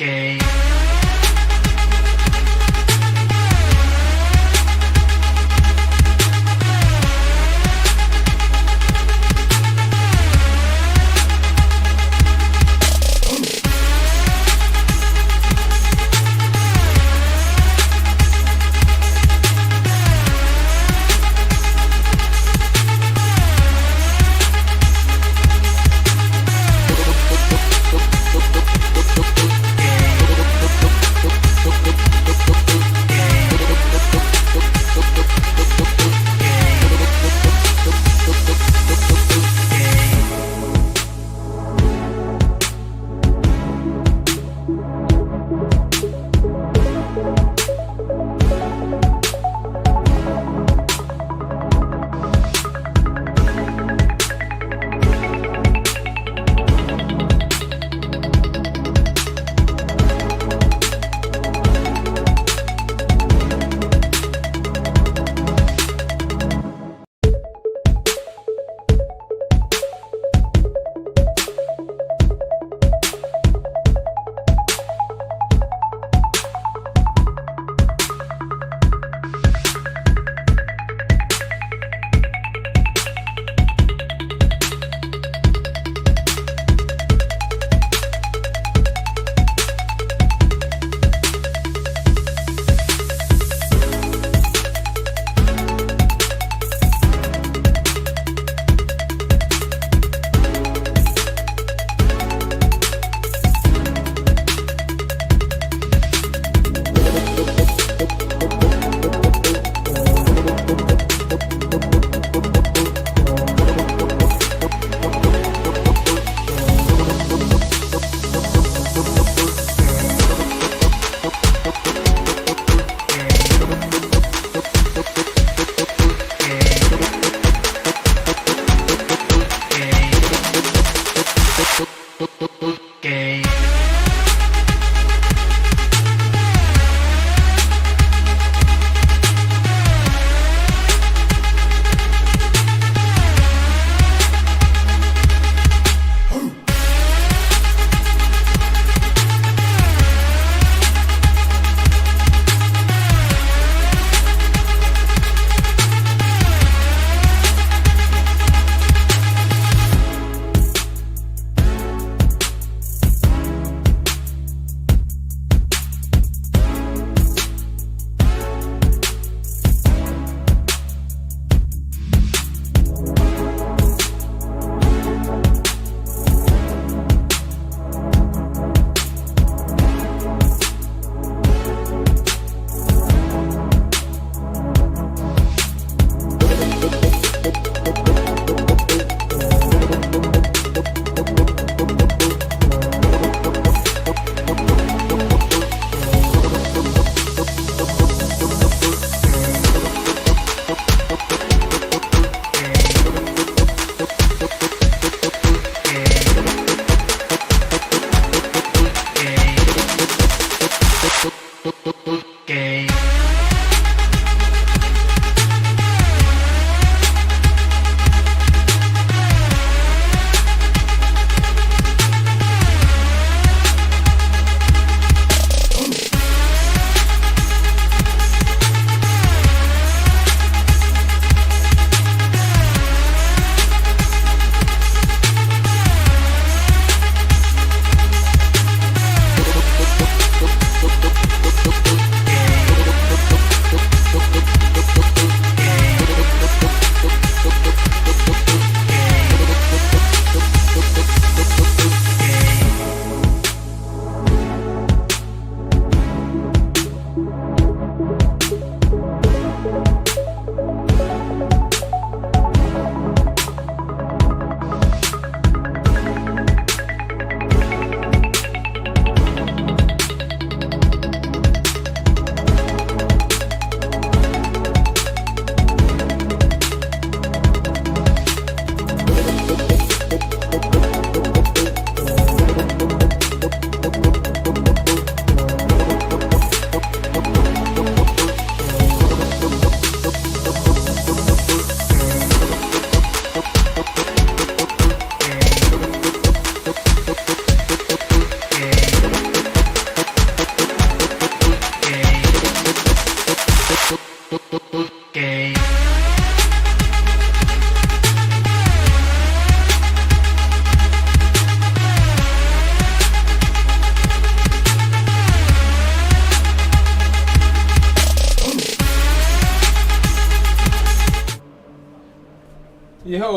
Okay.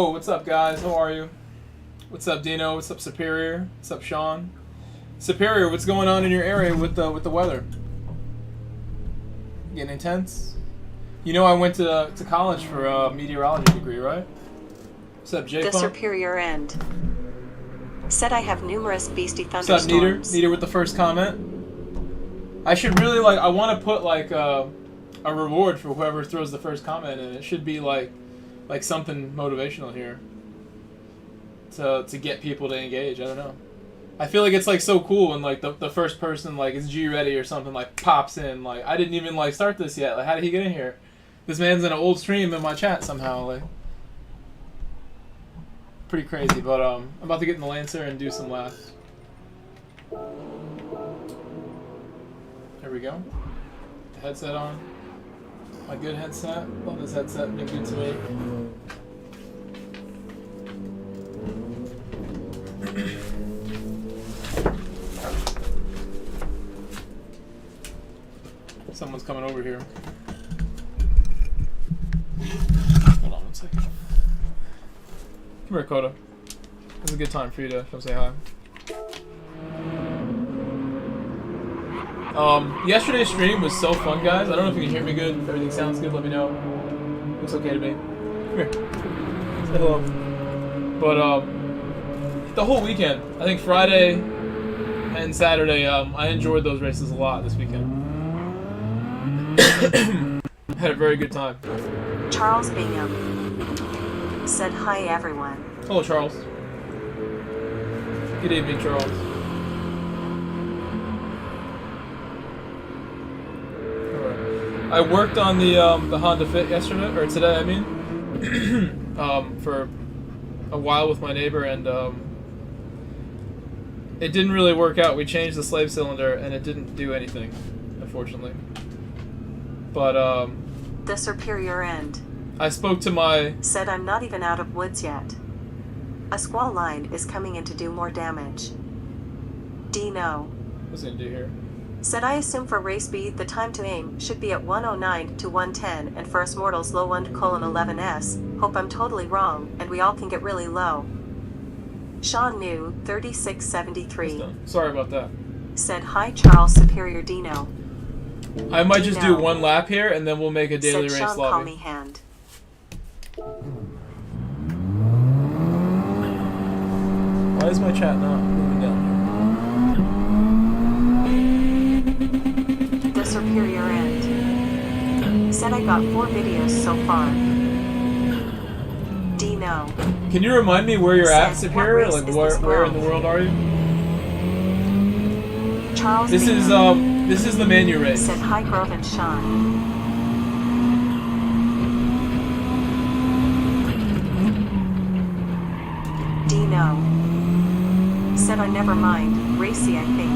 Yo, what's up, guys? How are you? What's up, Dino? What's up, Superior? What's up, Sean? Superior, what's going on in your area with the weather? Getting intense? You know I went to college for a meteorology degree, right? What's up, Jay? The Superior End said I have numerous beastie thunderstorms. What's up, Neater? Neater with the first comment. I should really, like, I want to put, like, a reward for whoever throws the first comment, and it should be, like something motivational here. To get people to engage, I don't know. I feel like it's, like, so cool when, like, the first person, like, is G-Ready or something, like, pops in. Like, I didn't even, like, start this yet. Like, how did he get in here? This man's in an old stream in my chat somehow, like. Pretty crazy, but, I'm about to get in the Lancer and do some laughs. There we go. Headset on. My good headset. Love this headset. Been good to me. Someone's coming over here. Hold on one second. Come here, Coda. It's a good time for you to come say hi. Yesterday's stream was so fun, guys. I don't know if you can hear me good. If everything sounds good, let me know. Looks okay to me. Come here. Say hello. But, the whole weekend, I think Friday and Saturday, I enjoyed those races a lot this weekend. Had a very good time. Charles Bingham said hi, everyone. Hello, Charles. Good evening, Charles. I worked on the Honda Fit yesterday, or today, I mean, for a while with my neighbor, and it didn't really work out. We changed the slave cylinder, and it didn't do anything, unfortunately. But the Superior End I spoke to my said I'm not even out of woods yet. A squall line is coming in to do more damage. Dino. What's it gonna do here? Said I assume for race B, the time to aim should be at 109 to 110, and for us mortals low 1:11s. Hope I'm totally wrong, and we all can get really low. Sean New, 3673. Sorry about that. Said hi, Charles Superior Dino. I might just do one lap here, and then we'll make a daily race Sean, lobby. call me hand. Why is my chat not moving down The Superior End said I got 4 videos so far. Dino. Can you remind me where you're at, Said, Superior? Like, where in the world are you? Charles This is the menu race. Said hi, Grove and Sean. Dino. Said I never mind. Racy, I think.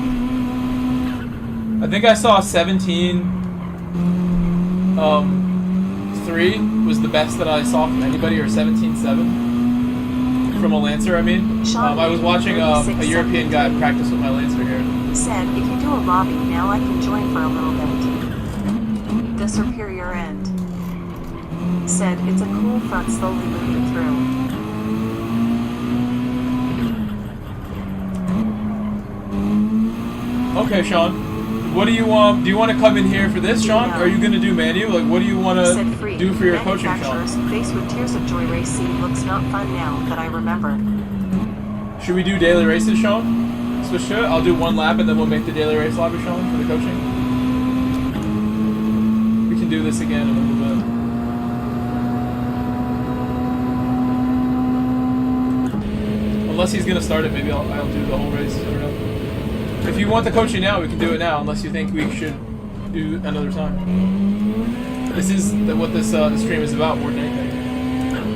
I think I saw 17-3 was the best that I saw from anybody, or 17-7 from a Lancer, I mean. I was watching a European guy practice with my Lancer here. Said, if you do a lobby now, I can join for a little bit. The Superior End said, it's a cool front slowly moving through. Okay, Sean. What do you want? Do you want to come in here for this, Sean? Or are you gonna do manu? Like, what do you want to do for your coaching, Sean? Face with tears of joy race scene looks not fun now that I remember. Should we do daily races, Sean? Switch to it. I'll do one lap and then we'll make the daily race lobby, Sean, for the coaching. We can do this again in a little bit. Unless he's gonna start it, maybe I'll do the whole race. I don't know. If you want the coaching now, we can do it now, unless you think we should do another time. This is what this stream is about more than anything.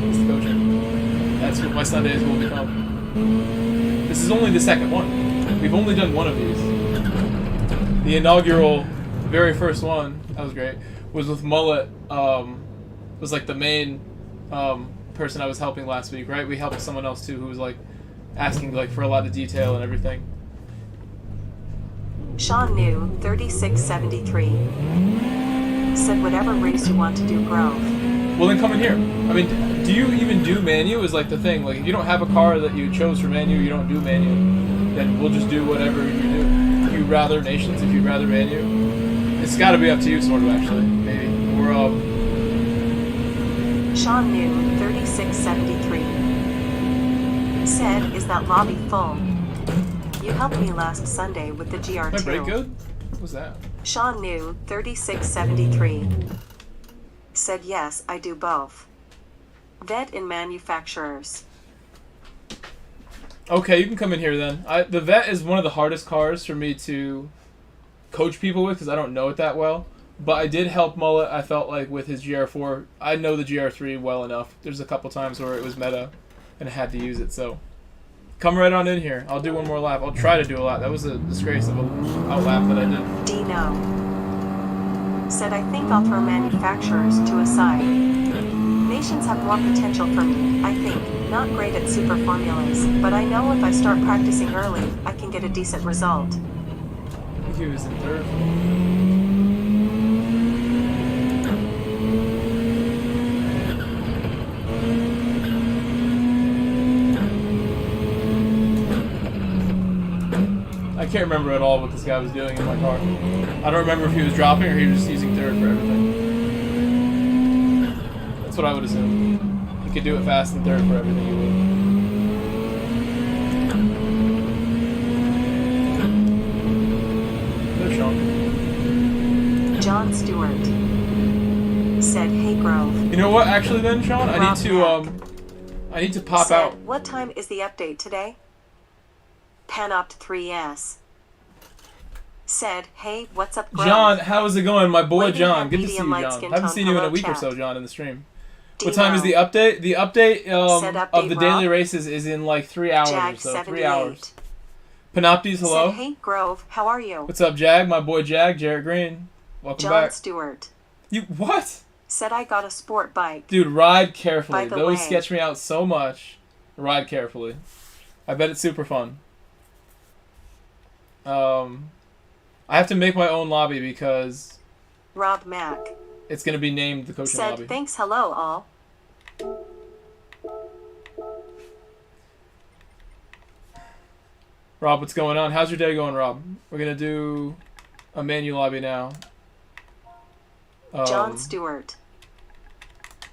It's the coaching. That's what my Sundays will become. This is only the second one. We've only done one of these. The inaugural, very first one, that was great, was with Mullet, was like the main person I was helping last week, right? We helped someone else too who was like asking like for a lot of detail and everything. Sean New, 3673, said whatever race you want to do, Grove. Well, then come in here. I mean, do you even do manu is like the thing. Like, if you don't have a car that you chose for manu, you don't do manu, then we'll just do whatever you do. If you'd rather nations, if you'd rather manu, it's got to be up to you, sort of, actually, maybe. Or, Sean New, 3673. Said, is that lobby full? You helped me last Sunday with the GR2. my break good? What was that? Sean New, 3673. Said yes, I do both. Vet in manufacturers. Okay, you can come in here then. The vet is one of the hardest cars for me to coach people with because I don't know it that well. But I did help Mullet, I felt like, with his GR4. I know the GR3 well enough. There's a couple times where it was meta and I had to use it, so come right on in here. I'll do one more lap. I'll try to do a lap. That was a disgrace of a lap that I did. Dino. Said I think I'll throw manufacturers to a side. Nations have more potential for me, I think. Not great at super formulas, but I know if I start practicing early, I can get a decent result. I think he was in third. I can't remember at all what this guy was doing in my car. I don't remember if he was dropping or he was just using third for everything. That's what I would assume. He could do it fast in third for everything he would. There's Sean. John Stewart. Said, hey Grove. You know what? Actually, then, Sean, I need to pop Said, out. what time is the update today? Panopt 3S. Said, hey, what's up, Grove? John, how's it going? My boy Waiting John. at Good to see you, medium light John. skin Haven't tone. seen you in a Hello, week or chat. so, John, in the stream. Dino. What time is the update? The update Said of update the Rob. daily races is in like 3 hours Jag or so. 3 78. hours. Panoptes, hello. Said, hey Grove, how are you? What's up, Jag? My boy Jag, Jarrett Green. Welcome John back. Stewart. You what? Said I got a sport bike. Dude, ride carefully. By the Those way. sketch me out so much. Ride carefully. I bet it's super fun. I have to make my own lobby because Rob Mack. it's going to be named the coaching Said, lobby. thanks, hello all. Rob, what's going on? How's your day going, Rob? We're going to do a menu lobby now. John Stewart.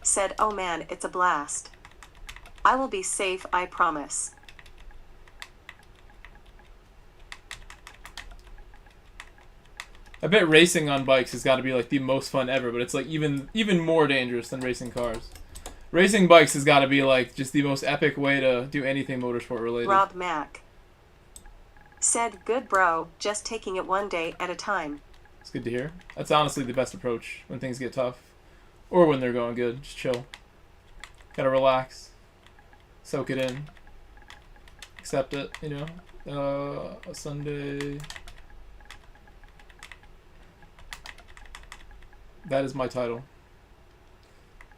Said, oh man, it's a blast. I will be safe, I promise. I bet racing on bikes has got to be like the most fun ever, but it's like even more dangerous than racing cars. Racing bikes has got to be like just the most epic way to do anything motorsport related. Rob Mack. Said, good bro, just taking it one day at a time. It's good to hear. That's honestly the best approach when things get tough. Or when they're going good. Just chill. Gotta relax. Soak it in. Accept it, you know. A Sunday. That is my title.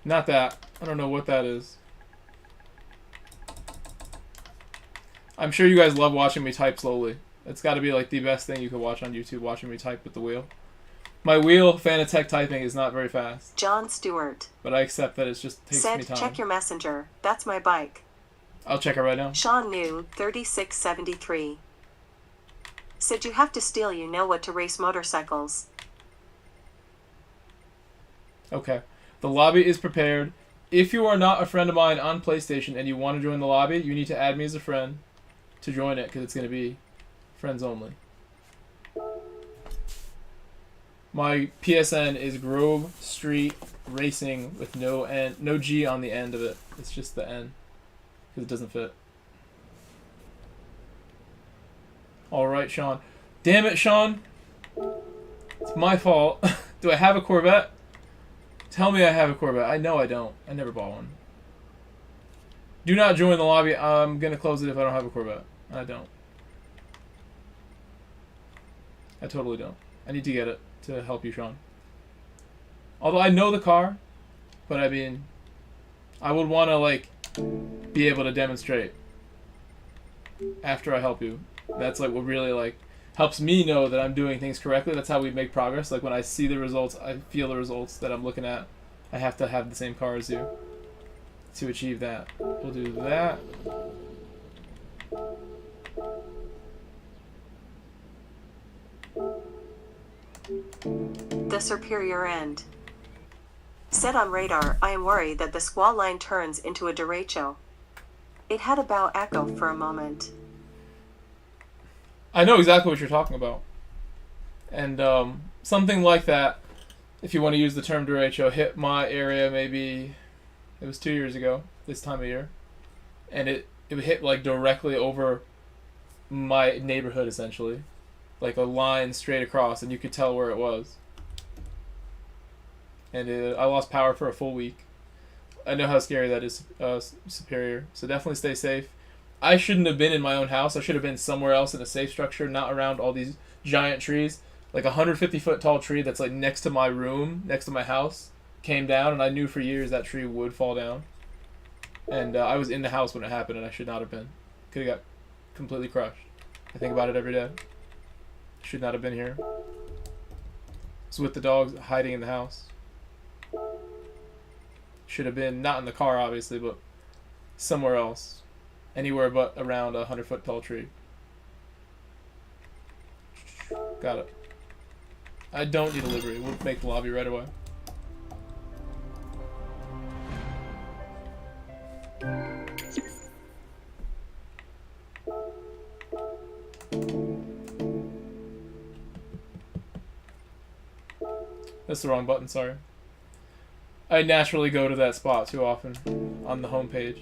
Not that. I don't know what that is. I'm sure you guys love watching me type slowly. It's got to be like the best thing you could watch on YouTube, watching me type with the wheel. My wheel Fanatec typing is not very fast. John Stewart. But I accept that it just takes me Said, time. check your messenger. That's my bike. I'll check it right now. Sean New, 3673. Said you have to steal you know what to race motorcycles. Okay. The lobby is prepared. If you are not a friend of mine on PlayStation and you want to join the lobby, you need to add me as a friend to join it because it's going to be friends only. My PSN is Grove Street Racing with no N, no G on the end of it. It's just the N because it doesn't fit. All right, Sean. Damn it, Sean. It's my fault. Do I have a Corvette? Tell me I have a Corvette. I know I don't. I never bought one. Do not join the lobby. I'm going to close it if I don't have a Corvette. I don't. I totally don't. I need to get it to help you, Sean. Although I know the car, but I mean, I would want to, like, be able to demonstrate after I help you. That's, like, what really, like, helps me know that I'm doing things correctly. That's how we make progress. Like, when I see the results, I feel the results that I'm looking at I have to have the same car as you to achieve that. We'll do that. The superior end. Set on radar, I am worried that the squall line turns into a derecho. It had a bow echo for a moment. I know exactly what you're talking about. And something like that, if you want to use the term derecho, hit my area maybe, it was 2 years ago, this time of year. And it hit like directly over my neighborhood essentially. Like a line straight across, and you could tell where it was. And I lost power for a full week. I know how scary that is, Superior. So definitely stay safe. I shouldn't have been in my own house. I should have been somewhere else in a safe structure, not around all these giant trees. Like a 150-foot tall tree that's like next to my room, next to my house, came down, and I knew for years that tree would fall down. And I was in the house when it happened, and I should not have been. Could have got completely crushed. I think about it every day. Should not have been here. It's with the dogs hiding in the house. Should have been not in the car, obviously, but somewhere else. Anywhere but around a 100-foot tall tree. Got it. I don't need a livery. We'll make the lobby right away. That's the wrong button, sorry. I naturally go to that spot too often on the home page.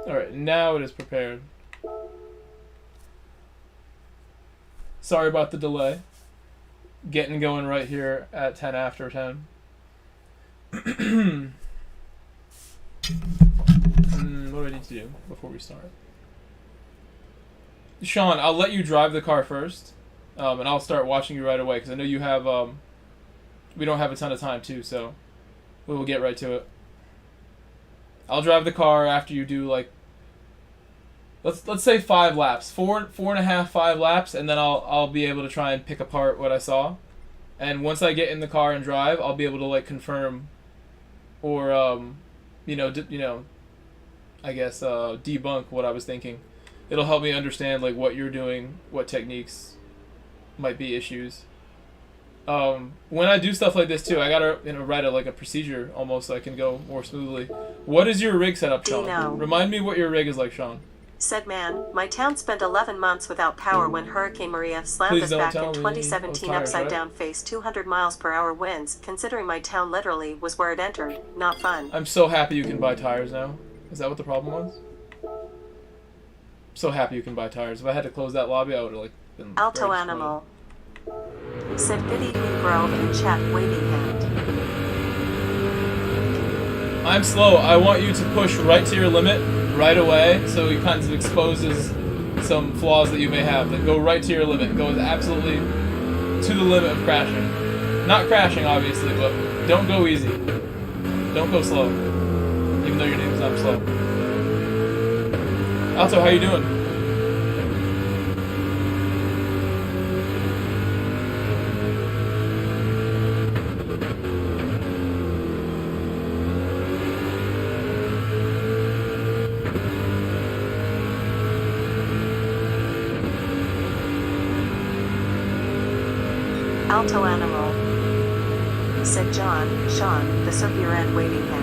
Alright, now it is prepared. Sorry about the delay. Getting going right here at 10 after 10. What do I need to do before we start? Sean, I'll let you drive the car first, and I'll start watching you right away, because I know you have, we don't have a ton of time too, so we will get right to it. I'll drive the car after you do, like, let's say 5 laps, 4.5, 5 laps, and then I'll be able to try and pick apart what I saw. And once I get in the car and drive, I'll be able to, like, confirm or, I guess, debunk what I was thinking. It'll help me understand, like, what you're doing, what techniques might be issues. When I do stuff like this too, I gotta write a procedure almost so I can go more smoothly. What is your rig setup, Sean? Dino. Remind me what your rig is like, Sean. Said man, my town spent 11 months without power when Hurricane Maria slammed Please us don't back tell in me 2017 I was tired, upside down face 200 miles per hour winds, considering my town literally was where it entered. Not fun. I'm so happy you can buy tires now. Is that what the problem was? So happy you can buy tires. If I had to close that lobby, I would have been Alto very Animal. Said Biddy Bro in chat waving hand. I'm slow. I want you to push right to your limit right away, so it kind of exposes some flaws that you may have. Then go right to your limit. Go absolutely to the limit of crashing. Not crashing, obviously, but don't go easy. Don't go slow. Even though your name is not slow. Alto, how you doing? Alto Animal. Said Sean, the circular end waving hand.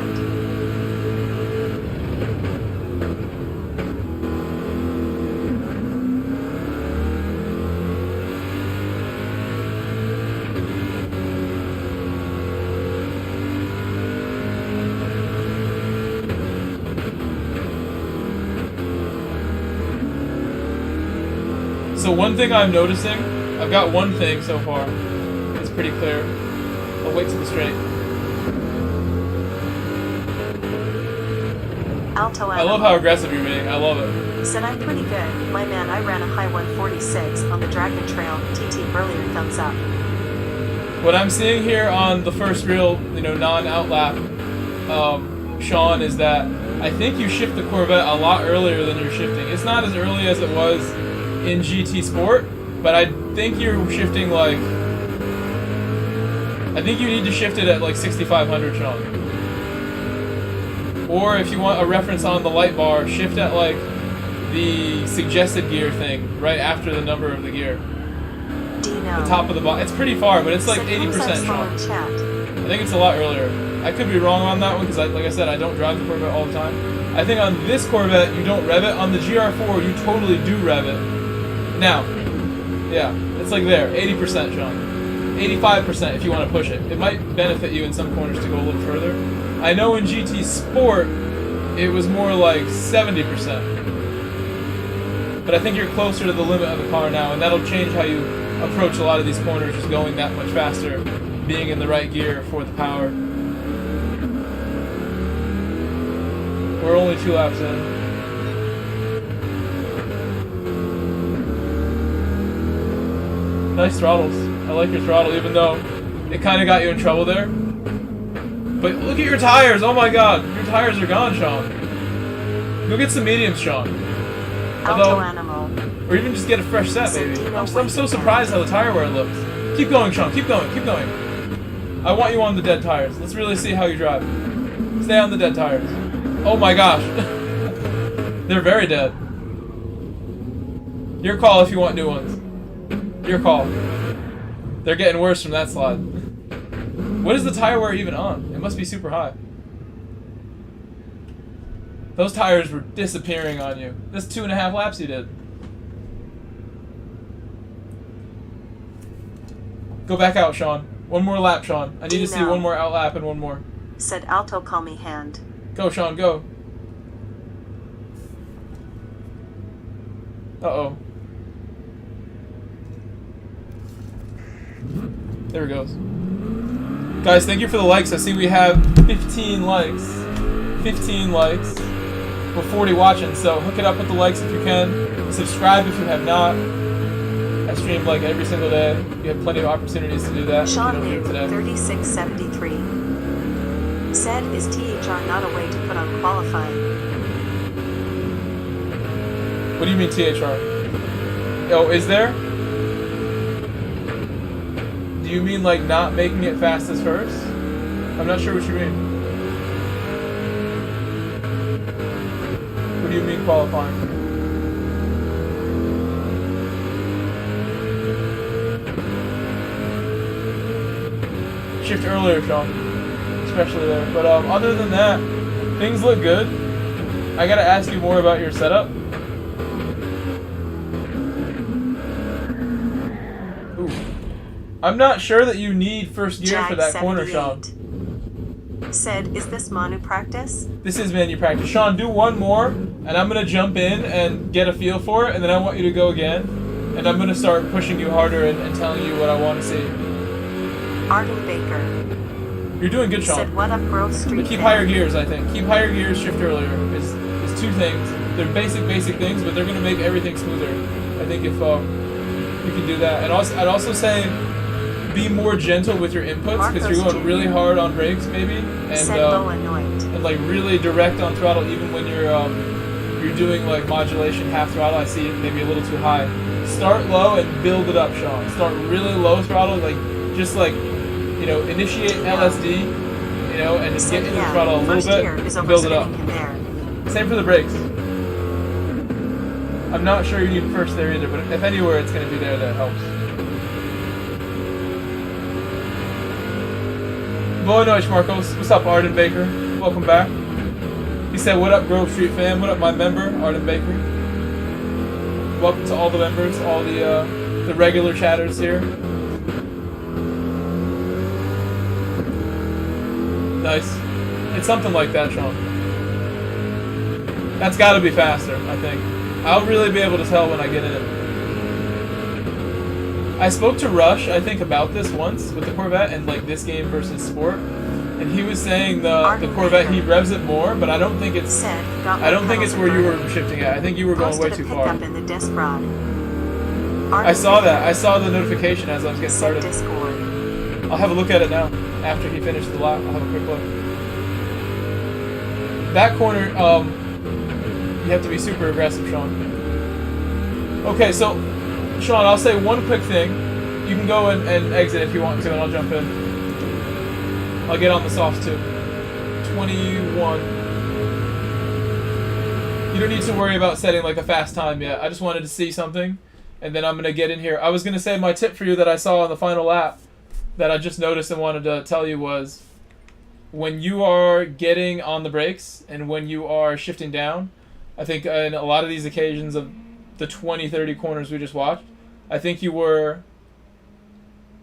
So one thing I'm noticing, I've got one thing so far. It's pretty clear. I'll wait to the straight. Alto Animal. I love how aggressive you're being. I love it. Said I'm pretty good. My man, I ran a high 146 on the Dragon Trail. TT earlier, thumbs up. What I'm seeing here on the first real, non-outlap, Sean, is that I think you shift the Corvette a lot earlier than you're shifting. It's not as early as it was in GT Sport, but I think you're shifting like... I think you need to shift it at like 6,500, Sean. Or if you want a reference on the light bar, shift at like the suggested gear thing, right after the number of the gear. Dino. The top of the box. It's pretty far, but it's like Said, 80%, Sean. chat. I think it's a lot earlier. I could be wrong on that one because, like I said, I don't drive the Corvette all the time. I think on this Corvette, you don't rev it. On the GR4, you totally do rev it. Now, yeah, it's like there, 80%, Sean. 85% if you want to push it. It might benefit you in some corners to go a little further. I know in GT Sport, it was more like 70%. But I think you're closer to the limit of the car now, and that'll change how you approach a lot of these corners, just going that much faster, being in the right gear for the power. We're only 2 laps in. Nice throttles. I like your throttle, even though it kind of got you in trouble there. But look at your tires! Oh my god! Your tires are gone, Sean. Go get some mediums, Sean. Although, or even just get a fresh set, baby. I'm so surprised how the tire wear looks. Keep going, Sean. Keep going. Keep going. I want you on the dead tires. Let's really see how you drive. Stay on the dead tires. Oh my gosh. They're very dead. Your call if you want new ones. Your call. They're getting worse from that slide. What is the tire wear even on? It must be super high. Those tires were disappearing on you. That's 2.5 laps you did. Go back out, Sean. One more lap, Sean. I need to see one more out lap and one more. Said Alto, call me hand. Go, Sean, go. Uh-oh. There it goes. Guys, thank you for the likes. I see we have 15 likes. 15 likes. We're 40 watching, so hook it up with the likes if you can. Subscribe if you have not. I stream like every single day. You have plenty of opportunities to do that. Sean New, 3673. Said, is THR not a way to put on qualifying? What do you mean THR? Oh, is there? Do you mean like not making it fastest first? I'm not sure what you mean. What do you mean qualifying? Shift earlier, Sean. Especially there. But other than that, things look good. I gotta ask you more about your setup. Ooh. I'm not sure that you need first gear for that corner, Sean. Said, is this Manu practice? This is menu practice. Sean, do one more, and I'm gonna jump in and get a feel for it, and then I want you to go again, and I'm gonna start pushing you harder and telling you what I want to see. Arden Baker. You're doing good, Sean. Said, what up, Grove Street? But keep higher gears, I think. Keep higher gears, shift earlier. Is 2 things. They're basic things, but they're gonna make everything smoother. I think if you can do that, and also I'd also say be more gentle with your inputs because you're going really hard on brakes, maybe, and like really direct on throttle, even when you're doing like modulation half throttle. I see it maybe a little too high. Start low and build it up, Sean. Start really low throttle, like just like initiate LSD, and just get into the throttle a little bit and build it up. Same for the brakes. I'm not sure you need first there either, but if anywhere it's going to be there, that helps. Boa noite, Marcos. What's up, Arden Baker? Welcome back. He said, what up, Grove Street fam? What up, my member, Arden Baker? Welcome to all the members, all the regular chatters here. Nice. It's something like that, Sean. That's got to be faster, I think. I'll really be able to tell when I get in it. I spoke to Rush, I think, about this once with the Corvette and like this game versus Sport, and he was saying the Corvette he revs it more, but I don't think it's where you were shifting at. I think you were going way too far. I saw that. I saw the notification as I was getting started. I'll have a look at it now after he finished the lap. I'll have a quick look. that corner, you have to be super aggressive, Sean. Okay, so, Sean, I'll say one quick thing. You can go and exit if you want to, and I'll jump in. I'll get on the softs too. 21. You don't need to worry about setting like a fast time yet. I just wanted to see something, and then I'm going to get in here. I was going to say my tip for you that I saw on the final lap that I just noticed and wanted to tell you was when you are getting on the brakes and when you are shifting down, I think in a lot of these occasions of the 20-30 corners we just watched, I think you were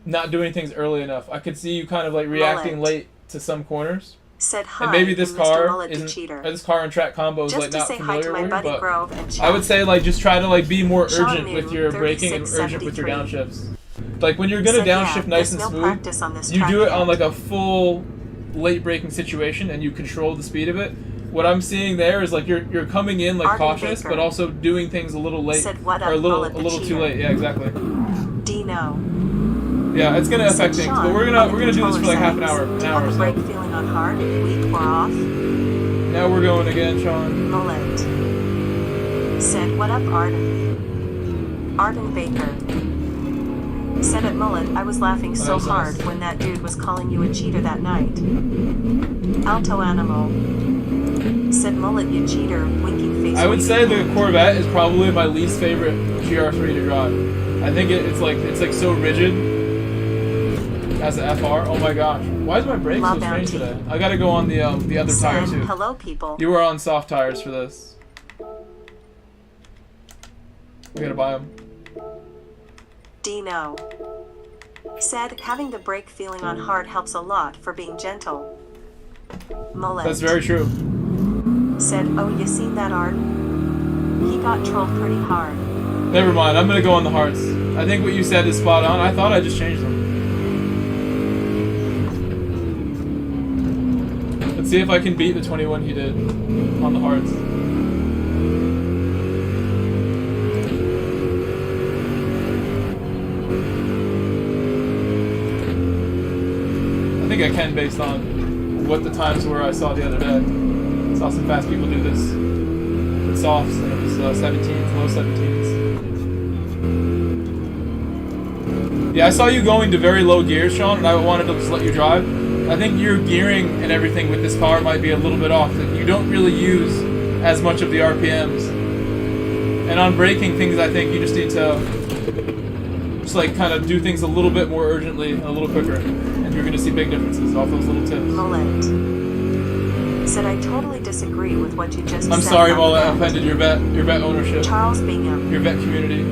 not doing things early enough. I could see you kind of like reacting late to some corners. Said hi, and maybe this car isn't, this car and track combo is like not familiar with, but Grove and I would say like just try to like be more Sean urgent with your braking and urgent with your 3673. downshifts. Like when you're gonna downshift nice and smooth, you do it on like a full late braking situation and you control the speed of it. What I'm seeing there is like you're coming in like cautious, but also doing things a little late or a little too late. Yeah, exactly. Dino. Yeah, it's gonna affect things, but we're gonna do this for like half an hour or so. Brake feeling on hard, weak, or off? Now we're going again, Sean. Mullet. Said, what up, Arden? Arden Baker. Said at Mullet, I was laughing so hard when that dude was calling you a cheater that night. Alto Animal. Said Mullet, you cheater, winking face. I would say the Corvette is probably my least favorite GR3 to drive. I think it's like so rigid. As a FR, oh my gosh, why is my brake so strange today? I gotta go on the other tire too. Hello, people. You were on soft tires for this. We gotta buy them. Dino. Said having the brake feeling on hard helps a lot for being gentle. Mullet. That's very true. Said, oh, you seen that Art? He got trolled pretty hard. Never mind, I'm gonna go on the hearts. I think what you said is spot on. I thought I just changed them. Let's see if I can beat the 21 he did on the hearts. I think I can based on what the times were I saw the other day. Saw some fast people do this with softs, and it was 17s, low 17s. Yeah, I saw you going to very low gears, Sean, and I wanted to just let you drive. I think your gearing and everything with this car might be a little bit off. You don't really use as much of the RPMs. And on braking things, I think you just need to just like kind of do things a little bit more urgently and a little quicker. And you're going to see big differences off those little tips. Mullet. Said I totally disagree with what you just said. I'm sorry, Mullet, I offended your vet ownership. Charles Bingham. Your vet community.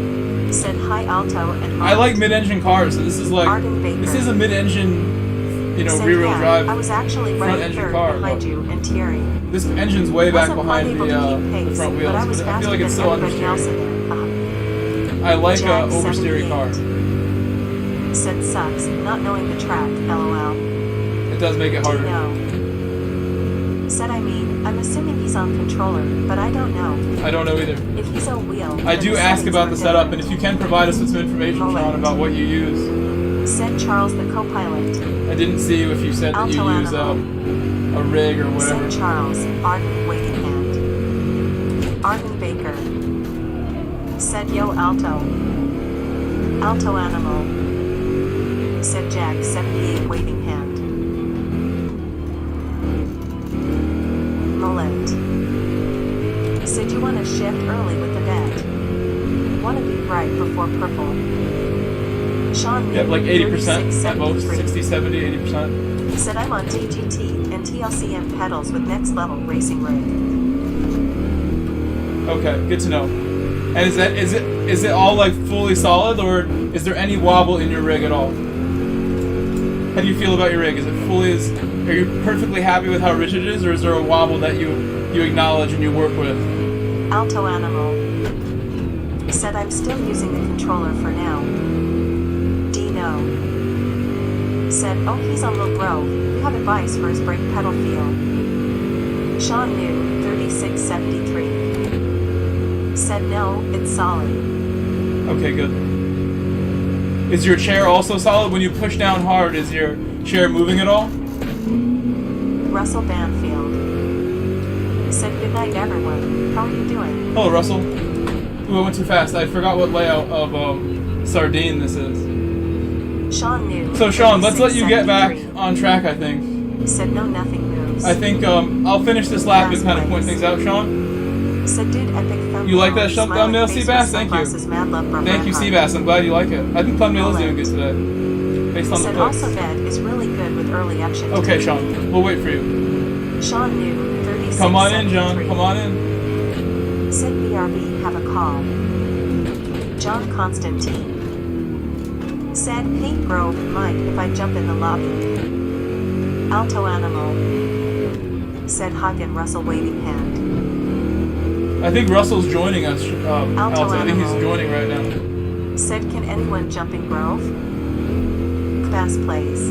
Said hi, Alto and Mullet. I like mid-engine cars, so this is like, this is a mid-engine, rear-wheel drive, I was actually right front-engine car. behind you and Thierry. This engine's way back behind the front wheels, but I feel like it's so understeered. I like a oversteery car. Said sucks, not knowing the track, lol. It does make it harder. No. Said I'm assuming he's on controller, but I don't know. I don't know either. If he's on wheel, I do ask about the setup, and if you can provide us with some information, Sean, about what you use. Said Charles the co-pilot. I didn't see if you said that you use a rig or whatever. Said Charles, Arden waving hand. Arden Baker. Said yo Alto. Alto Animal. Said Jack 78 waving hand. Mullet. Said you want to shift early with the vet. Want to be right before purple. Sean yeah, like 80% at most, 60, 70, 80%. Said I'm on TGT and TLCM pedals with next level racing rig. Okay, good to know. And is it all like fully solid, or is there any wobble in your rig at all? How do you feel about your rig? Is it fully? Are you perfectly happy with how rigid it is, or is there a wobble that you acknowledge and you work with? Alto Animal. Said I'm still using the controller for now. Dino. Said, oh, he's on Low Grove. You have advice for his brake pedal feel. Sean New, 3673. Said no, it's solid. Okay, good. Is your chair also solid? When you push down hard, is your chair moving at all? Russell Banfield. Said good night everyone. How are you doing? Hello, Russell. Ooh, I went too fast. I forgot what layout of Sardine this is. Sean knew. So Sean, let's let you get back on track, I think. Said no, nothing moves. I think I'll finish this lap and kind of point things out, Sean. Said dude, epic thumbnail. You like that thumbnail, Seabass? Thank you. Thank you, Seabass. I'm glad you like it. I think thumbnail is doing good today. Based on the Said clicks. also dead is really good with early action. Okay, Sean. We'll wait for you. Sean knew. 36. Come on in, John. Come on in. Said BRB, have a call. John Constantine. Said Paint Grove, mind if I jump in the lobby? Alto Animal. Said Hug and Russell waving hand. I think Russell's joining us, Alto. I think he's joining right now. Said can anyone jump in Grove? Class plays.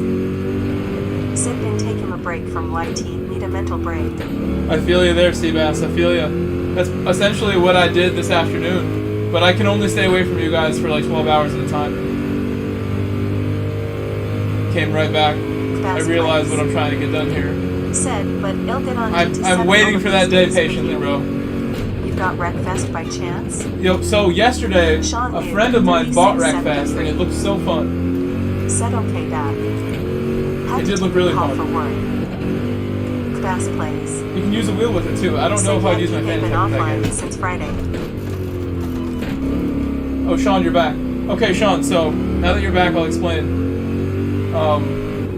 Said can take him a break from YT, need a mental break. I feel you there, Seabass. I feel you. That's essentially what I did this afternoon. But I can only stay away from you guys for like 12 hours at a time. Came right back. I realized what I'm trying to get done here. Said, but he'll get on. I'm waiting for that day patiently, bro. You got Wreckfest by chance? Yo, so yesterday, a friend of mine bought Wreckfest, and it looked so fun. Said okay, Dad. It did look really fun. For work. Class plays. You can use a wheel with it too. I don't know if I'd use my Fanatec offline since Friday. Oh, Sean, you're back. Okay, Sean. So now that you're back, I'll explain.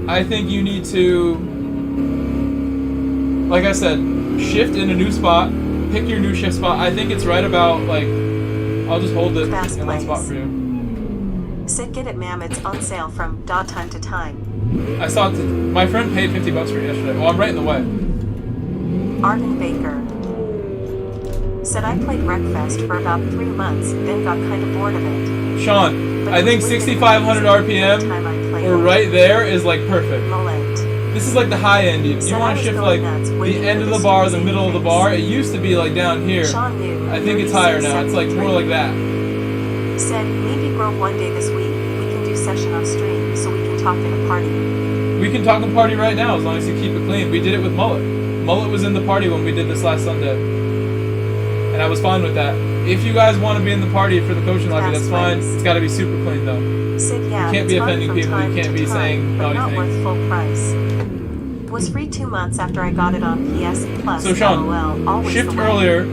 I think you need to, like I said, shift in a new spot. Pick your new shift spot. I think it's right about like. I'll just hold it in one spot for you. Sit get it, ma'am. It's on sale from time to time. I saw it. My friend paid $50 for it yesterday. Well, I'm right in the way. Arden Baker. Said I played Wreckfest for about 3 months, then got kind of bored of it. Sean, I think 6,500 RPM or right there is like perfect. This is like the high end. You want to shift like the end of the bar, the middle of the bar. It used to be like down here. I think it's higher now. It's like more like that. Said maybe Grove one day this week. We can do session on stream so we can talk in a party. We can talk in party right now as long as you keep it clean. We did it with Mullet. Mullet was in the party when we did this last Sunday. And I was fine with that. If you guys want to be in the party for the coaching lobby, that's fine. It's got to be super clean though. Said, yeah, you can't be offending people. You can't be saying naughty things. Worth full price. Was free 2 months after I got it on PS Plus. So Sean, shift earlier.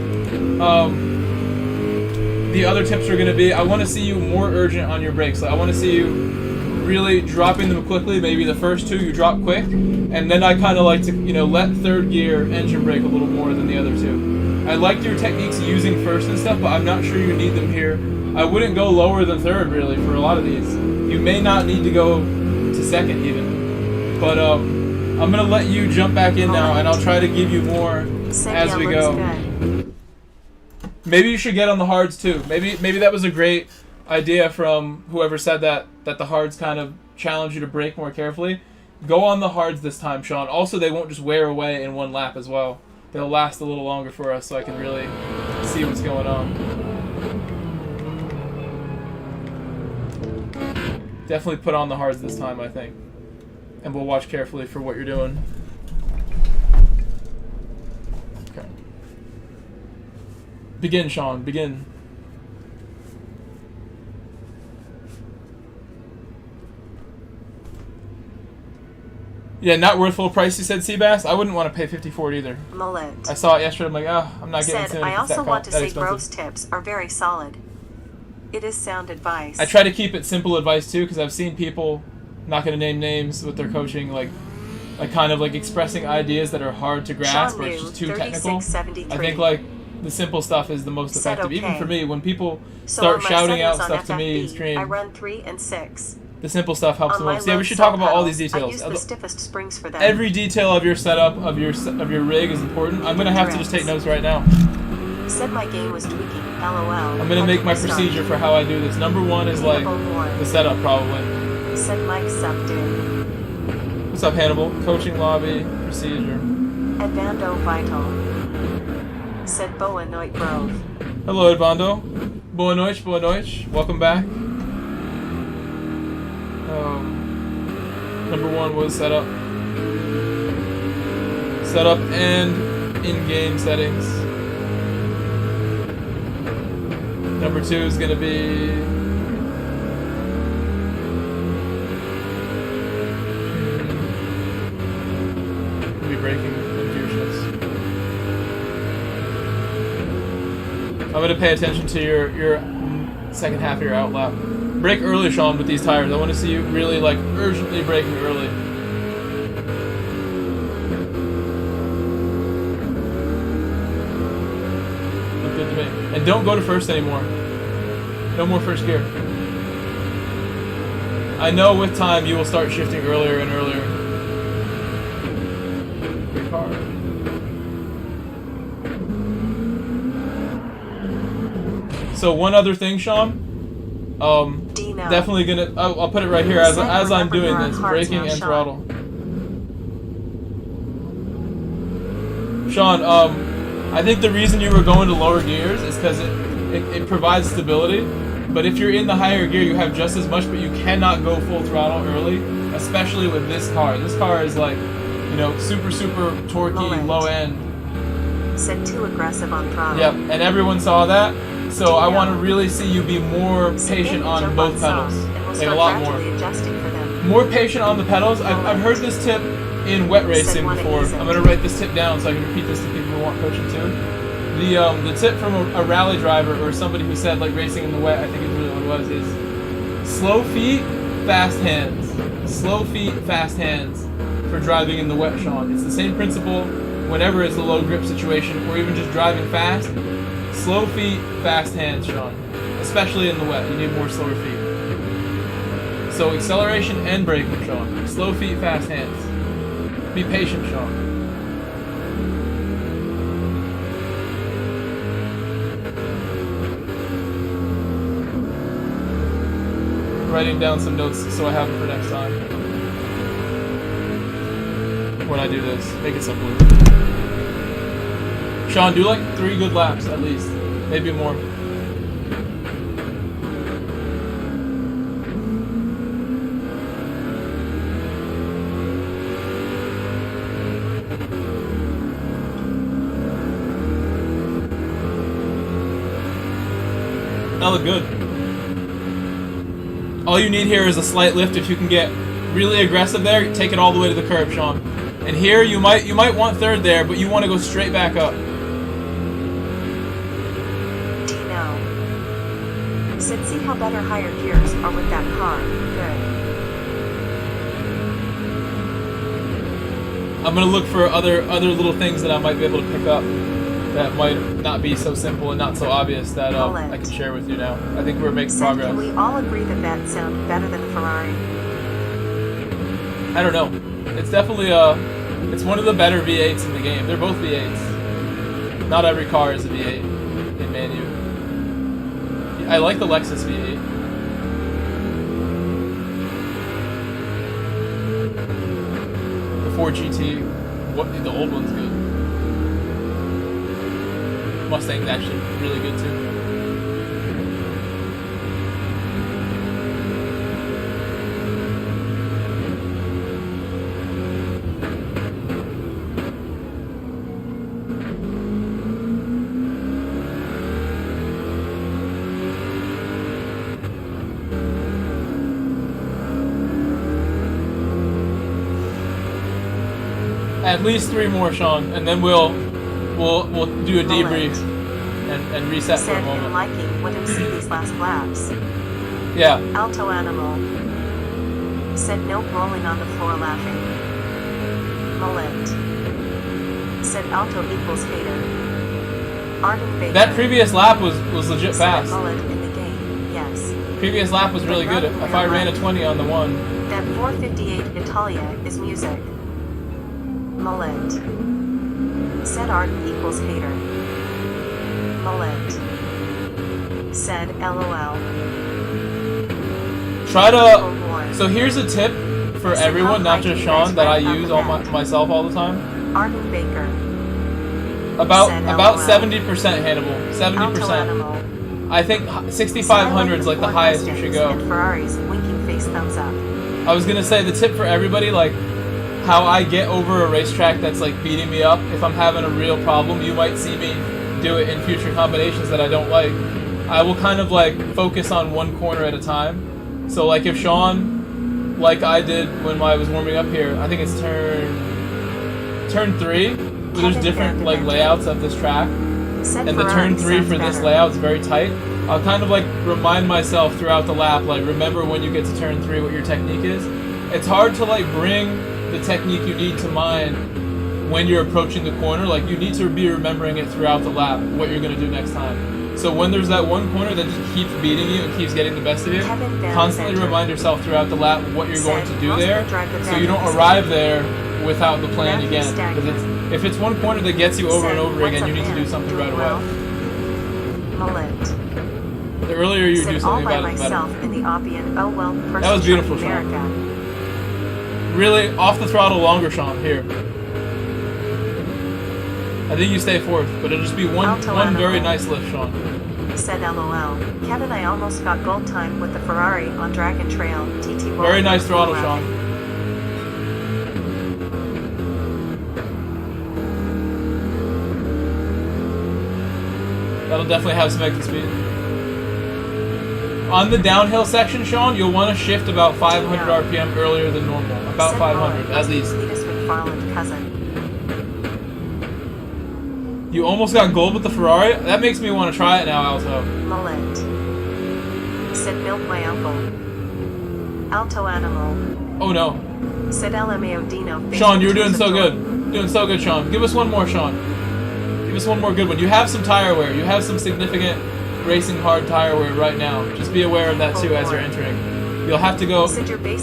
The other tips are going to be, I want to see you more urgent on your brakes. Like, I want to see you really dropping them quickly. Maybe the first 2 you drop quick, and then I kind of like to, let third gear engine brake a little more than the other 2. I liked your techniques using first and stuff, but I'm not sure you need them here. I wouldn't go lower than third really for a lot of these. You may not need to go to second even, but I'm gonna let you jump back in now, and I'll try to give you more as we go. Maybe you should get on the hards too. Maybe that was a great idea from whoever said that the hards kind of challenge you to brake more carefully. Go on the hards this time, Sean. Also, they won't just wear away in one lap as well. They'll last a little longer for us so I can really see what's going on. Definitely put on the hards this time, I think. And we'll watch carefully for what you're doing. Okay. Begin, Sean. Begin. Yeah, not worth full price, you said, Seabass? I wouldn't want to pay $50 for it either. Mullet. I saw it yesterday, I'm like, I'm not getting it. I also want to say Grove's tips are very solid. It is sound advice. I try to keep it simple advice too, because I've seen people, not going to name names with their coaching, like kind of like expressing ideas that are hard to grasp or it's just too technical. I think like the simple stuff is the most effective. Okay. Even for me, when people start shouting out stuff to me in stream, I run 3 and 6. The simple stuff helps the most. Yeah, we should talk about all these details. I use the stiffest springs for them. Every detail of your setup, of your rig is important. I'm going to have to just take notes right now. Said my game was tweaking, LOL. I'm going to make my procedure for how I do this. Number 1 is like the setup, probably. Said Mike subbed in. What's up, Hannibal? Coaching lobby, procedure. Advando Vital. Said Boa Noit Grove. Hello, Advando. Boa noite, boa noite. Welcome back. Number 1 was setup. Setup and in-game settings. Number 2 is gonna be braking and gear shifts. I'm gonna pay attention to your second half of your outlap. Brake early, Sean, with these tires. I want to see you really like urgently braking early. Look good to me. And don't go to first anymore. No more first gear. I know with time you will start shifting earlier and earlier. Good car. So one other thing, Sean. Definitely gonna. I'll put it right here as I'm doing this, braking and throttle. Sean, I think the reason you were going to lower gears is because it provides stability. But if you're in the higher gear, you have just as much, but you cannot go full throttle early, especially with this car. This car is like, you know, super torquey, low end. Said too aggressive on throttle. Yep, and everyone saw that. So I want to really see you be more patient on both pedals. Like a lot more. More patient on the pedals. I've heard this tip in wet racing before. I'm going to write this tip down so I can repeat this to people who want coaching too. The tip from a rally driver or somebody who said like racing in the wet, I think is really what it was, is slow feet, fast hands. Slow feet, fast hands for driving in the wet, Sean. It's the same principle whenever it's a low grip situation or even just driving fast. Slow feet, fast hands, Sean. Especially in the wet, you need more slower feet. So acceleration and braking, Sean. Slow feet, fast hands. Be patient, Sean. Writing down some notes so I have them for next time. When I do this, make it simpler. Sean, do like 3 good laps at least. Maybe more. That looked good. All you need here is a slight lift. If you can get really aggressive there, take it all the way to the curb, Sean. And here you might want third there, but you want to go straight back up. Said see how better higher gears are with that car. Good. I'm gonna look for other little things that I might be able to pick up that might not be so simple and not so obvious that I can share with you now. I think we're making progress. Can we all agree that sounds better than Ferrari? I don't know. It's definitely it's one of the better V8s in the game. They're both V8s. Not every car is a V8 in Manu. I like the Lexus V8. The 4GT, the old one's good. Mustang's actually really good too. At least 3 more, Sean, and then we'll do a debrief and reset for a moment. Liking when you see these last laps. Yeah. Alto Animal said no rolling on the floor laughing. Mullet said Alto equals hater. Arden Baker. That previous lap was legit fast. Mullet in the game, yes. Previous lap was really good. If I ran a 20 on the one. That 458 Italia is music. Mullet said Arden equals hater. Mullet said LOL. Try to. So here's a tip for everyone, not just Sean, that I use myself all the time. Arden Baker. About 70% Hannibal. 70%. I think 6,500 is like the highest you should go. Ferrari's winking face thumbs up. I was gonna say the tip for everybody, like how I get over a racetrack that's like beating me up. If I'm having a real problem, you might see me do it in future combinations that I don't like. I will kind of like focus on one corner at a time. So like if Sean, like I did when I was warming up here, I think it's turn 3, there's different like layouts of this track. And the turn 3 for this layout is very tight. I'll kind of like remind myself throughout the lap, like remember when you get to turn 3 what your technique is. It's hard to like bring the technique you need to mind when you're approaching the corner. Like you need to be remembering it throughout the lap, what you're going to do next time. So when there's that one corner that just keeps beating you and keekeeps getting the best of you, constantly remind yourself throughout the lap what you're going to do there, so you don't arrive there without the plan again. Because if it's one corner that gets you over and over again, you need to do something right away. The earlier you do something about it, the better. That was beautiful, Sean. Really, off the throttle longer, Sean, here. I think you stay 4th, but it'll just be one very nice lift, Sean. Said LOL. Kevin, I almost got gold time with the Ferrari on Dragon Trail. TT. Very nice throttle, Sean. That'll definitely have some exit speed. On the downhill section, Sean, you'll want to shift about 500 RPM earlier than normal. About 500, at least. You almost got gold with the Ferrari? That makes me want to try it now, Alto. Mullet. Said milk my uncle. Alto animal. Oh no. Said LMAO Dino. Sean, you're doing so good. Doing so good, Sean. Give us one more, Sean. Give us one more good one. You have some tire wear. You have some significant racing hard tire wear right now. Just be aware of that too as you're entering. You'll have to go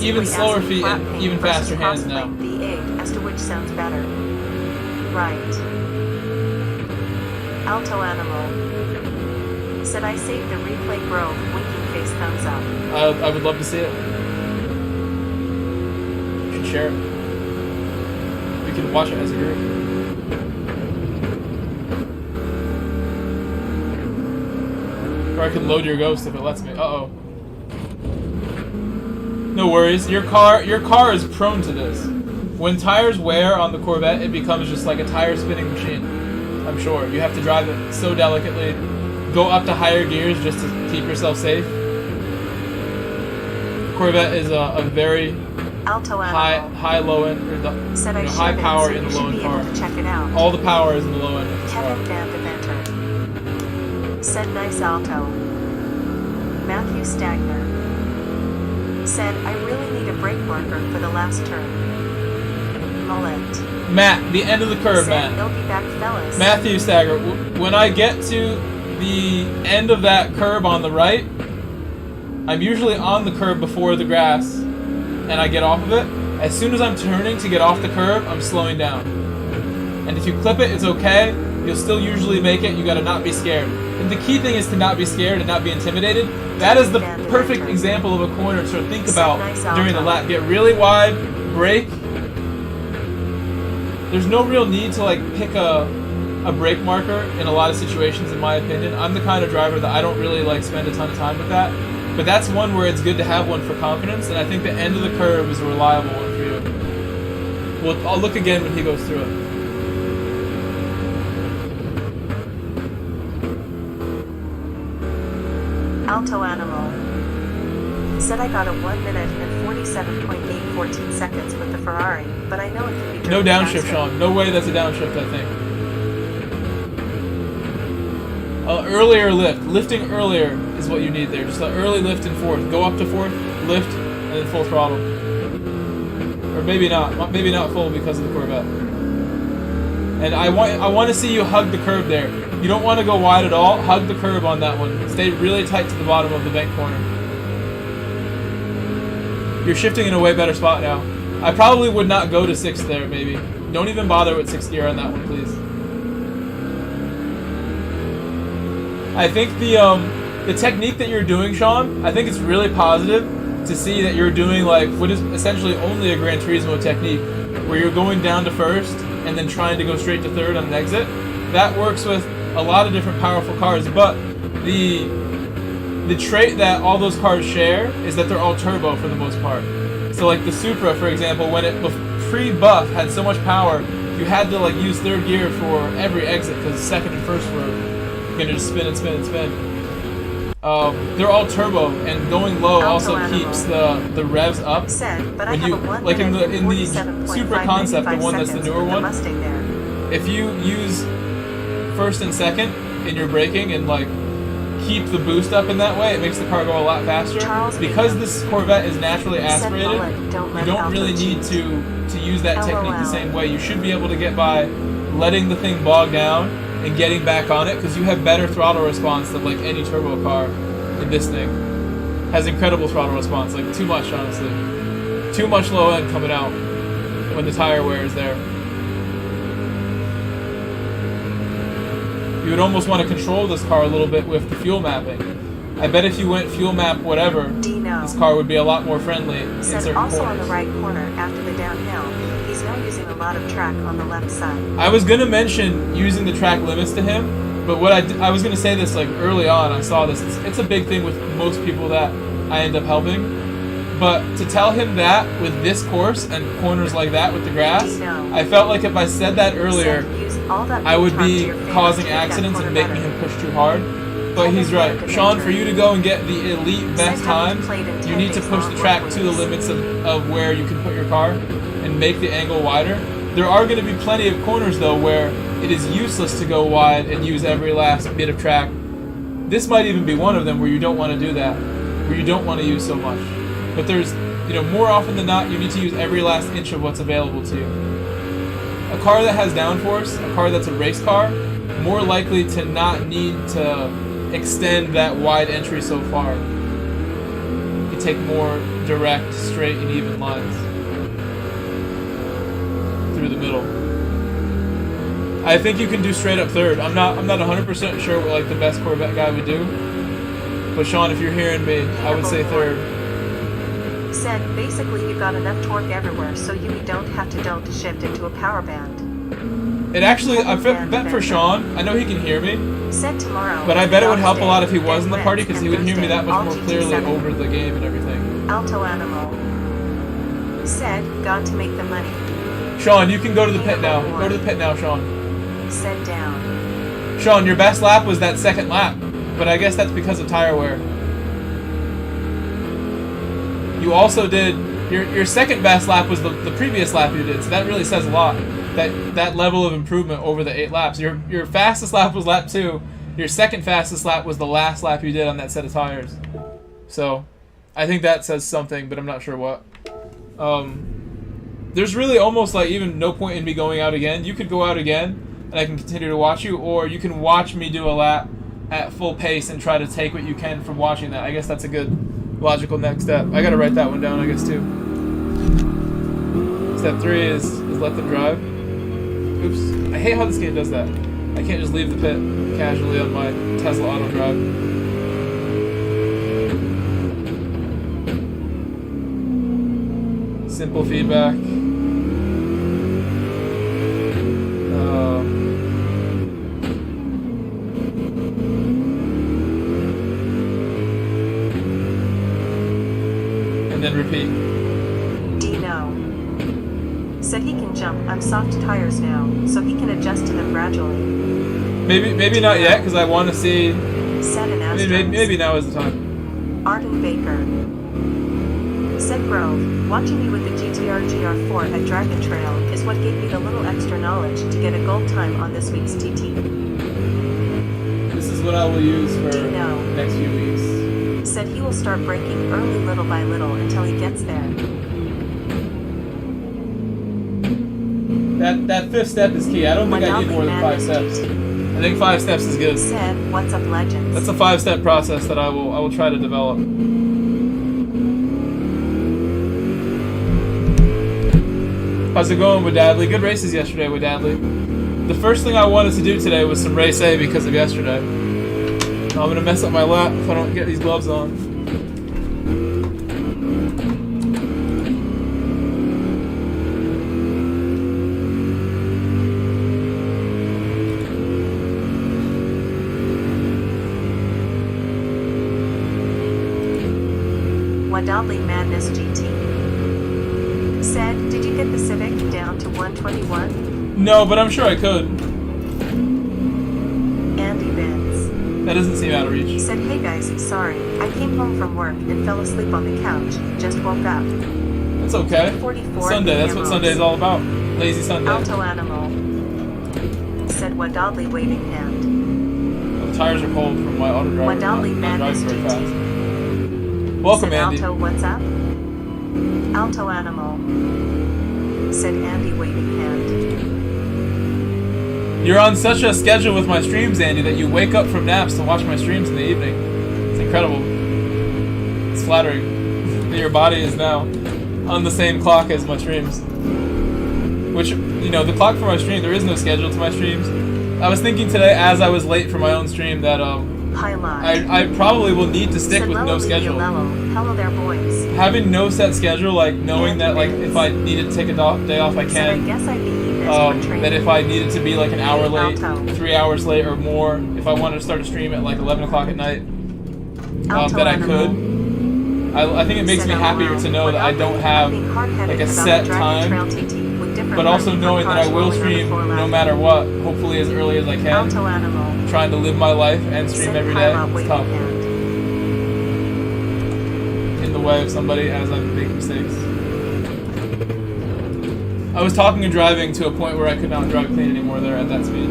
even slower feet and even faster hands now. V8 as to which sounds better. Right. Alto animal. Said I saved the replay Grove. Winking face thumbs up. I would love to see it. You should share it. We can watch it as a group. Or I can load your ghost if it lets me. Uh-oh. No worries. Your car is prone to this. When tires wear on the Corvette, it becomes just like a tire spinning machine. I'm sure. You have to drive it so delicately. Go up to higher gears just to keep yourself safe. The Corvette is a very high low end, or the high power in the low end car. Check it out. All the power is in the low end of this car. Kevin Van Deventer. Said nice Alto. Matthew Stagner. Said I really need a brake marker for the last turn. Mullet. Matt, the end of the curve, Matt. He'll be back, fellas. Matthew Stagger, when I get to the end of that curb on the right, I'm usually on the curb before the grass, and I get off of it. As soon as I'm turning to get off the curb, I'm slowing down. And if you clip it, it's okay. You'll still usually make it. You gotta not be scared. And the key thing is to not be scared and not be intimidated. That is the perfect example of a corner to think about during the lap. Get really wide, brake. There's no real need to like pick a brake marker in a lot of situations, in my opinion. I'm the kind of driver that I don't really like spend a ton of time with that. But that's one where it's good to have one for confidence, and I think the end of the curve is a reliable one for you. Well, I'll look again when he goes through it. Alto animal. Said I got a 1 minute and 47.814 seconds with the Ferrari, but I know it can be no downshift, Sean. No way that's a downshift, I think. Earlier lift. Lifting earlier is what you need there. Just an early lift in 4th. Go up to 4th, lift, and then full throttle. Or maybe not. Maybe not full because of the Corvette. And I want to see you hug the curb there. You don't want to go wide at all. Hug the curb on that one. Stay really tight to the bottom of the bank corner. You're shifting in a way better spot now. I probably would not go to 6th there, maybe. Don't even bother with 6th gear on that one, please. I think the technique that you're doing, Sean, I think it's really positive to see that you're doing like what is essentially only a Gran Turismo technique, where you're going down to 1st and then trying to go straight to 3rd on an exit. That works with a lot of different powerful cars, but the trait that all those cars share is that they're all turbo for the most part. So like the Supra, for example, when it pre-buff had so much power, you had to like use third gear for every exit because second and first were gonna just spin and spin and spin. They're all turbo, and going low also keeps the revs up. When you like in the Super Concept, the one that's the newer one, if you use first and second in your braking and like keep the boost up in that way, it makes the car go a lot faster. Because this Corvette is naturally aspirated, you don't really need to use that technique the same way. You should be able to get by letting the thing bog down and getting back on it, because you have better throttle response than like any turbo car in this thing. Has incredible throttle response, like too much, honestly. Too much low end coming out when the tire wear is there. You would almost want to control this car a little bit with the fuel mapping. I bet if you went fuel map whatever, this car would be a lot more friendly in certain also corners. On the right corner after the downhill, he's now using a lot of track on the left side. I was gonna mention using the track limits to him, but what I was gonna say this like early on. I saw this. It's a big thing with most people that I end up helping. But to tell him that with this course and corners like that with the grass, I felt like if I said that earlier, I would be causing accidents and making him push too hard. But he's right. Sean, for you to go and get the elite best times, you need to push the track to the limits of where you can put your car and make the angle wider. There are going to be plenty of corners, though, where it is useless to go wide and use every last bit of track. This might even be one of them where you don't want to do that, where you don't want to use so much. But there's, more often than not, you need to use every last inch of what's available to you. A car that has downforce, a car that's a race car, more likely to not need to extend that wide entry so far. You take more direct, straight, and even lines through the middle. I think you can do straight up third. I'm not 100% sure what like the best Corvette guy would do. But Sean, if you're hearing me, I would say third. Said basically you got enough torque everywhere, so you don't have to shift into a power band. It actually, I bet for Sean, I know he can hear me, said tomorrow, but I bet it would help a lot if he was in the party, because he would hear me that much more clearly over the game and everything. Alto Animal said, got to make the money. Sean, you can go to the pit now. Go to the pit now, Sean. Said down. Sean, your best lap was that second lap, but I guess that's because of tire wear. You also did, your second best lap was the previous lap you did, so that really says a lot. That level of improvement over the 8 laps. Your fastest lap was lap 2. Your second fastest lap was the last lap you did on that set of tires. So, I think that says something, but I'm not sure what. There's really almost like even no point in me going out again. You could go out again, and I can continue to watch you, or you can watch me do a lap at full pace and try to take what you can from watching that. I guess that's a good logical next step. I gotta write that one down, I guess, too. Step 3 is let them drive. Oops. I hate how this game does that. I can't just leave the pit casually on my Tesla auto drive. Simple feedback. And then repeat. Dino said he can jump on soft tires now, so he can adjust to them gradually. Maybe not yet, because I want to see. Maybe now is the time. Arden Baker said Grove, watching you with the GTR GR4 at Dragon Trail is what gave me the little extra knowledge to get a gold time on this week's TT. This is what I will use for the next few weeks. Said he will start braking early little by little until he gets there. That 5th step is key. I don't think I need more than 5 steps. I think 5 steps is good. Said, what's up, legends? That's a 5-step process that I will try to develop. How's it going with Dadley? Good races yesterday with Dadley. The first thing I wanted to do today was some race A because of yesterday. I'm gonna mess up my lap if I don't get these gloves on. Wadably Madness GT said, did you get the Civic? 121? No, but I'm sure I could. Andy Bins. That doesn't seem out of He reach. said, hey guys, sorry. I came home from work and fell asleep on the couch. Just woke up. That's okay. 44 Sunday, that's what Sunday is all about. Lazy Sunday. Alto Animal. Said Wadadley waving hand. The tires are cold from my auto driver. Wadadley Not Madness driving very GT. fast. Welcome, Said Andy. Alto, what's up? Alto Animal. Said Andy waving hand. You're on such a schedule with my streams, Andy, that you wake up from naps to watch my streams in the evening. It's incredible. It's flattering that your body is now on the same clock as my streams. Which, you know, the clock for my stream, there is no schedule to my streams. I was thinking today, as I was late for my own stream, that I probably will need to stick with no schedule. Hello there, boys. Having no set schedule, like knowing that like if I needed to take a day off, I can. That if I needed to be like an hour late, 3 hours late or more, if I wanted to start a stream at like 11 o'clock at night, that I could. I think it makes me happier to know that I don't have like a set time, but also knowing that I will stream no matter what, hopefully as early as I can. Trying to live my life and stream every day, it's tough. In the way of somebody as I make mistakes. I was talking and driving to a point where I could not drive clean anymore there at that speed.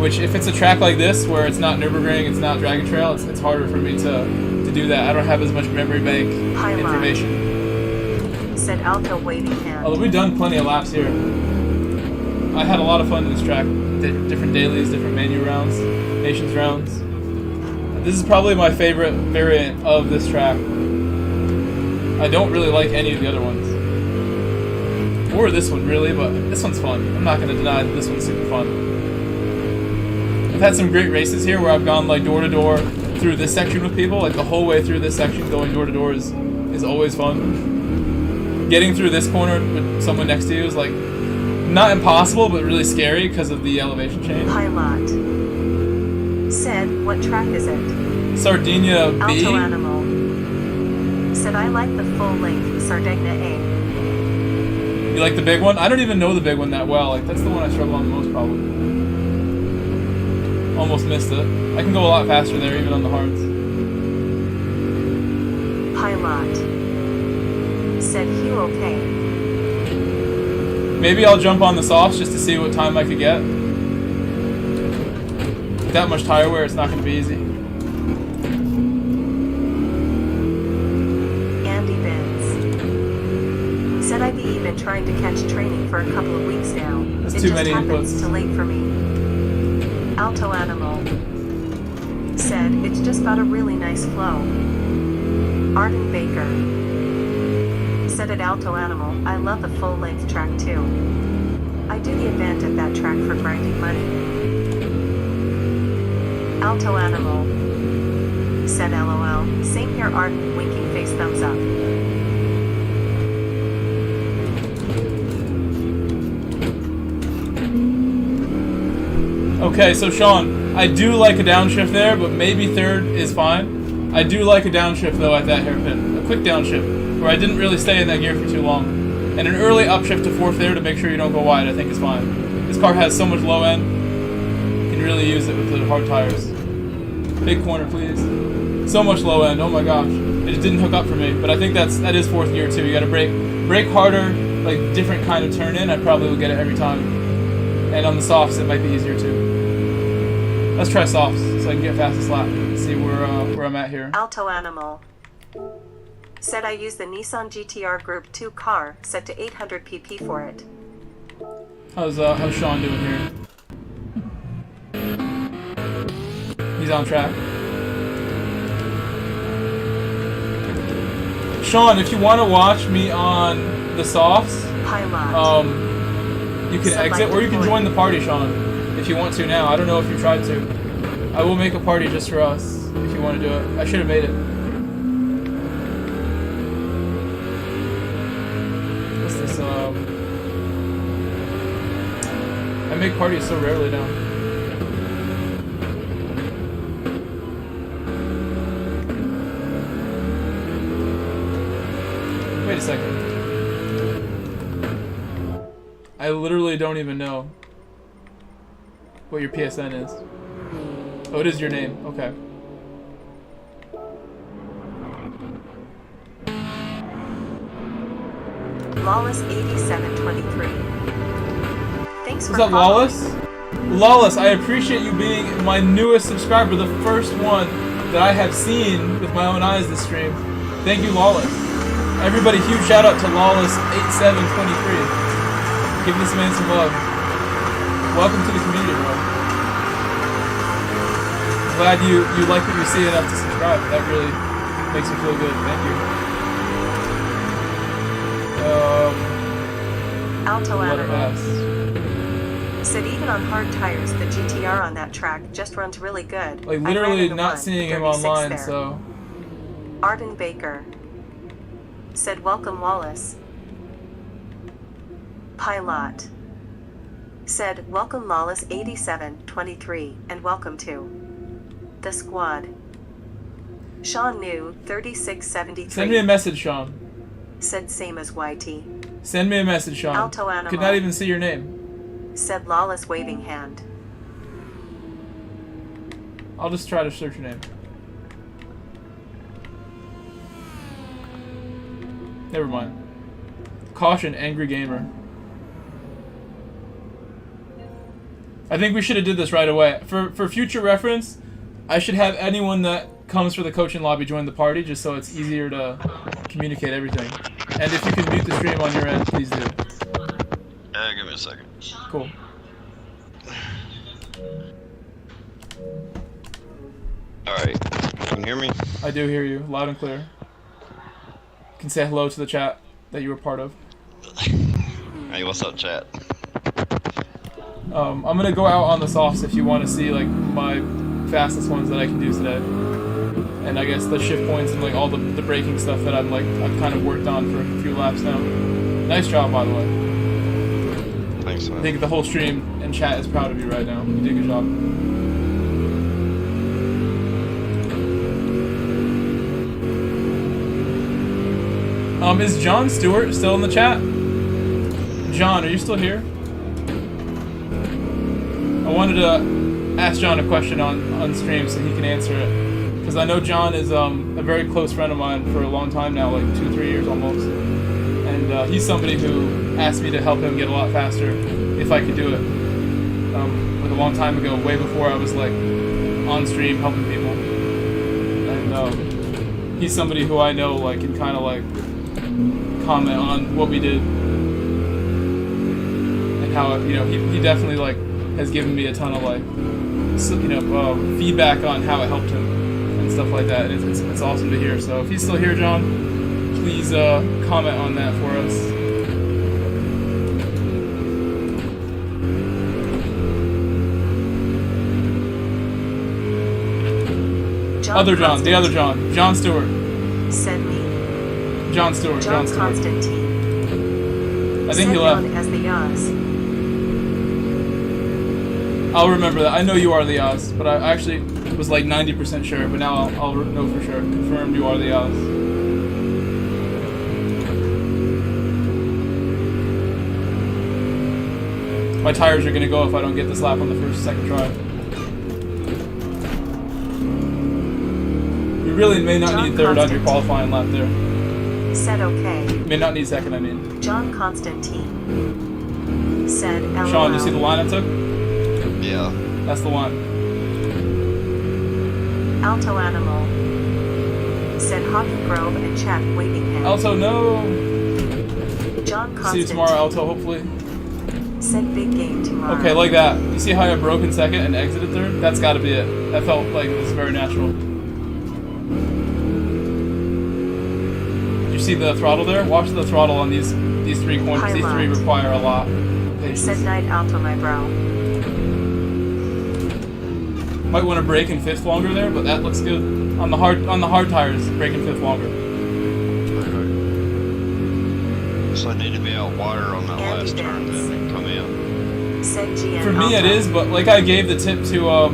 Which, if it's a track like this, where it's not Nürburgring, it's not Dragon Trail, it's harder for me to do that. I don't have as much memory bank information. Said Alto waving hand. Although we've done plenty of laps here. I had a lot of fun in this track. Different dailies, different menu rounds, nations rounds. This is probably my favorite variant of this track. I don't really like any of the other ones. Or this one, really, but this one's fun. I'm not going to deny that this one's super fun. I've had some great races here where I've gone like door to door through this section with people. Like the whole way through this section going door to door is always fun. Getting through this corner with someone next to you is like not impossible, but really scary because of the elevation change. Pilot. Said, what track is it? Sardinia B. Alto Animal. Said, I like the full length Sardinia A. You like the big one? I don't even know the big one that well. Like that's the one I struggle on the most probably. Almost missed it. I can go a lot faster there even on the hards. Pilot. Said, Hugh okay. Maybe I'll jump on the softs just to see what time I could get. With that much tire wear, it's not going to be easy. Andy Bins. Said I'd be even trying to catch training for a couple of weeks now. That's it too just many happens inputs. too late for me. Alto Animal. Said, it's just got a really nice flow. Arden Baker. Said at Alto Animal, I love the full-length track too. I do the event at that track for grinding money. Alto Animal. Said LOL. Same here, Arden, winking face thumbs up. Okay, so Sean, I do like a downshift there, but maybe third is fine. I do like a downshift though at that hairpin. A quick downshift, where I didn't really stay in that gear for too long. And an early upshift to fourth there to make sure you don't go wide, I think is fine. This car has so much low end, you can really use it with the hard tires. Big corner, please. So much low end, oh my gosh. It just didn't hook up for me, but I think that is fourth gear too. You gotta brake harder, like different kind of turn in, I probably will get it every time. And on the softs, it might be easier too. Let's try softs so I can get fastest lap and see where I'm at here. Alto Animal. Said I use the Nissan GTR Group 2 car set to 800 pp for it. How's Sean doing here? He's on track. Sean, if you want to watch me on the softs, Pilot. you can exit or you can join the party, Sean. If you want to now. I don't know if you tried to. I will make a party just for us if you want to do it. I should have made it. What's this? I make parties so rarely now. Wait a second. literally don't even know what your PSN is. Oh, it is your name. Okay. Lawless 8723. Thanks for Is that Lawless? Lawless, I appreciate you being my newest subscriber, the first one that I have seen with my own eyes this stream. Thank you, Lawless. Everybody, huge shout out to Lawless 8723. Give this man some love. Welcome to the community, bro. Glad you like what you see enough to subscribe. That really makes me feel good. Thank you. Alto Letter Animal. S. Said even on hard tires, the GTR on that track just runs really good. Like I literally ran into not one, seeing him 36 online, there. so. Arden Baker. Said welcome Wallace. Pilot. Said welcome Lawless 8723 and welcome to the squad. Sean New 3673. Send me a message, Sean. Said same as YT. Send me a message, Sean. Alto Animal. Could not even see your name. Said Lawless waving hand. I'll just try to search your name. Never mind. Caution, angry gamer. I think we should have did this right away. For future reference, I should have anyone that comes for the coaching lobby join the party, just so it's easier to communicate everything. And if you can mute the stream on your end, please do. Give me a second. Cool. Alright, can you hear me? I do hear you, loud and clear. You can say hello to the chat that you were part of. Hey, what's up, chat? I'm gonna go out on the softs if you want to see like my fastest ones that I can do today. And I guess the shift points and like all the braking stuff that I've kind of worked on for a few laps now. Nice job, by the way. Thanks, man. I think the whole stream and chat is proud of you right now. You did a good job. Is John Stewart still in the chat? John, are you still here? I wanted to ask John a question on stream so he can answer it. Because I know John is a very close friend of mine for a long time now, like 2-3 years almost. And he's somebody who asked me to help him get a lot faster if I could do it. Like a long time ago, way before I was like on stream helping people. And he's somebody who I know like can kind of like comment on what we did and how he definitely like has given me a ton of like feedback on how it helped him and stuff like that, and it's awesome to hear. So if he's still here, John, please comment on that for us. The other John Stewart. Send me. John Stewart. John Constantine. I think he left. As the Oz. I'll remember that. I know you are the Oz, but I actually was like 90% sure, but now I'll know for sure. Confirmed you are the Oz. My tires are gonna go if I don't get this lap on the second try. You really may not need third on your qualifying lap there. Said okay. May not need second, I mean. John Constantine. Said LOL. Sean, you see the line I took? Yeah. That's the one. Alto Animal. Said Hockey Grove and chat waving hand. Alto, no! John Constantine. See you tomorrow, Alto, hopefully. Said big game tomorrow. Okay, like that. You see how I broke in second and exited third? That's gotta be it. That felt like it was very natural. Did you see the throttle there? Watch the throttle on these 3 corners. These 3 require a lot of patience. Said night Alto my bro. Might want to brake in 5th longer there, but that looks good. On the hard tires, brake in 5th longer. Okay. So I need to be out wider on that last turn then and come in. Said GN For me, it is, but like I gave the tip to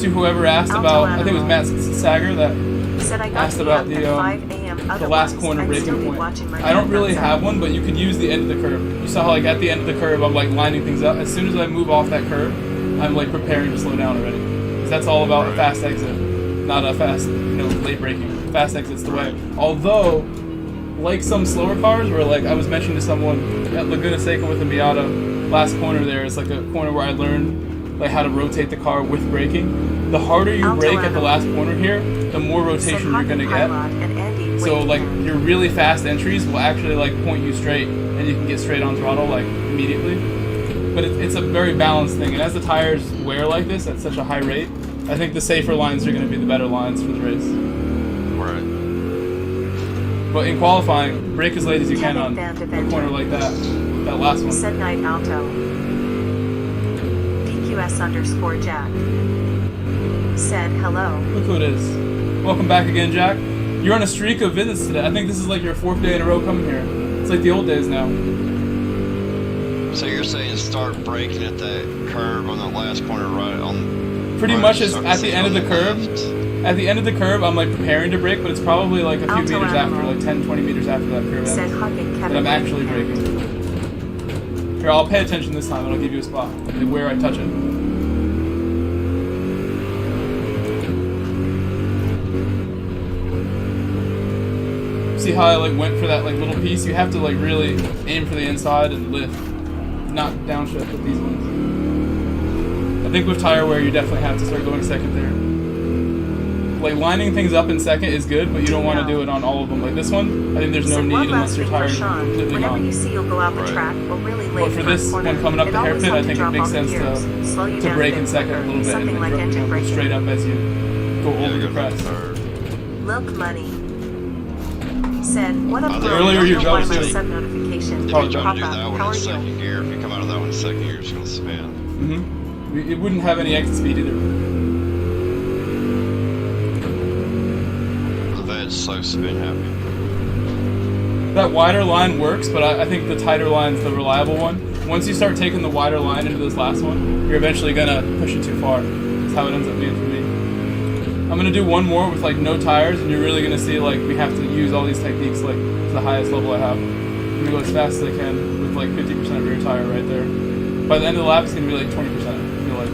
whoever asked about. I think it was Matt Sager that said I got asked about the 5 a.m. the last corner braking point. I don't really have one, but you could use the end of the curve. You saw how like at the end of the curve, I'm like lining things up. As soon as I move off that curve, I'm like preparing to slow down already. Because that's all about a fast exit, not a fast, late braking. Fast exit's the way. Although, like some slower cars, where like I was mentioning to someone at Laguna Seca with the Miata, last corner there is like a corner where I learned like how to rotate the car with braking. The harder you brake at the last corner here, the more rotation you're gonna get. So like your really fast entries will actually like point you straight, and you can get straight on throttle like immediately. But it's a very balanced thing, and as the tires wear like this at such a high rate, I think the safer lines are going to be the better lines for the race. Right. But in qualifying, brake as late as you can on a corner like that last one. Said Night Alto. DQS_Jack. Said hello. Look who it is. Welcome back again, Jack. You're on a streak of visits today. I think this is like your 4th day in a row coming here. It's like the old days now. So you're saying start braking at that curve on that last corner right on... Pretty much is at the end of the curve. At the end of the curve, I'm like preparing to brake, but it's probably like a few meters after, like 10, 20 meters after that curve ends, that I'm actually braking. Here, I'll pay attention this time, and I'll give you a spot, like where I touch it. See how I like went for that like little piece? You have to like really aim for the inside and lift, not downshift with these ones. I think with tire wear you definitely have to start going second there. Like lining things up in second is good, but you don't want to do it on all of them. Like this one, I think there's no need unless your tires are completely whenever gone. You see you'll go out the track or really late But for this one coming up the hairpin, I think it makes sense to brake in second a little bit and then go straight up as you go over the crest. Milk Money said, what up, The earlier you go, my sub notification. If you try to do that one in second gear, if you come out of that one in second gear, it's going to spin. It wouldn't have any exit speed either. That's so spin happy. That wider line works, but I think the tighter line's the reliable one. Once you start taking the wider line into this last one, you're eventually gonna push it too far. That's how it ends up being for me. I'm gonna do one more with like no tires, and you're really gonna see like we have to use all these techniques like to the highest level I have. I'm gonna go as fast as I can with like 50% rear tire right there. By the end of the lap, it's gonna be like 20%. I feel like.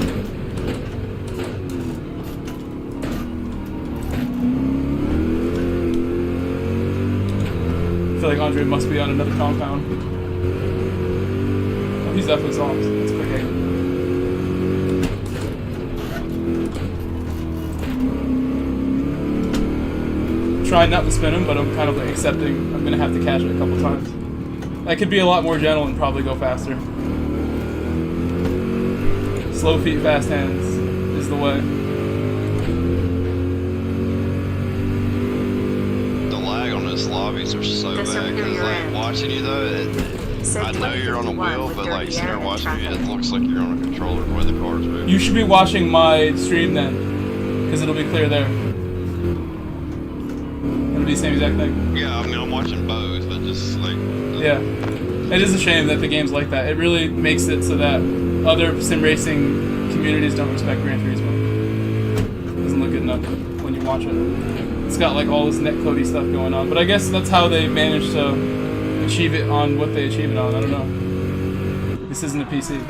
I feel like Andre must be on another compound. Oh, he's definitely soft. That's quick angle. Trying not to spin him, but I'm kind of like accepting I'm gonna have to catch it a couple times. I could be a lot more gentle and probably go faster. Slow feet, fast hands is the way. Lobbies are so bad because like watching you though, I know you're on a wheel, but like sitting there watching you, it looks like you're on a controller the way the car's moving. You should be watching my stream then, because it'll be clear there. It'll be the same exact thing. Yeah, I mean I'm watching both, but just like yeah, it is a shame that the game's like that. It really makes it so that other sim racing communities don't respect Gran Turismo. It doesn't look good enough when you watch it. It's got like all this netcodey stuff going on, but I guess that's how they managed to achieve it on what they achieve it on. I don't know. This isn't a PC.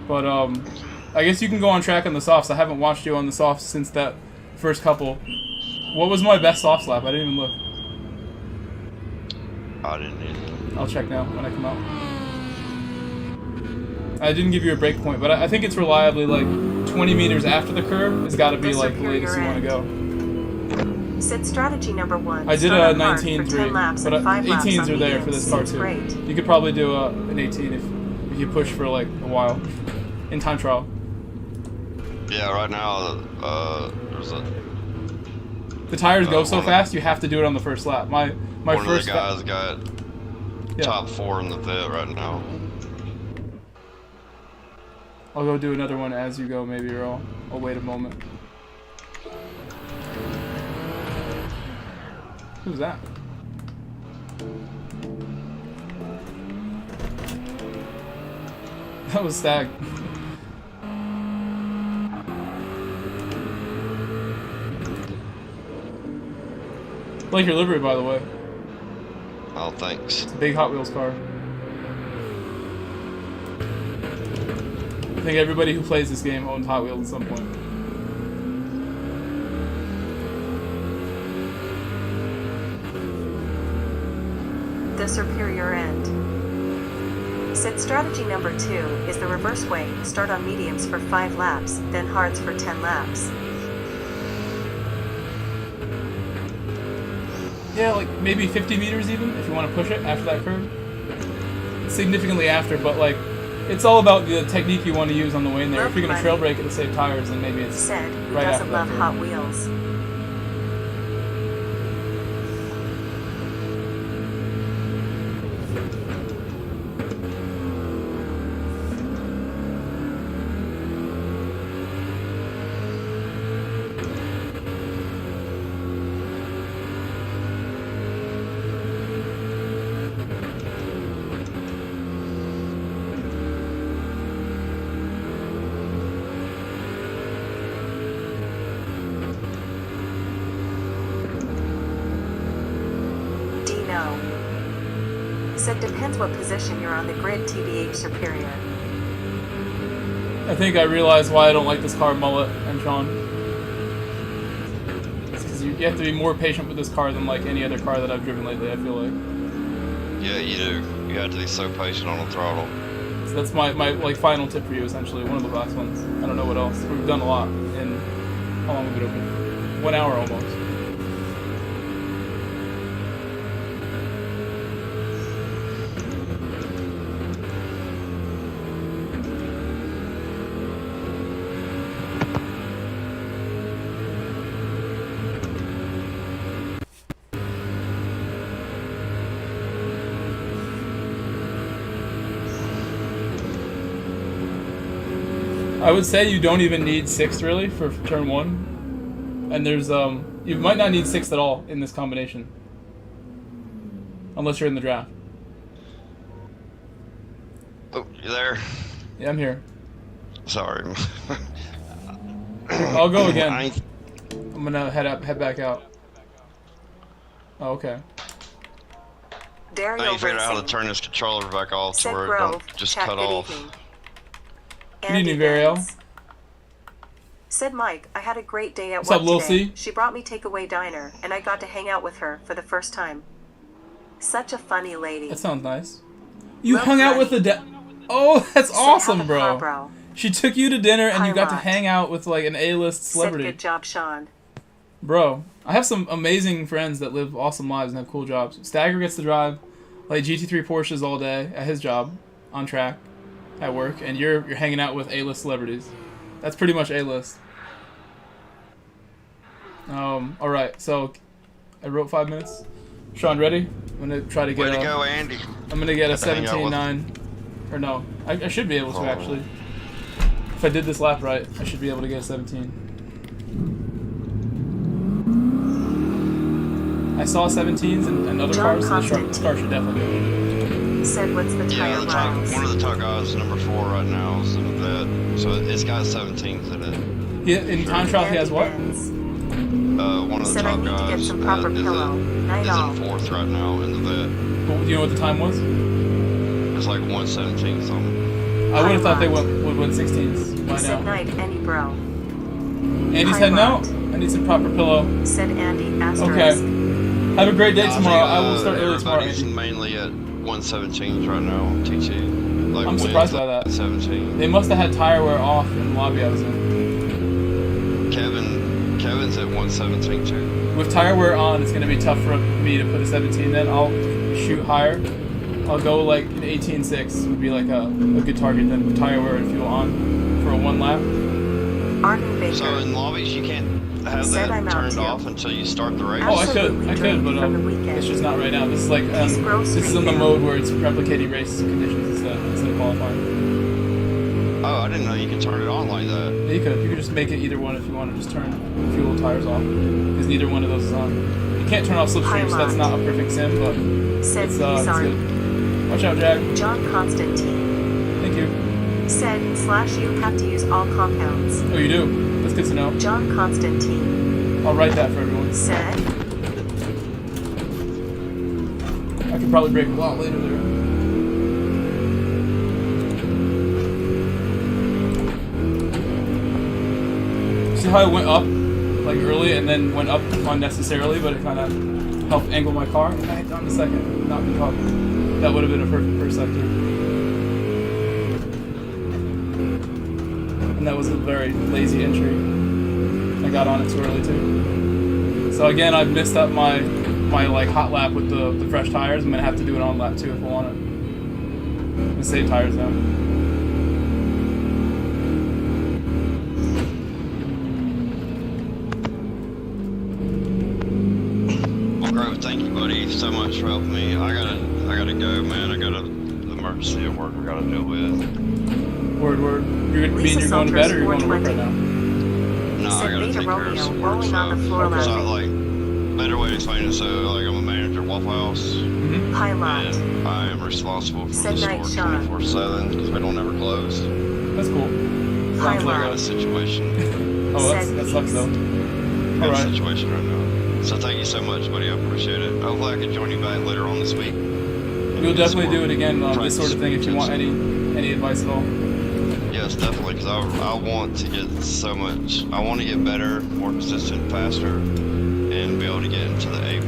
But I guess you can go on track on the softs. I haven't watched you on the softs since that first couple. What was my best soft lap? I didn't even look. I didn't either. I'll check now when I come out. I didn't give you a break point, but I think it's reliably like 20 meters after the curve has got to be like the latest you want to go. Set strategy number 1. I did a 19.3, but 18s are there for this car too. Great. You could probably do an 18 if you push for like a while in time trial. Yeah, right now there's a. The tires go so fast, you have to do it on the first lap. My one first of the guys got top 4 in the pit right now. I'll go do another one as you go, maybe, or I'll wait a moment. Who's that? That was Stag. I like your livery, by the way. Oh, thanks. It's a big Hot Wheels car. I think everybody who plays this game owns Hot Wheels at some point. The superior end. Said strategy number 2 is the reverse way. Start on mediums for 5 laps, then hards for 10 laps. Yeah, like maybe 50 meters even, if you want to push it after that curve. Significantly after, but like, it's all about the technique you want to use on the way in there. Love If you're going to money. trail brake it to save tires, then maybe it's Said who right doesn't after that love curve. Hot Wheels. Dino. Said depends what position you're on the grid, TBH superior. I think I realized why I don't like this car, Mullet and Sean. It's because you have to be more patient with this car than like any other car that I've driven lately, I feel like. Yeah, you do. You have to be so patient on the throttle. So that's my like final tip for you, essentially. One of the last ones. I don't know what else. We've done a lot in... How long have we been open? 1 hour almost. I would say you don't even need 6th really for turn 1. And there's you might not need 6th at all in this combination. Unless you're in the draft. Oh, you there? Yeah, I'm here. Sorry. I'll go again. I ain't- I'm gonna head back out. Oh, okay. Dario I ain't figured out how to Racing. turn this controller back off to Said where it Grove. don't just Chat, cut good off. evening. Good evening, Andy Variel. Benz. Said Mike, I had a great day at What's work up, Lil today. C? She brought me takeaway diner, and I got to hang out with her for the first time. Such a funny lady. That sounds nice. You Love hung out with money. the Oh, that's Said awesome, have a car, bro. She took you to dinner and you got to Pilot. hang out with like an A-list Said celebrity. good job, Sean. Bro, I have some amazing friends that live awesome lives and have cool jobs. Stagger gets to drive like GT3 Porsches all day at his job, on track, at work, and you're hanging out with A-list celebrities. That's pretty much A-list. All right, so I wrote 5 minutes. Sean, ready? I'm gonna try to get Way to a. go, Andy. I'm gonna get a Got to hang out with 17.9, or no, I should be able to Oh. actually. If I did this lap right, I should be able to get a 17. I saw 17s and other John cars, so this car should definitely be able to. Said what's the Yeah, tire the top, miles? one of the top guys, number 4 right now, is in that. So it's got 17s in it. Yeah, in time trial, he has what? Benz. One of the Said I top need to get guys some proper pillow. Night is off. in 4th right now in the vet. Well, do you know what the time was? It's like 117 something. I would have thought they Pilot. would win 16s by Said now. night, Andy bro. Andy's heading out. Pilot. I need some proper pillow. Said Andy asterisk. Okay. Have a great day I think, tomorrow. I will start early tomorrow, everybody's Andy. mainly at 117s right now on TT. Like I'm surprised wins by that. at 17. They must have had tire wear off in the lobby I was in. Kevin's at 117 too. With tire wear on, it's going to be tough for me to put a 17 then. I'll shoot higher. I'll go like an 18.6 would be like a good target then with tire wear and fuel on for a 1 lap. Arden Baker. So in lobbies you can't have Said that I'm out turned too. off until you start the race. Oh, I Absolutely could, but from the weekend. it's just not right now. This is like He's gross this is in the right mode where it's replicating race conditions instead of qualifying. Oh, I didn't know you could turn it on like that. Yeah, you could just make it either one if you want to just turn fuel tires off because neither one of those is on. You can't turn off slipstream, so that's not a perfect sim, but Said it's he's good. on. Watch out, Jack. John Constantine. Thank you. Said / you have to use all compounds. Oh, you do. That's good to know. John Constantine. I'll write that for everyone. Said could probably brake a lot later there. See how I went up like early and then went up unnecessarily, but it kind of helped angle my car. If I had gone a second, not been talking, that would have been a perfect first sector. And that was a very lazy entry. I got on it too early too. So again, I've missed up my like hot lap with the fresh tires. I'm gonna have to do an on lap too if I want it. I'm gonna save tires now. Well, Grove, thank you, buddy, so much for helping me. I gotta go, man. I got an emergency at work I gotta deal with. Word. You're going to bed or you're going to work right now? No, I gotta take care of some work stuff. So, like, better way to explain it, so, like, I'm a manager at Waffle House. Mm-hmm. And I am responsible for the store 24/7 because we don't ever close. That's cool. I got a situation. Oh, that sucks though. Got a situation right now. So thank you so much, buddy. I appreciate it. Hopefully I can join you back later on this week. We'll definitely do it again, this sort of thing, if you want any advice at all. Yes, definitely, because I want to get so much. I want to get better, more consistent, faster, and be able to get into the A+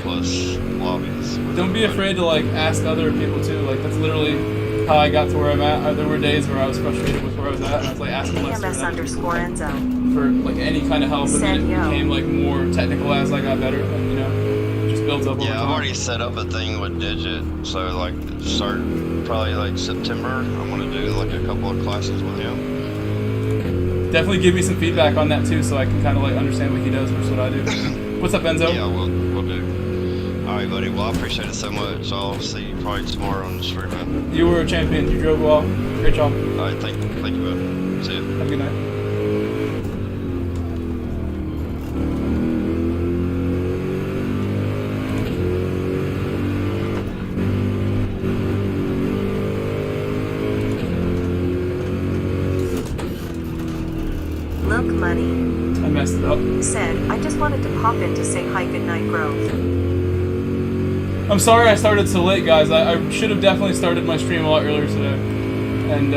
lobbies. Don't be afraid to like ask other people too. Like that's literally how I got to where I'm at. There were days where I was frustrated with where I was at, and I was like asking AMS_Enzo for like any kind of help, and then it became like more technical as I got better. And, you know, just builds up over time. Yeah, I've already set up a thing with Digit, so like start probably like September. I'm gonna do like a couple of classes with him. Definitely give me some feedback on that too, so I can kind of like understand what he does versus what I do. What's up, Enzo? Yeah, we'll do. Alright, buddy. Well, I appreciate it so much. I'll see you probably tomorrow on the stream, man. You were a champion. You drove well. Great job. Alright, thank you, bud. See you. Have a good night. Look, money. I messed it up. Said, I just wanted to pop in to say hi, good night, Grove. I'm sorry I started so late, guys. I should have definitely started my stream a lot earlier today. And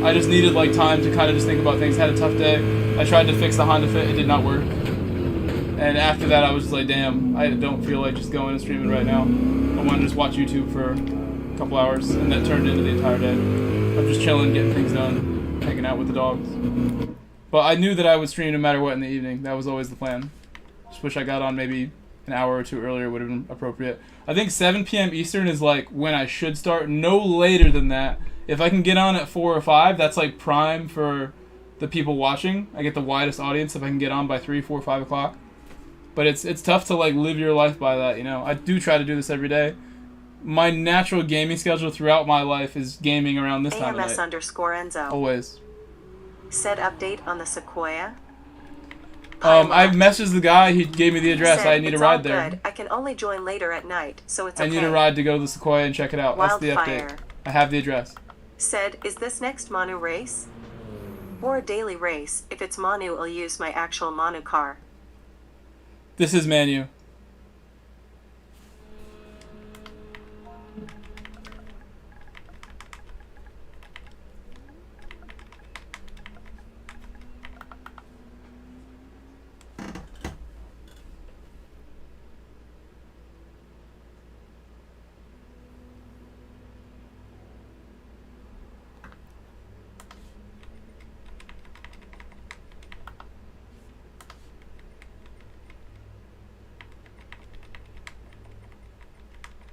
I just needed like time to kind of just think about things. Had a tough day. I tried to fix the Honda Fit. It did not work. And after that, I was just like, damn, I don't feel like just going and streaming right now. I want to just watch YouTube for a couple hours. And that turned into the entire day. I'm just chilling, getting things done, hanging out with the dogs. But I knew that I would stream no matter what in the evening. That was always the plan. Just wish I got on maybe an hour or two earlier would have been appropriate. I think 7 p.m. Eastern is like when I should start. No later than that. If I can get on at 4 or 5, that's like prime for the people watching. I get the widest audience if I can get on by 3, 4, 5 o'clock. But it's tough to like live your life by that, you know. I do try to do this every day. My natural gaming schedule throughout my life is gaming around this time of night. AMS_Enzo. Always. Said update on the Sequoia. I messaged the guy. He gave me the address. Said, I need a ride there. Good. I can only join later at night, so it's okay. I need a ride to go to the Sequoia and check it out. That's the update. I have the address. Said, is this next Manu race? Or a daily race? If it's Manu, I'll use my actual Manu car. This is Manu.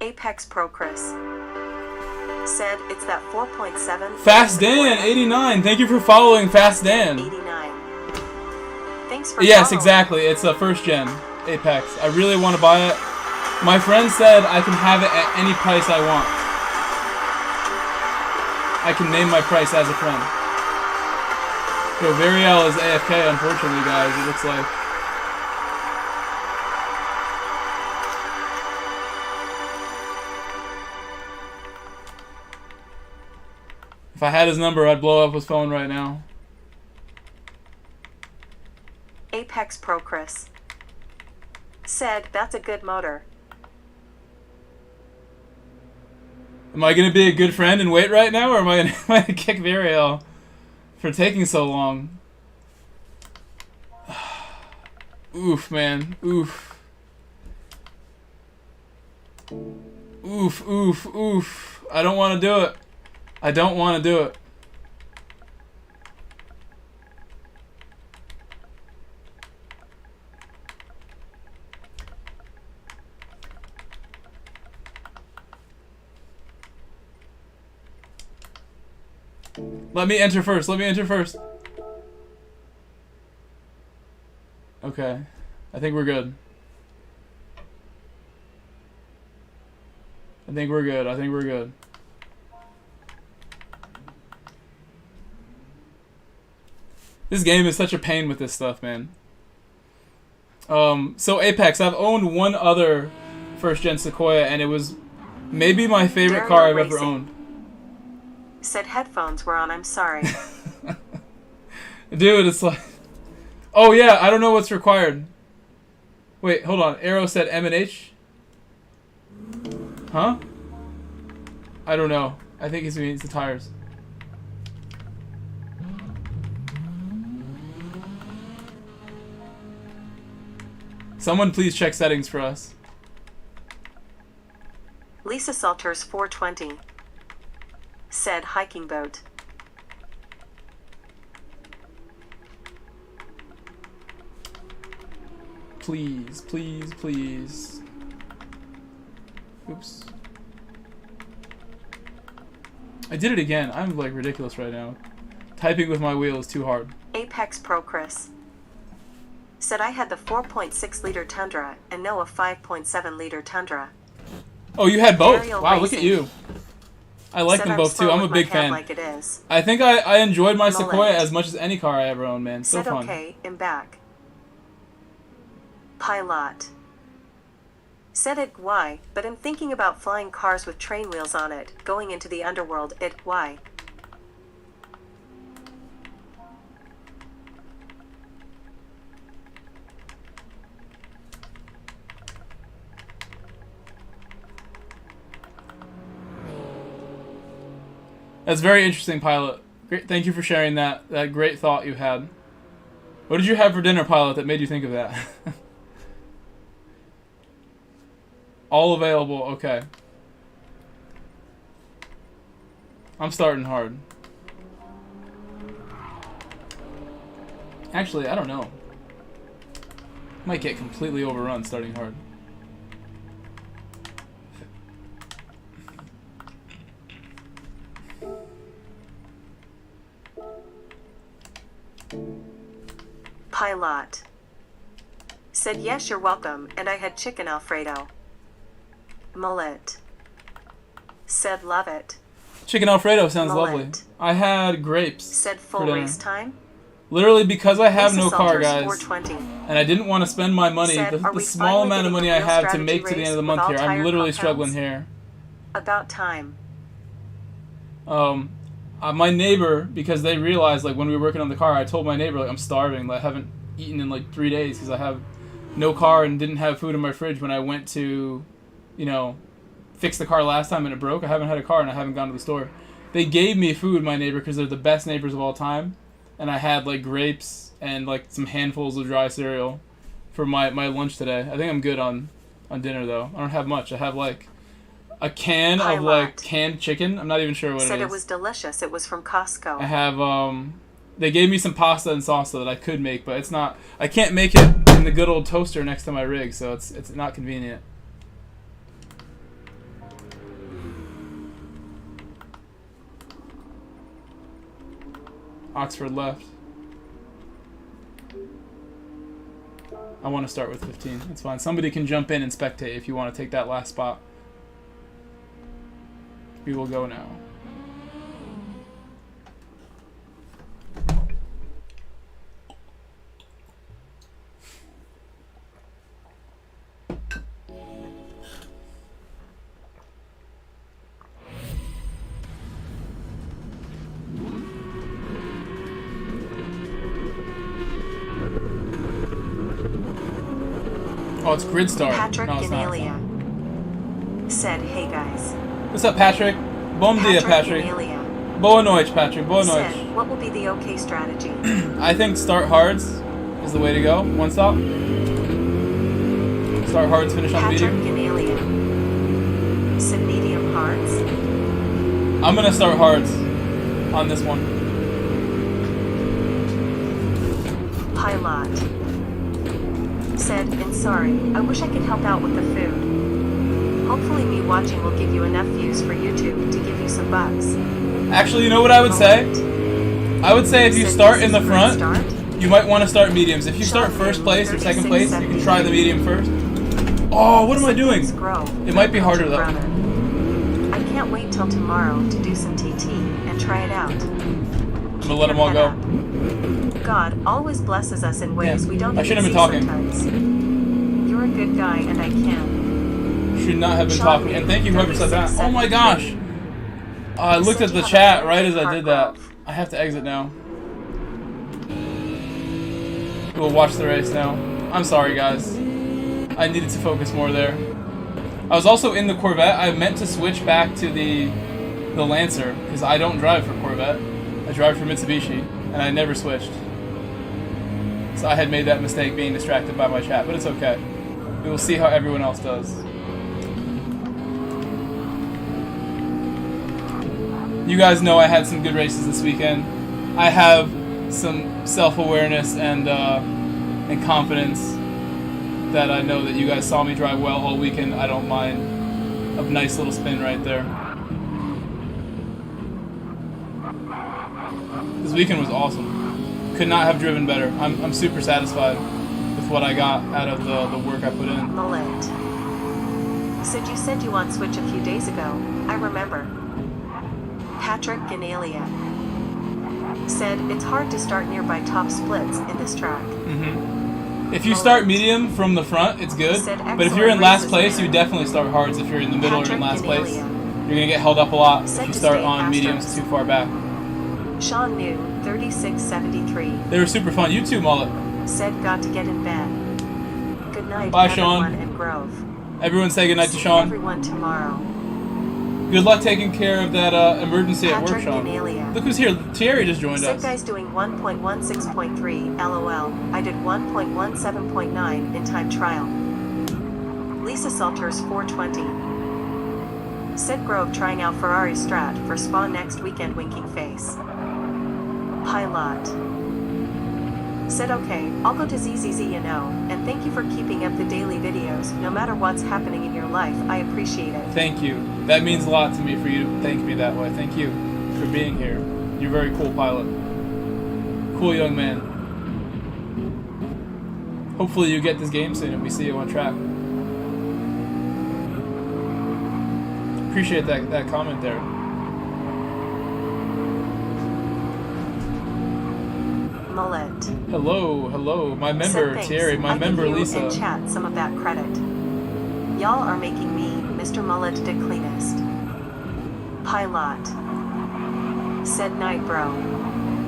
Apex Pro Chris. Said it's that 4.7. Fast Dan 89. Thank you for following Fast Dan. 89. Thanks for Yes, following. exactly. It's a first gen Apex. I really want to buy it. My friend said I can have it at any price I want. I can name my price as a friend. So Variel is AFK, unfortunately, guys. It looks like. If I had his number, I'd blow up his phone right now. Apex Pro Chris. Said, that's a good motor. Am I gonna be a good friend and wait right now, or am I gonna kick Viriel for taking so long? Oof, man. Oof. Oof, oof, oof. I don't want to do it. I don't want to do it. Let me enter first. Let me enter first. Okay. I think we're good. I think we're good. I think we're good. This game is such a pain with this stuff, man. So Apex, I've owned one other first-gen Sequoia, and it was maybe my favorite car I've ever owned. Said headphones were on, I'm sorry. Dude, it's like... Oh yeah, I don't know what's required. Wait, hold on. Arrow said M and H? Huh? I don't know. I think it means the tires. Someone please check settings for us. Lisa Salters 420. Said hiking boat. Please, please, please. Oops. I did it again. I'm like ridiculous right now. Typing with my wheel is too hard. Apex Pro Chris. Said I had the 4.6 liter Tundra and no a 5.7 liter Tundra. Oh, you had both? Aerial wow, racing. look at you. I like them both too. I'm a big fan. Like it is. I think I enjoyed my Mullet. Sequoia as much as any car I ever owned, man. So Said fun. okay, I'm back. Pilot. Said it why, but I'm thinking about flying cars with train wheels on it, going into the underworld, it why. That's very interesting, Pilot. Great, thank you for sharing that great thought you had. What did you have for dinner, Pilot, that made you think of that? All available, okay. I'm starting hard. Actually, I don't know. Might get completely overrun starting hard. Pilot. Said yes, you're welcome, and I had chicken Alfredo. Mullet. Said love it. Chicken Alfredo sounds Mullet. lovely. I had grapes. Said for full dinner. race time. Literally because I have Lisa no car, Salters, guys, 420. and I didn't want to spend my money, Said, the "Are we small finally amount of getting money a I real have to strategy make to the end of the race month with here. all I'm tire literally compounds? struggling here. About time. My neighbor, because they realized, like, when we were working on the car, I told my neighbor, like, I'm starving, like, I haven't eaten in, like, 3 days, because I have no car and didn't have food in my fridge when I went to, you know, fix the car last time and it broke. I haven't had a car and I haven't gone to the store. They gave me food, my neighbor, because they're the best neighbors of all time, and I had, like, grapes and, like, some handfuls of dry cereal for my lunch today. I think I'm good on dinner, though. I don't have much. I have, like, a can of, like, canned chicken. I'm not even sure what it is. Said it was delicious. It was from Costco. I have, they gave me some pasta and salsa that I could make, but it's not, I can't make it in the good old toaster next to my rig, so it's not convenient. Oxford left. I want to start with 15. That's fine. Somebody can jump in and spectate if you want to take that last spot. We will go now. Oh, it's Gridstar. Patrick No, it's not. Ganelia said, hey guys. What's up, Patrick? Bom dia, Patrick. Boa noite, Patrick. Boa noite. Said, what will be the okay strategy? I think start hards is the way to go. One stop. Start hards, finish on medium. Said medium hards. I'm gonna start hards on this one. Pilot. Said, and sorry, I wish I could help out with the food. Hopefully me watching will give you enough views for YouTube to give you some bucks. Actually, you know what I would say? I would say if you start in the front, you might want to start mediums. If you start first place or second place, you can try the medium first. Oh, what am I doing? It might be harder though. I can't wait till tomorrow to do some TT and try it out. I'm gonna let them all go. God always blesses us in ways we don't I shouldn't even have see been talking. sometimes. You're a good guy and I can. Should not have been talking. And thank you whoever said that. Oh my gosh! I looked at the chat right as I did that. I have to exit now. We'll watch the race now. I'm sorry guys. I needed to focus more there. I was also in the Corvette. I meant to switch back to the Lancer because I don't drive for Corvette. I drive for Mitsubishi and I never switched. So I had made that mistake being distracted by my chat, but it's okay. We will see how everyone else does. You guys know I had some good races this weekend. I have some self-awareness and confidence that I know that you guys saw me drive well all weekend. I don't mind a nice little spin right there. This weekend was awesome. Could not have driven better. I'm super satisfied with what I got out of the work I put in. Mullet. You said you want Switch a few days ago. I remember. Patrick Ganalia said it's hard to start nearby top splits in this track. If you start medium from the front, it's good. But if you're in last place, you definitely start hards. If you're in the middle or in last place, you're gonna get held up a lot if you start on mediums too far back. Sean New, 3673. They were super fun. You too, Mullet. Said got to get in bed. Good night, bye, everyone Sean. in Grove. Everyone say good night to Sean. Everyone tomorrow. Good luck taking care of that emergency at work, Sean. Ganalia. Look who's here. Thierry just joined us. Guy's doing 1.16.3, LOL. I did 1.17.9 in time trial. Lisa Salters 420. Sid Grove trying out Ferrari Strat for Spa next weekend, winking face. Pilot. Said okay, I'll go to ZZZ, you know, and thank you for keeping up the daily videos, no matter what's happening in your life, I appreciate it. Thank you. That means a lot to me for you to thank me that way. Thank you for being here. You're a very cool pilot. Cool young man. Hopefully you get this game soon and we see you on track. Appreciate that comment there. Mullet. Hello, my member Thierry, my member Lisa. In chat some of that credit. Y'all are making me Mr. Mullet the cleanest. Pilot. Said night, bro.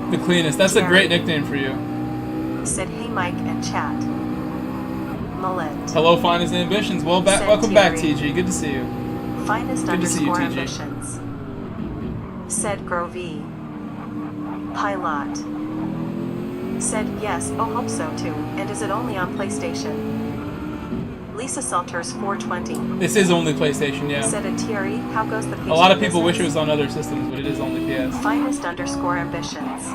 The cleanest. That's Thierry. A great nickname for you. Said hey Mike and chat. Mullet. Hello, Finest Ambitions. Welcome back, TG. Good to see you. Finest Good to see you, TG. Ambitions. Said Grovey. Pilot. Said yes, oh hope so too, and is it only on PlayStation? Lisa Salters 420. This is only PlayStation, yeah. Said a Thierry, how goes the PC A lot of people business? wish it was on other systems, but it is only PS. Finest Ambitions.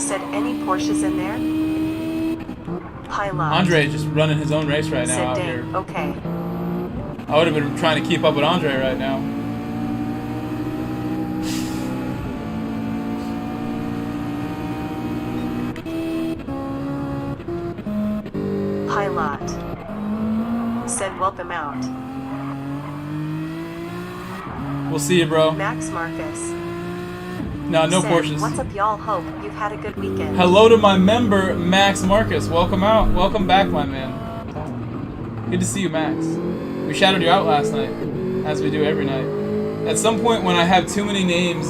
Said any Porsches in there? Pilot. Andre is just running his own race right now said out Dan, here. okay. I would have been trying to keep up with Andre right now. Pilot. Said whelp him out. We'll see you, bro. Max Marcus. No said, Porsches. What's up, y'all? Hope you've had a good weekend. Hello to my member, Max Marcus. Welcome out. Welcome back, my man. Good to see you, Max. We shouted you out last night, as we do every night. At some point, when I have too many names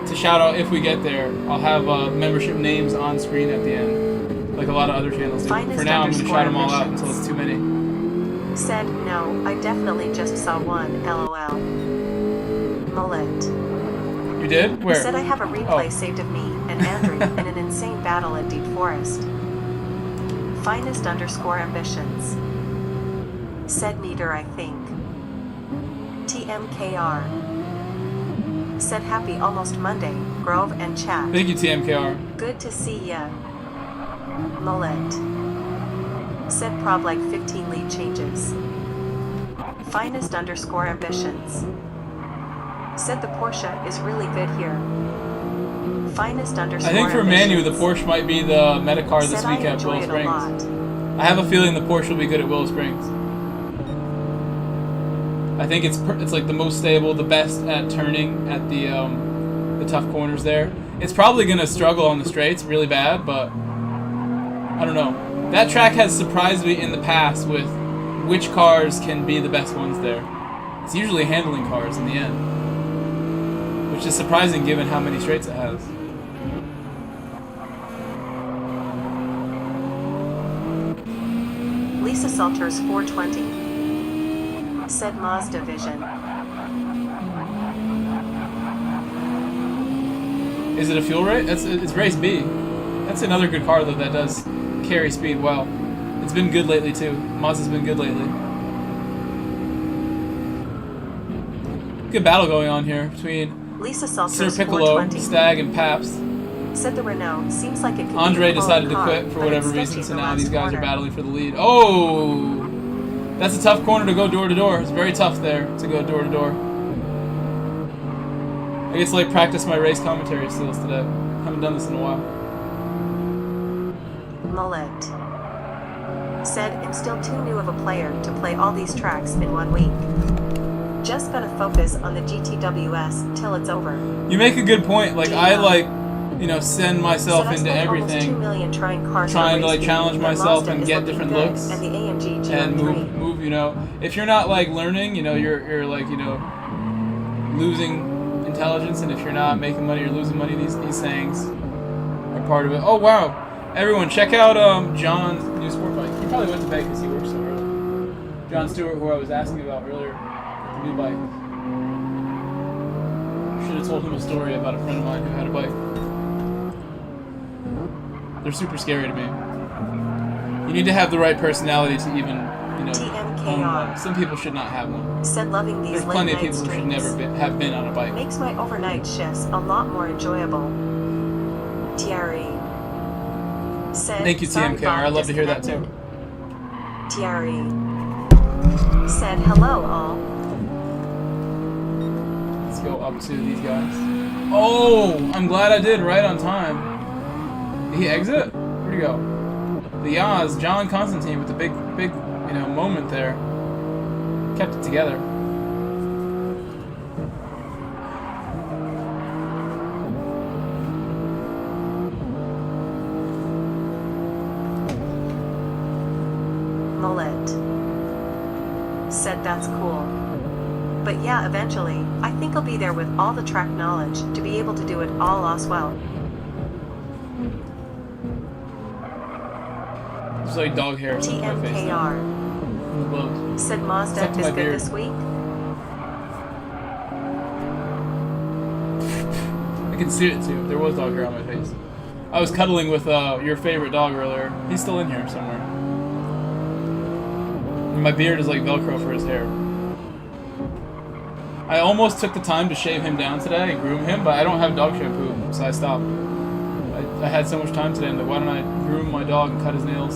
to shout out if we get there, I'll have membership names on screen at the end, like a lot of other channels do. For now, I'm going to shout them all out until it's too many. Said, no, I definitely just saw one, LOL. Mullet. You did? Where? Said I have a replay saved of me and Andrew in an insane battle in Deep Forest. Finest_ambitions. Said neater, I think. TMKR. Said happy almost Monday, Grove and chat. Thank you, TMKR. Good to see ya. Mullet. Said prob like 15 lead changes. Finest_ambitions. Said the Porsche is really good here. Finest_ambitions. I think for Manu, the Porsche might be the meta car this week at Willow Springs. I have a feeling the Porsche will be good at Willow Springs. I think it's like the most stable, the best at turning at the tough corners there. It's probably gonna struggle on the straights really bad, but I don't know. That track has surprised me in the past with which cars can be the best ones there. It's usually handling cars in the end, which is surprising given how many straights it has. Lisa Salters 420. Said Mazda Vision. Is it a fuel rate? It's race B. That's another good car though that does carry speed well. It's been good lately too. Mazda's been good lately. Good battle going on here between Lisa Salters Sir Piccolo, 420. Stag, and Paps. Said the Renault seems like it could Andre be a decided to car, quit for but whatever it's reason, sketchy so in the now last these guys corner. are battling for the lead. Oh! That's a tough corner to go door to door. It's very tough there to go door to door. I guess like practice my race commentary skills today. Haven't done this in a while. Mullet. Said I'm still too new of a player to play all these tracks in 1 week. Just gonna focus on the GTWS till it's over. You make a good point. Like I like, you know, send myself Said I into spent almost everything, 2 million trying cars trying to for like race challenge week, and myself Mazda and is get looking different good, looks and the AMG and GR3. move. You know, if you're not like learning, you know, you're like, you know, losing intelligence, and if you're not making money, you're losing money. These sayings are part of it. Oh wow! Everyone, check out John's new sport bike. He probably went to bed because he works so early. John Stewart, who I was asking about earlier, the new bike. Should have told him a story about a friend of mine who had a bike. They're super scary to me. You need to have the right personality to even, you know, own one. Some people should not have one. Said loving these There's plenty of late night people who should streams. never have been on a bike. Makes my overnight shifts a lot more enjoyable. Thierry. Said, Thank you, sorry, TMKR. I Bob love to hear that too. disconnected. Thierry. Said hello all. Let's go up to these guys. Oh, I'm glad I did right on time. Did he exit? Where'd he go? The Yaz, John Constantine with the big, you know, moment there. Kept it together. Mullet. Said that's cool. But yeah, eventually, I think I'll be there with all the track knowledge to be able to do it all as well. It's like dog hair on my face. TMKR. Now. Said Mazda Stuck to is my good beard. this week. I can see it too. There was dog hair on my face. I was cuddling with your favorite dog earlier. He's still in here somewhere. And my beard is like Velcro for his hair. I almost took the time to shave him down today and groom him, but I don't have dog shampoo, so I stopped. I had so much time today, I'm like, why don't I groom my dog and cut his nails,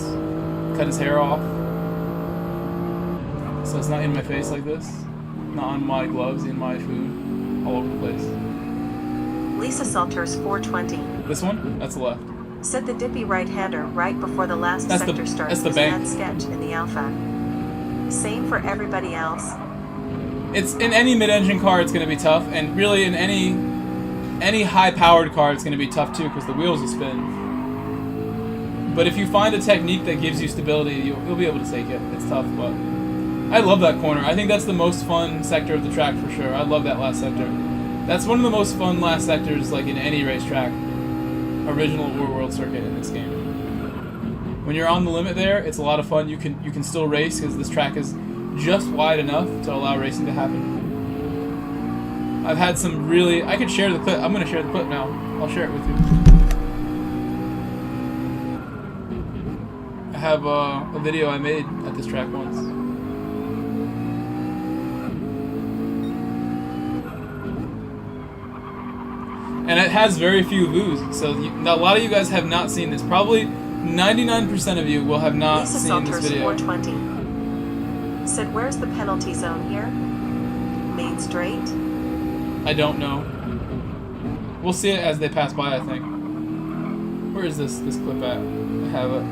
cut his hair off, so it's not in my face like this, not on my gloves, in my food, all over the place. Lisa Salters 420. This one? That's the left. Said the dippy right-hander right before the last That's sector the starts is bank. that sketch in the Alpha. Same for everybody else. It's in any mid-engine car, it's going to be tough, and really in any high-powered car, it's going to be tough too because the wheels will spin. But if you find a technique that gives you stability, you'll be able to take it. It's tough, but I love that corner. I think that's the most fun sector of the track for sure. I love that last sector. That's one of the most fun last sectors, like in any racetrack, original or world circuit in this game. When you're on the limit there, it's a lot of fun. You can still race because this track is just wide enough to allow racing to happen. I've had some really... I could share the clip. I'm going to share the clip now. I'll share it with you. I have a video I made at this track once. And it has very few views, so a lot of you guys have not seen this. Probably 99% of you will have not Lisa seen this Salters video. 420 said, where's the penalty zone here? Main Straight? I don't know. We'll see it as they pass by, I think. Where is this clip at? I have it.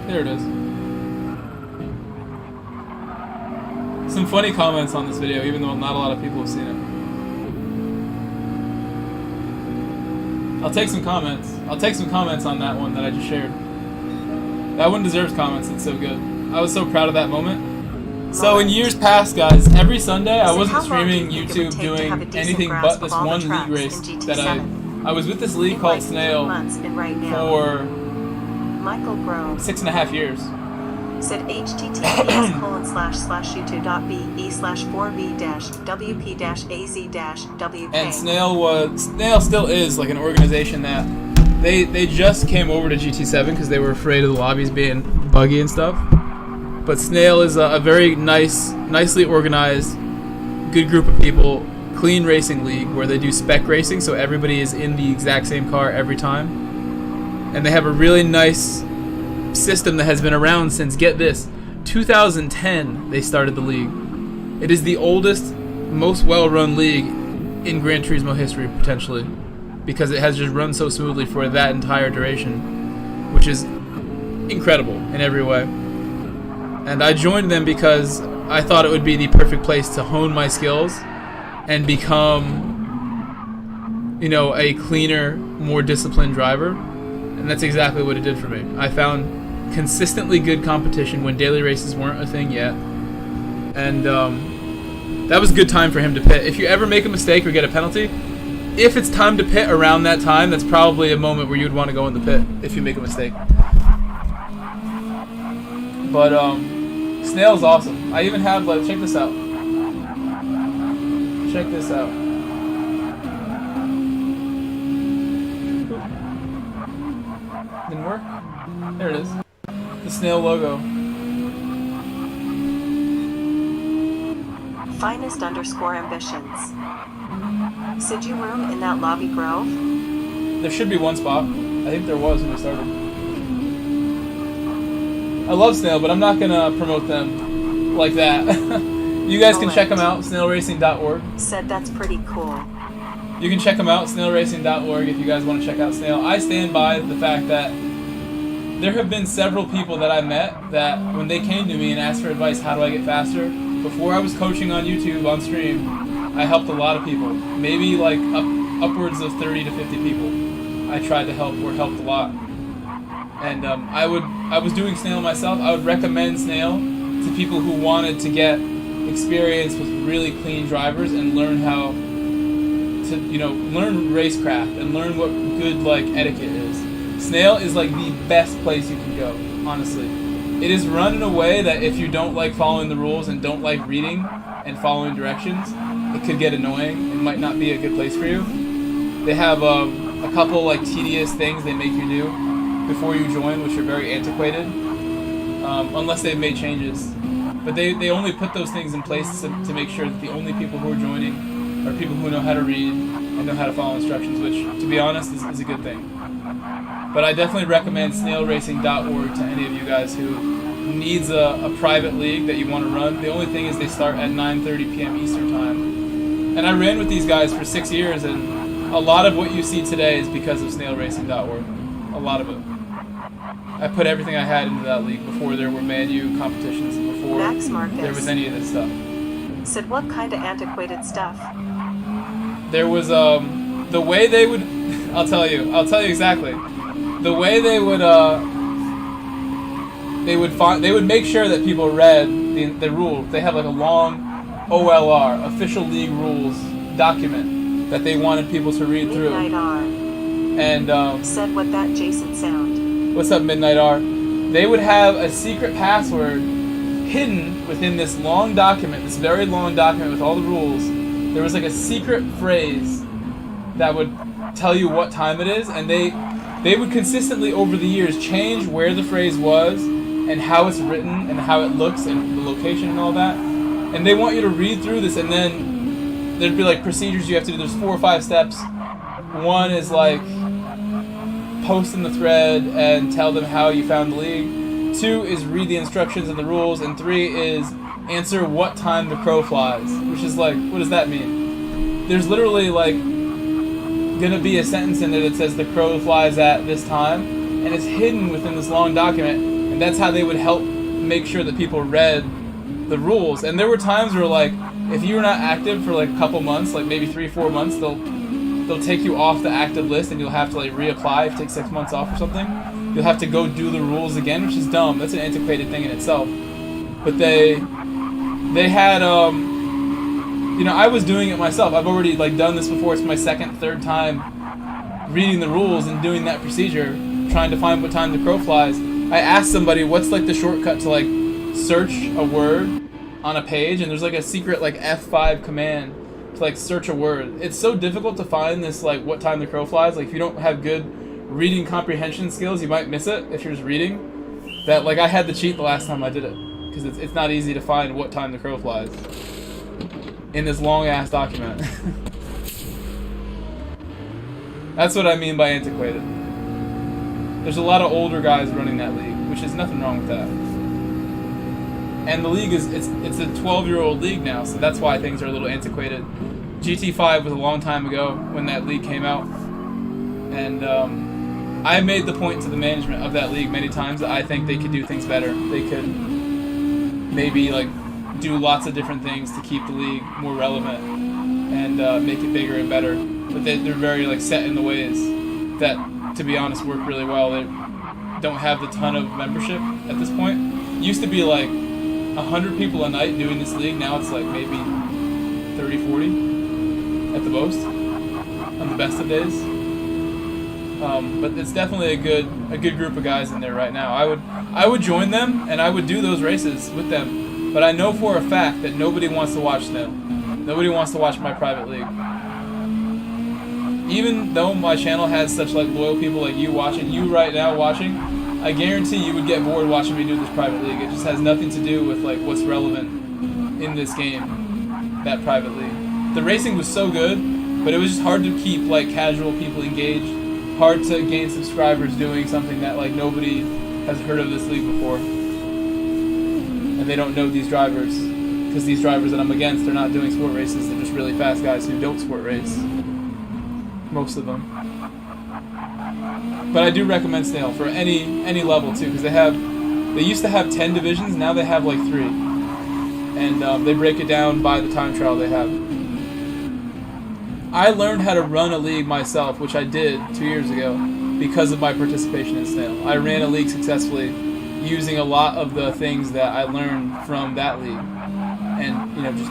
There it is. Some funny comments on this video, even though not a lot of people have seen it. I'll take some comments. I'll take some comments on that one that I just shared. That one deserves comments. It's so good. I was so proud of that moment. So in years past, guys, every Sunday I wasn't streaming YouTube doing anything but this one league race that I was with this league called Snail for Michael Grove 6.5 years. said https://youtube.be/4v-wp-az-wk. And Snail still is like an organization that they just came over to GT7 because they were afraid of the lobbies being buggy and stuff. But Snail is a very nicely organized, good group of people, clean racing league where they do spec racing, so everybody is in the exact same car every time. And they have a really nice system that has been around since, get this, 2010 they started the league. It is the oldest, most well-run league in Gran Turismo history, potentially, because it has just run so smoothly for that entire duration, which is incredible in every way. And I joined them because I thought it would be the perfect place to hone my skills and become, you know, a cleaner, more disciplined driver. And that's exactly what it did for me. I found consistently good competition when daily races weren't a thing yet. And that was a good time for him to pit. If you ever make a mistake or get a penalty, if it's time to pit around that time, that's probably a moment where you'd want to go in the pit if you make a mistake. But Snail's awesome. I even have, like, check this out. Check this out. Didn't work? There it is. The Snail logo. Finest_ambitions. Said you room in that lobby, Grove? There should be one spot. I think there was when we started. I love Snail, but I'm not gonna promote them like that. You guys can check them out, snailracing.org. Said that's pretty cool. You can check them out, snailracing.org, if you guys want to check out Snail. I stand by the fact that there have been several people that I met that when they came to me and asked for advice, how do I get faster? Before I was coaching on YouTube, on stream, I helped a lot of people. Maybe like upwards of 30 to 50 people I tried to help or helped a lot. And I was doing Snail myself. I would recommend Snail to people who wanted to get experience with really clean drivers and learn how to, you know, learn racecraft and learn what good, like, etiquette is. Snail is like the best place you can go, honestly. It is run in a way that if you don't like following the rules and don't like reading and following directions, it could get annoying. It might not be a good place for you. They have a couple like tedious things they make you do before you join, which are very antiquated, unless they've made changes. But they only put those things in place to make sure that the only people who are joining are people who know how to read and know how to follow instructions, which, to be honest, is a good thing. But I definitely recommend snailracing.org to any of you guys who needs a private league that you want to run. The only thing is they start at 9:30 p.m. Eastern Time. And I ran with these guys for 6 years, and a lot of what you see today is because of snailracing.org. A lot of it. I put everything I had into that league before there were Manu competitions and before there was any of this stuff. Said what kind of antiquated stuff? There was the way they would I'll tell you exactly. The way they would make sure that people read the rules. They have like a long OLR, official league rules document that they wanted people to read through. Midnight R. And Said what that Jason sound. what's up, Midnight R? They would have a secret password hidden within this long document, this very long document with all the rules. There was like a secret phrase that would tell you what time it is, and they would consistently over the years change where the phrase was and how it's written and how it looks and the location and all that. And they want you to read through this, and then there'd be like procedures you have to do. There's 4 or 5 steps. One is like post in the thread and tell them how you found the league. 2 is read the instructions and the rules, and 3 is answer what time the crow flies, which is like, what does that mean? There's literally like gonna be a sentence in there that says the crow flies at this time, and it's hidden within this long document, and that's how they would help make sure that people read the rules. And there were times where like if you were not active for like a couple months, like maybe 3-4 months, they'll take you off the active list and you'll have to like reapply if you take 6 months off or something. You'll have to go do the rules again, which is dumb. That's an antiquated thing in itself. But they had you know, I was doing it myself. I've already like done this before. It's my 2nd, 3rd time reading the rules and doing that procedure, trying to find what time the crow flies. I asked somebody what's like the shortcut to like search a word on a page, and there's like a secret like F5 command to like search a word. It's so difficult to find this like what time the crow flies. Like if you don't have good reading comprehension skills, you might miss it if you're just reading. That like I had to cheat the last time I did it because it's not easy to find what time the crow flies in this long ass document. That's what I mean by antiquated. There's a lot of older guys running that league, which is nothing wrong with that. And the league is, it's a 12-year-old league now, so that's why things are a little antiquated. GT5 was a long time ago when that league came out. And I made the point to the management of that league many times that I think they could do things better. They could maybe like do lots of different things to keep the league more relevant and make it bigger and better. But they're very like set in the ways that, to be honest, work really well. They don't have the ton of membership at this point. It used to be like 100 people a night doing this league. Now it's like maybe 30, 40 at the most on the best of days. But it's definitely a good group of guys in there right now. I would join them and I would do those races with them. But I know for a fact that nobody wants to watch them. Nobody wants to watch my private league. Even though my channel has such like loyal people like you watching, you right now watching, I guarantee you would get bored watching me do this private league. It just has nothing to do with like what's relevant in this game, that private league. The racing was so good, but it was just hard to keep like casual people engaged, hard to gain subscribers doing something that like nobody has heard of this league before. And they don't know these drivers, because these drivers that I'm against, they're not doing sport races, they're just really fast guys who don't sport race. Most of them. But I do recommend Snail for any level too, because they used to have 10 divisions, now they have like 3. And they break it down by the time trial they have. I learned how to run a league myself, which I did 2 years ago, because of my participation in Snail. I ran a league successfully using a lot of the things that I learned from that league. And, you know, just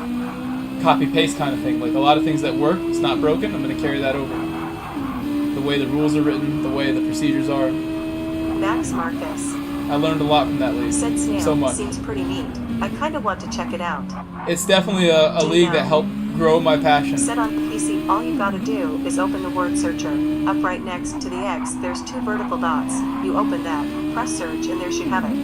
copy-paste kind of thing. Like a lot of things that work, it's not broken, I'm going to carry that over. The way the rules are written, the way the procedures are. Max Marcus. I learned a lot from that league. Said Snail so much. Seems pretty neat. I kind of want to check it out. It's definitely a league that helped grow my passion. Said on PC, all you gotta do is open the word searcher. Up right next to the X, there's 2 vertical dots. You open that, press search, and there you have it.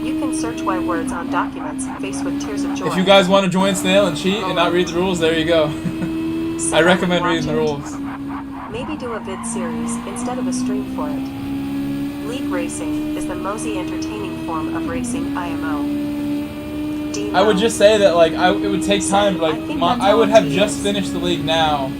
You can search Y words on documents, faced with tears of joy. If you guys want to join Snail and cheat and not read the rules, there you go. I recommend reading the rules. Maybe do a vid series instead of a stream for it. League racing is the mosey entertaining form of racing IMO. I would just say that like it would take time. Like I would have just finished the league now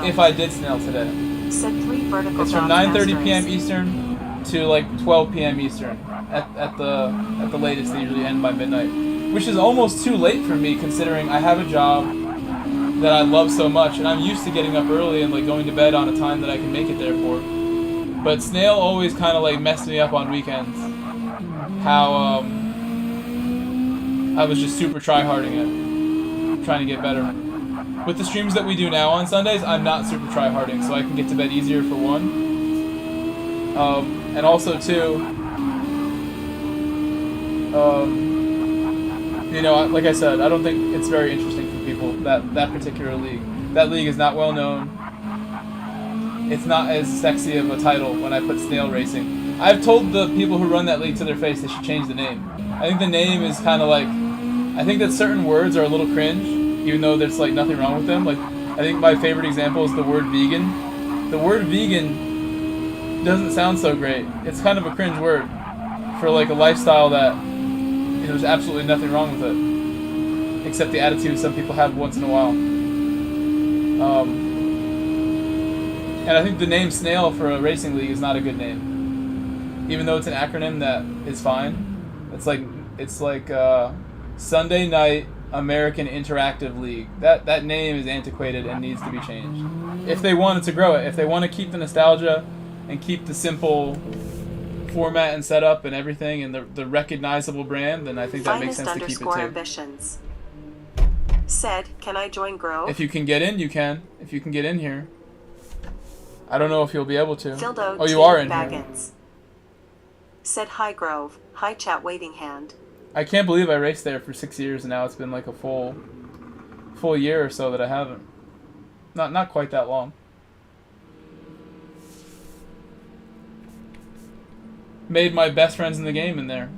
if I did Snail today. Said 3 vertical it's from 9:30 p.m. Eastern to like 12 p.m. Eastern at the latest. They usually end by midnight, which is almost too late for me considering I have a job that I love so much, and I'm used to getting up early and like going to bed on a time that I can make it there for. But Snail always kind of like messed me up on weekends. How I was just super tryharding it, trying to get better. With the streams that we do now on Sundays, I'm not super try-harding, so I can get to bed easier for one. And also, too, you know, like I said, I don't think it's very interesting for people, that particular league. That league is not well known. It's not as sexy of a title when I put snail racing. I've told the people who run that league to their face they should change the name. I think the name is kind of like, I think that certain words are a little cringe, even though there's like nothing wrong with them. Like, I think my favorite example is the word vegan. The word vegan doesn't sound so great. It's kind of a cringe word for like a lifestyle that, you know, there's absolutely nothing wrong with it, except the attitude some people have once in a while. And I think the name Snail for a racing league is not a good name, even though it's an acronym that is fine. It's like Sunday Night American Interactive League. That name is antiquated and needs to be changed. If they wanted to grow it, if they want to keep the nostalgia and keep the simple format and setup and everything and the recognizable brand, then I think that makes sense to keep it too. Ambitions. Said, can I join Grove? If you can get in, you can. If you can get in here. I don't know if you'll be able to. Fildo oh, you are in Baggins. here. Said, hi Grove. Hi chat waving hand. I can't believe I raced there for 6 years and now it's been like a full year or so that I haven't. Not quite that long. Made my best friends in the game in there.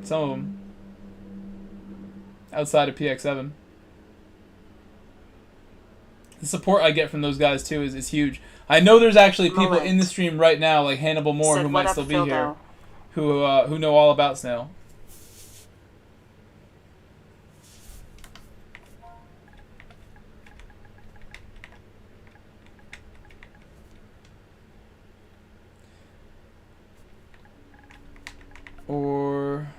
Some of them. Outside of PX7. The support I get from those guys too is huge. I know there's actually people in the stream right now, like Hannibal Moore, Said, who might still be Fildo? here, who know all about Snail. Or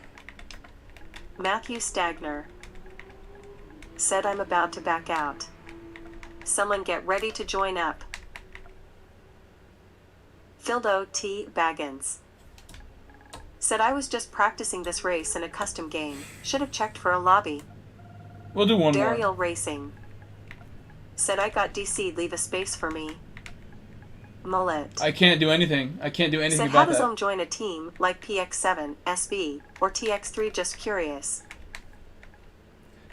Matthew Stagner. Said, I'm about to back out. Someone get ready to join up. Fildo T. Baggins. Said, I was just practicing this race in a custom game. Should have checked for a lobby. we'll do one more. Dariel Racing. Said, I got DC'd, leave a space for me. Mullet. I can't do anything. I can't do anything Said, how about does that. Ohm join a team like PX7, SB, or TX3? Just curious.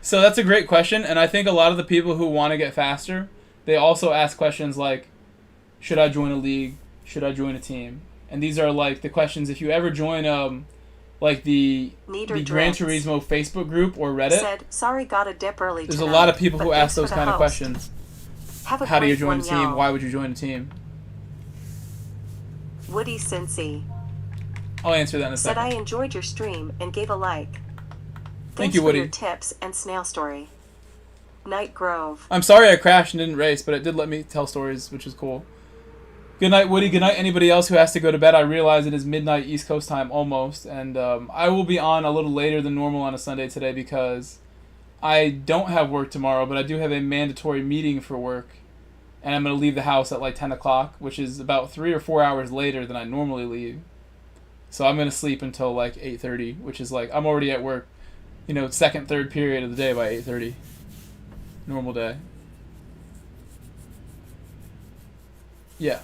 So that's a great question, and I think a lot of the people who want to get faster, they also ask questions like, should I join a league? Should I join a team? And these are like the questions if you ever join like the Gran Turismo Facebook group or Reddit. Said, sorry, got a dip early There's tonight, a lot of people but who thanks ask for those the kind of host. questions. Have a How do you great join a one, team? y'all. Why would you join a team? Woody Cincy. I'll answer that in a Said, second. I enjoyed your stream and gave a like. Thank Thanks you, for Woody. your tips and snail story. Night Grove. I'm sorry I crashed and didn't race, but it did let me tell stories, which is cool. Good night, Woody. Good night, anybody else who has to go to bed. I realize it is midnight East Coast time almost, and I will be on a little later than normal on a Sunday today because I don't have work tomorrow, but I do have a mandatory meeting for work, and I'm going to leave the house at like 10 o'clock, which is about 3 or 4 hours later than I normally leave. So I'm going to sleep until like 8:30, which is like, I'm already at work, you know, second, third period of the day by 8:30. Normal day. Yeah.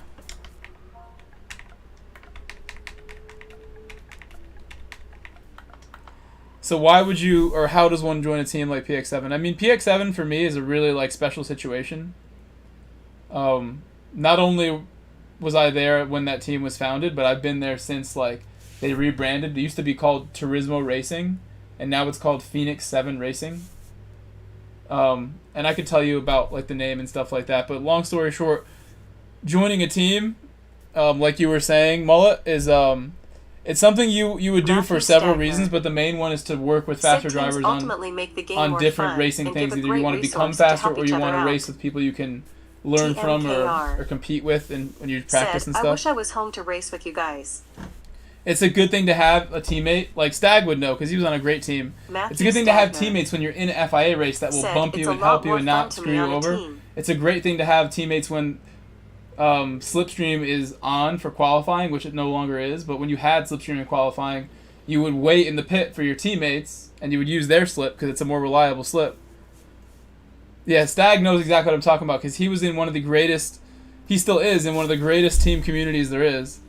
So why would you, or how does one join a team like PX7? I mean, PX7 for me is a really like special situation. Not only was I there when that team was founded, but I've been there since like they rebranded. It used to be called Turismo Racing, and now it's called Phoenix 7 Racing. And I could tell you about like the name and stuff like that, but long story short, joining a team, like you were saying, Mullet, is it's something you would do for several reasons, but the main one is to work with faster drivers on different racing things. Either you want to become faster or you want to race with people you can learn from or compete with and when you practice and stuff. I wish I was home to race with you guys. It's a good thing to have a teammate. Like Stag would know because he was on a great team. It's a good thing to have teammates when you're in an FIA race that will bump you and help you and not screw you over. It's a great thing to have teammates when Slipstream is on for qualifying, which it no longer is. But when you had Slipstream in qualifying, you would wait in the pit for your teammates and you would use their slip because it's a more reliable slip. Yeah, Stag knows exactly what I'm talking about because he was in one of the greatest. He still is in one of the greatest team communities there is.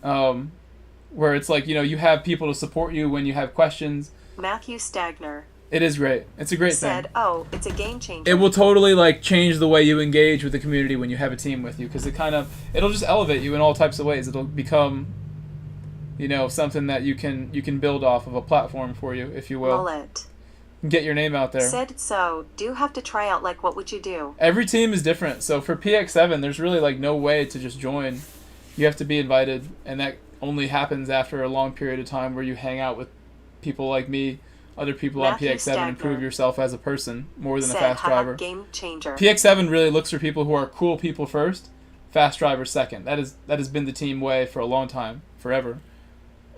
Where it's like, you know, you have people to support you when you have questions. Matthew Stagner. It is great. It's a great said, thing. "Oh, it's a game changer." It will totally like change the way you engage with the community when you have a team with you because it'll just elevate you in all types of ways. It'll become, you know, something that you can build off of, a platform for you, if you will. Mullet. Get your name out there. Said, "So, do you have to try out, like, what would you do?" Every team is different. So for PX7, there's really like no way to just join. You have to be invited, and that only happens after a long period of time where you hang out with people like me, other people Matthew on PX7, and prove yourself as a person more than said, a fast driver. Game changer. PX7 really looks for people who are cool people first, fast drivers second. That has been the team way for a long time, forever.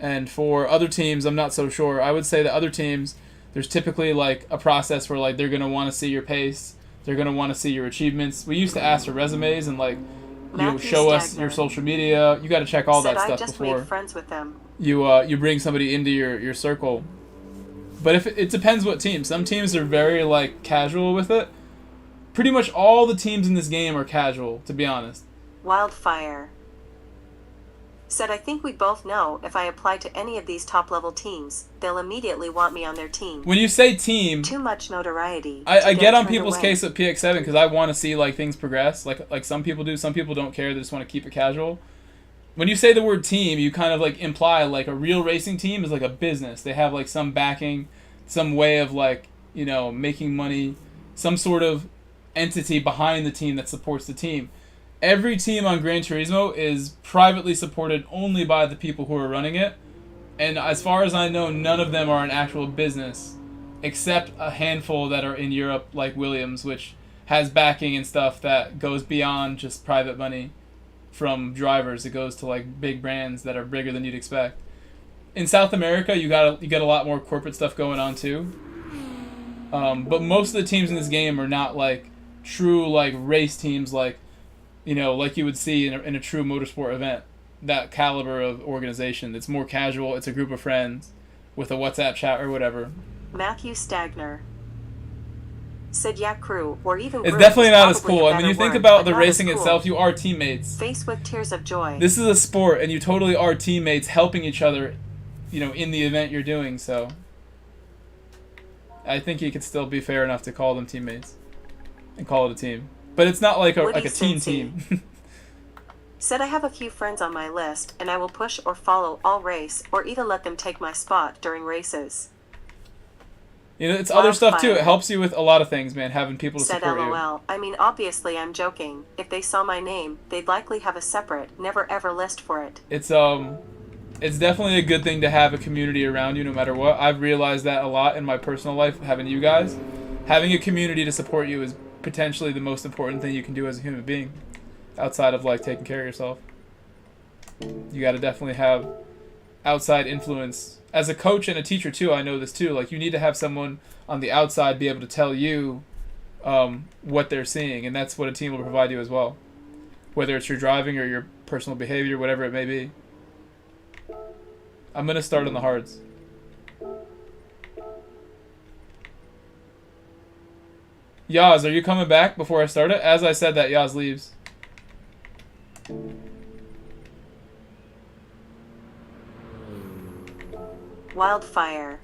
And for other teams, I'm not so sure. I would say that other teams, there's typically like a process where like they're going to want to see your pace, they're going to want to see your achievements. We used to ask for resumes and like you show us your social media. You got to check all that stuff before made friends with them. You bring somebody into your circle. But if it depends what team. Some teams are very like casual with it. Pretty much all the teams in this game are casual, to be honest. Wildfire. Said, "I think we both know if I apply to any of these top-level teams, they'll immediately want me on their team." When you say team, too much notoriety. I get on people's case with PX7 because I want to see like things progress. Like some people do. Some people don't care. They just want to keep it casual. When you say the word team, you kind of like imply like a real racing team is like a business. They have like some backing, some way of like, you know, making money, some sort of entity behind the team that supports the team. Every team on Gran Turismo is privately supported only by the people who are running it. And as far as I know, none of them are an actual business, except a handful that are in Europe, like Williams, which has backing and stuff that goes beyond just private money from drivers. It goes to like big brands that are bigger than you'd expect. In South America, you get a lot more corporate stuff going on too. But most of the teams in this game are not like true like race teams, like, you know, like you would see in a true motorsport event. That caliber of organization. It's more casual. It's a group of friends with a WhatsApp chat or whatever. Matthew Stagner. Said, "Yeah, crew, or even it's definitely not as cool. And when you think about the racing itself, you are teammates. Face with tears of joy. This is a sport, and you totally are teammates helping each other, you know, in the event you're doing. So I think you could still be fair enough to call them teammates and call it a team. But it's not like a team. Said, "I have a few friends on my list, and I will push or follow all race, or even let them take my spot during races." You know, it's other stuff too. It helps you with a lot of things, man, having people to support you. Said, "LOL. I mean, obviously I'm joking. If they saw my name, they'd likely have a separate, never ever list for it." It's definitely a good thing to have a community around you no matter what. I've realized that a lot in my personal life, having you guys. Having a community to support you is potentially the most important thing you can do as a human being, outside of like taking care of yourself. You got to definitely have outside influence. As a coach and a teacher too, I know this too. Like, you need to have someone on the outside be able to tell you what they're seeing, and that's what a team will provide you as well. Whether it's your driving or your personal behavior, whatever it may be. I'm gonna start on the hards. Yaz, are you coming back before I start it? As I said that, Yaz leaves. Wildfire.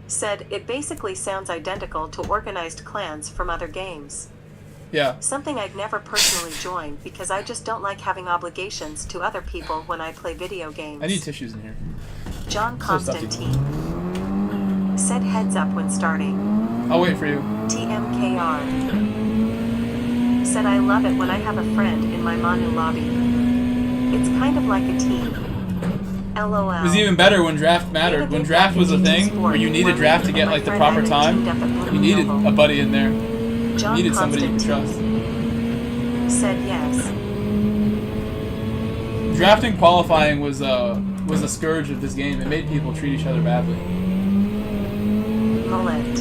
Said, "It basically sounds identical to organized clans from other games." Yeah. Something I'd never personally join because I just don't like having obligations to other people when I play video games. I need tissues in here. John Constantine. Said, "Heads up when starting." I'll wait for you. TMKR. Said, "I love it when I have a friend in my Manu lobby. It's kind of like a team. LOL. It was even better when draft mattered. When draft was a thing where you needed draft to get like the proper time, you needed a buddy in there. You needed somebody you could trust. Said yes. Drafting qualifying was a scourge of this game. It made people treat each other badly. Mullet.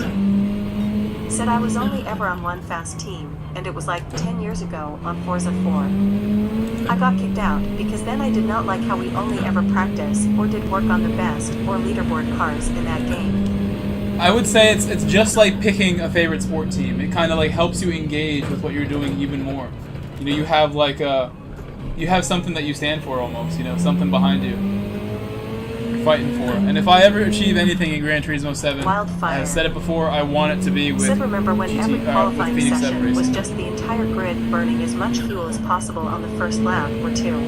Said, "I was only ever on one fast team, and it was like 10 years ago on Forza 4. I got kicked out because then I did not like how we only ever practiced or did work on the best or leaderboard cars in that game." I would say it's just like picking a favorite sport team. It kind of like helps you engage with what you're doing even more. You know, you have like you have something that you stand for almost. You know, something behind you. You're fighting for. And if I ever achieve anything in Gran Turismo 7, Wildfire. I've said it before, I want it to be with Sid, remember when every qualifying Phoenix 7 session Racing. was just the entire grid burning as much fuel as possible on the first lap or two?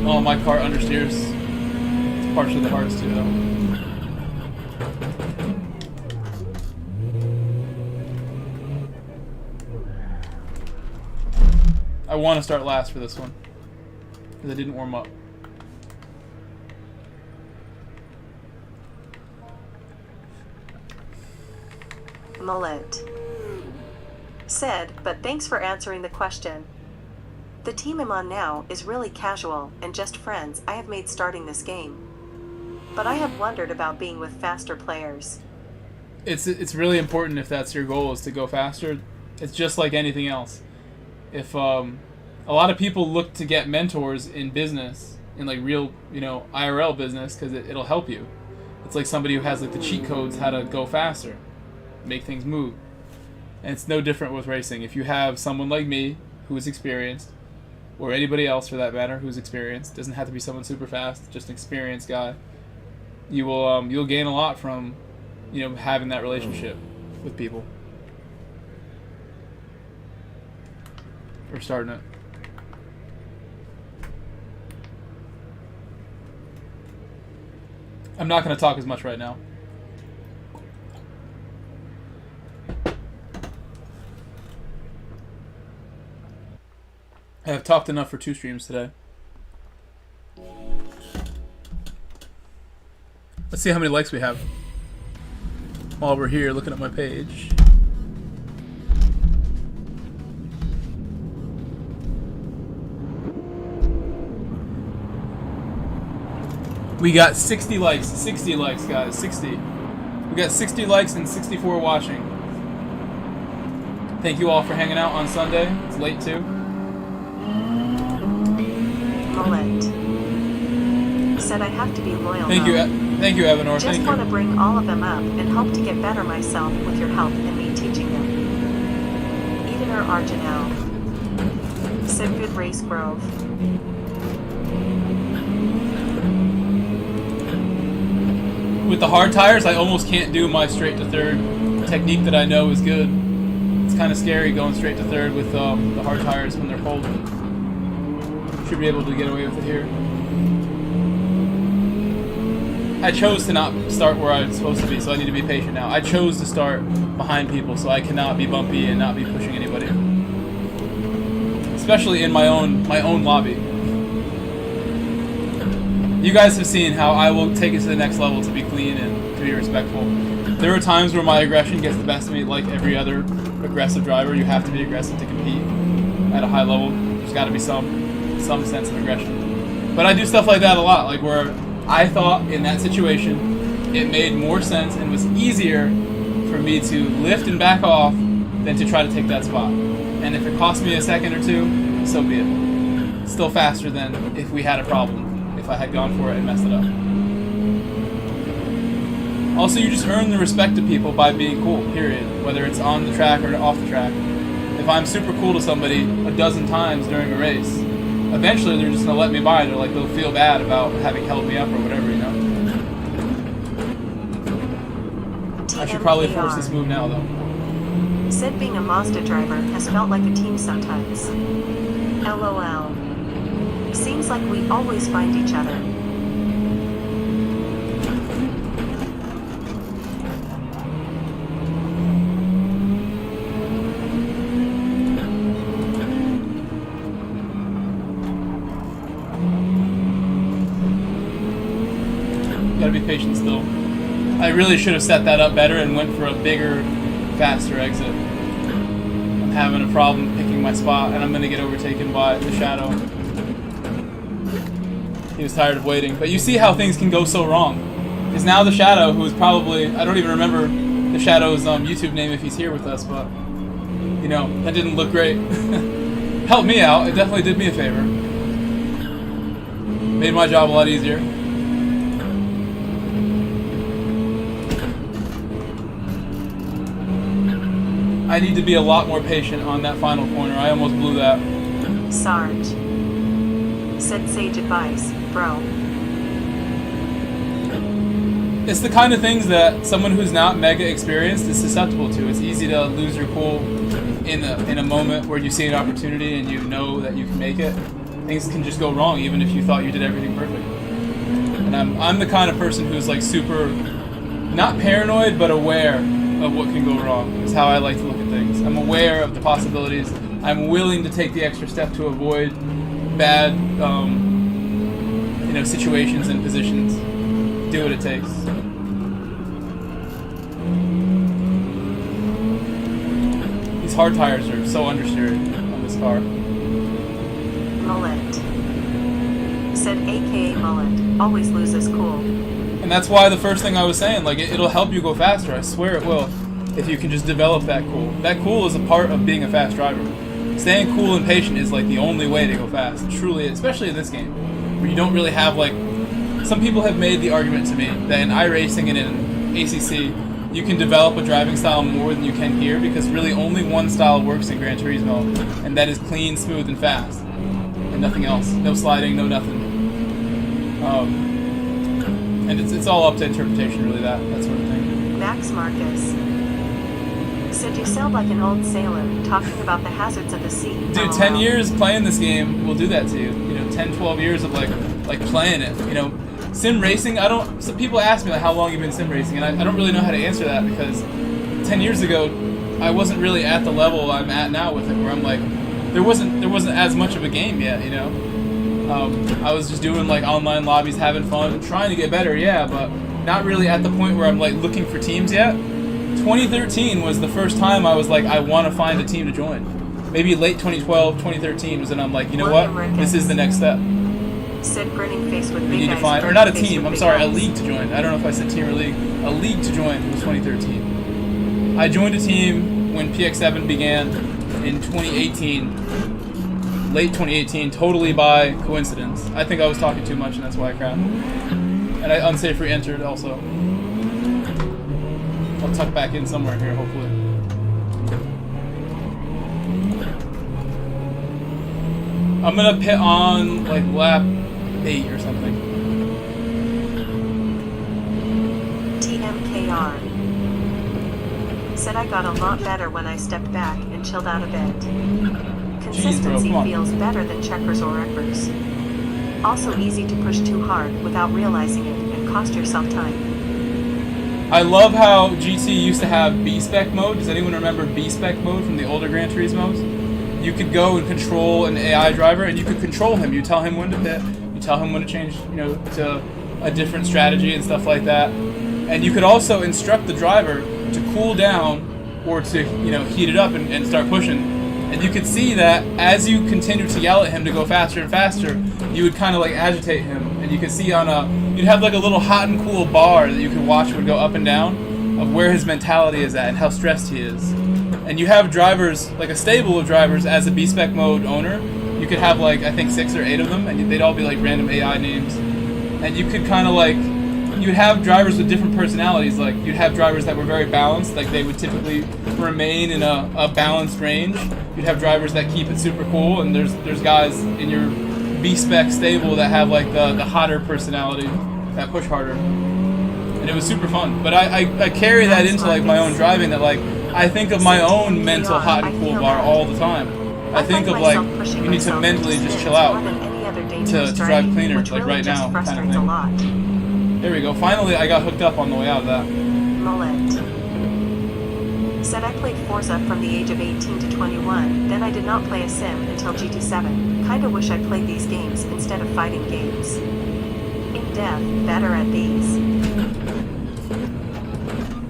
Oh, my car understeers. It's partially the hardest too, though. I want to start last for this one, because I didn't warm up. Mullet. Said, but thanks for answering the question. The team I'm on now is really casual and just friends I have made starting this game. But I have wondered about being with faster players. It's really important if that's your goal, is to go faster. It's just like anything else. If a lot of people look to get mentors in business, in like real, you know, IRL business, because it'll help you. It's like somebody who has like the cheat codes how to go faster, make things move. And it's no different with racing. If you have someone like me who is experienced, or anybody else for that matter who's experienced, doesn't have to be someone super fast, just an experienced guy, you will you'll gain a lot from, you know, having that relationship with people. Or starting it. I'm not going to talk as much right now. I have talked enough for 2 streams today. Let's see how many likes we have while we're here looking at my page. We got 60 likes. 60 likes, guys. 60. We got 60 likes and 64 watching. Thank you all for hanging out on Sunday. It's late too. Mullet. Said I have to be loyal. Thank you, Evanor. Just want to bring all of them up and hope to get better myself with your help and me teaching them. Edener Arginel. Said good race, Grove. With the hard tires, I almost can't do my straight to third technique that I know is good. It's kind of scary going straight to third with the hard tires when they're cold. Should be able to get away with it here. I chose to not start where I'm supposed to be, so I need to be patient now. I chose to start behind people, so I cannot be bumpy and not be pushing anybody. Especially in my own lobby. You guys have seen how I will take it to the next level to be clean and to be respectful. There are times where my aggression gets the best of me, like every other aggressive driver. You have to be aggressive to compete at a high level. There's got to be some sense of aggression. But I do stuff like that a lot, like where I thought in that situation it made more sense and was easier for me to lift and back off than to try to take that spot. And if it cost me a second or two, so be it. Still faster than if we had a problem, if I had gone for it and messed it up. Also, you just earn the respect of people by being cool, period. Whether it's on the track or off the track. If I'm super cool to somebody a dozen times during a race, eventually they're just going to let me by. They're like, they'll feel bad about having held me up or whatever, you know? I should probably force this move now, though. Said being a Mazda driver has felt like a team sometimes. LOL. Seems like we always find each other. Gotta be patient still. I really should have set that up better and went for a bigger, faster exit. I'm having a problem picking my spot, and I'm gonna get overtaken by the Shadow. He was tired of waiting. But you see how things can go so wrong. Because now the Shadow, who is probably, I don't even remember the Shadow's YouTube name if he's here with us, but, you know, that didn't look great. Helped me out. It definitely did me a favor. Made my job a lot easier. I need to be a lot more patient on that final corner. I almost blew that. Sarge. Said sage advice, bro. It's the kind of things that someone who's not mega experienced is susceptible to. It's easy to lose your cool in a moment where you see an opportunity and you know that you can make it. Things can just go wrong even if you thought you did everything perfect. And I'm the kind of person who's like super, not paranoid, but aware of what can go wrong, is how I like to look at things. I'm aware of the possibilities. I'm willing to take the extra step to avoid bad situations and positions. Do what it takes. These hard tires are so understeered on this car. Mullet. Said AKA Mullet. Always loses cool. And that's why the first thing I was saying, like, it'll help you go faster. I swear it will. If you can just develop that cool. That cool is a part of being a fast driver. Staying cool and patient is like the only way to go fast. Truly, especially in this game, where you don't really have like. Some people have made the argument to me that in iRacing and in ACC, you can develop a driving style more than you can here because really only one style works in Gran Turismo, and that is clean, smooth, and fast, and nothing else. No sliding, no nothing. And it's all up to interpretation, really. That sort of thing. Max Marcus. Said you sound like an old sailor talking about the hazards of the sea. Dude, 10 years playing this game will do that to you. 10, 12 years of like playing it. Sim racing, some people ask me like how long you've been sim racing, and I don't really know how to answer that because 10 years ago I wasn't really at the level I'm at now with it, where I'm like, there wasn't as much of a game yet, I was just doing like online lobbies, having fun, trying to get better, yeah, but not really at the point where I'm like looking for teams yet. 2013 was the first time I was like, I want to find a team to join. Maybe late 2012, 2013 was when I'm like, you know what, this is the next step. Said grinning face with We big need to eyes, find, or not a face team, with I'm big sorry, a eyes. league to join. I don't know if I said team or league. A league to join was 2013. I joined a team when PX7 began in 2018, late 2018, totally by coincidence. I think I was talking too much and that's why I crashed. And I unsafe re-entered also. I'll tuck back in somewhere here, hopefully. I'm gonna pit on like lap 8 or something. TMKR. Said I got a lot better when I stepped back and chilled out a bit. Consistency come on. feels better than checkers or wreckers. Also easy to push too hard without realizing it and cost yourself time. I love how GT used to have B-Spec mode. Does anyone remember B-Spec mode from the older Gran Turismos? You could go and control an AI driver, and you could control him. You tell him when to pit, you tell him when to change, to a different strategy and stuff like that. And you could also instruct the driver to cool down or to, heat it up and start pushing. And you could see that as you continue to yell at him to go faster and faster, you would kind of like agitate him. And you could see you'd have like a little hot and cool bar that you could watch would go up and down of where his mentality is at and how stressed he is. And you have drivers, like a stable of drivers as a B-Spec mode owner. You could have like, I think 6 or 8 of them, and they'd all be like random AI names. And you could kind of like, you'd have drivers with different personalities. Like you'd have drivers that were very balanced, like they would typically remain in a balanced range. You'd have drivers that keep it super cool, and there's guys in your B-Spec stable that have like the hotter personality, that push harder. And it was super fun. But I carry that into like my own driving, that like I think of my own mental hot and cool bar all the time. I think of like, you need to mentally just chill out to drive cleaner, like right now, kind of thing. There we go. Finally, I got hooked up on the way out of that. Mullet. Said I played Forza from the age of 18 to 21, then I did not play a sim until GT7. Kinda wish I played these games instead of fighting games. In depth, better at these.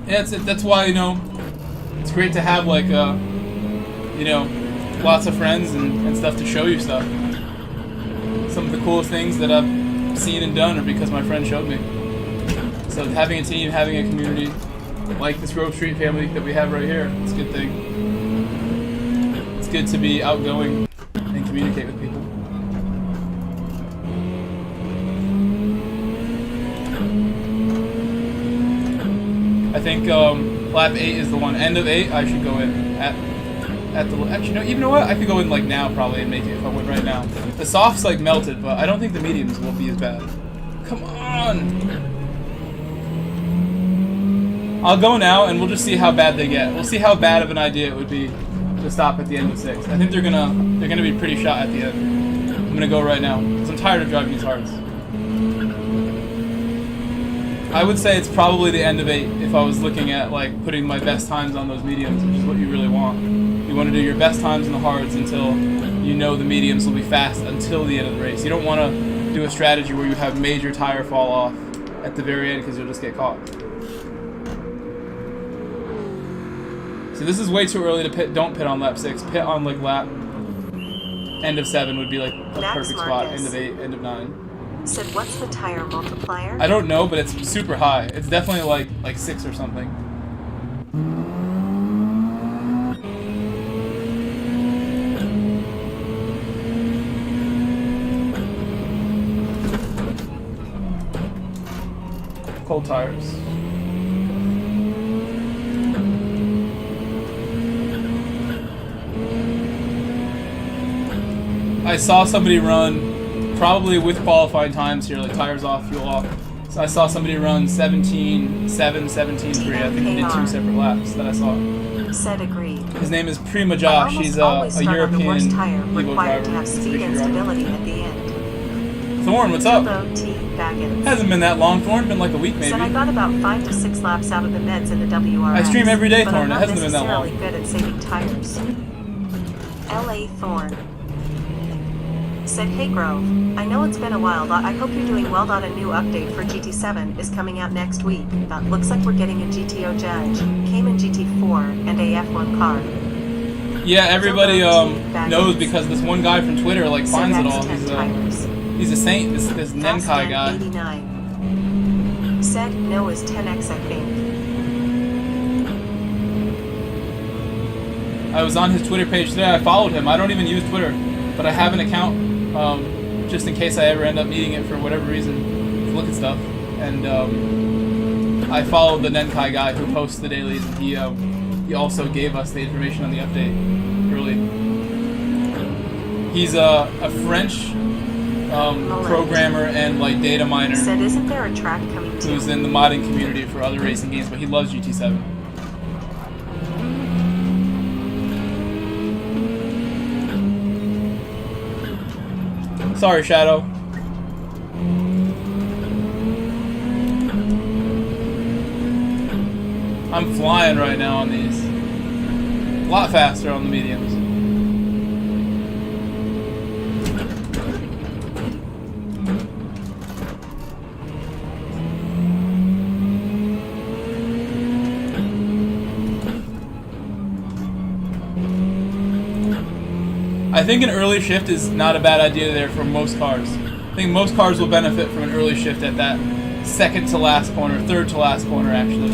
Yeah, that's why, it's great to have like, lots of friends and stuff to show you stuff. Some of the coolest things that I've seen and done are because my friend showed me. So having a team, having a community, like this Grove Street family that we have right here, it's a good thing. It's good to be outgoing and communicate with people. I think lap 8 is the one. End of 8, I should go in at the. Actually, no. You know what? I could go in like now probably and make it if I went right now. The softs like melted, but I don't think the mediums will be as bad. Come on. I'll go now and we'll just see how bad they get. We'll see how bad of an idea it would be to stop at the end of 6. I think they're gonna be pretty shot at the end. I'm gonna go right now because I'm tired of driving these hards. I would say it's probably the end of 8 if I was looking at like putting my best times on those mediums, which is what you really want. You want to do your best times in the hards until you know the mediums will be fast until the end of the race. You don't want to do a strategy where you have major tire fall off at the very end because you'll just get caught. So this is way too early to pit. Don't pit on lap 6. Pit on like lap end of 7 would be like a perfect spot. End of 8, end of 9. Said, what's the tire multiplier? I don't know, but it's super high. It's definitely like 6 or something. Cold tires. I saw somebody run, probably with qualifying times here, like tires off, fuel off. So I saw somebody run 17.7, 17.3. I think he did 2 separate laps that I saw. Said agreed. His name is Prima Josh. He's a European Evo driver. To have speed and stability at the end. Thorn, what's up? Baggins. Hasn't been that long, Thorn. Been like a week maybe. Said I got about 5 to 6 laps out of the meds in the WRX. I stream every day, but Thorn. I'm It hasn't been that long. not necessarily good at saving tires. LA Thorn. Said, hey Grove, I know it's been a while, but I hope you're doing well. A new update for GT7 is coming out next week. Looks like we're getting a GTO Judge, Cayman GT4, and a F1 car. Yeah, everybody knows because this one guy from Twitter like finds it all. He's a saint. This Nenkai guy. 89. Said no is 10x, I think. I was on his Twitter page today. I followed him. I don't even use Twitter, but I have an account just in case I ever end up needing it for whatever reason to look at stuff. And I followed the Nenkai guy who posts the dailies, and he also gave us the information on the update early. He's a French programmer and like data miner. Said, isn't there a track coming to? Who's in the modding community for other racing games, but he loves GT7. Sorry, Shadow. I'm flying right now on these. A lot faster on the mediums. I think an early shift is not a bad idea there for most cars. I think most cars will benefit from an early shift at that second to last corner, third to last corner actually.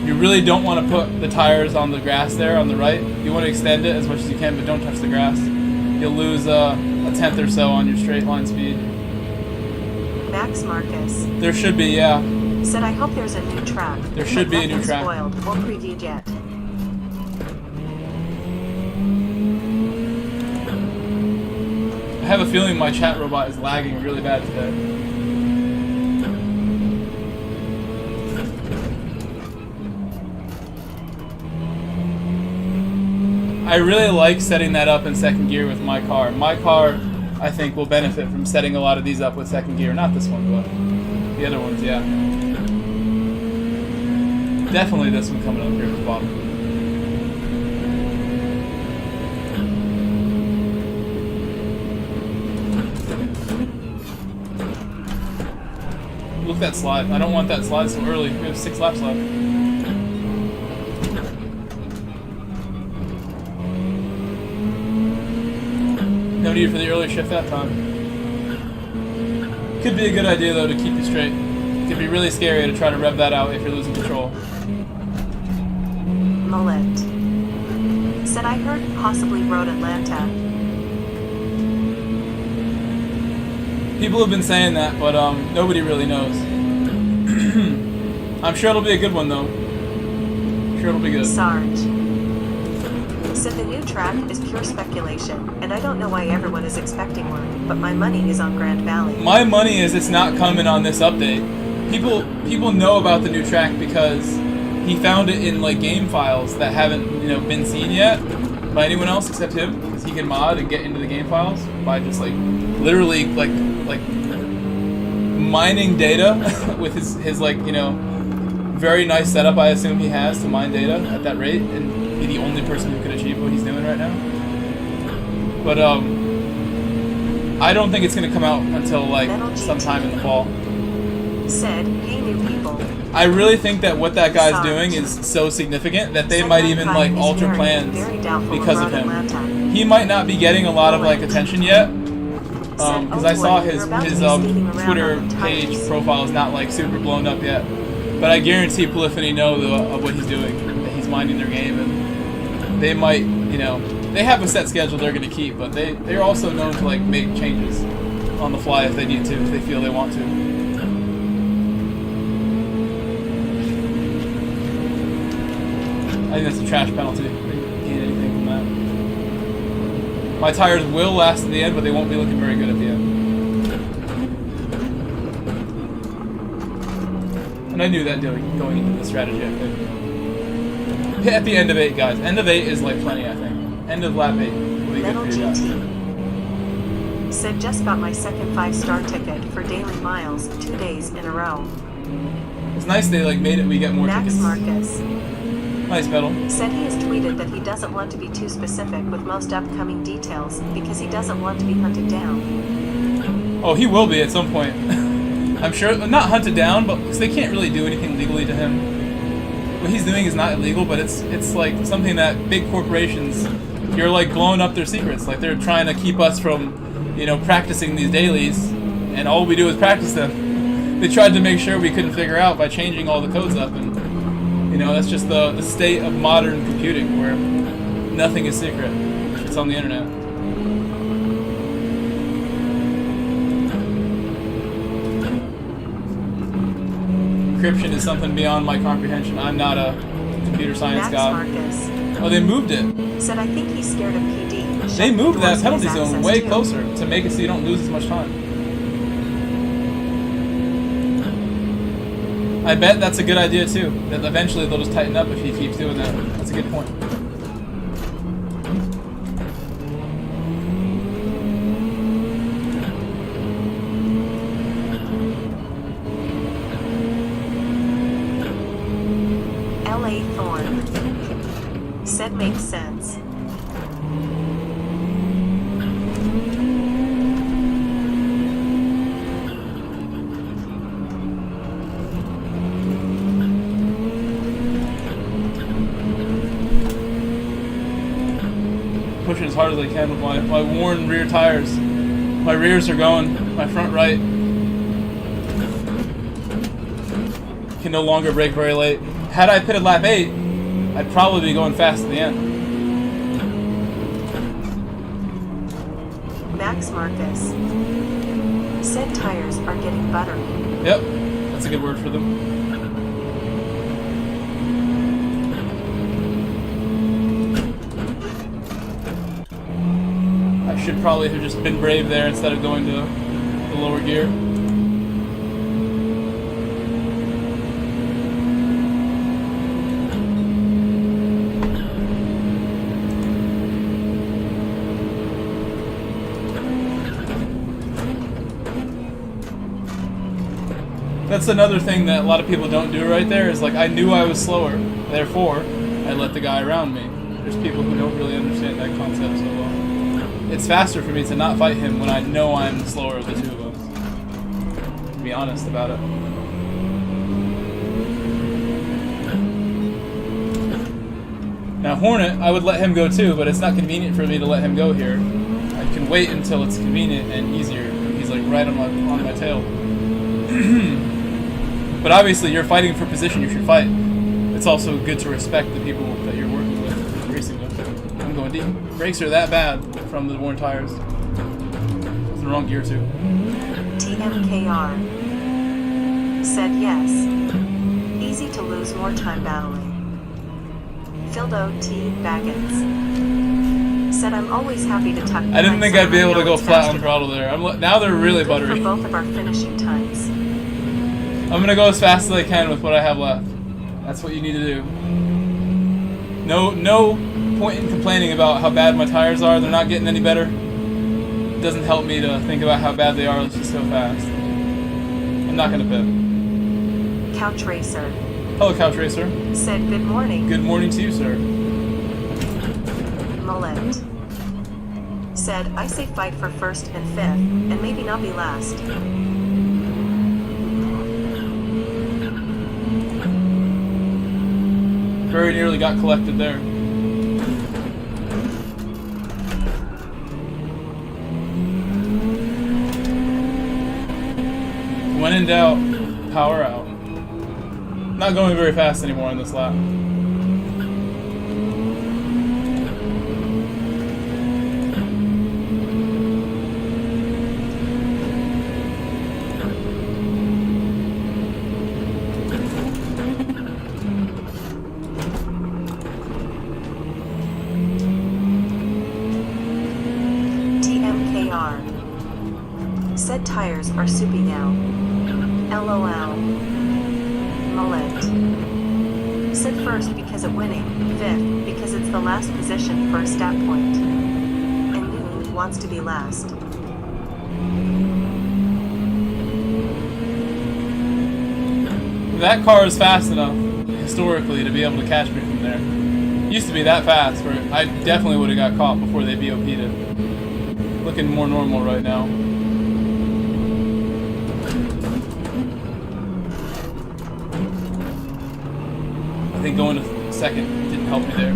You really don't want to put the tires on the grass there on the right. You want to extend it as much as you can, but don't touch the grass. You'll lose a tenth or so on your straight line speed. Max Marcus. There should be, yeah. Said I hope there's a new track. There should be a new track. Spoiled. Won't preview yet. I have a feeling my chat robot is lagging really bad today. I really like setting that up in second gear with my car. My car, I think, will benefit from setting a lot of these up with second gear. Not this one, but the other ones, yeah. Definitely this one coming up here at the bottom. Look at that slide. I don't want that slide so early. We have 6 laps left. No need for the early shift that time. Could be a good idea though to keep you straight. It could be really scary to try to rev that out if you're losing control. Mullet. Said I heard possibly Road Atlanta. People have been saying that, but nobody really knows. I'm sure it'll be a good one, though. I'm sure it'll be good. Sarge said the new track is pure speculation, and I don't know why everyone is expecting one, but my money is on Grand Valley. My money is it's not coming on this update. People know about the new track because he found it in like game files that haven't been seen yet by anyone else except him, because he can mod and get into the game files by just like literally like mining data with his like very nice setup I assume he has to mine data at that rate and be the only person who can achieve what he's doing right now. But I don't think it's gonna come out until like sometime in the fall. Said, hey new people. I really think that what that guy's doing is so significant that they might even like alter plans because of him. He might not be getting a lot of like attention yet, because I saw his Twitter page profile is not like super blown up yet. But I guarantee Polyphony know of what he's doing, that he's minding their game, and they might, they have a set schedule they're gonna keep, but they're also known to like make changes on the fly if they need to, if they feel they want to. I think that's a trash penalty. They didn't gain anything from that. My tires will last to the end, but they won't be looking very good at the end. And I knew that going into the strategy, I think. At the end of 8, guys. End of 8 is like plenty, I think. End of lap 8 will be good for you guys. Said just got my second 5-star ticket for daily miles 2 days in a row. It's nice they like made it we get more tickets. Max Marcus Nice pedal. said he has tweeted that he doesn't want to be too specific with most upcoming details because he doesn't want to be hunted down. Oh, he will be at some point. I'm sure, not hunted down, but they can't really do anything legally to him. What he's doing is not illegal, but it's like something that big corporations, you're like blowing up their secrets. Like they're trying to keep us from, practicing these dailies, and all we do is practice them. They tried to make sure we couldn't figure out by changing all the codes up, and that's just the state of modern computing, where nothing is secret. It's on the internet. Encryption is something beyond my comprehension. I'm not a computer science guy. Marcus Oh, they moved it. said I think he's scared of PD. They moved that penalty zone way closer to make it so you don't lose as much time. I bet that's a good idea too. That eventually they'll just tighten up if he keeps doing that. That's a good point. LA Thorn said makes sense. Pushing as hard as I can with my worn rear tires. My rears are going. My front right can no longer brake very late. Had I pitted lap 8, I'd probably be going fast at the end. Max Marcus said tires are getting buttery. Yep, that's a good word for them. I should probably have just been brave there instead of going to the lower gear. That's another thing that a lot of people don't do right there, is like, I knew I was slower, therefore I let the guy around me. There's people who don't really understand that concept so well. It's faster for me to not fight him when I know I'm the slower of the two of us. To be honest about it. Now Hornet, I would let him go too, but it's not convenient for me to let him go here. I can wait until it's convenient and easier. He's like right on my tail. But obviously, you're fighting for position, you should fight. It's also good to respect the people that you're working with, racing with. I'm going deep. Brakes are that bad from the worn tires. It's the wrong gear too. TMKR. Said yes. Easy to lose more time battling. Fildo T. Baggins. Said I'm always happy to tuck. I didn't think I'd be able to go flat on throttle there. Now they're really Good buttery. for both of our finishing times. I'm gonna go as fast as I can with what I have left. That's what you need to do. No point in complaining about how bad my tires are. They're not getting any better. It doesn't help me to think about how bad they are. Let's just go fast. I'm not gonna pit. Couch Racer. Hello, Couch Racer. Said good morning. Good morning to you, sir. Mullet. Said I say fight for first and fifth, and maybe not be last. Very nearly got collected there. When in doubt, power out. Not going very fast anymore on this lap. TMKR. Said tires are soupy now. LOL. Mullet. Said first because of winning, fifth because it's the last position for a stat point. And Moon wants to be last. That car is fast enough, historically, to be able to catch me from there. It used to be that fast, where I definitely would have got caught before they BOP'd it. Looking more normal right now. I think going to second didn't help me there.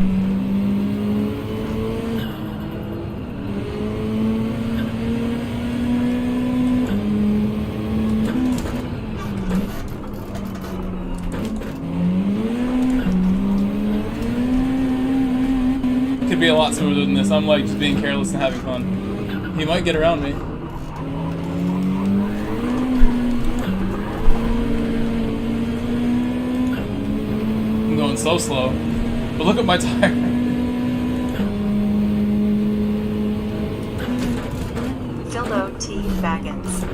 Could be a lot smoother than this. I'm like just being careless and having fun. He might get around me. I'm going so slow. But look at my tire. Fildo T. Baggins.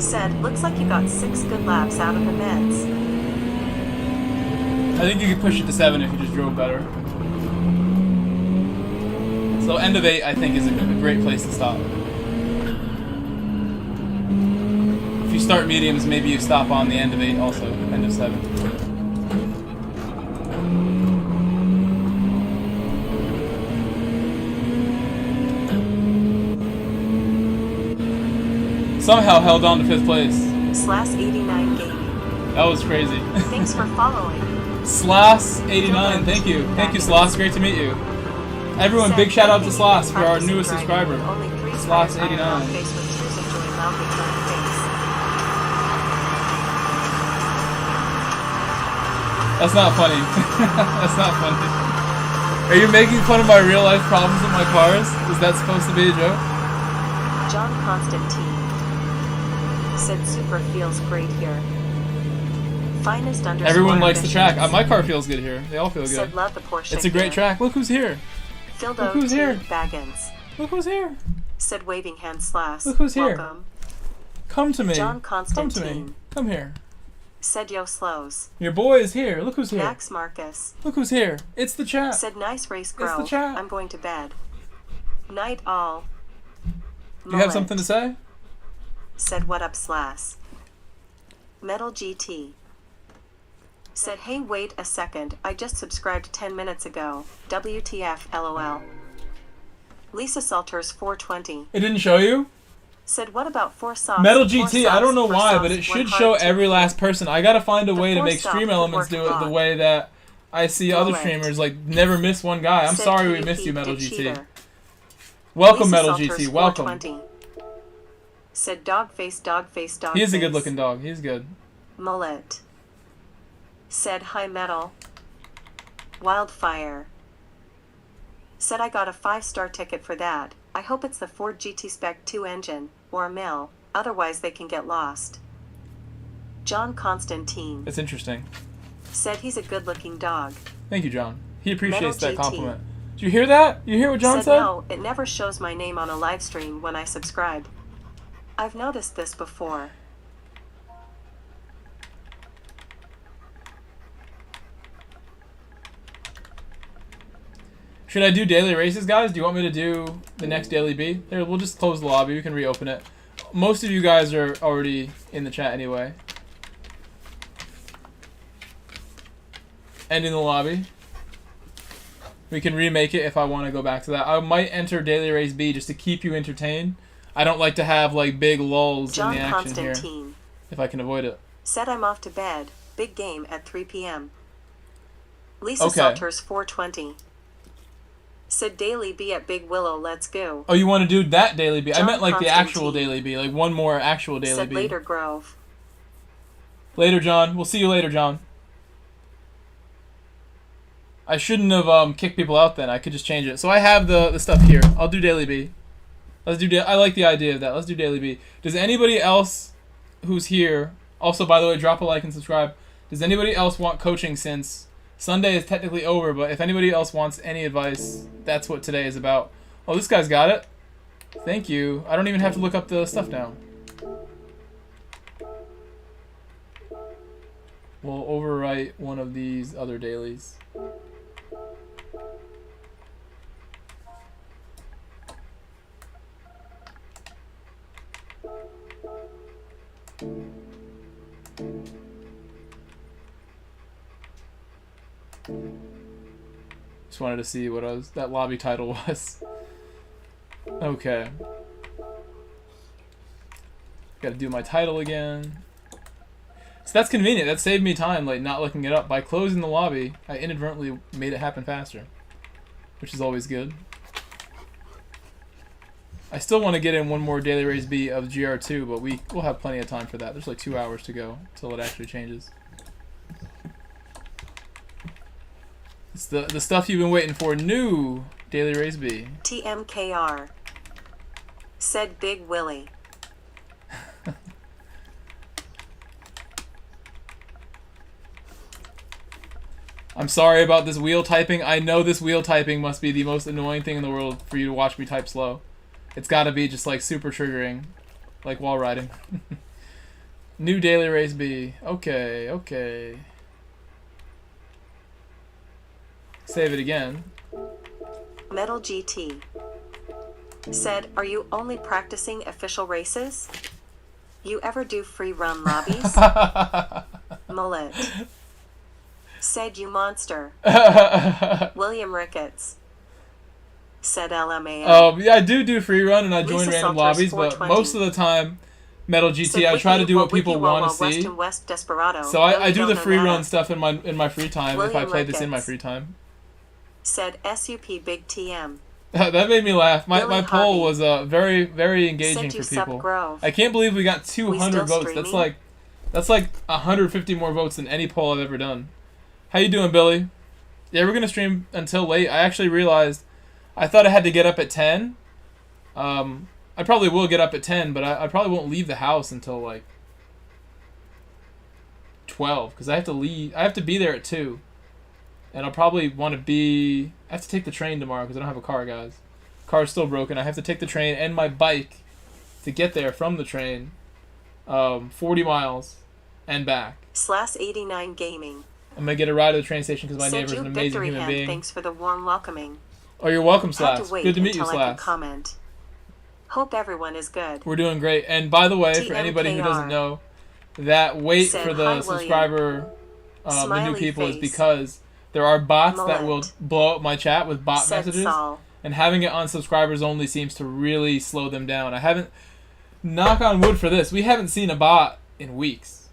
Said, looks like you got 6 good laps out of the meds. I think you could push it to 7 if you just drove better. So end of 8, I think, is a great place to stop. If you start mediums, maybe you stop on the end of 8 also, end of 7. Somehow held on to 5th place. /89 gaming. That was crazy. Thanks for following. Sloss89, thank you. Thank you, Sloss. Great to meet you. Everyone, big shout out to Sloss for our newest subscriber. Sloss89. That's not funny. That's not funny. Are you making fun of my real life problems with my cars? Is that supposed to be a joke? John Constantine. Said super feels great here. Finest _ Everyone likes the track. My car feels good here. They all feel good. Said love the Porsche. It's a great track. Look who's here. Fildo Look who's here. Baggins. Look who's here. Said waving hand /. Look who's here. Welcome. Come to me. John Come to Constantine. me. Come here. Said yo slows. Your boy is here. Look who's here. Max Marcus. Look who's here. It's the chat. Said nice race, It's bro. the chat. I'm going to bed. Night all. You have something to say? Said what up /. Metal GT. Said hey wait a second, I just subscribed 10 minutes ago. WTF LOL. Lisa Salters 420. It didn't show you? Said what about 4 socks? Metal GT, I don't know why, but it should show every last person. I gotta find a way to make Stream Elements do it the way that I see other streamers, like never miss one guy. I'm sorry we missed you, Metal GT. Welcome, Metal GT, welcome. Said dog face. He is a good looking dog, he's good. Mullet. Said hi Metal. Wildfire. Said I got a 5-star ticket for that. I hope it's the Ford GT Spec 2 engine, or a mill. otherwise they can get lost. John Constantine That's interesting. said he's a good-looking dog. Thank you, John. He appreciates Metal that GT compliment. Did you hear that? You hear what John said? No, it never shows my name on a live stream when I subscribe. I've noticed this before. Should I do daily races, guys? Do you want me to do the next daily B? There, we'll just close the lobby. We can reopen it. Most of you guys are already in the chat anyway. Ending the lobby. We can remake it if I want to go back to that. I might enter daily race B just to keep you entertained. I don't like to have like big lulls John in the action Constantine here. If I can avoid it. said I'm off to bed. Big game at 3 p.m. Lisa Okay. Salters 420 said daily B at Big Willow. Let's go. Oh, you want to do that daily B? I John meant like the actual Constantine daily B, like one more actual daily said B. later Grove. Later, John. We'll see you later, John. I shouldn't have kicked people out then. I could just change it. So I have the stuff here. I'll do daily B. Let's do. I like the idea of that. Let's do daily B. Does anybody else who's here? Also, by the way, drop a like and subscribe. Does anybody else want coaching since Sunday is technically over? But if anybody else wants any advice, that's what today is about. Oh, this guy's got it. Thank you. I don't even have to look up the stuff now. We'll overwrite one of these other dailies. Just wanted to see what that lobby title was. Okay. Gotta do my title again. So that's convenient. That saved me time, like not looking it up. By closing the lobby, I inadvertently made it happen faster, which is always good. I still want to get in one more daily race B of GR2, but we'll have plenty of time for that. There's like 2 hours to go until it actually changes. It's the stuff you've been waiting for. New daily race B. TMKR said Big Willie. I'm sorry about this wheel typing. I know this wheel typing must be the most annoying thing in the world for you to watch me type slow. It's gotta be just like super triggering, like while riding. New daily race B. Okay, okay. Save it again. Metal GT said, are you only practicing official races? You ever do free run lobbies? Mullet said, you monster. William Ricketts said LMAO. Yeah, I do free run and I join Lisa random Salters lobbies, but 420 most of the time, Metal GT, said, I try to do what Wiki people Wawa want to West see. and West Desperado. So I Really do the don't free know run that. stuff in my free time if I William play this in my Ricketts free time. said SUP Big TM. That made me laugh. My Billy poll Harvey was very very engaging said, you for sup, people. Grove. I can't believe we got 200 votes. streaming? That's like 150 more votes than any poll I've ever done. How you doing, Billy? Yeah, we're gonna stream until late. I actually realized I thought I had to get up at 10. I probably will get up at 10, but I probably won't leave the house until like 12 because I have to leave. I have to be there at 2, and I'll probably want to be. I have to take the train tomorrow because I don't have a car, guys. Car's still broken. I have to take the train and my bike to get there from the train, 40 miles and back. /89 Gaming I'm gonna get a ride to the train station because my said, neighbor's you an amazing victory human hand. being. Thanks for the warm welcoming. Oh, you're welcome, Had Slash. to wait Good to meet you, until I could Slash. comment. Hope everyone is good. We're doing great. And by the way, for anybody who doesn't TMKR know, that wait said, for "Hi, the William." subscriber, the new Smiley people, is face. because there are bots that will Mullet blow up my chat with bot said messages, Saul. and having it on subscribers only seems to really slow them down. I haven't, knock on wood for this, we haven't seen a bot in weeks,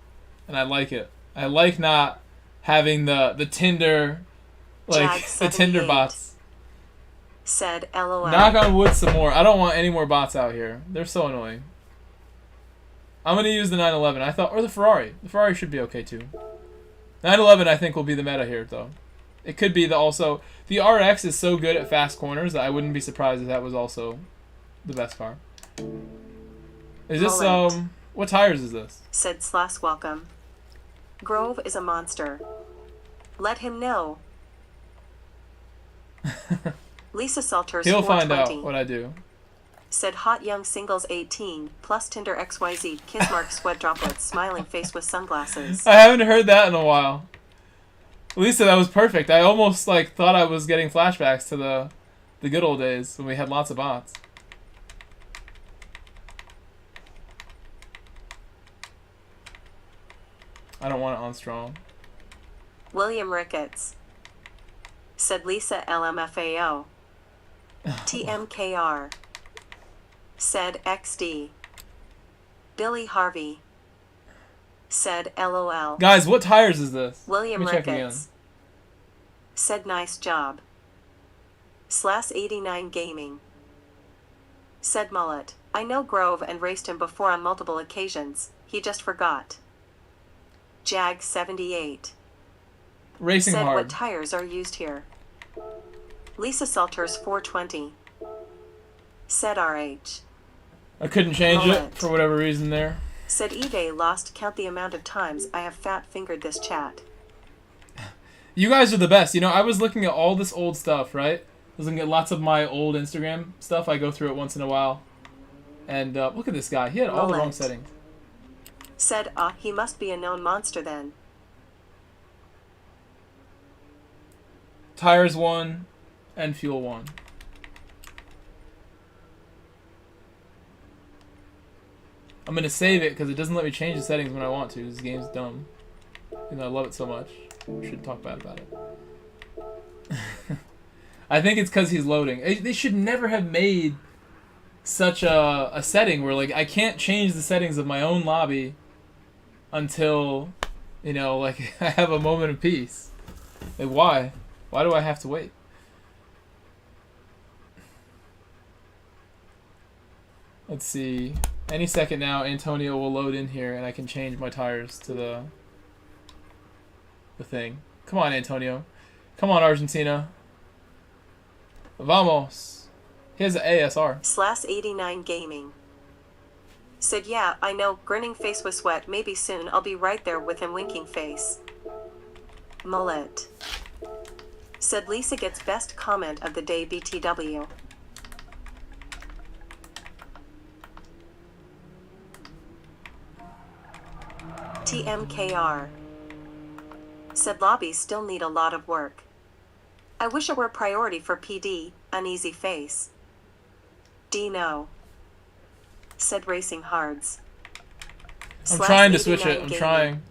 and I like it. I like not having the Tinder, like the Tinder Jag78 bots. Said LOL. Knock on wood some more. I don't want any more bots out here. They're so annoying. I'm going to use the 911. I thought, or the Ferrari. The Ferrari should be okay too. 911 I think will be the meta here though. It could be also, the RX is so good at fast corners that I wouldn't be surprised if that was also the best car. Is this, Mullet. what tires is this? Said Slash Welcome. Grove is a monster. Let him know. Lisa Salters He'll 420. find out what I do. Said Hot Young Singles 18 plus Tinder XYZ kiss mark sweat droplets smiling face with sunglasses. I haven't heard that in a while. Lisa, that was perfect. I almost like thought I was getting flashbacks to the good old days when we had lots of bots. I don't want it on strong. William Ricketts. Said Lisa LMFAO. TMKR. Said XD. Billy Harvey. Said LOL. Guys, what tires is this? William Let me check again. Ricketts. Said nice job. Slash 89 Gaming. Said Mullet. I know Grove and raced him before on multiple occasions. He just forgot. Jag 78. Racing Said hard. what tires are used here. Lisa Salters 420. Said RH. I couldn't change Mullet. it for whatever reason there. Said eBay lost count the amount of times I have fat fingered this chat. You guys are the best. You know, I was looking at all this old stuff, right? I was looking at lots of my old Instagram stuff. I go through it once in a while. And look at this guy. He had all the wrong Mullet. settings. Said he must be a known monster then. Tires 1 and fuel 1. I'm going to save it because it doesn't let me change the settings when I want to. This game's dumb. You know, I love it so much. I shouldn't talk bad about it. I think it's because he's loading. They should never have made such a setting where, like, I can't change the settings of my own lobby until, you know, like, I have a moment of peace. Like, why? Why do I have to wait? Let's see. Any second now, Antonio will load in here, and I can change my tires to the thing. Come on, Antonio. Come on, Argentina. Vamos. He has an ASR. Slash 89 Gaming. Said yeah, I know, grinning face with sweat, maybe soon I'll be right there with him winking face. Mullet. Said Lisa gets best comment of the day BTW. TMKR. Said lobbies still need a lot of work. I wish it were a priority for PD, uneasy face. Dino. Said racing hards. I'm Slash trying to switch 89 it. I'm Gaming. trying.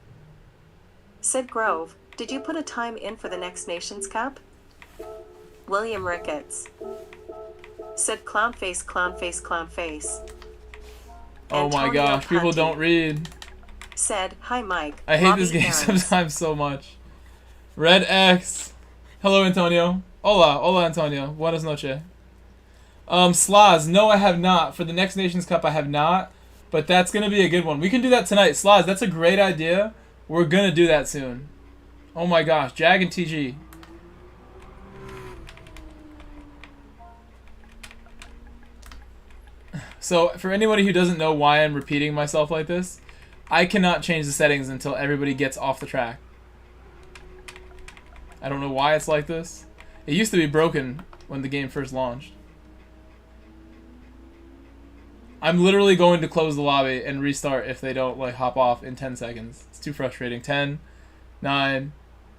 Said Grove, did you put a time in for the next Nations Cup? William Ricketts. Said clown face, clown face, clown face. Oh my Antonio gosh, people Conti. don't read. Said, hi Mike. I hate Lobby this game errands. sometimes so much. Red X. Hello, Antonio. Hola. Hola, Antonio. Buenas noches. Slaz. No, I have not. For the next Nations Cup, I have not. But that's going to be a good one. We can do that tonight. Slaz, that's a great idea. We're going to do that soon. Oh my gosh. Jag and TG. So, for anybody who doesn't know why I'm repeating myself like this, I cannot change the settings until everybody gets off the track. I don't know why it's like this. It used to be broken when the game first launched. I'm literally going to close the lobby and restart if they don't like hop off in 10 seconds. It's too frustrating. 10, 9,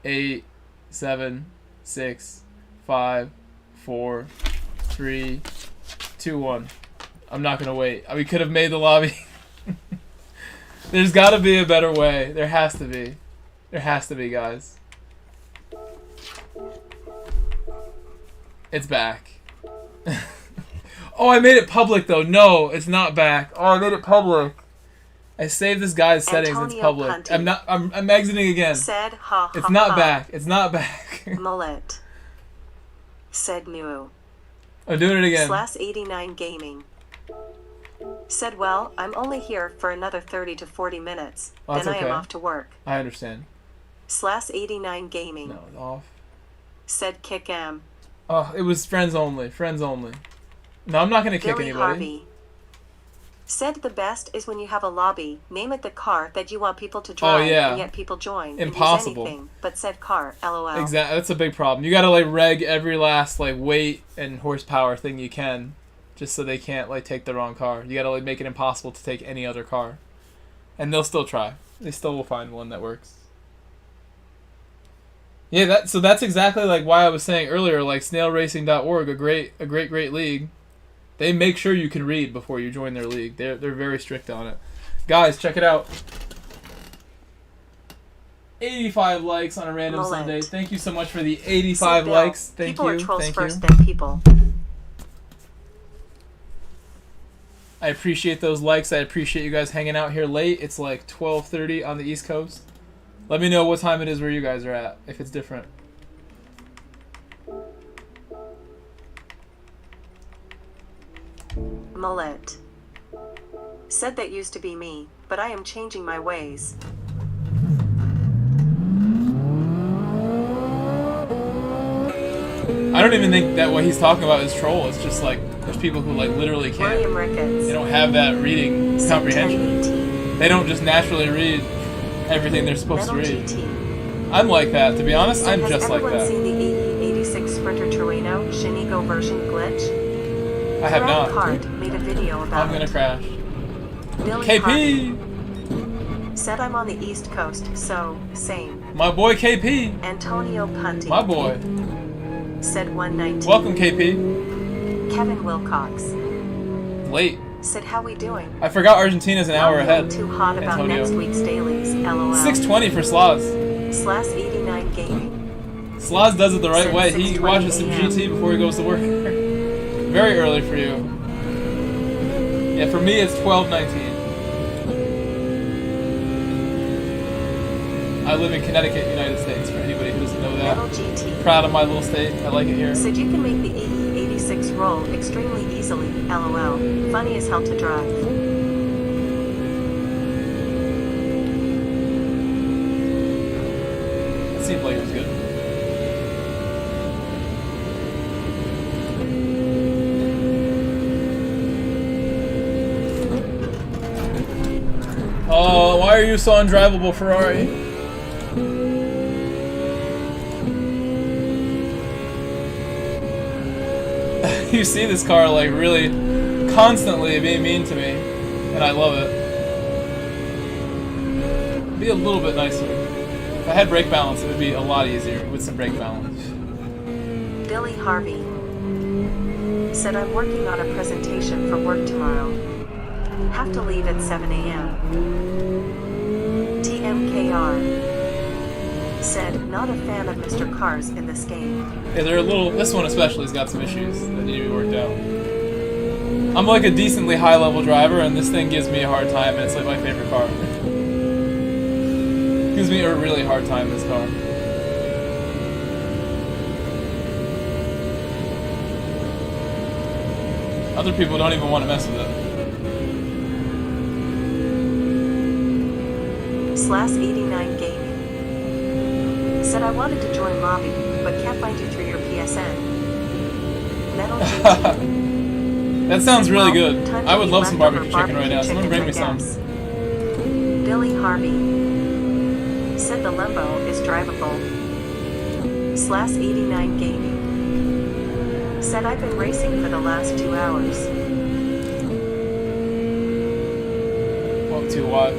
8, 7, 6, 5, 4, 3, 2, 1. I'm not going to wait. We could have made the lobby. There's got to be a better way. There has to be. There has to be, guys. It's back. Oh, I made it public, though. No, it's not back. Oh, I made it public. I saved this guy's settings. It's Antonio public. Conti. I'm exiting again. Said ha ha It's not ha. back. It's not back. Mullet. Said Moo. I'm doing it again. Slash 89 Gaming. Said well, I'm only here for another 30 to 40 minutes. Oh, that's then I am okay. off to work. I understand. Slash 89 Gaming. No, it's off. Said Kick M. Oh, it was friends only. Friends only. No, I'm not going to kick Billy anybody. Harvey. Said the best is when you have a lobby, name it the car that you want people to drive, and yet people join. Impossible. And use anything but said car, lol. Exactly, that's a big problem. You gotta like reg every last like weight and horsepower thing you can, just so they can't like take the wrong car. You gotta like make it impossible to take any other car, and they'll still try. They still will find one that works. Yeah, so that's exactly like why I was saying earlier, like snailracing.org, a great league. They make sure you can read before you join their league. They're very strict on it. Guys, check it out. 85 likes on a random Sunday. Thank you so much for the 85 likes. Thank people you. Are trolls Thank first, you. Then people. I appreciate those likes. I appreciate you guys hanging out here late. It's like 12:30 on the East Coast. Let me know what time it is where you guys are at, if it's different. Mullet. Said that used to be me, but I am changing my ways. I don't even think that what he's talking about is troll. It's just like there's people who like literally can't. William Ricketts. They don't have that reading comprehension. They don't just naturally read everything they're supposed Metal to read. GT. I'm like that, to be honest. I'm just like that. Has everyone seen the 86 Sprinter Terreno Shinigo version glitch? I have not. Card made a video about I'm gonna crash. Billy KP! Harvey said I'm on the East Coast, so same. My boy KP! Antonio Punti. My boy. Said 119. Welcome KP. Kevin Wilcox. Late. Said how we doing? I forgot Argentina's an hour ahead. Too hot about Antonio. next week's dailies, lol. 620 for Sloz. Slash 89 gaming. Sloz does it the right way. He 6:20 watches some AM. GT before he goes to work. Very early for you. Yeah, for me it's 12:19. I live in Connecticut, United States, for anybody who doesn't know that. Metal GT. Proud of my little state. I like it here. Said you can make the 86 roll extremely easily, lol. Funny as hell to drive. It seemed like it was good. Oh, why are you so undrivable, Ferrari? You see this car like really constantly being mean to me, and I love it. Be a little bit nicer. If I had brake balance, it would be a lot easier with some brake balance. Billy Harvey said I'm working on a presentation for work tomorrow. Have to leave at 7 a.m. TMKR said not a fan of Mr. Cars in this game. Yeah, they're a little. This one especially has got some issues that need to be worked out. I'm like a decently high-level driver, and this thing gives me a hard time, and it's like my favorite car. Gives me a really hard time, this car. Other people don't even want to mess with it. Slash 89 gaming said I wanted to join lobby, but can't find you through your PSN. Metal GT. That sounds really good. Time to I would eat love some leftover barbecue chicken right now. Someone bring me chickens, some. I guess. Billy Harvey said the Lembo is drivable. Slash 89 gaming said I've been racing for the last 2 hours. Walk too wide.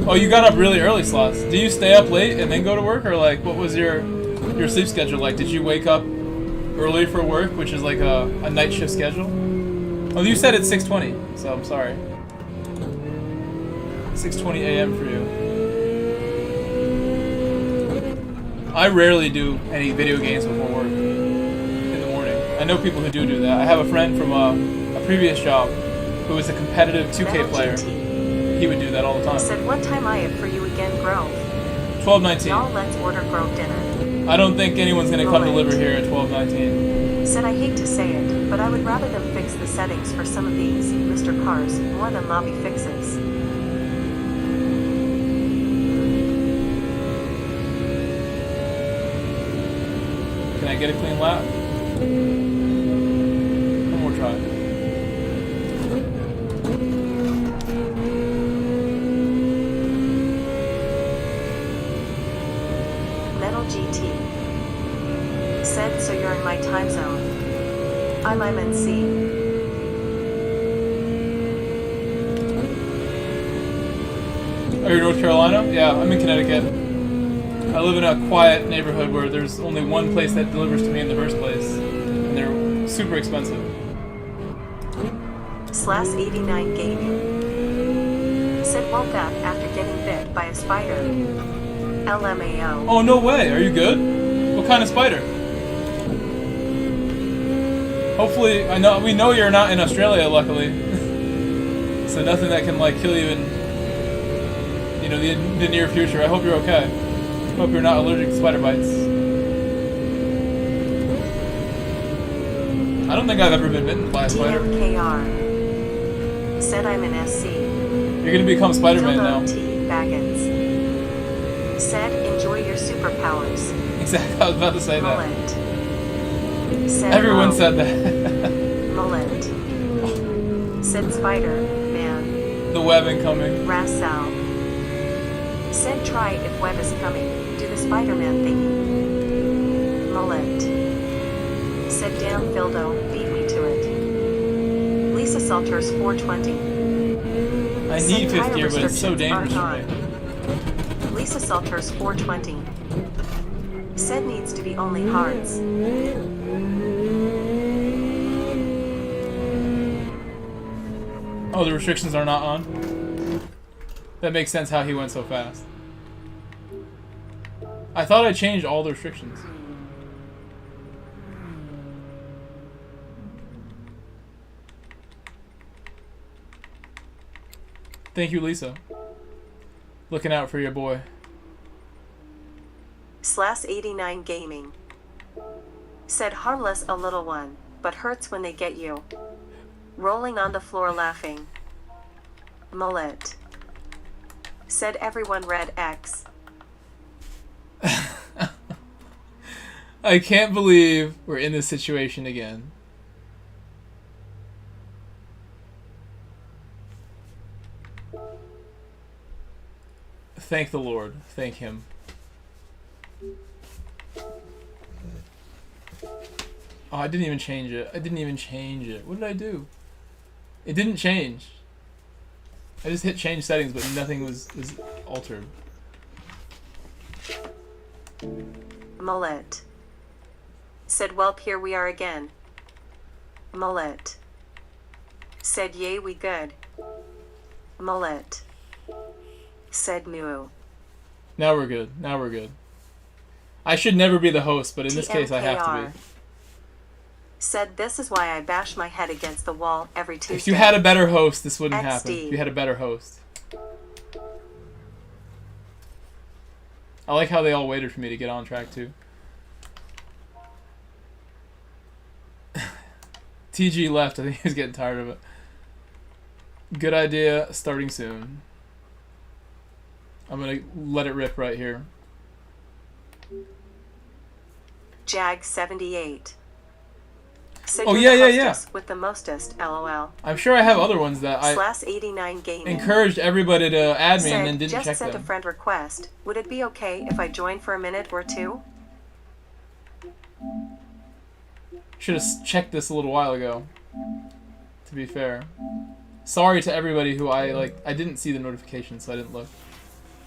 Oh, you got up really early, Slots. Do you stay up late and then go to work, or like what was your sleep schedule like? Did you wake up early for work, which is like a night shift schedule? Oh, you said it's 6:20, so I'm sorry. 6:20 a.m. for you. I rarely do any video games before work in the morning. I know people who do that. I have a friend from a previous job who was a competitive 2K player. He would do that all the time. Said what time I have for you again, Grove? 12:19. Y'all let's order Grove dinner. I don't think anyone's gonna come deliver here at 12:19. Said I hate to say it, but I would rather them fix the settings for some of these, Mr. Cars, more than lobby fixes. Can I get a clean lap? One more try. Lionel GT said, so you're in my time zone. I'm MNC. Are you in North Carolina? Yeah, I'm in Connecticut. I live in a quiet neighborhood where there's only one place that delivers to me in the first place, and they're super expensive. /89 Gaming said woke up after getting bit by a spider. LMAO. Oh, no way. Are you good? What kind of spider? Hopefully, we know you're not in Australia, luckily. So nothing that can like kill you in, you know, the near future. I hope you're okay. Hope you're not allergic to spider bites. I don't think I've ever been bitten by a spider. TMKR said I'm an SC. You're gonna become Spider-Man now. T. Baggins said enjoy your superpowers. Exactly, I was about to say Mullet. that. Said Everyone Mo. said that. Mullet. Said Spider Man. The web incoming. Rassel said try if web is coming. Do the Spider-Man thingy. Mullet said damn Fildo, beat me to it. Lisa Salters 420. I need fifth gear, but it's so dangerous for me. Lisa Salters 420 said needs to be only hards. Oh, the restrictions are not on? That makes sense how he went so fast. I thought I changed all the restrictions. Thank you, Lisa. Looking out for your boy. /89 Gaming said harmless a little one, but hurts when they get you. Rolling on the floor laughing. Mullet said everyone read X. I can't believe we're in this situation again. Thank the Lord. Thank him. Oh, I didn't even change it. I didn't even change it. What did I do? It didn't change. I just hit change settings, but nothing was altered. Mullet said welp here we are again. Mullet said yay we good. Mullet said moo. Now we're good. Now we're good. I should never be the host, but in this case I have to be. Said this is why I bash my head against the wall every Tuesday. If you had a better host, this wouldn't XD. happen. If you had a better host. I like how they all waited for me to get on track too. TG left. I think he was getting tired of it. Good idea. Starting soon. I'm gonna let it rip right here. Jag 78. Oh yeah. With the mostest, LOL. I'm sure I have other ones that I /89 Gaming encouraged everybody to add me said, and then didn't just check sent them. a friend request. Would it be okay if I join for a minute or two? Should have checked this a little while ago. To be fair. Sorry to everybody who I didn't see the notifications, so I didn't look.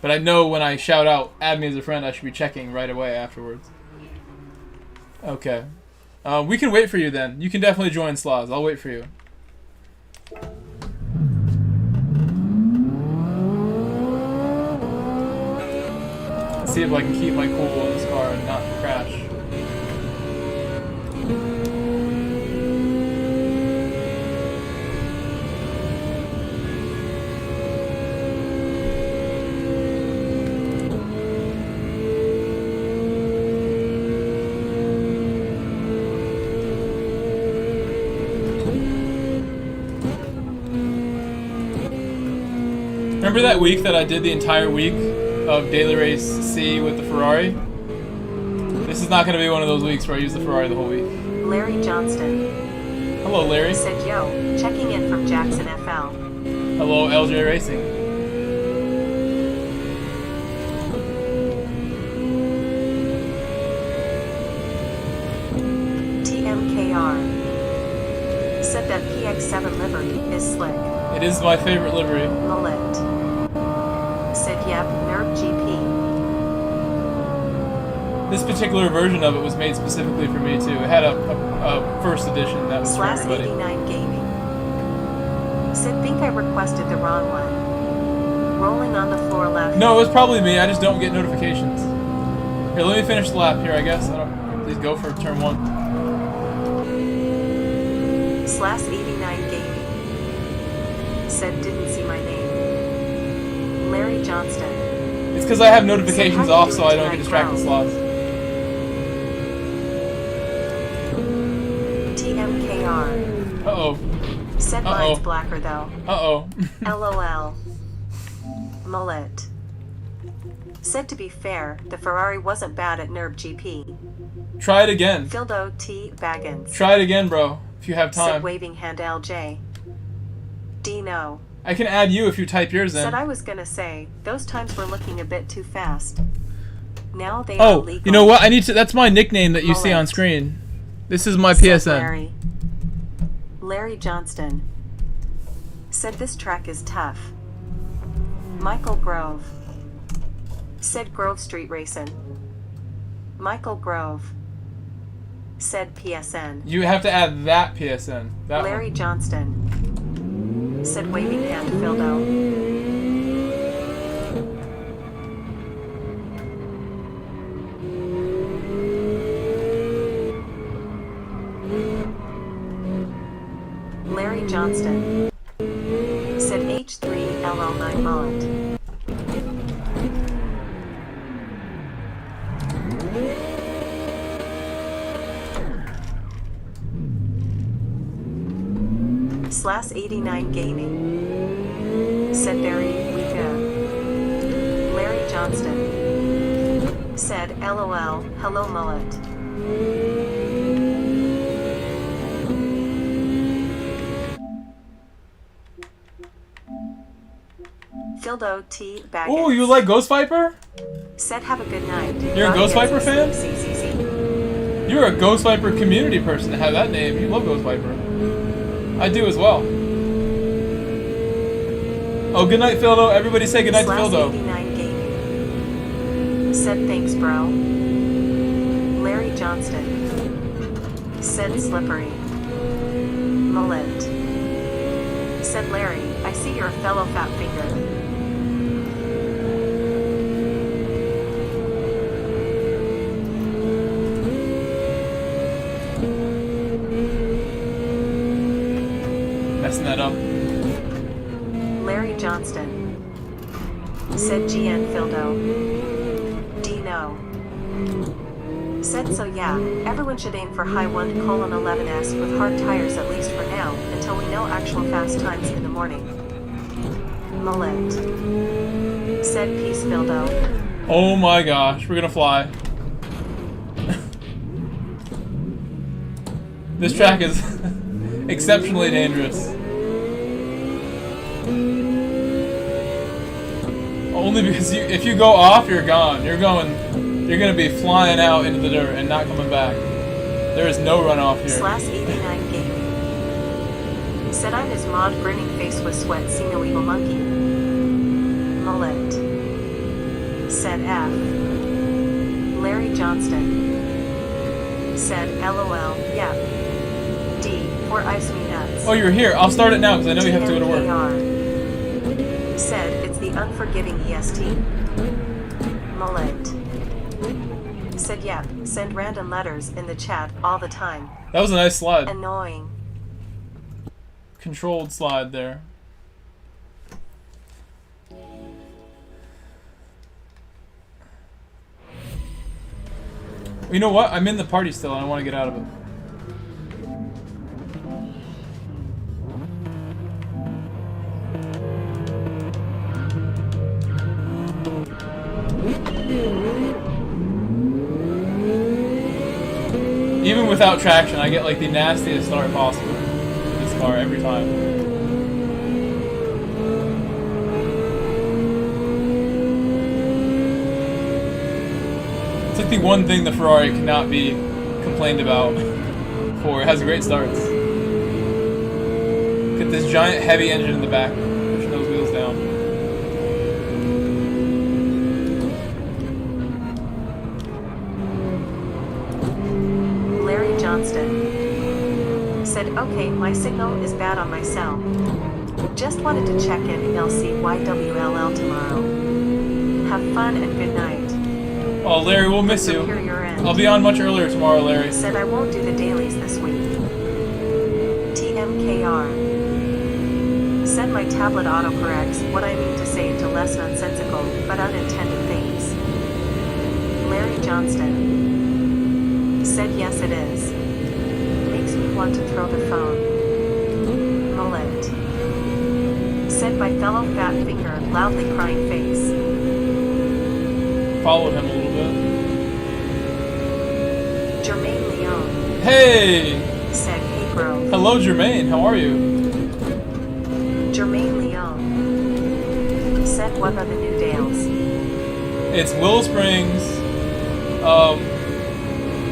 But I know when I shout out, add me as a friend, I should be checking right away afterwards. Okay. We can wait for you then. You can definitely join Sloz. I'll wait for you. Let's see if I can keep my cool in this car and not crash. Remember that week that I did the entire week of Daily Race C with the Ferrari? This is not going to be one of those weeks where I use the Ferrari the whole week. Larry Johnston. Hello, Larry. Said yo, checking in from Jackson FL. Hello, LJ Racing. Said that PX7 livery is slick. It is my favorite livery. Mullet. Said yep, Nerve GP. This particular version of it was made specifically for me too. It had a first edition that was for everybody. /89 Gaming. Said think I requested the wrong one. Rolling on the floor left. No, it was probably me. I just don't get notifications. Here, let me finish the lap here, I guess. Please go for turn 1. /89 Gaming. Said didn't see my name. Larry Johnston. It's because I have notifications off so I don't get distracted slots. TMKR. Uh-oh. Said mine's blacker though. Uh-oh. LOL. Mullet. Said to be fair, the Ferrari wasn't bad at Nerve GP. Try it again. Fildo T. Baggins. Try it again, bro, if you have time. Said waving hand LJ. Dino. I can add you if you type yours in. Said I was gonna say, those times were looking a bit too fast. Now they are legal. You know what? I need to. That's my nickname that you see on screen. This is my PSN. Larry Johnston. Said this track is tough. Michael Grove. Said Grove Street Racing. Michael Grove. Said PSN. You have to add that PSN. That Larry one. Johnston. Said waving hand Fildo. Larry Johnston. Said H3LL9 Mullet. /89 Gaming. Said Barry Wika. Larry Johnston. Said LOL, hello mullet. Fildo T. Baggins. Oh, you like Ghost Viper? Said have a good night. You're a Ghost Viper fan? CCC. You're a Ghost Viper community person to have that name. You love Ghost Viper. I do as well. Oh, good night, Fildo. Everybody say good night to Fildo. /89 Gaming. Said thanks, bro. Larry Johnston. Said slippery. Mullet. Said Larry, I see you're a fellow fat finger. Messing that up. Larry Johnston. Said GN Fildo. Dino. Said so yeah, everyone should aim for high 1:11s with hard tires at least for now, until we know actual fast times in the morning. Mullet. Said peace Fildo. Oh my gosh, we're gonna fly. This track is exceptionally dangerous. Only because if you go off, you're gone. You're gonna be flying out into the dirt and not coming back. There is no runoff here. /89 Gaming. Said I'm his mod grinning face with sweat, see no evil monkey. Mullet. Said F. Larry Johnston. Said LOL, yeah. D. Or ice me nuts. Oh, you're here. I'll start it now because I know you have to go to work. TMKR. Said it's the unforgiving EST. Mullet. Said yep, send random letters in the chat all the time. That was a nice slide. Annoying. Controlled slide there. You know what? I'm in the party still and I want to get out of it. Even without traction, I get like the nastiest start possible with this car every time. It's like the one thing the Ferrari cannot be complained about for. It has great starts. this giant heavy engine in the back, pushing those wheels down. Larry Johnston said, okay, my signal is bad on my cell. Just wanted to check in LCYWLL tomorrow. Have fun and good night. Oh, Larry, we'll miss you. I'll be on much earlier tomorrow, Larry. Said I won't do the dailies this week. TMKR. Said my tablet autocorrects what I mean to say into less nonsensical but unintended things. Larry Johnston said yes it is. Makes me want to throw the phone. Mullet. Said by fellow fat finger, loudly crying face. Followed him a little bit. Jermaine Leone. Hey! Said, hey bro. Hello, Jermaine. How are you? Jermaine Leone. Said, what are the new Dales? It's Willow Springs.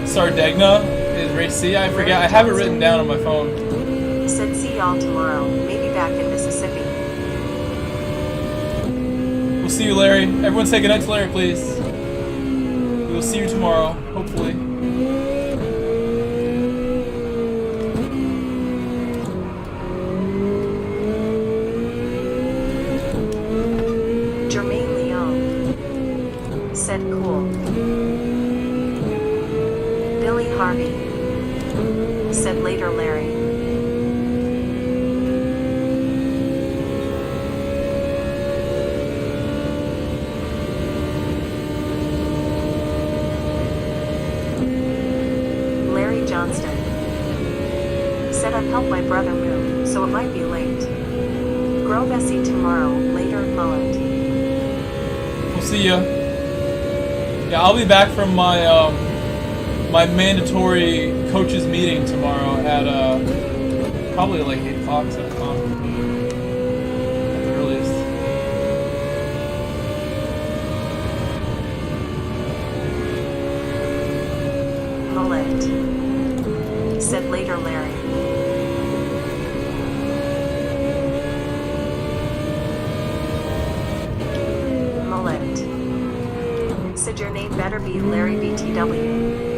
Sardegna is race C. I forget. I have it written down on my phone. Said, see y'all tomorrow. Maybe back in Mississippi. We'll see you, Larry. Everyone say goodnight to Larry, please. We will see you tomorrow, hopefully. Jermaine Leone. Said, cool. Billy Harvey. Said, later, Larry. Johnston said I've helped my brother move, so it might be late. Grove SE tomorrow, later, Mullet. We'll see ya. Yeah, I'll be back from my my mandatory coaches meeting tomorrow at probably like 8 o'clock, 7 o'clock at the earliest. Mullet. Said later, Larry. Mullet. Said your name better be Larry BTW.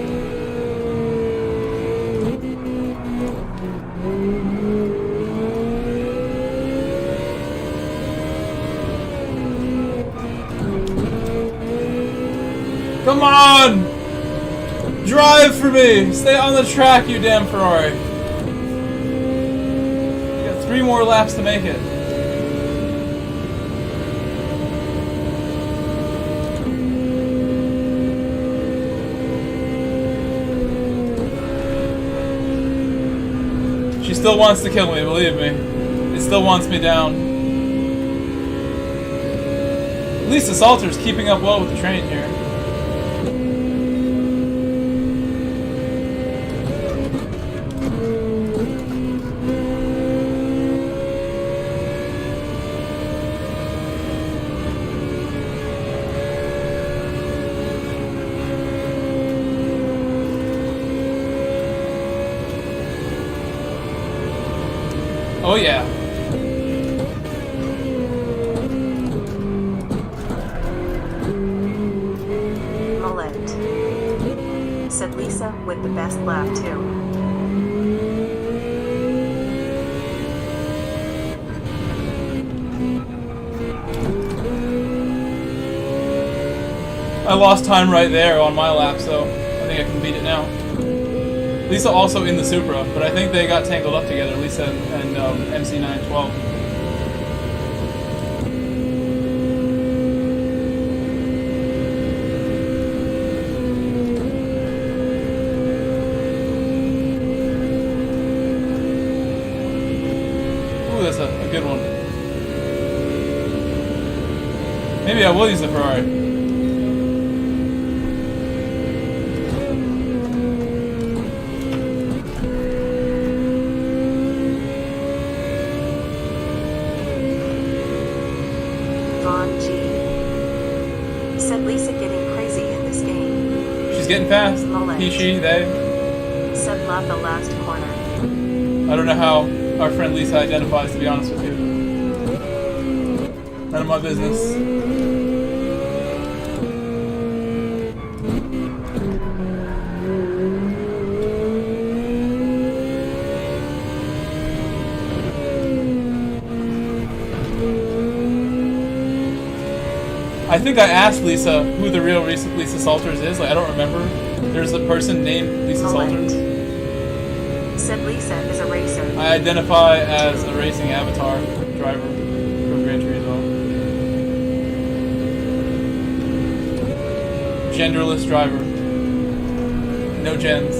Come on! Drive for me! Stay on the track, you damn Ferrari! You got 3 more laps to make it. She still wants to kill me, believe me. It still wants me down. At least the Salter's keeping up well with the train here. Oh yeah. Mullet. Said Lisa with the best laugh too. I lost time right there on my lap, so I think I can beat it now. Lisa also in the Supra, but I think they got tangled up together, Lisa and MC912. Ooh, that's a good one. Maybe I will use the Ferrari. Getting fast. He, she, they. Said love the last corner. I don't know how our friend Lisa identifies, to be honest with you. None of my business. I think I asked Lisa who the real Lisa Salters is. Like, I don't remember. There's a person named Lisa Salters. Said Lisa is a racer. I identify as a racing avatar driver from Gran Turismo. Genderless driver. No gens.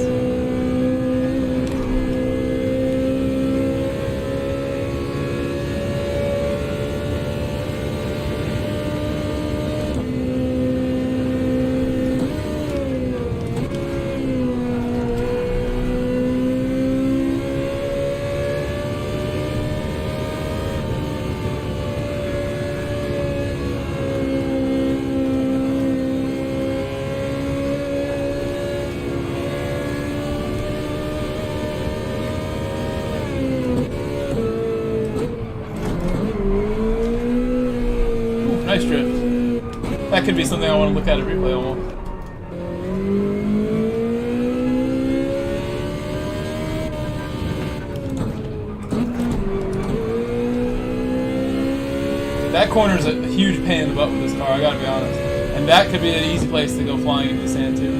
Nice drift. That could be something I want to look at a replay almost. That corner is a huge pain in the butt with this car, I gotta be honest. And that could be an easy place to go flying into the sand too.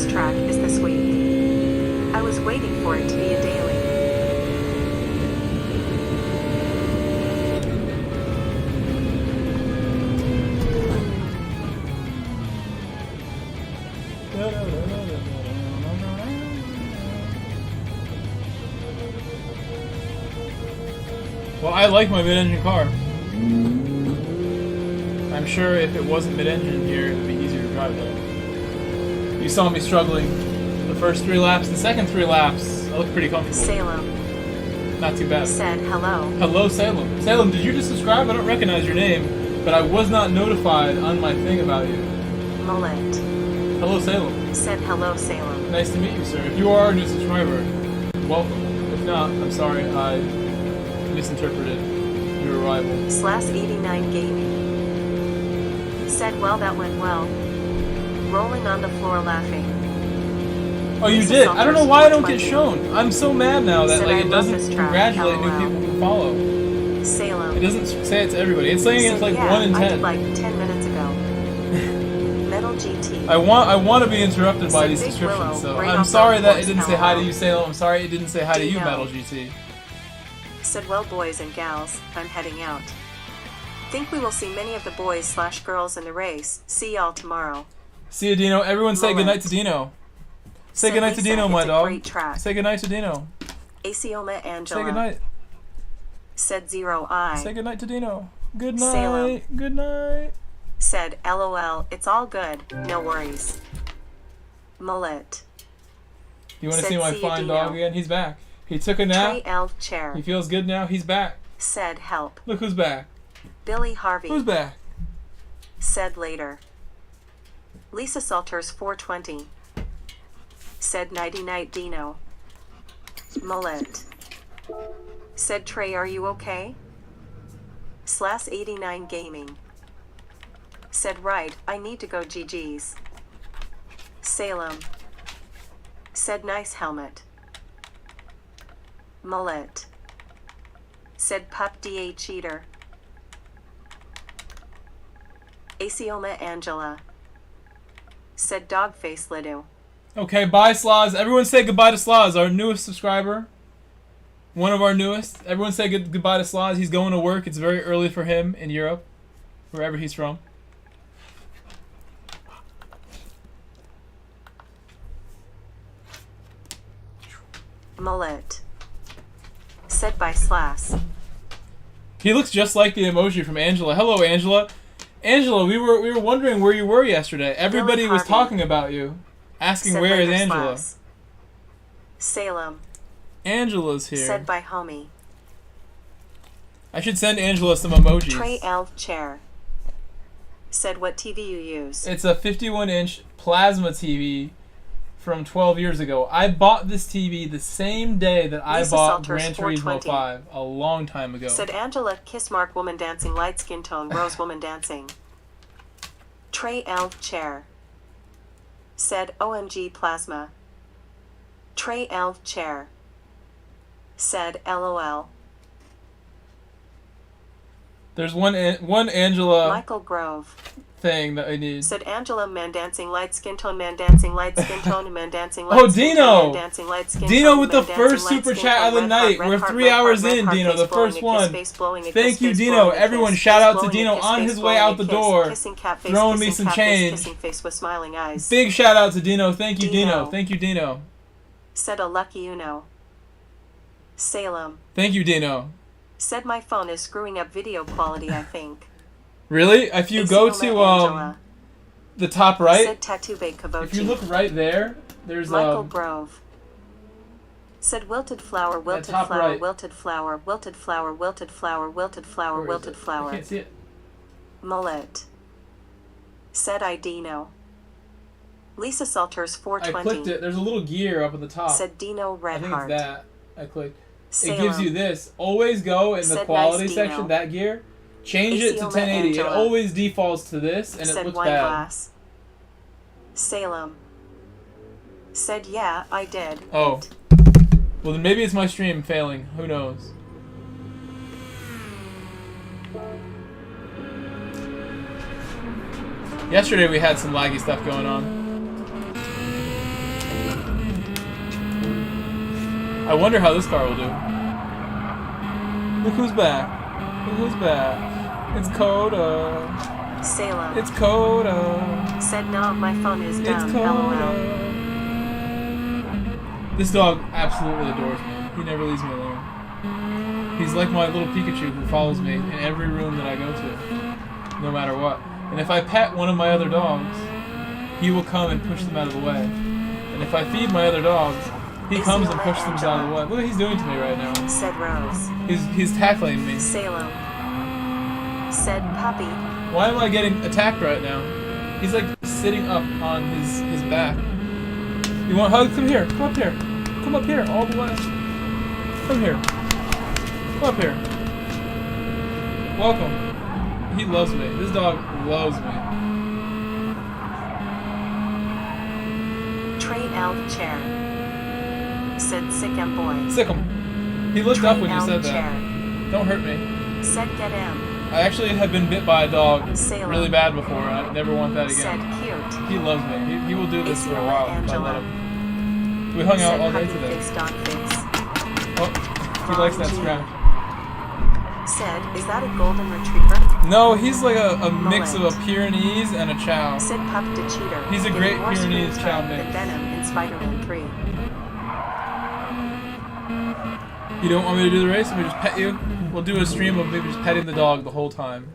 Trak is this week. I was waiting for it to be a daily. Well, I like my mid-engine car. I'm sure if it wasn't mid-engine here, it would be easier to drive though. You saw me struggling the first 3 laps. The second 3 laps, I looked pretty comfortable. Salem. Not too bad. Said hello. Hello, Salem. Salem, did you just subscribe? I don't recognize your name, but I was not notified on my thing about you. Mullet. Hello, Salem. Said hello, Salem. Nice to meet you, sir. If you are a new subscriber, welcome. If not, I'm sorry, I misinterpreted your arrival. /89 Gaming. Said, well, that went well. Rolling on the floor laughing. Oh, you did? I don't know why I don't get shown. I'm so mad now that like it doesn't congratulate new people who follow. Salem. It doesn't say it to everybody. It's saying it's like 1 in 10. I did like 10 minutes ago. Metal GT. I want to be interrupted by these descriptions, so I'm sorry that it didn't say hi to you, Salem. I'm sorry it didn't say hi to you, Metal GT. Said, well, boys and gals, I'm heading out. Think we will see many of the boys/girls in the race. See y'all tomorrow. See you, Dino. Everyone say goodnight to Dino. Say goodnight to Dino, my dog. Say goodnight to Dino. Asioma Angela. Say goodnight. Said Zero I. Say goodnight to Dino. Good night. Salem. Good night. Said LOL. It's all good. No worries. Mullet. You want to see my fine dog again? He's back. He took a nap. Trey L. Chair. He feels good now. He's back. Said help. Look who's back. Billy Harvey. Who's back? Said later. Lisa Salters 420. Said nighty night Dino. Mullet. Said Trey, are you okay? /89 Gaming. Said right, I need to go GG's. Salem. Said nice helmet. Mullet. Said pup DA cheater. Asioma Angela. Said dogface Lidu. Okay, bye Sloz. Everyone say goodbye to Sloz, our newest subscriber. One of our newest. Everyone say goodbye to Sloz. He's going to work. It's very early for him in Europe, wherever he's from. Mullet. Said by Slass. He looks just like the emoji from Angela. Hello, Angela. Angela, we were wondering where you were yesterday. Everybody was talking about you, asking said where is later Angela. Slass. Salem. Angela's here. Said by homie. I should send Angela some emojis. Trey Elf Chair. Said what TV you use. It's a 51-inch plasma TV from 12 years ago. I bought this TV the same day that I bought Gran Turismo 5 a long time ago. Said Angela, kiss mark woman dancing, light skin tone, rose woman dancing. Trey Elf Chair. Said OMG plasma. Trey Elf Chair. Said LOL. There's one Angela Michael Grove. thing that I need. Said Angela, man dancing, light skin tone, man dancing, light skin tone, man dancing, light oh, skin Dino! tone, man dancing, light skin Dino tone, with the man first dancing, super light chat skin of the tone, night. red We're heart, 3 red heart, hours red in, heart, Dino, the face blowing, first a kiss, one. face blowing, a Thank kiss, you, face Dino. blowing, a Everyone, kiss, shout face out to blowing, a Dino kiss, on face his way blowing, out a the kiss, door. kissing cat face, Throwing me kissing some cat face, change. kissing face with smiling eyes. Big shout out to Dino. Thank you, Dino. Dino. Thank you, Dino. Said a lucky Uno. Salem. Thank you, Dino. Said my phone is screwing up video quality, I think. Really? If you go to the top right, Said Tattoo Bay Kavochi. if you look right there, there's Michael Grove. Said wilted flower, wilted top flower, right. wilted flower, wilted flower, wilted flower, wilted flower, Where is wilted it? I flower. can't see it. Mullet. Said I Dino. Lisa Salters I 420. clicked it. There's a little gear up at the top. Said Dino I Red think Heart. it's that. I clicked. Salem. It gives you this. Always go in the Said quality nice section, Dino. that gear. Change it to Asioma 1080. It Angela. always defaults to this, and it Said looks Wine bad. Glass. Salem. Said yeah, I did. Oh. Well, then maybe it's my stream failing. Who knows? Yesterday we had some laggy stuff going on. I wonder how this car will do. Look who's back. Look who's back. It's Coda. Salem. It's Coda. Said no, my phone is It's down. LOL. Coda. This dog absolutely adores me. He never leaves me alone. He's like my little Pikachu who follows me in every room that I go to, no matter what. And if I pet one of my other dogs, he will come and push them out of the way. And if I feed my other dogs, he comes and pushes them out of the way. Look what he's doing to me right now. Said Rose. He's tackling me. Salem. Said Puppy. Why am I getting attacked right now? He's like sitting up on his back. You want a hug? Come here. Come up here. Come up here. All the way. Come here. Come up here. Welcome. He loves me. This dog loves me. Trey Elf Chair. Said Sick and Boy. Sick him. He looked up when you said that. Don't hurt me. Said Get Him. I actually have been bit by a dog Salem. really bad before, and I never want that Said again. Cute. He loves me. He will do this for a while. If I let him. We hung out Said all day Puppy today. Face Dog Face. Oh, he likes that scratch. Said, is that a golden retriever? No, he's like a mix of a Pyrenees and a Chow. Said Pup to Cheater. He's a Getting great more Pyrenees screen Chow time mix. than Venom in Spider-Man 3. You don't want me to do the race? Let me just pet you? We'll do a stream of maybe just petting the dog the whole time.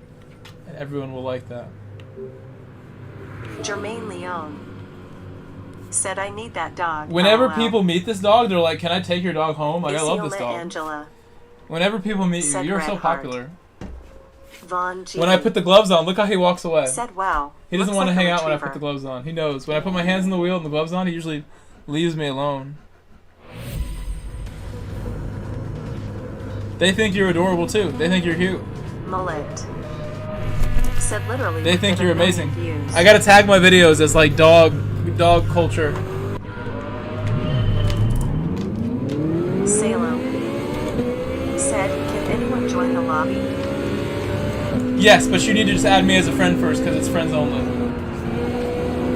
And everyone will like that. Jermaine Leone. Said I need that dog. Whenever LOL. people meet this dog, they're like, can I take your dog home? Like, I love this Isioma dog. Angela. Whenever people meet you, Said you're Red so Heart. popular. Vaughn G. When I put the gloves on, look how he walks away. Said wow. He doesn't Looks want to like a hang out when I retriever. put the gloves on. He knows. When I put my hands on the wheel and the gloves on, he usually leaves me alone. They think you're adorable too. They think you're cute. Mullet. Said literally. They think within you're 1 million amazing. views. I gotta tag my videos as like dog culture. Salem. Said, can anyone join the lobby? Yes, but you need to just add me as a friend first because it's friends only.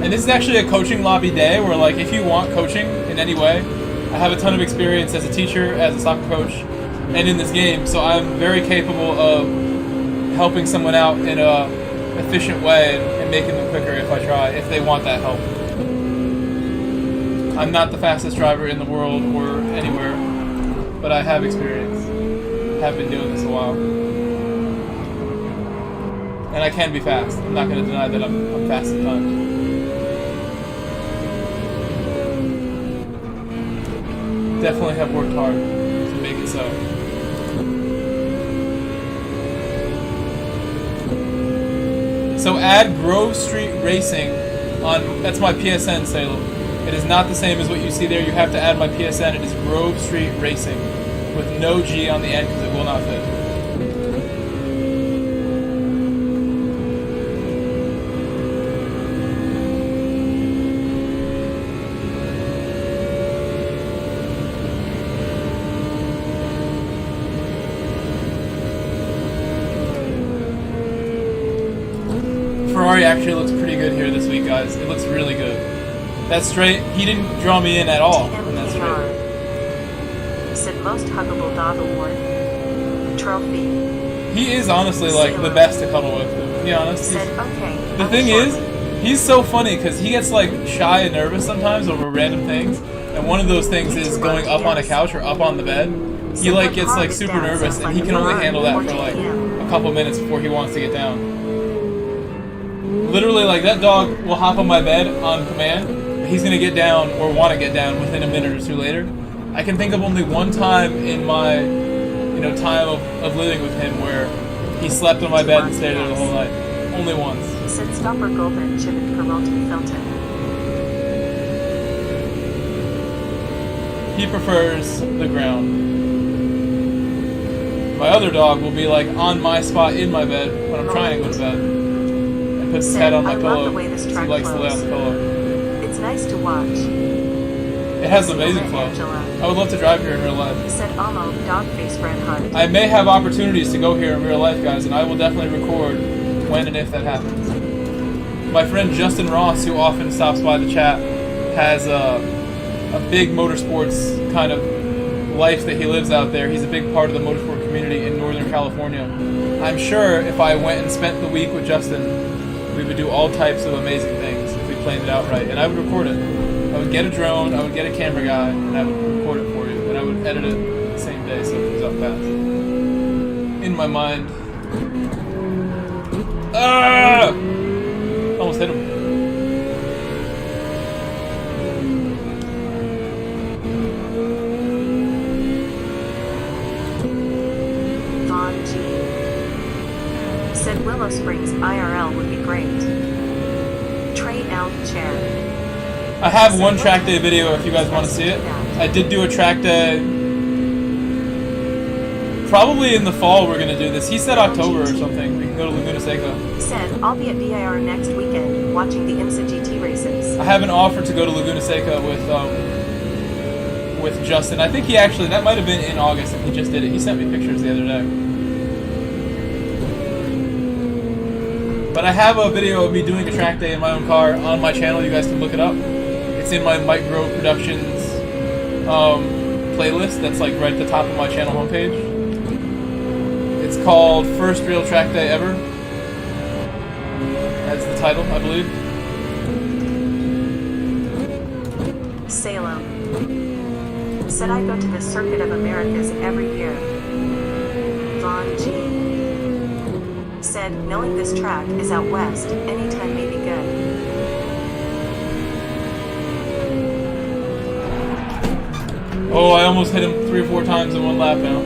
And this is actually a coaching lobby day where like if you want coaching in any way, I have a ton of experience as a teacher, as a soccer coach, and in this game, so I'm very capable of helping someone out in a efficient way and making them quicker if I try, if they want that help. I'm not the fastest driver in the world or anywhere, but I have experience. Have been doing this a while. And I can be fast. I'm not going to deny that I'm fast at times. definitely have worked hard to make it so. So add Grove Street Racing on, that's my PSN, Salem. It is not the same as what you see there. You have to add my PSN. It is Grove Street Racing with no G on the end because it will not fit. Ferrari actually looks pretty good here this week, guys. It looks really good. That straight, he didn't draw me in at all in that straight. Said most huggable dog award. Trophy. He is honestly like the best to cuddle with, to be honest. Said, okay, the thing is, he's so funny because he gets like shy and nervous sometimes over random things. And one of those things is going up on a couch or up on the bed. He like gets like super nervous and he can only handle that for like a couple minutes before he wants to get down. Literally, like, that dog will hop on my bed on command. He's gonna get down or want to get down within a minute or two later. I can think of only one time in my, time of living with him where he slept on my bed and stayed there the whole night. Only once. Said Stopper Golden Chivin Peralton Filton. He prefers the ground. My other dog will be like on my spot in my bed when I'm trying to go to bed. Puts his head on my pillow. He likes to lay on the pillow. It's nice to watch. It has amazing flow. I would love to drive here in real life. Said Amo, dog face red heart. I may have opportunities to go here in real life, guys, and I will definitely record when and if that happens. My friend Justin Ross, who often stops by the chat, has a big motorsports kind of life that he lives out there. He's a big part of the motorsport community in Northern California. I'm sure if I went and spent the week with Justin, we would do all types of amazing things if we planned it out right. And I would record it. I would get a drone, I would get a camera guy, and I would record it for you. And I would edit it the same day so it comes out fast. In my mind. Ah! Almost hit him. Said Willow Springs IRL would be great. Trey L. Chair. I have one track day video if you guys want to see it. I did do a track day. Probably in the fall we're going to do this. He said October or something. We can go to Laguna Seca. Said, I'll be at DIR next weekend watching the IMSA GT races. I have an offer to go to Laguna Seca with Justin. I think he actually, that might have been in August and he just did it. He sent me pictures the other day. But I have a video of me doing a track day in my own car on my channel. You guys can look it up. It's in my Mike Grove Productions playlist that's like right at the top of my channel homepage. It's called First Real Track Day Ever. That's the title, I believe. Salem. Said I go to the Circuit of Americas every year. Vaughn G. Said, knowing this track is out west, anytime may be good. Oh, I almost hit him 3 or 4 times in one lap now.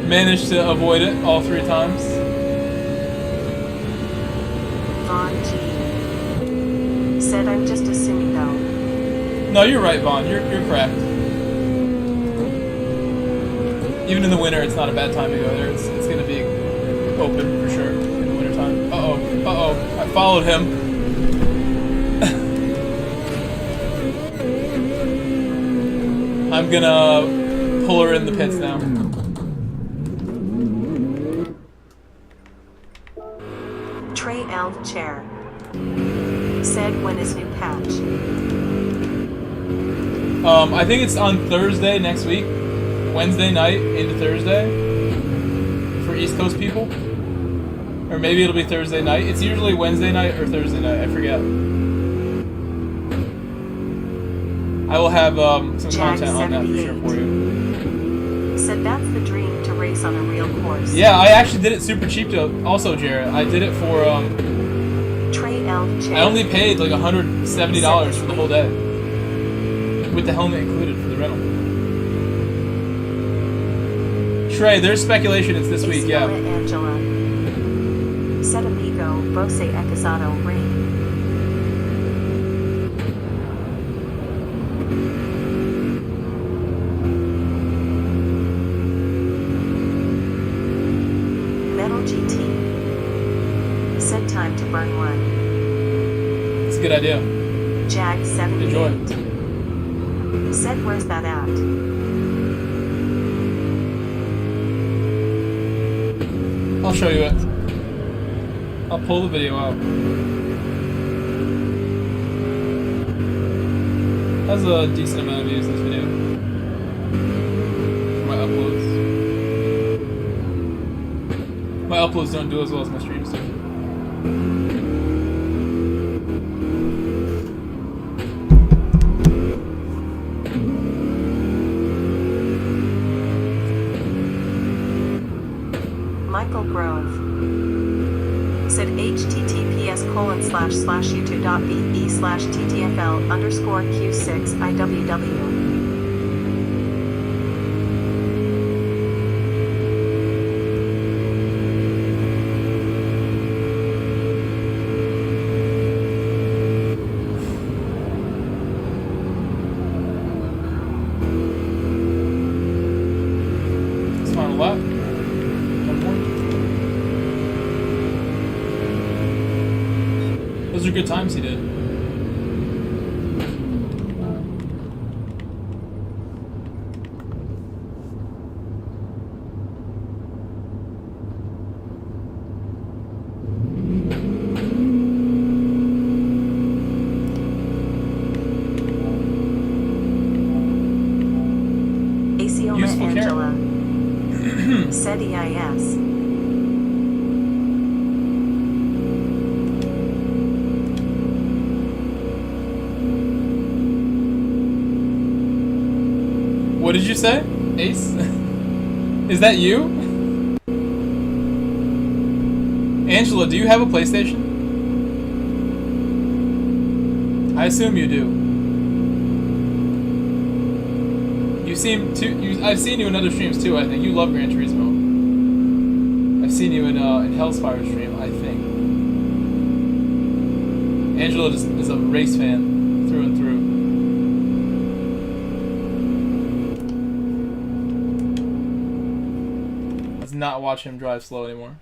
Managed to avoid it all 3 times. Vaughn G. Said, I'm just assuming though. No, you're right, Vaughn. You're correct. Even in the winter, it's not a bad time to go there. It's going to be open for sure in the winter time. Uh-oh. I followed him. I'm going to pull her in the pits now. Trey L. Chair. Said, when is new patch? I think it's on Thursday next week. Wednesday night into Thursday for East Coast people, or maybe it'll be Thursday night. It's usually Wednesday night or Thursday night. I forget. I will have some content on that for sure for you. Said that's the dream to race on a real course. Yeah, I actually did it super cheap also, Jarrett. I did it for Trey L. Chair. I only paid like $170 for the whole day. With the helmet included for the rental. Trey, there's speculation it's this week, yeah. Angela. Set amigo, Bose Ecasado ring. Metal GT. Set time to burn 1. It's a good idea. Jag 78. Enjoy. Said where's that at? I'll show you it. I'll pull the video out. Has a decent amount of views this video. For my uploads. My uploads don't do as well as my streams do. Michael Grove. Said https://youtube.be/ttfl_q6iww. It's fine a lot. Those are good times he did. Acioma Useful Angela. Said EIS. What did you say? Ace? Is that you? Angela, do you have a PlayStation? I assume you do. You seem to... I've seen you in other streams too, I think. You love Gran Turismo. I've seen you in Hellspire stream, I think. Angela is a race fan through and through. Not watch him drive slow anymore.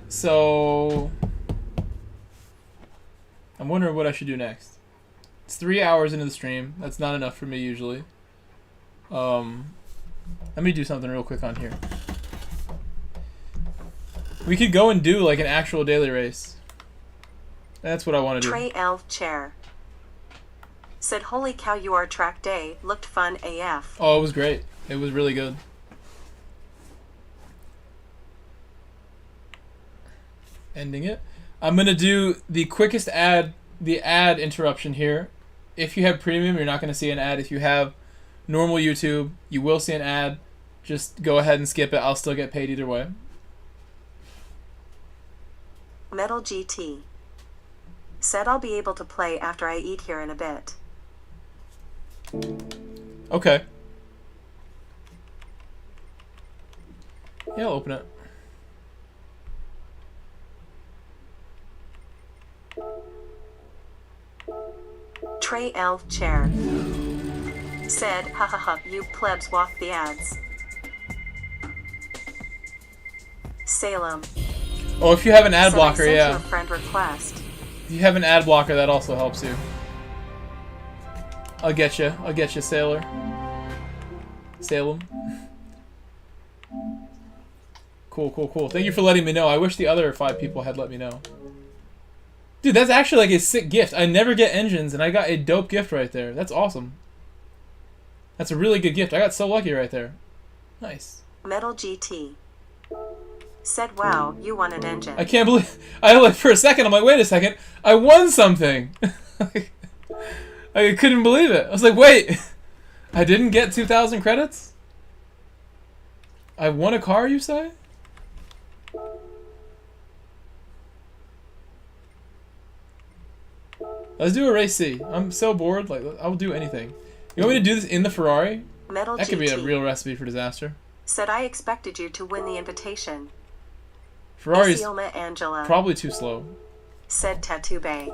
So I'm wondering what I should do next. It's 3 hours into the stream. That's not enough for me usually. Let me do something real quick on here. We could go and do like an actual daily race. That's what I want to do. Trey L. Chair. Said holy cow, your track day looked fun AF. Oh, it was great. It was really good. Ending it. I'm gonna do the quickest ad, the ad interruption here. If you have premium, you're not gonna see an ad. If you have normal YouTube, you will see an ad. Just go ahead and skip it. I'll still get paid either way. Metal GT. Said I'll be able to play after I eat here in a bit. Okay. Yeah, I'll open it. Trey L. Chair. Said, hahaha, you plebs walk the ads. Salem. Oh, if you have an ad Said blocker, I sent yeah. you a friend request. If you have an ad blocker, that also helps you. I'll get you. I'll get you, Sailor. Salem. Cool, cool, cool. Thank you for letting me know. I wish the other 5 people had let me know. Dude, that's actually like a sick gift. I never get engines, and I got a dope gift right there. That's awesome. That's a really good gift. I got so lucky right there. Nice. Metal GT. Said, wow, you won an engine. I can't believe... I like for a second, I'm like, wait a second. I won something. I couldn't believe it. I was like, wait. I didn't get 2,000 credits? I won a car, you say? Let's do a race C. I'm so bored. Like, I will do anything. You want me to do this in the Ferrari? Metal That could be a GT. real recipe for disaster. Said I expected you to win the invitation. Ferrari's Isioma Angela. probably too slow. Said Tattoo Bay.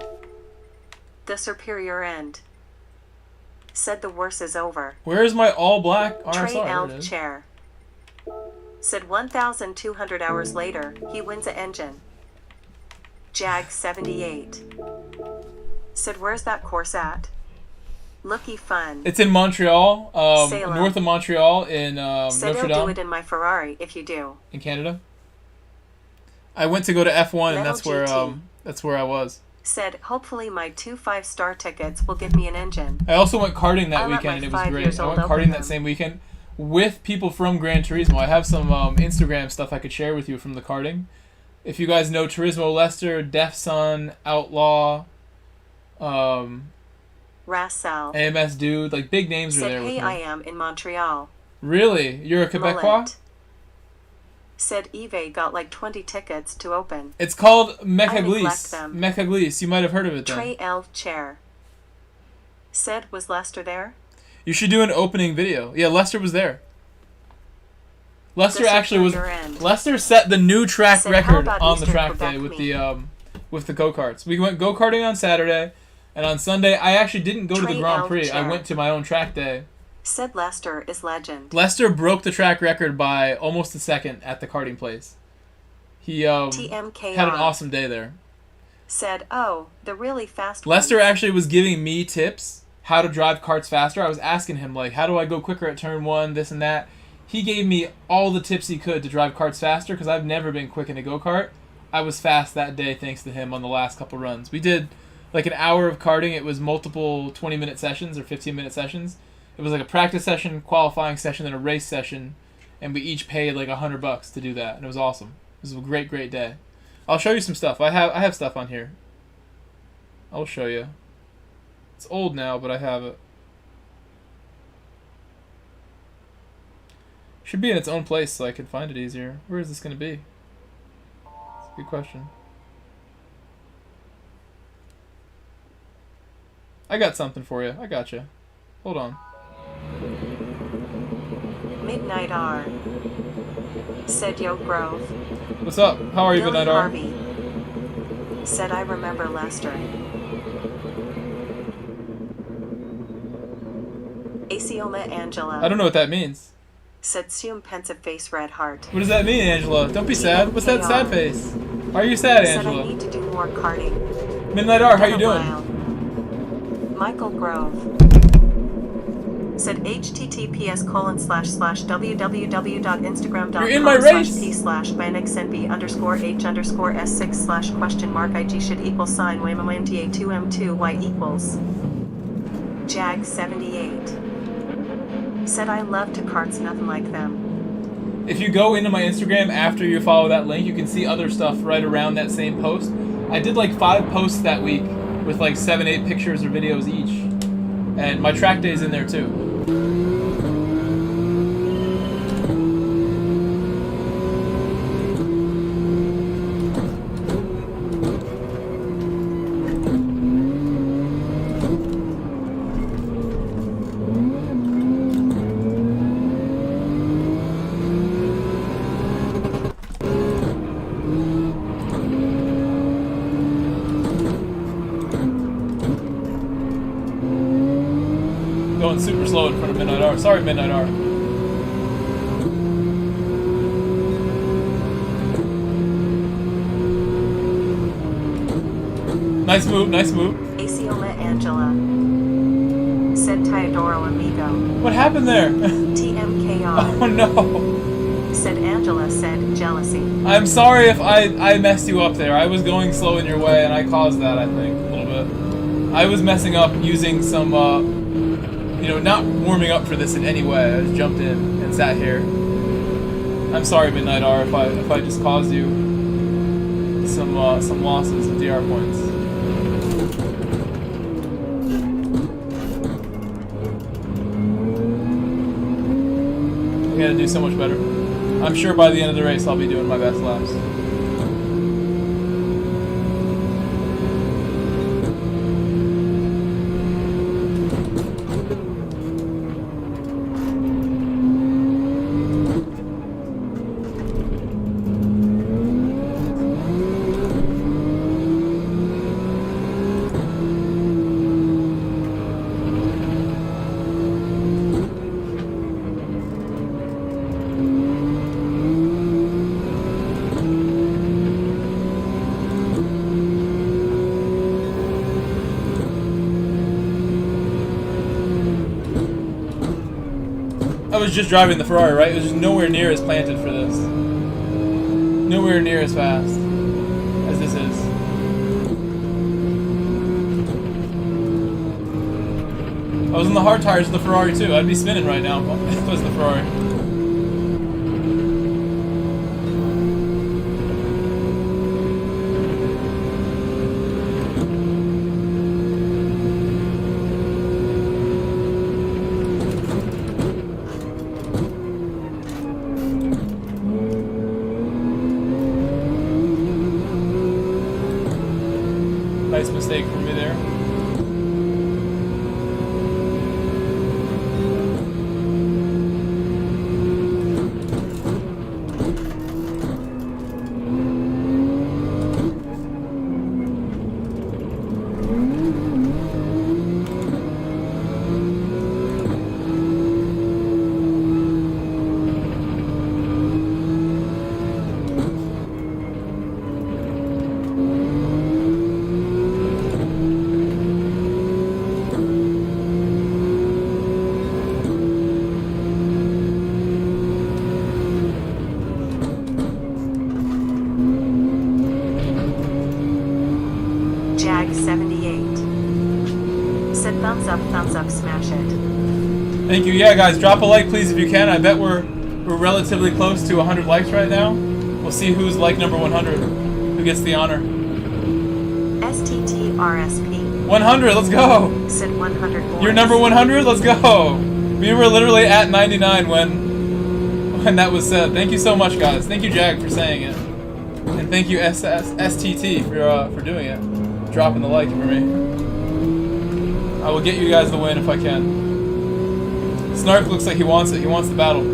The superior end. Said the worst is over. Where's my all black RSR? Trey There it Elf is. Chair. Said 1,200 hours later, he wins an engine. Jag 78. Said where's that course at? Looky fun. It's in Montreal, Salem. north of Montreal in Said Notre he'll do Dame it in my Ferrari if you do. in Canada. I went to go to F1 and Metal that's where I was. Said hopefully my 2 5-star tickets will give me an engine. I also went karting that I let weekend my and it was 5 great. years I old went open karting that them. same weekend with people from Gran Turismo. I have some Instagram stuff I could share with you from the karting. If you guys know Turismo Lester, Def Sun, Outlaw, Rassel. AMS Dude, like big names are Said there hey with I me. am in Montreal. Really? You're a Quebecois? Millet. Said Eve got like 20 tickets to open. It's called I neglect Mechaglice. them. Mechaglice. You might have heard of it then. Trey Elf Chair. Said was Lester there? You should do an opening video. Yeah, Lester was there. Lester The actually was. superior end. Lester set the new track Said, how record about on the Eastern track Quebec day with me? the go karts. We went go karting on Saturday, and on Sunday I actually didn't go to the Trey Grand Elf Prix. I Chair. went to my own track day. Said Lester is legend. Lester broke the track record by almost a second at the karting place. He TMKR. had an awesome day there. Said, oh, the really fast Lester ones. actually was giving me tips how to drive karts faster. I was asking him, like, how do I go quicker at turn 1, this and that. He gave me all the tips he could to drive karts faster because I've never been quick in a go-kart. I was fast that day thanks to him on the last couple runs. We did like an hour of karting. It was multiple 20-minute sessions or 15-minute sessions. It was like a practice session, qualifying session, and a race session, and we each paid like $100 to do that, and it was awesome. It was a great, great day. I'll show you some stuff. I have stuff on here. I'll show you. It's old now, but I have it. Should be in its own place so I can find it easier. Where is this going to be? That's a good question. I got something for you. I got you. Hold on. Midnight R. Said Yo Grove. What's up? How are you, Billy Midnight R? Harvey. Said I remember Lester. Asioma Angela. I don't know what that means. Said Sume Pensive Face Red Heart. What does that mean, Angela? Don't be sad. What's that sad face? Why are you sad, Said I Angela? need to do more karting. Midnight R, how you Been a doing? while. Michael Grove. Said https://www.instagram.com/p/manxnb_h_s6 ig should equal sign wmta2m2y equals Jag 78. Said I love to karts, nothing like them. If you go into my Instagram after you follow that link, you can see other stuff right around that same post. I did like 5 posts that week with like 7-8 pictures or videos each. And my track day's in there too. Going super slow in front of Midnight R. Sorry, Midnight R. Nice move, nice move. Asioma Angela. Said Teodoro Amigo. What happened there? TMKR. Oh no. Said Angela said jealousy. I'm sorry if I messed you up there. I was going slow in your way and I caused that, I think, a little bit. I was messing up using some, not warming up for this in any way. I just jumped in and sat here. I'm sorry, Midnight R, if I just caused you some losses of DR points. I gotta do so much better. I'm sure by the end of the race I'll be doing my best laps. I was just driving the Ferrari, right? It was just nowhere near as planted for this. Nowhere near as fast as this is. I was on the hard tires of the Ferrari too. I'd be spinning right now if it was the Ferrari. Nice mistake from me there. Jag 78 said thumbs up, smash it. Thank you. Yeah, guys, drop a like, please, if you can. I bet we're relatively close to 100 likes right now. We'll see who's like number 100, who gets the honor. STTRSP 100, let's go. said 100 boys. You're number 100, let's go. We were literally at 99 when that was said. Thank you so much, guys. Thank you, Jag, for saying it, and thank you, STT, for doing it. Dropping the like for me. I will get you guys the win if I can. Snark looks like he wants it. He wants the battle.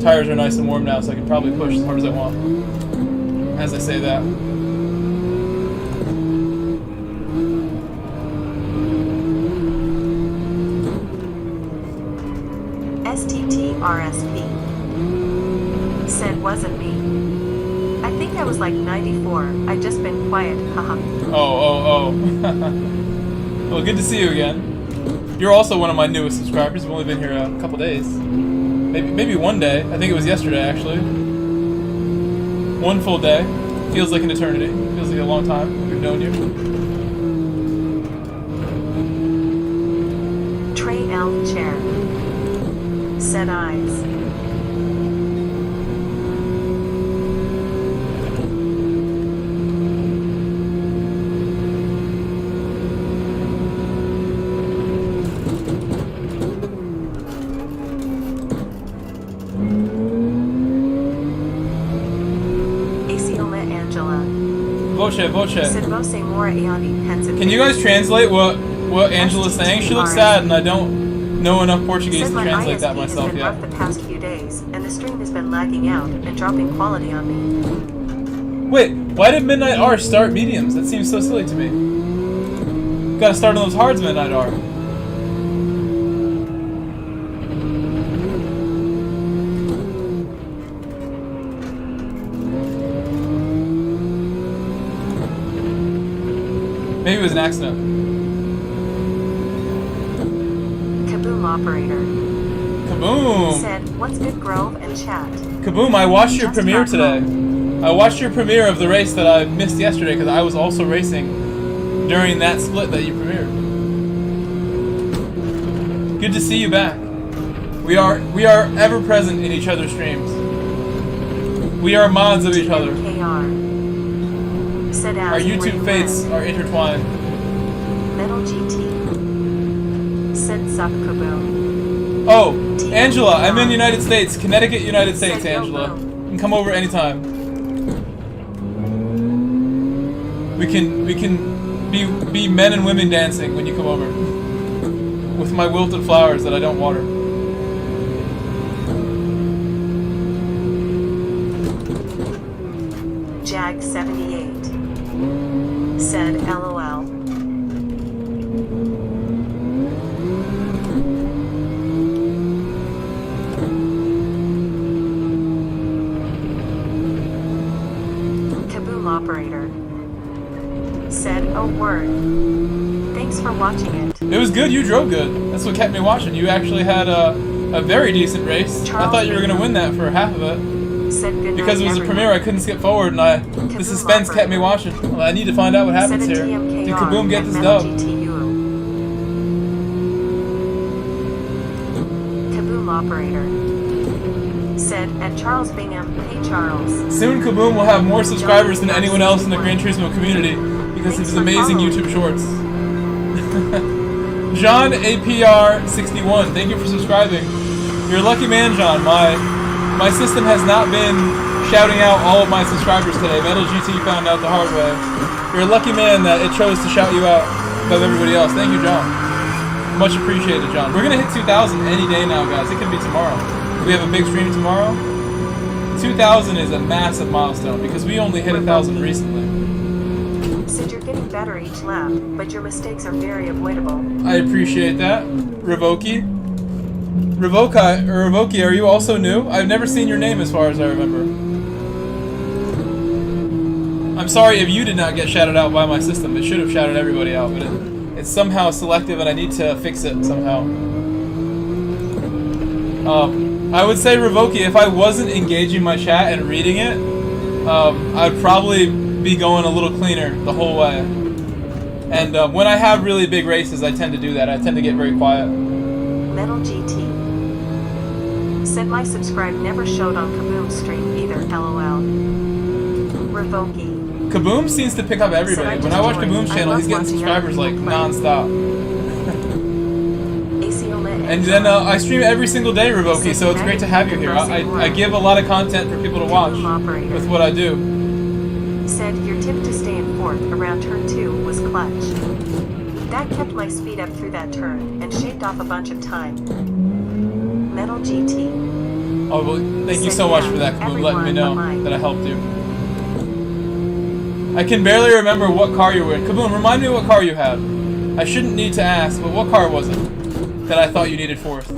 Tires are nice and warm now, so I can probably push as hard as I want. As I say that. STTRSP said wasn't me. I think I was like 94. I'd just been quiet, haha. Oh. Well, good to see you again. You're also one of my newest subscribers. We've only been here a couple days. Maybe one day. I think it was yesterday, actually. One full day. Feels like an eternity. Feels like a long time. We've known you. Trey L. Chair said eyes. Voce. Can you guys translate what Angela's saying? She looks sad, and I don't know enough Portuguese to translate that myself yet. The past few days, and the stream has been lagging out and dropping quality on me. Wait, why did Midnight R start mediums? That seems so silly to me. Gotta start on those hards, Midnight R. Maybe it was an accident. Kaboom operator. Kaboom! Said, what's good, Grove and chat? Kaboom, I watched your premiere today. I watched your premiere of the race that I missed yesterday because I was also racing during that split that you premiered. Good to see you back. We are ever present in each other's streams. We are mods of each other. KR Said Our as YouTube fates are intertwined. Metal GT. Said sup kaboom. Oh, Angela, I'm in the United States, Connecticut, United States, Said Angela. yo, You can come over anytime. We can be men and women dancing when you come over. With my wilted flowers that I don't water. Jag 78. Said LOL. Kaboom operator. Said, oh word. Thanks for watching it. It was good, you drove good. That's what kept me watching. You actually had a very decent race. I thought you were going to win that for half of it. Said good Because it was a premiere, I couldn't skip forward, and the suspense kept me watching. Well, I need to find out what happens here. Did Kaboom get this dub? Kaboom operator. Said, at Charles Bingham, hey Charles. Soon Kaboom will have more subscribers than anyone else in the Gran Turismo community because of his amazing YouTube shorts. John APR61, thank you for subscribing. You're a lucky man, John. My system has not been shouting out all of my subscribers today. Metal GT found out the hard way. You're a lucky man that it chose to shout you out above everybody else. Thank you, John. Much appreciated, John. We're gonna hit 2,000 any day now, guys. It could be tomorrow. We have a big stream tomorrow. 2,000 is a massive milestone because we only hit 1,000 recently. Said you're getting better each lap, but your mistakes are very avoidable. I appreciate that. Revoki, are you also new? I've never seen your name as far as I remember. I'm sorry if you did not get shouted out by my system. It should have shouted everybody out, but it's somehow selective and I need to fix it somehow. I would say, Revoki, if I wasn't engaging my chat and reading it, I'd probably be going a little cleaner the whole way. And when I have really big races, I tend to do that. I tend to get very quiet. Metal GT. Said my subscribe never showed on Kaboom's stream either, LOL. Revoki. Kaboom seems to pick up everybody. When I watch Kaboom's channel, he's getting subscribers like non-stop. And then I stream every single day, Revoki, so it's great to have you here. I give a lot of content for people to watch with what I do. Said your tip to stay in fourth around turn 2 was clutch. That kept my speed up through that turn and shaved off a bunch of time. Metal GT. Oh, well, thank you so much for that, Kaboom, letting me know that I helped you. I can barely remember what car you were in. Kaboom, remind me what car you had. I shouldn't need to ask, but what car was it that I thought you needed fourth?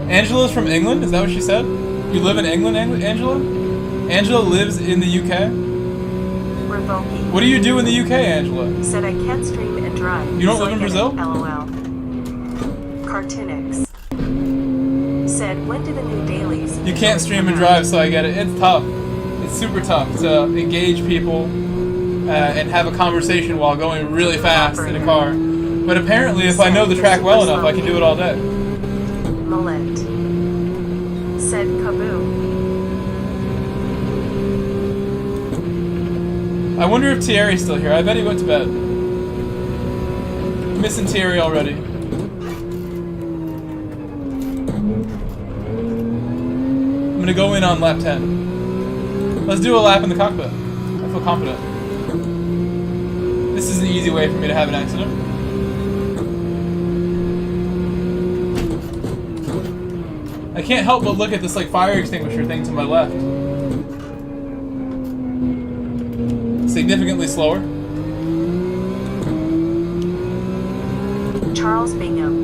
Angela's from England? Is that what she said? You live in England, Angela? Angela lives in the UK? Revoki. What do you do in the UK, Angela? Said I can't stream and drive. You don't live in Brazil? LOL. Cartoonix. Said when do the new dailies? You can't stream and drive, so I get it. It's tough. It's super tough to engage people and have a conversation while going really fast in a car. But apparently, if I know the track well enough, I can do it all day. Millet. Said kaboom. I wonder if Thierry's still here. I bet he went to bed. Missing Thierry already. I'm gonna go in on lap 10. Let's do a lap in the cockpit. I feel confident. This is an easy way for me to have an accident. I can't help but look at this like fire extinguisher thing to my left. Significantly slower. Charles Bingham.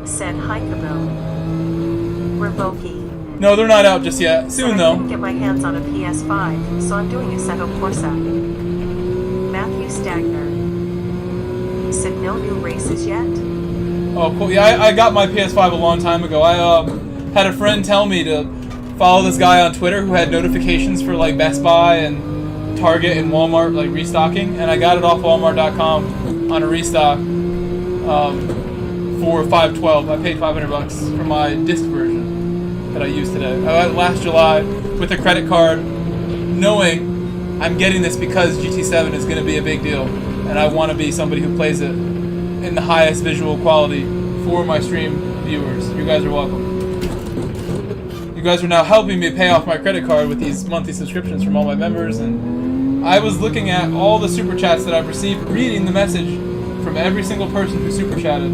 Said hi kaboom. Revoki. No, they're not out just yet. Soon though. I couldn't get my hands on a PS5, so I'm doing a Assetto Corsa. Matthew Stagner. Said no new races yet? Oh, cool. Yeah, I got my PS5 a long time ago. I had a friend tell me to follow this guy on Twitter who had notifications for like Best Buy and Target and Walmart like restocking, and I got it off Walmart.com on a restock for $512. I paid $500 for my disc version that I used today. I got it last July with a credit card, knowing I'm getting this because GT7 is going to be a big deal, and I want to be somebody who plays it in the highest visual quality for my stream viewers. You guys are welcome. You guys are now helping me pay off my credit card with these monthly subscriptions from all my members, and I was looking at all the super chats that I've received, reading the message from every single person who super chatted.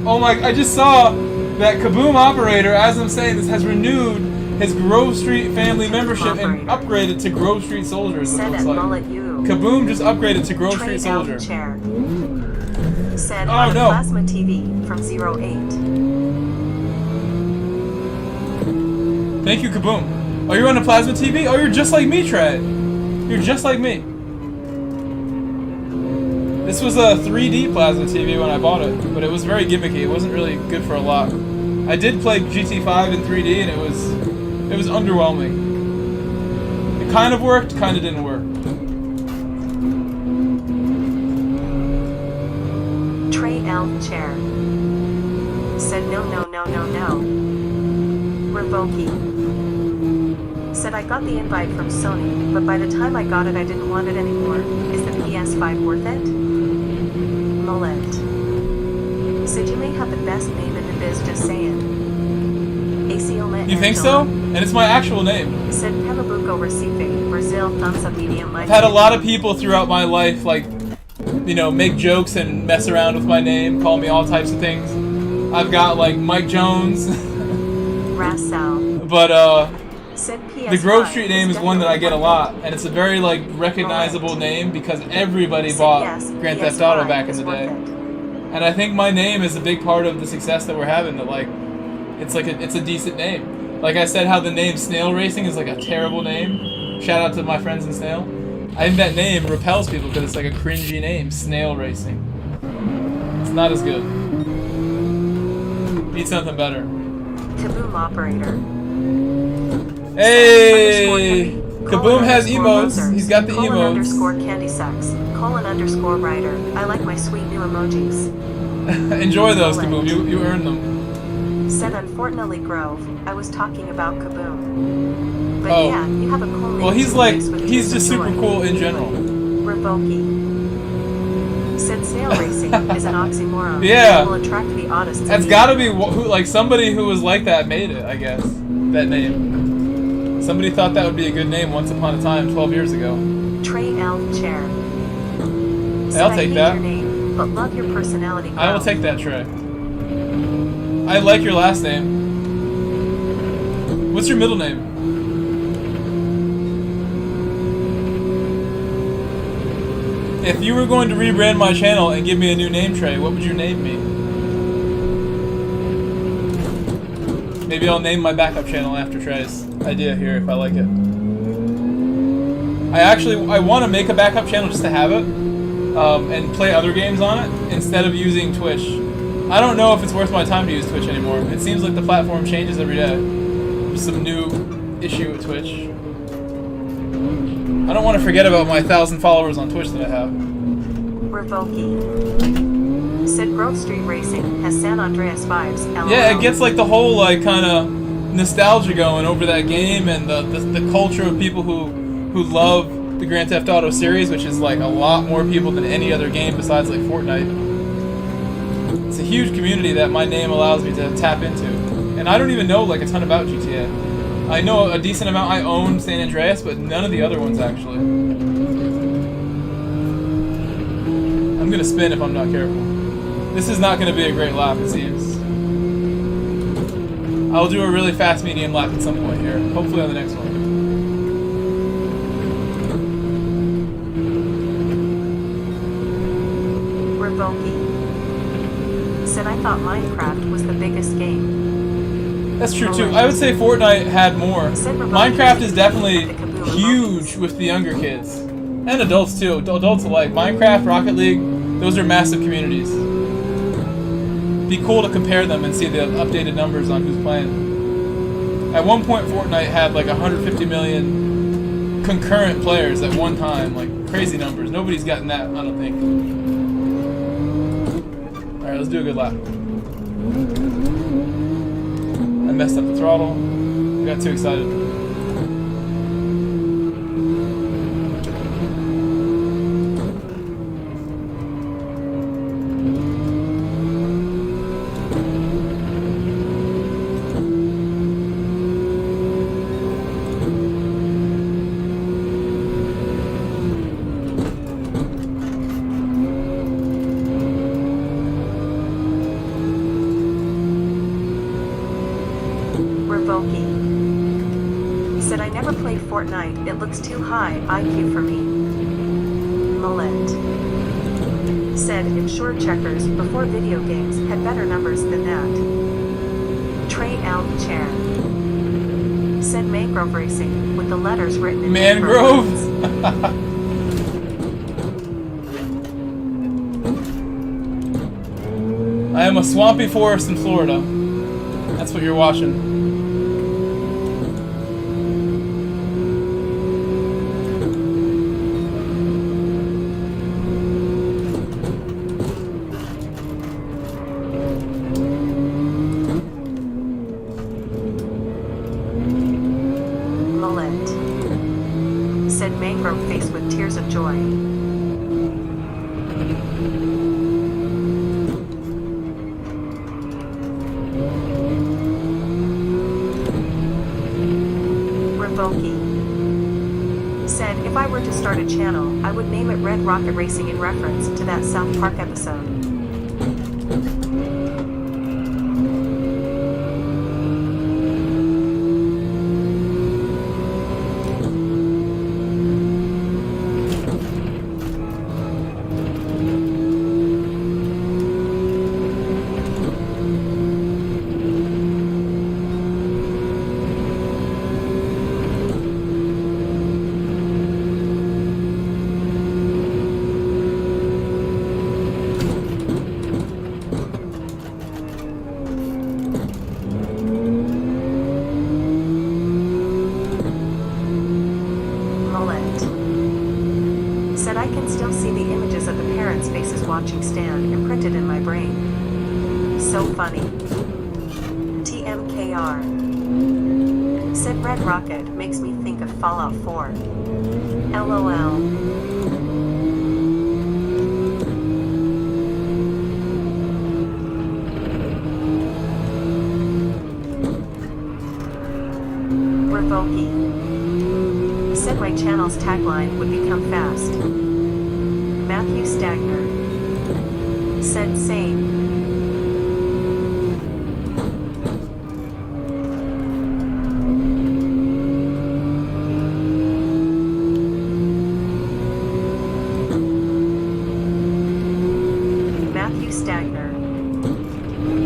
Oh my, I just saw that Kaboom Operator, as I'm saying this, has renewed his Grove Street family membership and upgraded to Grove Street Soldiers, it looks like. Kaboom just upgraded to Grove Street Soldier. Said oh no. Plasma TV from 08. Thank you, Kaboom. Oh, you're on a Plasma TV? Oh, you're just like me, Trey. You're just like me. This was a 3D Plasma TV when I bought it, but it was very gimmicky. It wasn't really good for a lot. I did play GT5 in 3D, and it was underwhelming. It kind of worked, kind of didn't work. Trey L. Chair. Said no. Revoke. Said I got the invite from Sony, but by the time I got it I didn't want it anymore. Is the PS5 worth it? Mullet. Said you may have the best name in the biz, just saying. ACO You think so? And it's my actual name. Said Pemabuco Recife, Brazil, thumbs up medium. I've had a lot of people throughout my life, like, you know, make jokes and mess around with my name, call me all types of things. I've got, like, Mike Jones. But, the Grove Street name is one that I get a lot, and it's a very, like, recognizable name because everybody bought Grand Theft Auto back in the day. And I think my name is a big part of the success that we're having, that, like, it's a decent name. Like I said, how the name Snail Racing is, like, a terrible name. Shout out to my friends in Snail. I think that name repels people because it's, like, a cringy name, Snail Racing. It's not as good. Need something better. Kaboom Operator. Hey! Kaboom has emotes. He's got the emotes. _candy sucks. _writer. I like my sweet new emojis. Enjoy those, Kaboom. You earned them. Said unfortunately Grove. I was talking about Kaboom. But oh. Yeah, you have a cool name. Well, he's like, he's just super cool in general. Revoke. Said snail racing is an oxymoron. Yeah. It will attract the oddest. That's gotta be like somebody who was like that made it, I guess. That name. Somebody thought that would be a good name once upon a time, 12 years ago. Trey L. Chair. I'll take that. Your name, but love your personality. I will take that, Trey. I like your last name. What's your middle name? If you were going to rebrand my channel and give me a new name, Trey, what would your name be? Maybe I'll name my backup channel after Trey's idea here if I like it. I want to make a backup channel just to have it and play other games on it instead of using Twitch. I don't know if it's worth my time to use Twitch anymore. It seems like the platform changes every day. There's some new issue with Twitch. I don't want to forget about my 1,000 followers on Twitch that I have. Revoke. Said Grove Street Racing has San Andreas vibes. LOL. Yeah, it gets like the whole like kind of nostalgia going over that game and the culture of people who love the Grand Theft Auto series, which is like a lot more people than any other game besides like Fortnite. It's a huge community that my name allows me to tap into, and I don't even know like a ton about GTA. I know a decent amount. I own San Andreas, but none of the other ones actually. I'm gonna spin if I'm not careful. This is not gonna be a great lap, it seems. I'll do a really fast medium lap at some point here. Hopefully on the next one. Revoke. Said I thought Minecraft was the biggest game. That's true too. I would say Fortnite had more. Minecraft is definitely huge with the younger kids. And adults too. Adults alike. Minecraft, Rocket League, those are massive communities. It'd be cool to compare them and see the updated numbers on who's playing. At one point, Fortnite had like 150 million concurrent players at one time, like crazy numbers. Nobody's gotten that, I don't think. All right, let's do a good lap. I messed up the throttle. I got too excited. Said I never played Fortnite, it looks too high IQ for me. Millet. Said Insure Checkers before video games had better numbers than that. Trey L. Chair. Said Mangrove Racing with the letters written in Mangrove? I am a swampy forest in Florida. That's what you're watching. Millet. Said Mangrove Face with tears of joy. Said if I were to start a channel, I would name it Red Rocket Racing in reference to that South Park episode. Said I can still see the images of the parents' faces watching Stan imprinted in my brain. So funny. TMKR. Said Red Rocket makes me think of Fallout 4. LOL. Revoke. Said my channel's tagline would become fast. Matthew Stagner. Said same. Matthew Stagner.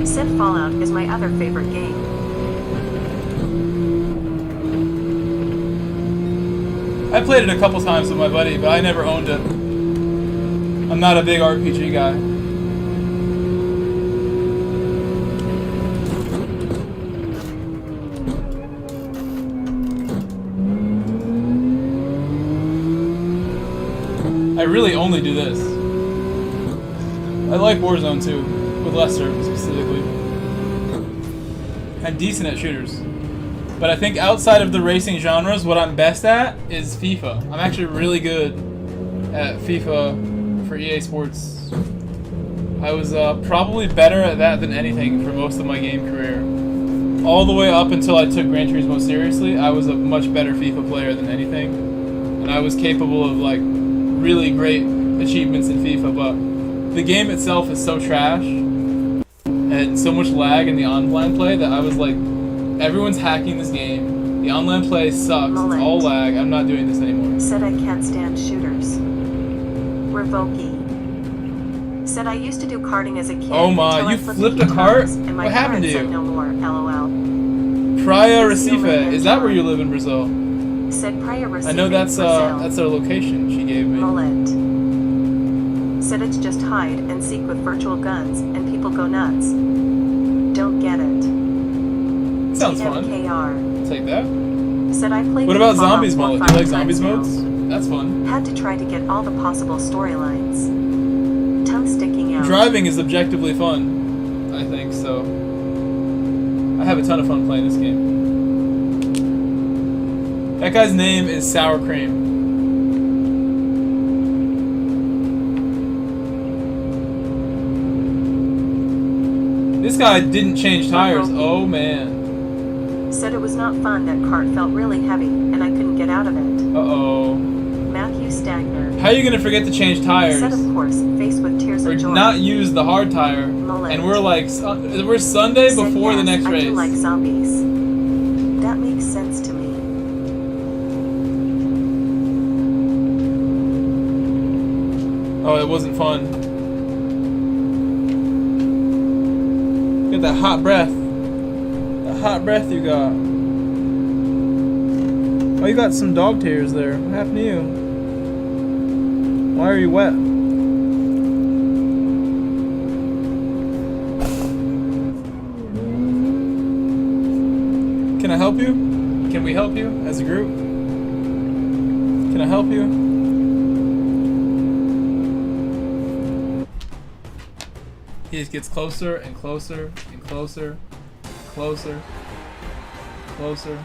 Said Fallout is my other favorite game. I played it a couple times with my buddy, but I never owned it. I'm not a big RPG guy. I really only do this. I like Warzone too, with Lester specifically. I'm decent at shooters. But I think outside of the racing genres, what I'm best at is FIFA. I'm actually really good at FIFA for EA Sports. I was probably better at that than anything for most of my game career. All the way up until I took Gran Turismo seriously, I was a much better FIFA player than anything. And I was capable of like really great achievements in FIFA, but the game itself is so trash and so much lag in the online play that I was like, everyone's hacking this game. The online play sucks. It's all lag. I'm not doing this anymore. Said I can't stand shooters. Revoke. Said I used to do karting as a kid. Oh my, you flipped a cart? What happened to you? Said no more, LOL. Praia Recife. Is that where you live in Brazil? Said Praia Recife. I know that's their location she gave me. Millet. Said it's just hide and seek with virtual guns and people go nuts. Don't get it. Sounds fun. TMKR. take that. Said I played. What about Fallout zombies 4 mode? Do 5 you like times zombies now. modes? That's fun. Had to try to get all the possible storylines. Tongue sticking out. Driving is objectively fun, I think, so I have a ton of fun playing this game. That guy's name is Sour Cream. This guy didn't change tires. Oh man. Said it was not fun. That cart felt really heavy, and I couldn't get out of it. Uh-oh. Matthew Stagner. How are you gonna forget to change tires? Said, of course, faced with tears Or of joy. not use the hard tire. Mullet. And we're like, we're Sunday Said, before the yes, next I race. do like zombies. That makes sense to me. Oh, it wasn't fun. Get that hot breath. That hot breath you got. Oh, you got some dog tears there. What happened to you? Why are you wet? Can I help you? Can we help you as a group? Can I help you? He just gets closer and closer and closer, closer, closer.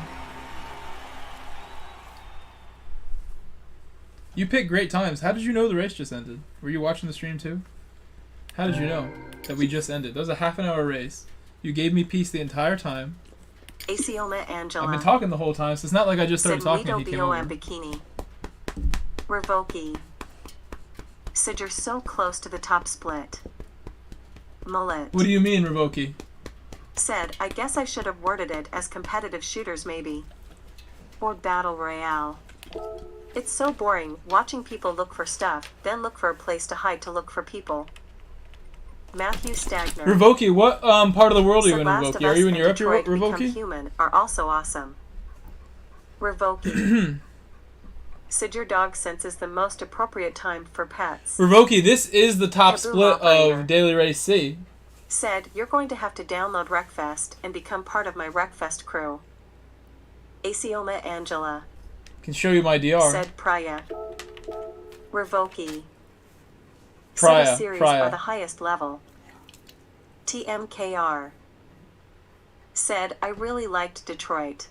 You picked great times. How did you know the race just ended? Were you watching the stream too? How did you know that we just ended? That was a half-an-hour race. You gave me peace the entire time. Acioma Angela. I've been talking the whole time, so it's not like I just started talking and he came over. Bikini. Revoki. Said you're so close to the top split. Mullet. What do you mean, Revoki? Said, I guess I should have worded it as competitive shooters maybe. Or battle royale. It's so boring watching people look for stuff, then look for a place to hide to look for people. Matthew Stagner. Revoki, what part of the world are you in, Last Revoki? of Are Us you in and Europe, Detroit Become Revoki? Human are also awesome. Revoki. Said your dog senses the most appropriate time for pets. Revoki, this is the top Taboo split operator. of Daily Race C. Said, you're going to have to download Wreckfest and become part of my Wreckfest crew. Acioma Angela. Can show you my DR. Said Praya. Revoki. Praya, Said a series Praya. by the highest level. TMKR. Said, I really liked Detroit.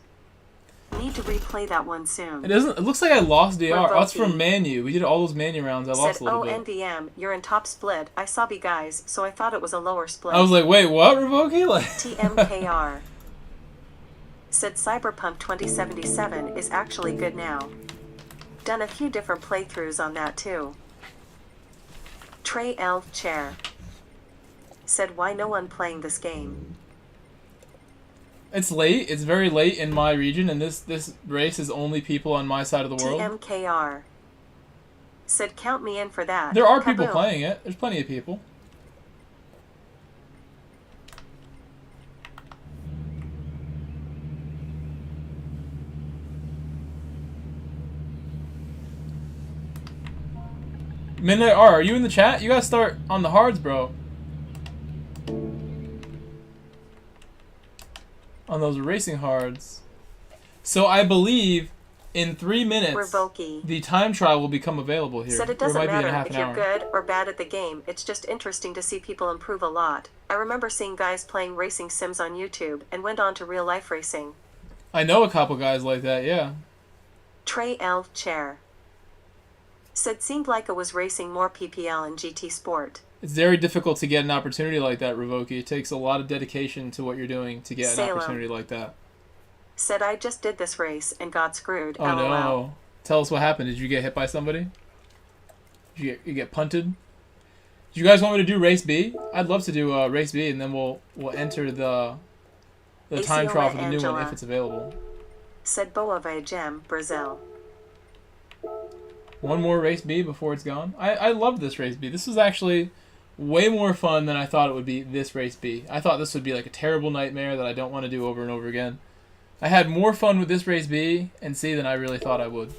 Need to replay that one soon. It doesn't. It looks like I lost DR. Oh, that's Revoki. from Manu. We did all those Manu rounds. I lost Said, a little oh, bit. NVM, you're in top split. I saw B guys, so I thought it was a lower split. I was like, wait, what, Revoki? Like, TMKR. Said Cyberpunk 2077 is actually good now. Done a few different playthroughs on that too. Trey Elf Chair. Said why no one playing this game. it's late. It's very late in my region, and this race is only people on my side of the world. TMKR. Said count me in for that. There are people Kaboom. playing it. There's plenty of people. Midnight R, are you in the chat? You gotta start on the hards, bro. On those racing hards. So I believe in 3 minutes, Revoki. the time trial will become available here. Said it Or doesn't might be in matter a half if an you're hour. good or bad at the game, it's just interesting to see people improve a lot. I remember seeing guys playing racing sims on YouTube and went on to real life racing. I know a couple guys like that, yeah. Trey Elf Chair. Said seemed like it was racing more PPL and GT Sport. It's very difficult to get an opportunity like that, Revoki. It takes a lot of dedication to what you're doing to get Salem. an opportunity like that. Said I just did this race and got screwed. Oh LOL. no. Tell us what happened. Did you get hit by somebody? Did you get punted? Do you guys want me to do race B? I'd love to do race B, and then we'll enter the time trial for the new one if it's available. Said Boa Gem, Brazil. One more race B before it's gone. I love this race B. This was actually way more fun than I thought it would be, this race B. I thought this would be like a terrible nightmare that I don't want to do over and over again. I had more fun with this race B and C than I really thought I would.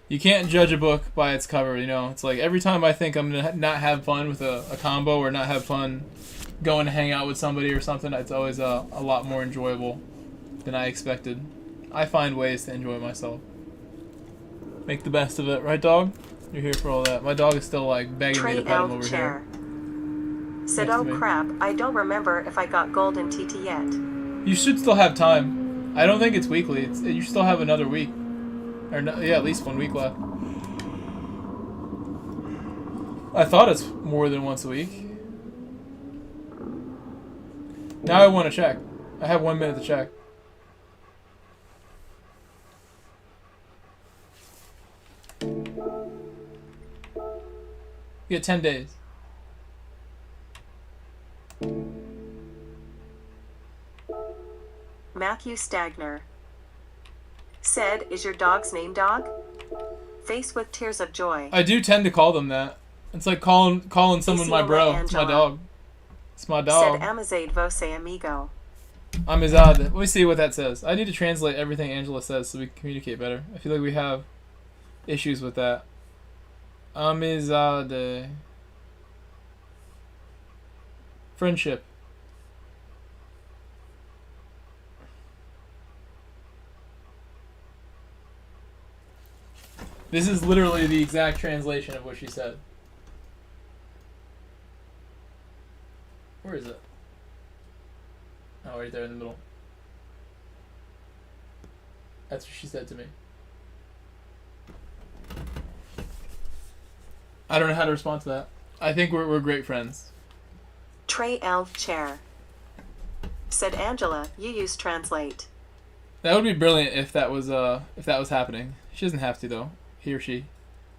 You can't judge a book by its cover, you know. It's like every time I think I'm going to not have fun with a combo or not have fun going to hang out with somebody or something, it's always a lot more enjoyable than I expected. I find ways to enjoy myself. Make the best of it, right, dog? You're here for all that. My dog is still like begging me to pet him over here. Said, oh crap, I don't remember if I got golden TT yet. You should still have time. I don't think it's weekly. You still have another week. Or no, yeah, at least 1 week left. I thought it's more than once a week. Now I want to check. I have 1 minute to check. You get 10 days. Matthew Stagner said, is your dog's name Dog? Face with tears of joy. I do tend to call them that. It's like calling someone my bro. It's my dog. It's my dog. Said Amazade Vose Amigo. Amizade. Let me see what that says. I need to translate everything Angela says so we can communicate better. I feel like we have issues with that. Amizade. Friendship. This is literally the exact translation of what she said. Where is it? Oh, right there in the middle. That's what she said to me. I don't know how to respond to that. I think we're great friends. Trey Elf Chair said, Angela, you use Translate. That would be brilliant if that was happening. She doesn't have to though. He or she,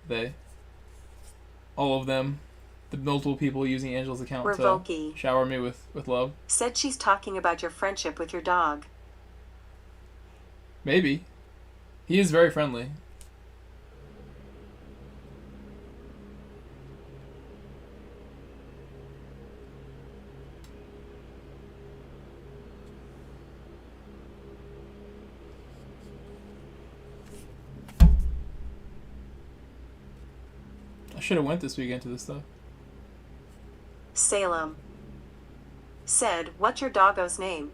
they, all of them, the multiple people using Angela's account to shower me with love. Said she's talking about your friendship with your dog. Maybe. He is very friendly. I should have went this weekend to this stuff. Salem said, what's your doggo's name?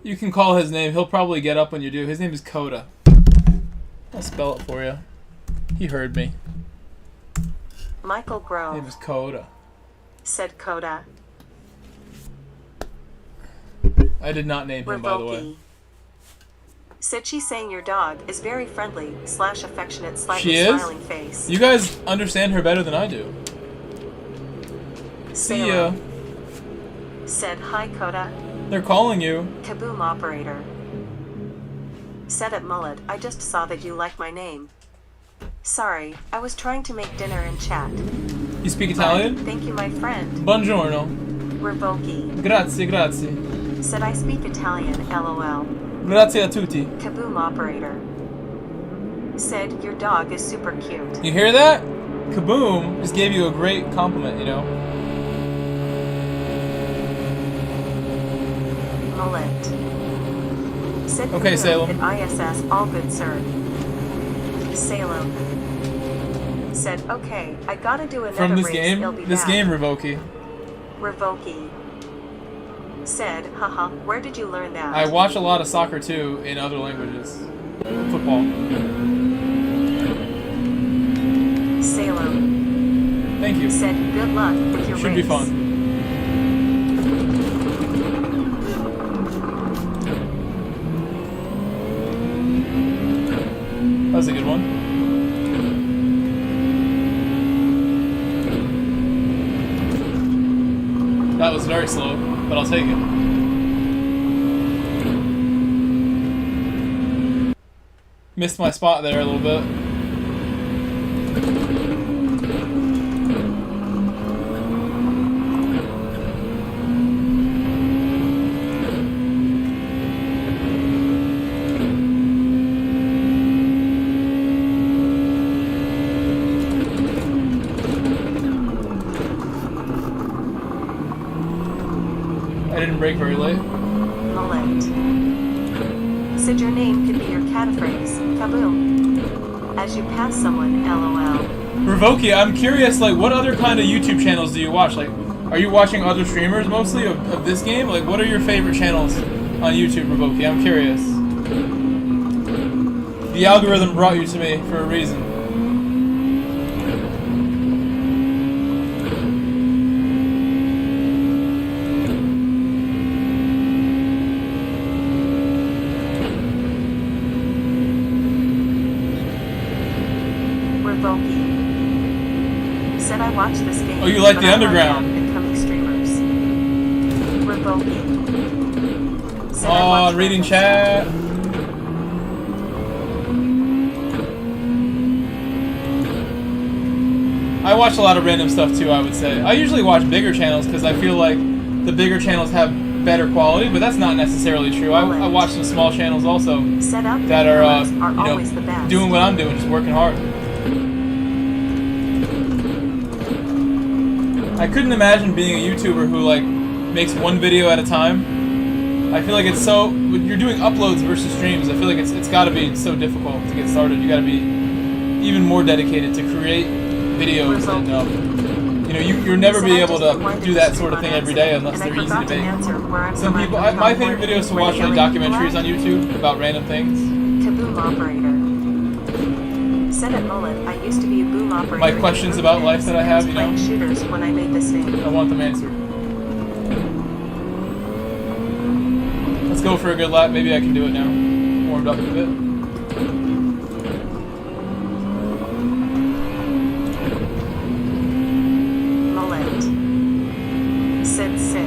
You can call his name. He'll probably get up when you do. His name is Coda. I'll spell it for you. He heard me. Michael Grove. His name is Coda. Said Coda. I did not name him, by the way. Said she's saying your dog is very friendly / affectionate / smiling face. You guys understand her better than I do. See ya. Said, hi Coda. They're calling you. Kaboom operator. Said at Mullet, I just saw that you like my name. Sorry, I was trying to make dinner and chat. You speak Italian? Thank you, my friend. Buongiorno. Revoki. Grazie, grazie. Said I speak Italian, lol. Grazie a tutti. Kaboom operator. Said your dog is super cute. You hear that? Kaboom just gave you a great compliment, you know? Mullet. Said okay, Salem. ISS, all good, sir. Salem. Said, okay, I gotta do another from this race. game? This game, Revoki. Revoki. Said, haha, where did you learn that? I watch a lot of soccer too in other languages. Football. Salem. Thank you. Said, good luck with your race. Should be fun. That was a good one. That was very slow, but I'll take it. Missed my spot there a little bit. Break very late. Mullet. Said your name could be your catchphrase. Kaboom. As you pass someone, lol. Revoki, I'm curious, like, what other kind of YouTube channels do you watch? Like, are you watching other streamers mostly of this game? Like, what are your favorite channels on YouTube, Revoki? I'm curious. The algorithm brought you to me for a reason. Said I watched this game. Oh, you like but the I underground? Like incoming streamers. Revoking. Said I Oh, watched reading random chat. I watch a lot of random stuff too, I would say. I usually watch bigger channels because I feel like the bigger channels have better quality, but that's not necessarily true. I watch some small channels also that are, you know, doing what I'm doing, just working hard. I couldn't imagine being a YouTuber who like makes one video at a time. I feel like it's so, when you're doing uploads versus streams, I feel like it's got to be so difficult to get started. You got to be even more dedicated to create videos, and you know, you'll never be able to do that sort of thing every day unless they're easy to make. Some people, my favorite videos to watch are like documentaries on YouTube about random things. Kaboom operator. Said at Mullet, I used to be a boom operator. My questions about life that I have, you know, shooters when I made this name. I want them answered. Let's go for a good lap. Maybe I can do it now. Warmed up a bit. Mullet. Said sick.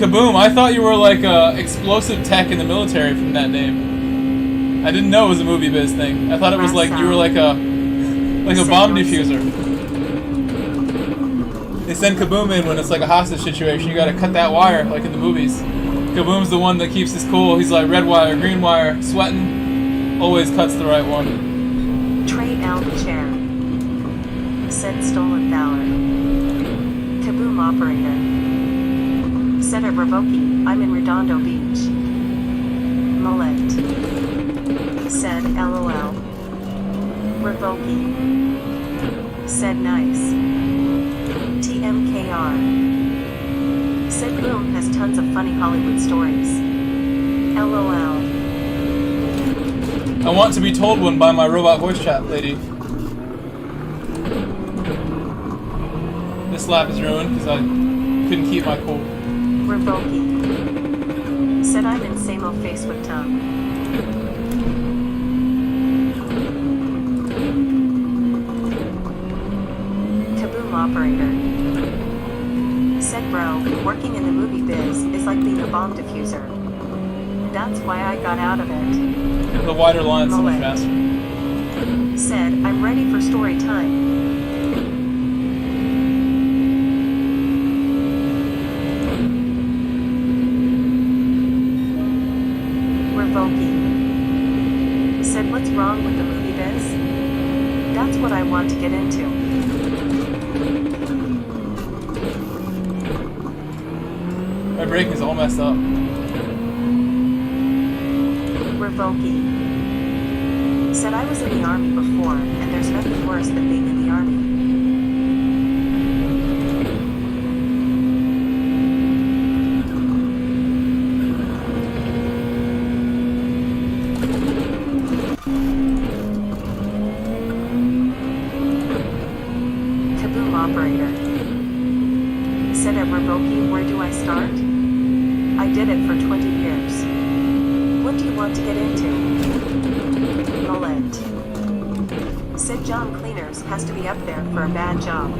Kaboom! I thought you were like explosive tech in the military from that name. I didn't know it was a movie biz thing. I thought it was like you were like a bomb diffuser. They send Kaboom in when it's like a hostage situation. You gotta cut that wire like in the movies. Kaboom's the one that keeps us cool. He's like red wire, green wire, sweating. Always cuts the right one. Trey L. Chair. Said stolen valor. Kaboom operator. Said at Revoki, I'm in Redondo Beach. Mullet. Said LOL. Revoki. Said nice. TMKR. Said Boom has tons of funny Hollywood stories. LOL. I want to be told one by my robot voice chat lady. This lap is ruined because I couldn't keep my cool. Revoki. Said I'm in same old Facebook tongue. Kaboom operator. Said bro, working in the movie biz is like being a bomb diffuser. That's why I got out of it. The wider line so much faster. Said I'm ready for story time. Said what's wrong with the movie biz? That's what I want to get into. My braking is all messed up. Revoki. Said I was in the army before, and there's nothing worse than being in the army. Operator. Said at Revoki, where do I start? I did it for 20 years. What do you want to get into? Mullet. Said John Cleaners has to be up there for a bad job.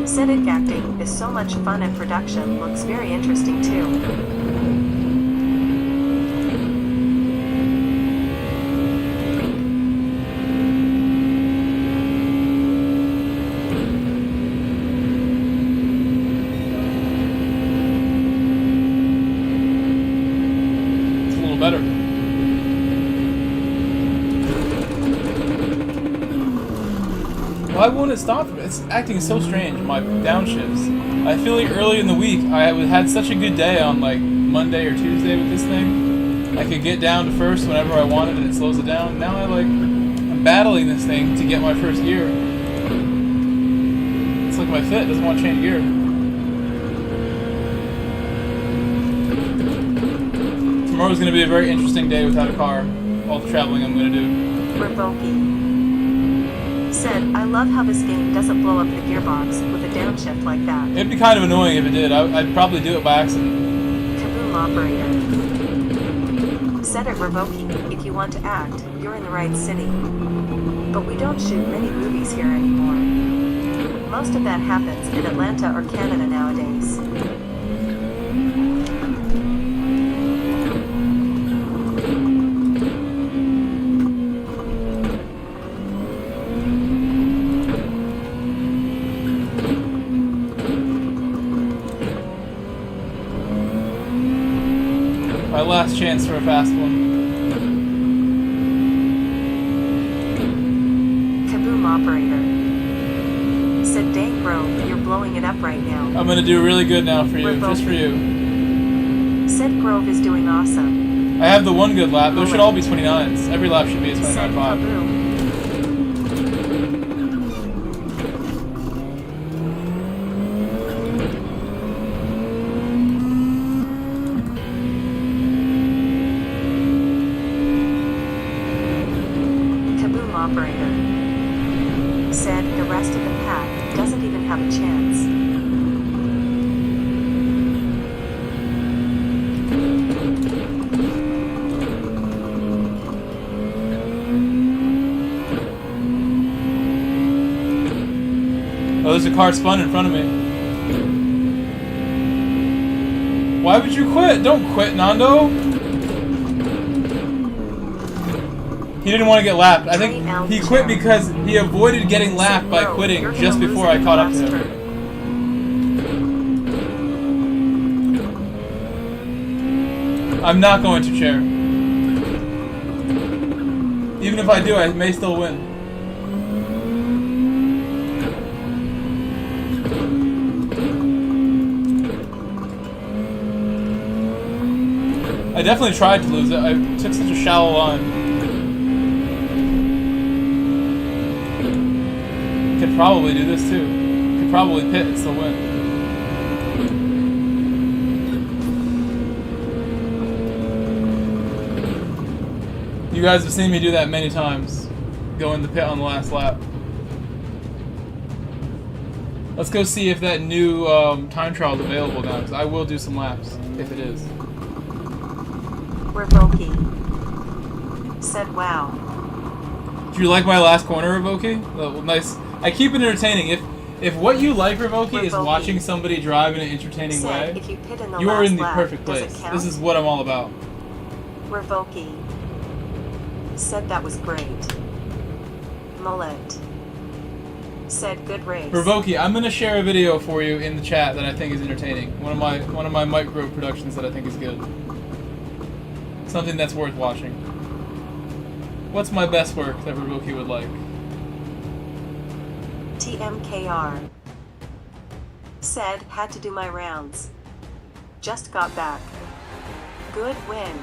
Said it acting is so much fun and production looks very interesting too. It's a little better. Why won't it stop? It's acting so strange, my downshifts. I feel like early in the week, I had such a good day on like Monday or Tuesday with this thing. I could get down to first whenever I wanted and it slows it down. Now I'm battling this thing to get my first gear. It's like my Fit doesn't want to change gear. Tomorrow's going to be a very interesting day without a car. All the traveling I'm going to do. Revoki said, I love how this game doesn't blow up the gearbox with a downshift like that. It'd be kind of annoying if it did. I'd probably do it by accident. Kaboom operator said at Revoki, if you want to act, you're in the right city. But we don't shoot many movies here anymore. Most of that happens in Atlanta or Canada nowadays. My last chance for a fast one. Kaboom operator said, dang bro, you're blowing it up right now. I'm gonna do really good now for you, just for you. Said Grove is doing awesome. I have the one good lap. Those should all be 29s. Every lap should be a 29.5. Operator said the rest of the pack doesn't even have a chance. Oh, there's a car spun in front of me. Why would you quit? Don't quit, Nando. He didn't want to get lapped. I think he quit because he avoided getting lapped by quitting just before I caught up to him. I'm not going to chair. Even if I do, I may still win. I definitely tried to lose it. I took such a shallow line. Could probably do this too. Could probably pit and still win. You guys have seen me do that many times. Go in the pit on the last lap. Let's go see if that new time trial is available now, because I will do some laps if it is. Revoki said, wow. Do you like my last corner, Revoki? Oh, nice. I keep it entertaining. If what you like, Revoki, is watching somebody drive in an entertaining way, if you pit in the you are in the lap, perfect place. This is what I'm all about. Revoki said that was great. Mullet said good race. Revoki, I'm gonna share a video for you in the chat that I think is entertaining. One of my micro productions that I think is good. Something that's worth watching. What's my best work that Revoki would like? TMKR said, had to do my rounds. Just got back. Good win.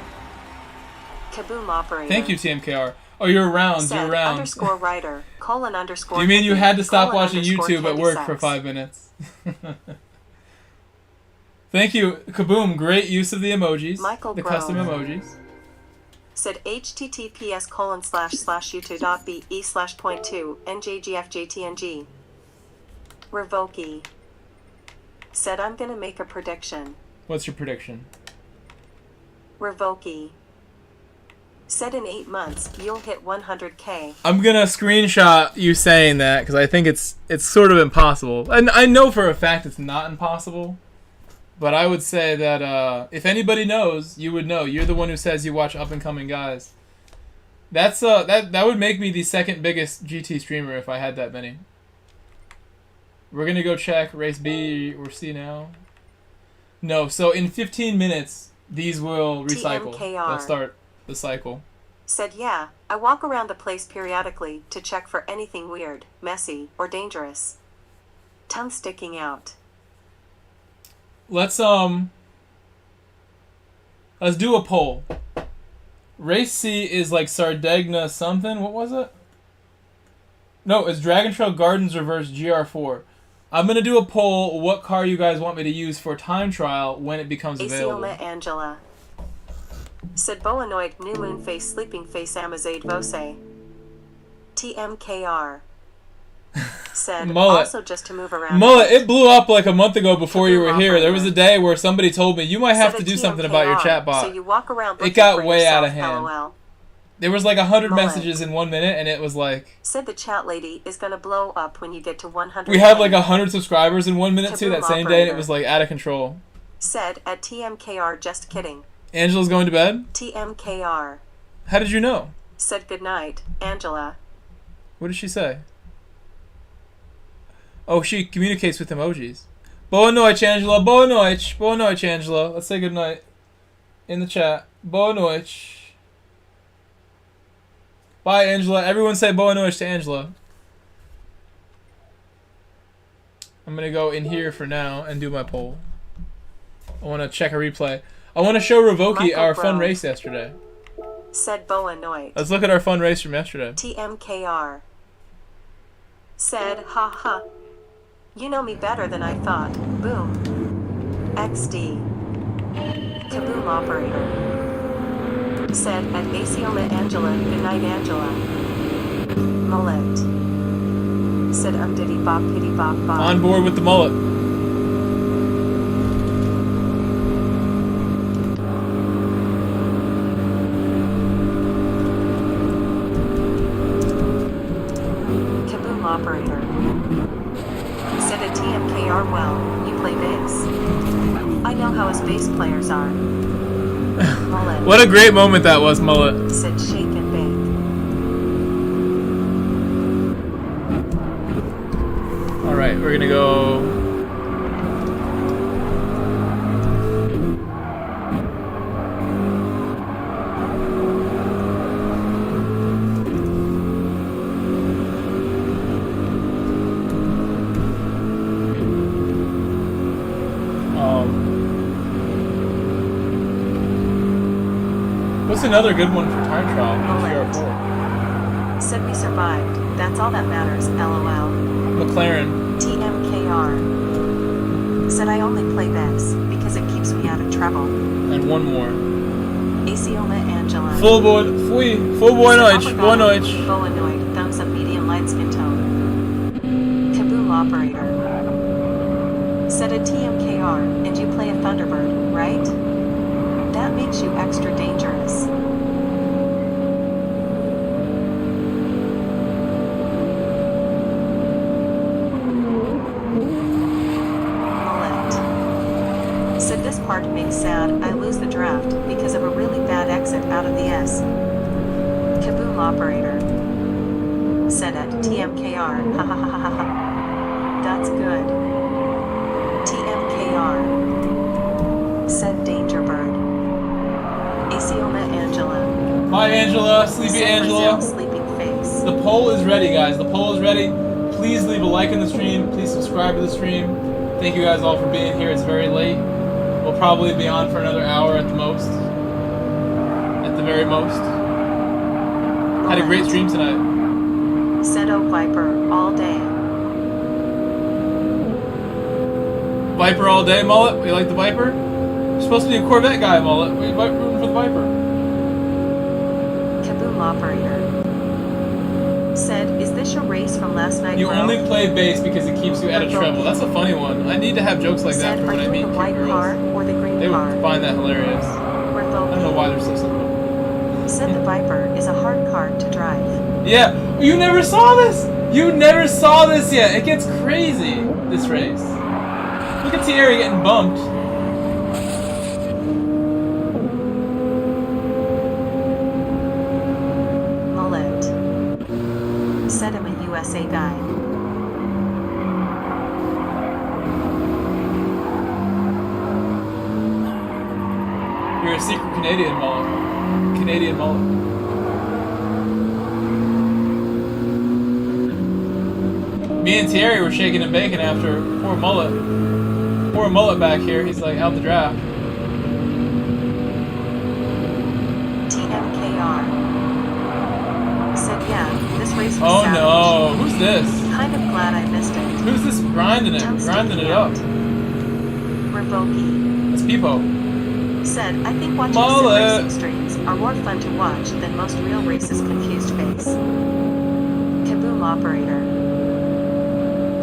Kaboom operator. Thank you, TMKR. Oh, you're rounds. Said, you're rounds. Underscore writer, colon underscore. Do you mean you had to stop colon watching YouTube at work for 5 minutes? Thank you, Kaboom. Great use of the emojis. Michael the Grove custom emojis. said https://youtube.be/.2 njgfjtng. Revoki said, I'm gonna make a prediction. What's your prediction? Revoki said, in 8 months you'll hit 100K. I'm gonna screenshot you saying that because I think it's sort of impossible, and I know for a fact it's not impossible. But I would say that if anybody knows, you would know. You're the one who says you watch up and coming guys. That's that would make me the second biggest GT streamer if I had that many. We're gonna go check race B or C now. No, so in 15 minutes these will recycle. TMKR They'll start the cycle. Said yeah, I walk around the place periodically to check for anything weird, messy, or dangerous. Tongue sticking out. Let's do a poll. Race C is like Sardegna something. What was it? No, it's Dragon Trail Gardens Reverse GR4. I'm gonna do a poll. What car you guys want me to use for time trial when it becomes available? Asioma Angela. Said Boanoid New Moon Face Sleeping Face Amazade Vose. TMKR. Said Mullet. Also just to move around. Mullet, it blew up like a month ago before you were here. There was a day where somebody told me you might have to do something about your chat bot. So you walk around it got way yourself, out of hand. LOL. There was like 100 Mullet. messages in 1 minute, and it was like... Said the chat lady is gonna blow up when you get to 100. We had like 100 subscribers in 1 minute too that same day, and it was like out of control. Said at TMKR, just kidding. Angela's going to bed? TMKR. How did you know? Said goodnight, Angela. What did she say? Oh, she communicates with emojis. Boa noite, Angela. Boa noite. Boa noite, Angela. Let's say goodnight in the chat. Boa noite. Bye, Angela. Everyone say boa noite to Angela. I'm going to go in here for now and do my poll. I want to check a replay. I want to show Revoki our fun race yesterday. Said Boanoid. Let's look at our fun race from yesterday. TMKR. Said, haha. You know me better than I thought. Boom. XD. Kaboom operator. Said at Asioma Angela, goodnight Angela. Mullet. Said diddy bop pity bop bop. On board with the mullet. Kaboom operator. Said at TMKR, well, you play bass. I know how us bass players are. Mullet. What a great moment that was, Mullet. Said shake and bake. Alright, we're gonna go... What's another good one for time trial? GR4. Said we survived. That's all that matters, LOL. McLaren. TMKR. Said I only play bass because it keeps me out of trouble. And one more. Asioma Angela. Full boy noite. Boa noite. Boanoid. Thumbs up medium light skin tone. Kaboom operator. Said a TMKR, and you play a Thunderbird, right? That makes you extra dangerous. Mullet. Said this part makes sad. I lose the draft because of a really bad exit out of the S. Kaboom operator. Said at TMKR. Ha ha ha ha ha. That's good. TMKR. Said Danger Bird. Asioma Angela. Bye, Angela. Sleepy Angela. Sleeping face. The poll is ready, guys. The poll is ready. Please leave a like in the stream. Please subscribe to the stream. Thank you guys all for being here. It's very late. We'll probably be on for another hour at the most. At the very most. Had a great stream tonight. Said oh Viper all day. Viper all day, Mullet? You like the Viper? You're supposed to be a Corvette guy, Mullet. We're rooting for the Viper. Kaboom operator. Said, is this your race from last night? You only play bass because it keeps you out of trouble. That's a funny one. I need to have jokes like that for when I meet cute white car girls. or the green They car? would find that hilarious. I don't know why they're so simple. Said the Viper is a hard car to drive. Yeah, you never saw this! You never saw this yet! It gets crazy, this race. Look at Thierry getting bumped. Mullet. Said I'm a USA guy. You're a secret Canadian mullet. Canadian mullet. Me and Terry were shaking and baking after poor Mullet. Poor Mullet back here. He's like out the draft. TMKR said, yeah, this race was Oh savage. no, who's this? Kind of glad I missed it. Who's this grinding it? Grinding it up. Revoki It's Peepo. said, I think watching sim racing streams are more fun to watch than most real races. Confused face. Kaboom operator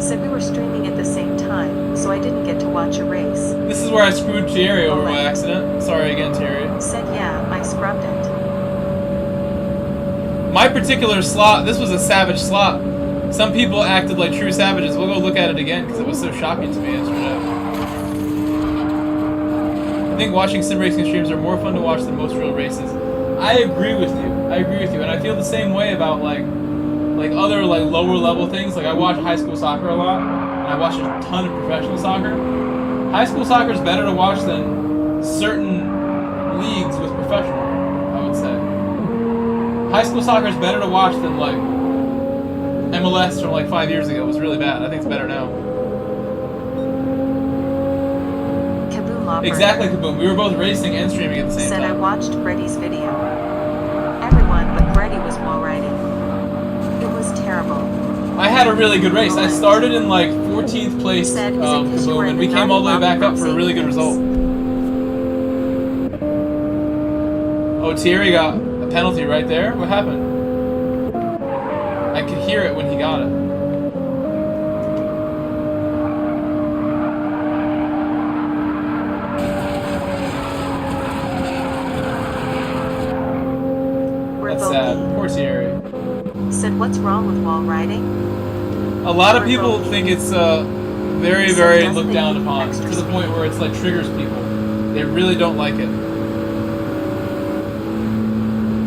said we were streaming at the same time, so I didn't get to watch a race. This is where I screwed Terry over by accident. Sorry again, Terry. Said, yeah, I scrubbed it. My particular slot, this was a savage slot. Some people acted like true savages. We'll go look at it again because it was so shocking to me yesterday. I think watching sim racing streams are more fun to watch than most real races. I agree with you. I agree with you, and I feel the same way about like other like lower level things. Like I watch high school soccer a lot, and I watch a ton of professional soccer. High school soccer is better to watch than certain leagues with professional, I would say. High school soccer is better to watch than like MLS from like 5 years ago. It was really bad. I think it's better now. Kaboom operator Exactly, Kaboom. We were both racing and streaming at the same said, time. I watched Gretty's video. Everyone but Gretty was wall riding. It was terrible. I had a really good race. I started in like 14th place, Kaboom, and we came all the way back up for a really good result. Oh, Thierry got a penalty right there. What happened? I could hear it when he got it. That's sad. Poor Thierry. Said, what's wrong with wall riding? A lot of people think it's very, very looked down upon to the point where it's like triggers people. They really don't like it.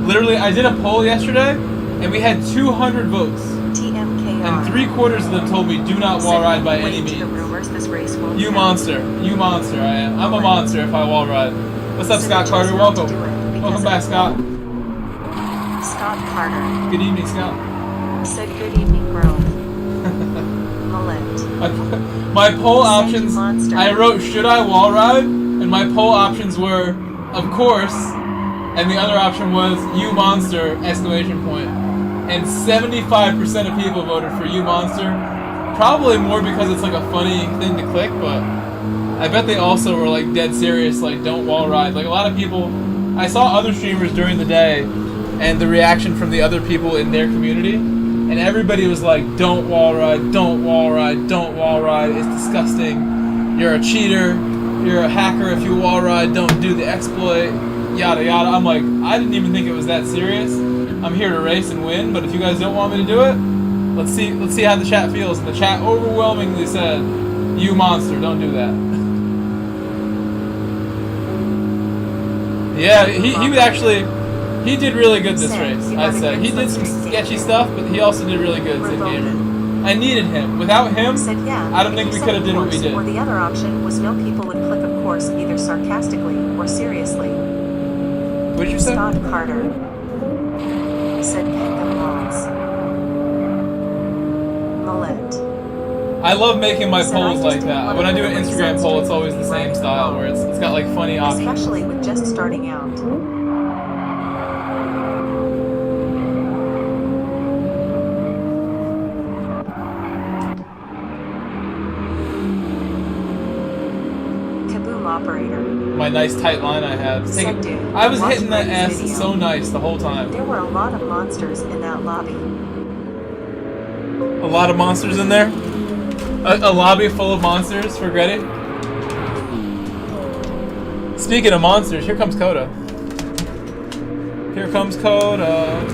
Literally, I did a poll yesterday, and we had 200 votes. TMKR. And 3/4 of them told me do not wall ride by any means. You monster. You monster, I am. I'm a monster if I wall ride. What's up, Scott Carter? Welcome. Welcome back, Scott. Scott Carter. Good evening, Scott. Said, good evening, Grove. Mullet. My poll options, I wrote, should I wall ride? And my poll options were, of course. And the other option was, you monster, exclamation point. And 75% of people voted for you monster. Probably more because it's like a funny thing to click, but I bet they also were like dead serious, like don't wall ride. Like a lot of people, I saw other streamers during the day and the reaction from the other people in their community, and everybody was like, don't wall ride, don't wall ride, don't wall ride, it's disgusting, you're a cheater, you're a hacker if you wall ride, don't do the exploit, yada yada. I'm like, I didn't even think it was that serious. I'm here to race and win, but if you guys don't want me to do it, let's see how the chat feels. And the chat overwhelmingly said, you monster, don't do that. Yeah, he would actually, he did really good this race, I'd say. He did some sketchy stuff, but he also did really good, Sid Gamer. I needed him. Without him, I don't think we could have did what we did. Or the other option was no people would click of course either sarcastically or seriously. What did you say? Scott Carter said Phantom Balls. Millet. I love making my polls like that. When I do an Instagram poll, it's always the same style, where it's got like funny options. Especially with just starting out. Kaboom operator. My nice tight line I have. I was hitting that S so nice the whole time. There were a lot of monsters in that lobby. A lot of monsters in there? A lobby full of monsters for Gretty? Speaking of monsters, here comes Coda. Here comes Coda.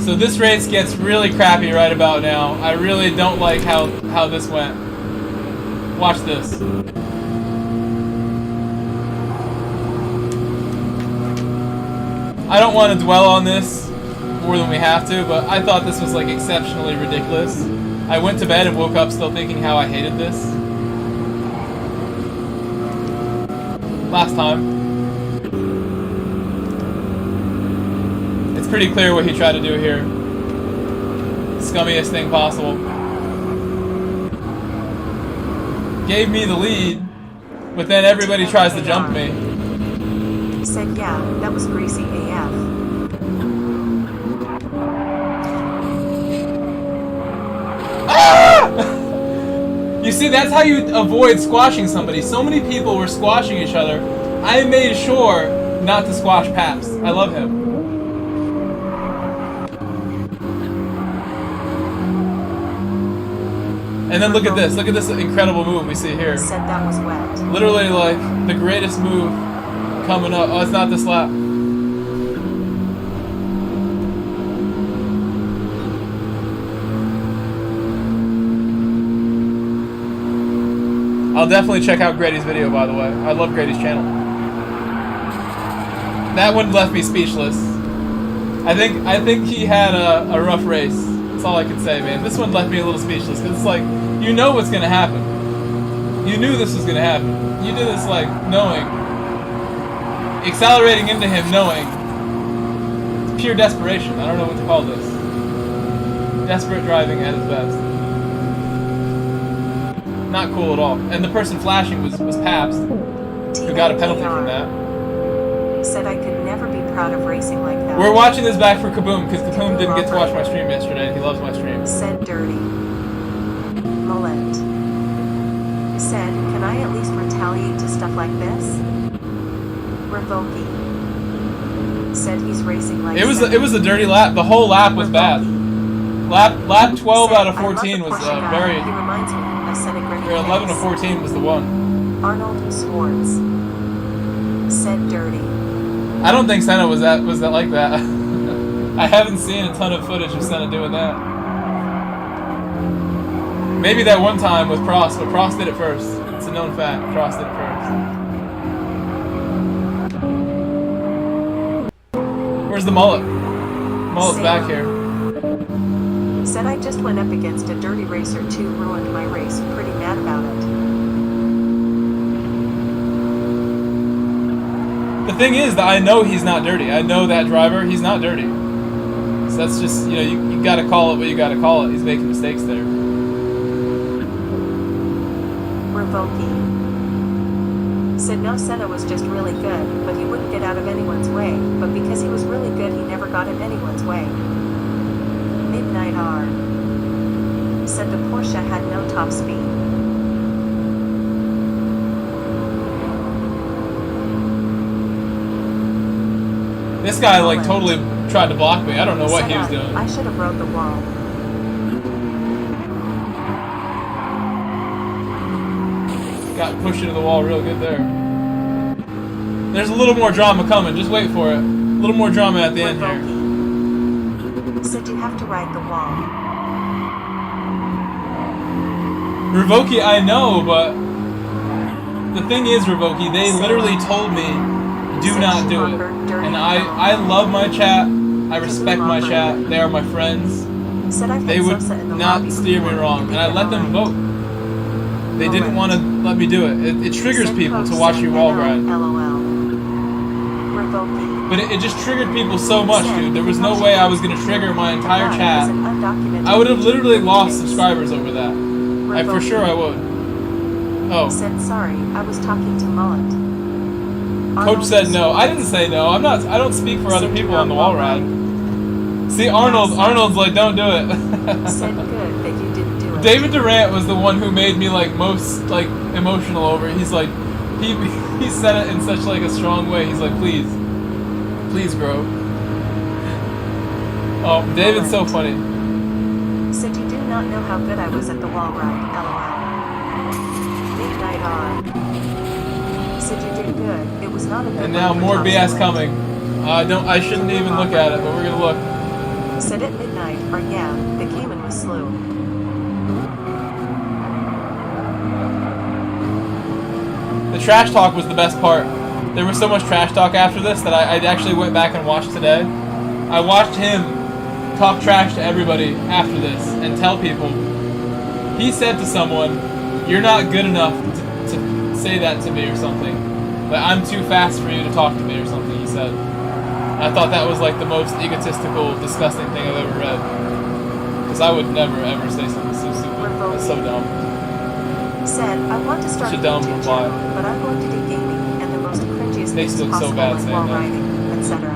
So this race gets really crappy right about now. I really don't like how this went. Watch this. I don't want to dwell on this more than we have to, but I thought this was like exceptionally ridiculous. I went to bed and woke up still thinking how I hated this. Last time. pretty clear what he tried to do here. Scummiest thing possible. Gave me the lead, but then everybody tries to jump me. Said, yeah, that was greasy AF. Ah! You see, that's how you avoid squashing somebody. So many people were squashing each other. I made sure not to squash Paps. I love him. And then look at this incredible move we see here. Said that was wet. Literally like the greatest move coming up. Oh, it's not this lap. I'll definitely check out Grady's video, by the way. I love Grady's channel. That one left me speechless. I think he had a rough race. That's all I can say, man. This one left me a little speechless, because it's like, you know what's going to happen. You knew this was going to happen. You did this, like, knowing. Accelerating into him, knowing. It's pure desperation. I don't know what to call this. Desperate driving at its best. Not cool at all. And the person flashing was Paps, who got a penalty from that. Said I could never be proud of racing like that. We're watching this back for Kaboom, because Kaboom didn't get to watch my stream yesterday, and he loves my stream. Said dirty. Mullet. Said, can I at least retaliate to stuff like this? Revoke. Said he's racing like it was a dirty lap. The whole lap was bad. Lap 12 out of 14 was very. He reminds me of Senna Grenadiers. 11 of 14 was the one. Arnold Swartz. Said dirty. I don't think Senna was that like that. I haven't seen a ton of footage of Senna doing that. Maybe that one time with Prost, but Prost did it first. It's a known fact. Prost did it first. Where's the mullet? Mullet's back here. Said I just went up against a dirty racer too, ruined my race. Pretty mad about it. The thing is that I know he's not dirty. I know that driver, he's not dirty. So that's just, you gotta call it what you gotta call it. He's making mistakes there. Revoking. Said no, Senna was just really good, but he wouldn't get out of anyone's way. But because he was really good, he never got in anyone's way. Midnight R. Said the Porsche had no top speed. This guy like totally tried to block me. I don't know what he was doing. I should have rode the wall. Got pushed into the wall real good there. There's a little more drama coming. Just wait for it. A little more drama at the end here. Said you have to ride the wall. Revoki, I know, but the thing is, Revoki, they literally told me, do not do it. And I love my chat. I respect my chat. They are my friends. They would not steer me wrong. And I let them vote. They didn't want to let me do it. It triggers people to watch you wall ride. But it just triggered people so much, dude. There was no way I was going to trigger my entire chat. I would have literally lost subscribers over that. For sure I would. Oh. Said sorry, I was talking to Mullet. Coach said no. I didn't say no. I don't speak for other people on the wall ride. See, Arnold's like, don't do it. Said good that you didn't do it. David Durant was the one who made me like most like emotional over it. He's like, he said it in such like a strong way. He's like, please, bro. Oh, David's so funny. Said you do not know how good I was at the wall ride. LOL. Midnight on. Said you did good. It was not a good. And now more BS coming. I shouldn't even look at it, but we're gonna look. Said at midnight, or yeah, the Cayman was slew. The trash talk was the best part. There was so much trash talk after this that I actually went back and watched today. I watched him talk trash to everybody after this and tell people. He said to someone, "You're not good enough to say that to me," or something. Like, I'm too fast for you to talk to me or something, he said. I thought that was like the most egotistical, disgusting thing I've ever read. Because I would never ever say something so stupid. That's so dumb. Said, I want to start a dumb YouTube reply. channel, but I'm going to do gaming and the most cringiest They things look possible so bad like saying wall that. riding, etc.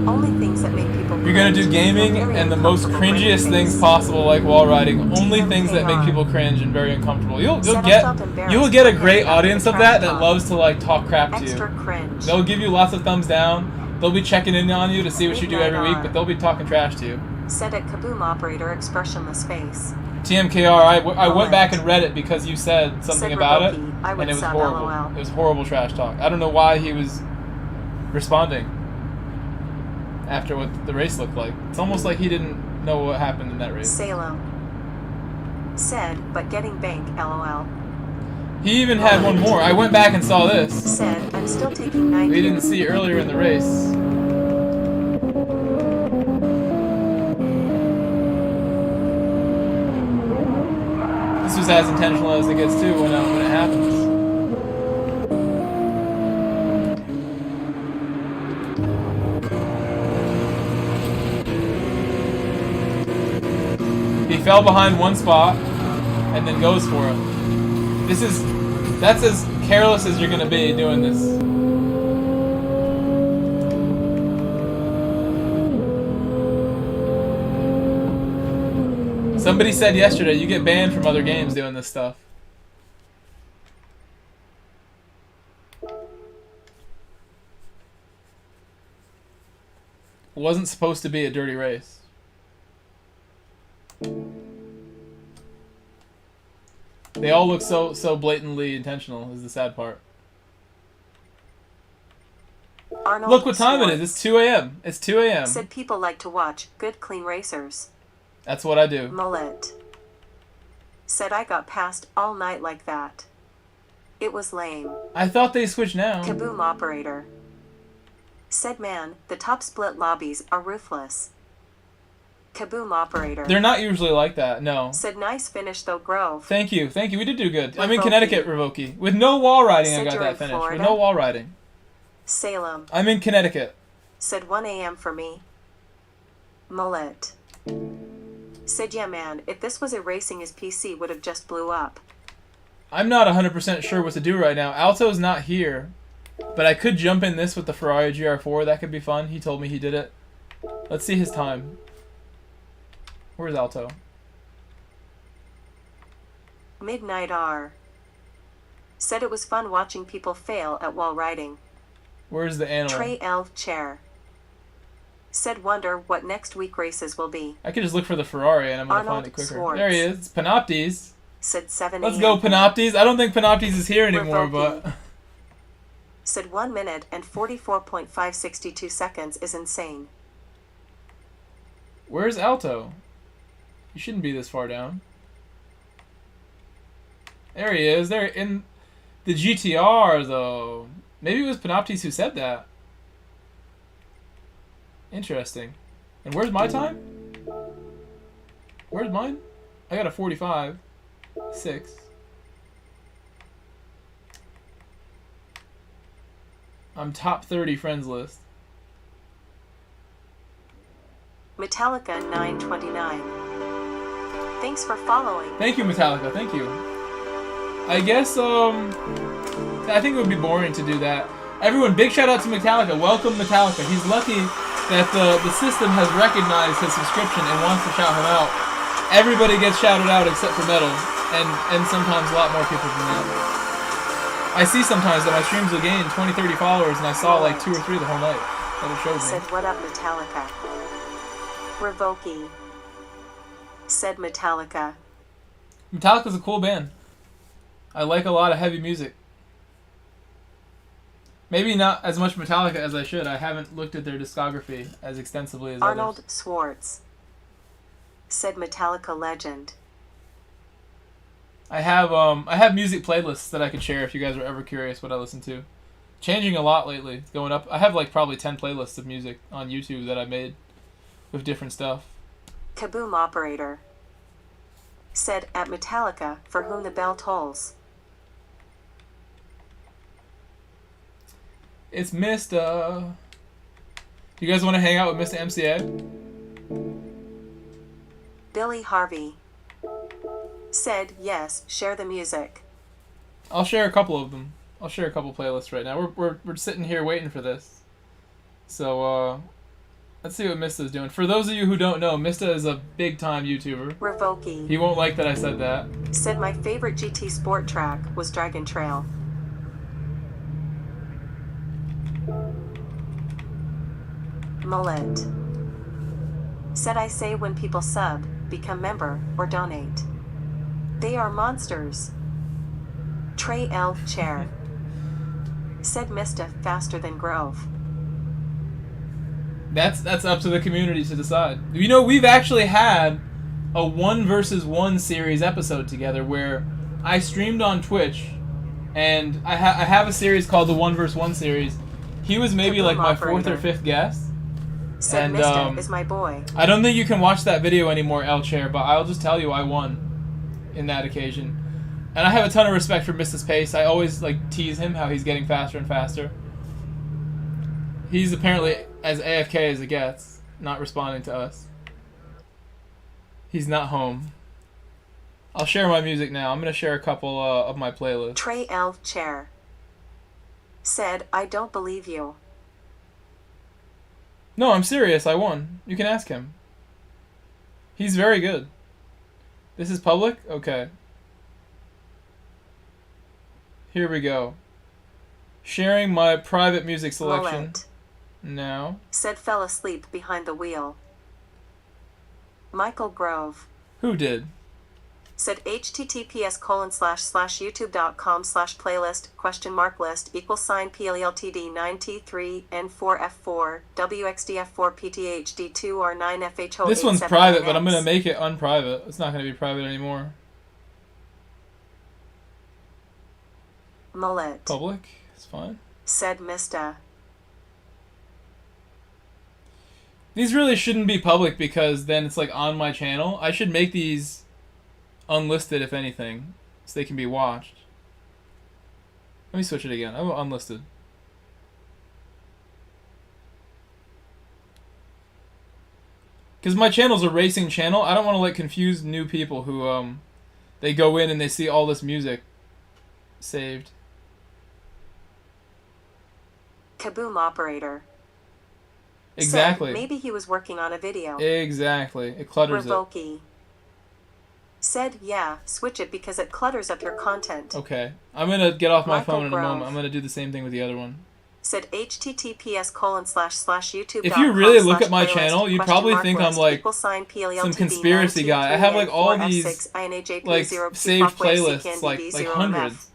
Only things that make people You're gonna cringe do gaming and and the most uncomfortable cringiest things. things possible, like wall riding. Only things that make TMKR. people cringe and very uncomfortable. You'll Said I get felt embarrassed you will get a for great him after audience the of that trash that talk. loves to like talk crap to Extra you. cringe. They'll give you lots of thumbs down. They'll be checking in on you to see what you do every week, but they'll be talking trash to you. Said at Kaboom operator expressionless face. TMKR, I went back and read it because you said something Said about it, Revoki, I would and it was sub horrible. LOL. It was horrible trash talk. I don't know why he was responding after what the race looked like. It's almost like he didn't know what happened in that race. Salem. Said, but getting bank LOL. He even had one more. I went back and saw this. Said, I'm still taking 90. We didn't see earlier in the race. This was as intentional as it gets too when it happens. He fell behind one spot and then goes for it. That's as careless as you're gonna be doing this. Somebody said yesterday you get banned from other games doing this stuff. It wasn't supposed to be a dirty race. They all look so blatantly intentional is the sad part. Arnold Look what time Swartz. it is. It's 2 a.m. It's 2 a.m. Said people like to watch good clean racers. That's what I do. Mullet. Said I got passed all night like that. It was lame. I thought they switched now. Kaboom operator. Said man, the top split lobbies are ruthless. Kaboom operator. They're not usually like that, no. Said nice finish though, Grove. Thank you. We did do good. I'm in Revoki. Connecticut, Revoki. With no wall riding, I Said got you're that in finish. With Florida? no wall riding. Salem. I'm in Connecticut. Said 1 a.m. for me. Mullet. Said yeah man, if this was a racing his PC would have just blew up. I'm not 100% sure what to do right now. Alto's not here. But I could jump in this with the Ferrari GR4. That could be fun. He told me he did it. Let's see his time. Where's Alto? Midnight R. Said it was fun watching people fail at wall riding. Where's the animal? Trey L. Chair. Said wonder what next week races will be. I could just look for the Ferrari and I'm going to find Arnold it quicker. Swartz. There he is. It's Panoptes. Said 7 Let's a.m. go, Panoptes. I don't think Panoptes is here anymore, Revoki. but... Said 1 minute and 44.562 seconds is insane. Where's Alto? He shouldn't be this far down. There he is. They're in the GTR, though. Maybe it was Panoptes who said that. Interesting. And where's my time? Where's mine? I got a 45. 6. I'm top 30 friends list. Metallica 929. Thanks for following. Thank you, Metallica. Thank you. I guess, I think it would be boring to do that. Everyone, big shout out to Metallica. Welcome, Metallica. He's lucky that the system has recognized his subscription and wants to shout him out. Everybody gets shouted out except for Metal, and sometimes a lot more people than that. I see sometimes that my streams will gain 20, 30 followers, and I saw like 2 or 3 the whole night. That it showed Said me. what up Metallica. Revoki. Said Metallica. Metallica's a cool band. I like a lot of heavy music. Maybe not as much Metallica as I should. I haven't looked at their discography as extensively as Arnold others. Swartz. Said Metallica legend. I have music playlists that I could share if you guys are ever curious what I listen to. Changing a lot lately. It's going up. I have like probably 10 playlists of music on YouTube that I made with different stuff. Kaboom operator. Said at Metallica for whom the bell tolls. It's Mr. You guys want to hang out with Mr. MCA? Billy Harvey said, yes, share the music. I'll share a couple of them. I'll share a couple playlists right now. We're sitting here waiting for this. So, let's see what Mista's doing. For those of you who don't know, Mista is a big-time YouTuber. Revoki He won't like that I said that. said my favorite GT sport track was Dragon Trail. Mullet said I say when people sub, become member, or donate. They are monsters. Trey L. Chair said Mista faster than Grove. That's up to the community to decide. You know, we've actually had a 1 versus 1 series episode together where I streamed on Twitch, and I have a series called the 1 versus 1 series. He was maybe like my 4th or 5th guest. Said Mista is my boy. I don't think you can watch that video anymore, L Chair, but I'll just tell you I won in that occasion. And I have a ton of respect for Mista's pace. I always like tease him how he's getting faster and faster. He's apparently as AFK as it gets, not responding to us. He's not home. I'll share my music now. I'm going to share a couple of my playlists. Trey L. Chair said, I don't believe you. No, I'm serious. I won. You can ask him. He's very good. This is public? Okay. Here we go. Sharing my private music selection. Mullet Now. said fell asleep behind the wheel. Michael Grove Who did? said https://youtube.com/playlist?list =sign PLELTD 9T3 N4F4 WXDF4 PTHD2 R9FH. This one's private, but I'm going to make it unprivate. It's not going to be private anymore. Mullet Public? It's fine. said Mista. These really shouldn't be public because then it's like on my channel. I should make these unlisted, if anything, so they can be watched. Let me switch it again. I will unlisted. Because my channel's a racing channel, I don't want to like confuse new people who they go in and they see all this music saved. Kaboom operator. Exactly. Said maybe he was working on a video. Exactly. It clutters Revoki said, yeah, switch it because it clutters up your content. Okay. I'm going to get off my Michael phone in a Grove moment. I'm going to do the same thing with the other one. Said https://youtube. If you really look at my channel, you'd probably think I'm like some conspiracy guy. I have like all these like saved playlists, like hundreds.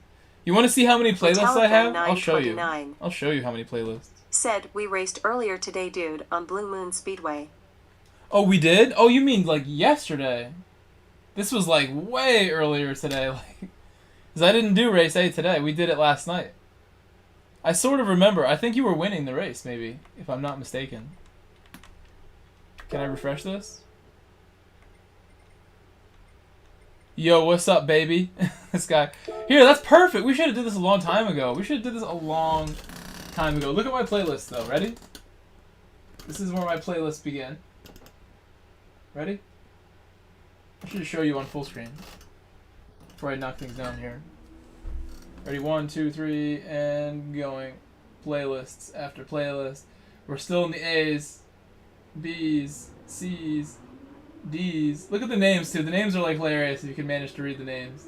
You want to see how many playlists I have? I'll show you. I'll show you how many playlists. Said we raced earlier today, dude, on Blue Moon Speedway. Oh, we did? Oh, you mean like yesterday? This was like way earlier today, like, because I didn't do race A today. We did it last night. I sort of remember. I think you were winning the race, maybe, if I'm not mistaken. Can I refresh this? Yo, what's up, baby? This guy. Here, that's perfect. We should have did this a long time ago. We should have did this a long time ago. Look at my playlist, though. Ready? This is where my playlists begin. Ready? I should show you on full screen before I knock things down here. Ready? 1, 2, 3, and going. Playlists after playlist. We're still in the A's, B's, C's, D's. Look at the names too. The names are like hilarious if you can manage to read the names.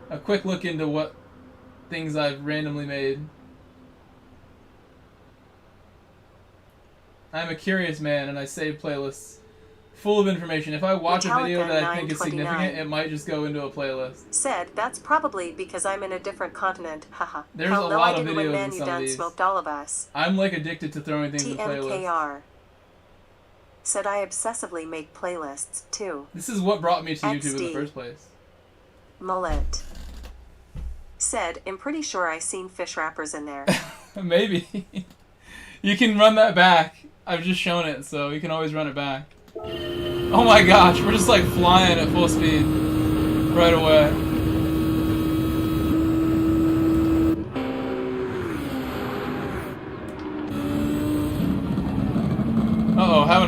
A quick look into what things I've randomly made. I'm a curious man and I save playlists full of information. If I watch a video that I think is significant, it might just go into a playlist. Said, that's probably because I'm in a different continent. Haha. There's a lot of videos in some of these. Smoked all of us. I'm like addicted to throwing things in playlists. TMKR. Said I obsessively make playlists too. This is what brought me to YouTube in the first place. Mullet. Said, I'm pretty sure I seen fish wrappers in there. Maybe. You can run that back. I've just shown it, so you can always run it back. Oh my gosh, we're just like flying at full speed right away.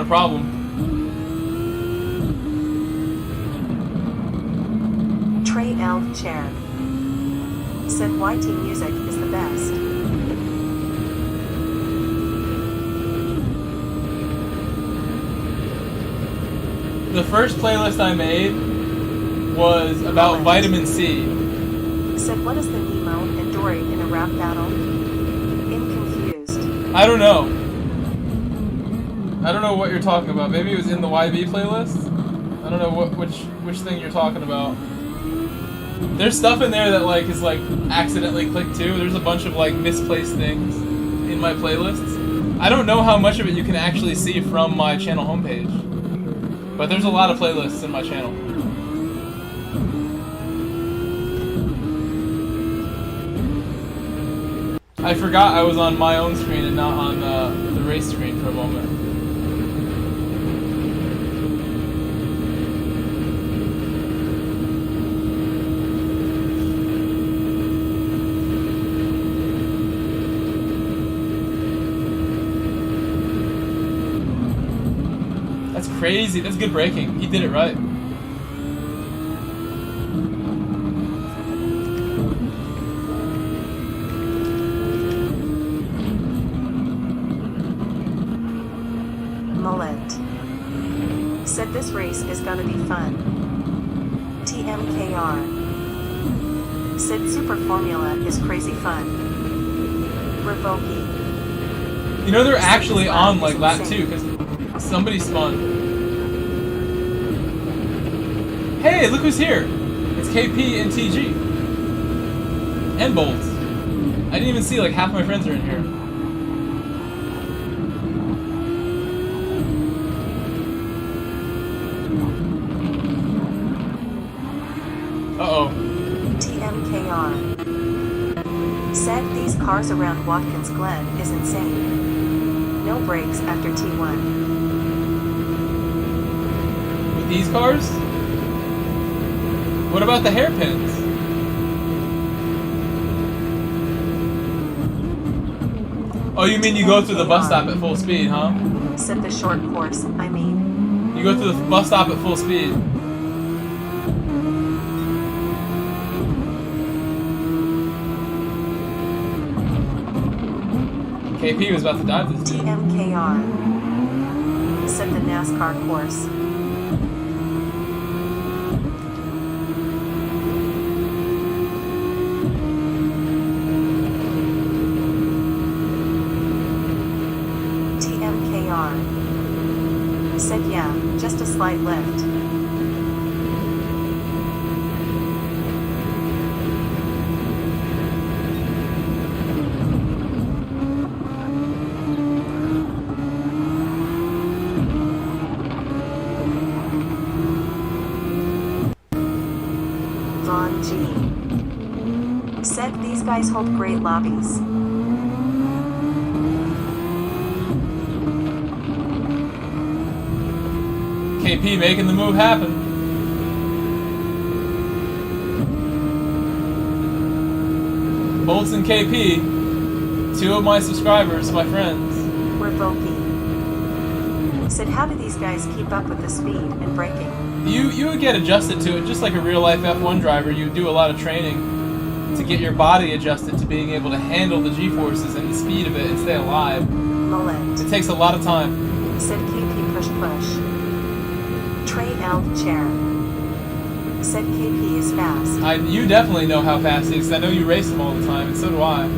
problem. Trey L. Chair said YT music is the best. The first playlist I made was about vitamin C. Said what is the Nemo and Dory in a rap battle? Confused. I don't know. I don't know what you're talking about. Maybe it was in the YB playlist? I don't know which thing you're talking about. There's stuff in there that like is like accidentally clicked too. There's a bunch of like misplaced things in my playlists. I don't know how much of it you can actually see from my channel homepage. But there's a lot of playlists in my channel. I forgot I was on my own screen and not on the race screen for a moment. That's crazy. That's good braking. He did it right. Said this race is gonna be fun. TMKR said Super Formula is crazy fun. Revoking. You know they're actually on like lap 2 because somebody spun. Hey, look who's here! It's KP and TG. And Bolts. I didn't even see like half my friends are in here. Uh-oh. TMKR said these cars around Watkins Glen is insane. No brakes after T1. With these cars? What about the hairpins? Oh, you mean you go through the bus stop at full speed, huh? Said the short course, I mean. You go through the bus stop at full speed. KP was about to dive this dude. TMKR said the NASCAR course. TMKR said yeah, just a slight lift. Said these guys hold great lobbies. KP making the move happen. Bolts and KP, 2 of my subscribers, my friends. Revoking said how do these guys keep up with the speed and braking? You would get adjusted to it just like a real life F1 driver. You do a lot of training to get your body adjusted to being able to handle the G-forces and the speed of it and stay alive. Mullet. It takes a lot of time. Said KP push. Trey L. Chair said KP is fast. You definitely know how fast he is. I know you race him all the time, and so do I.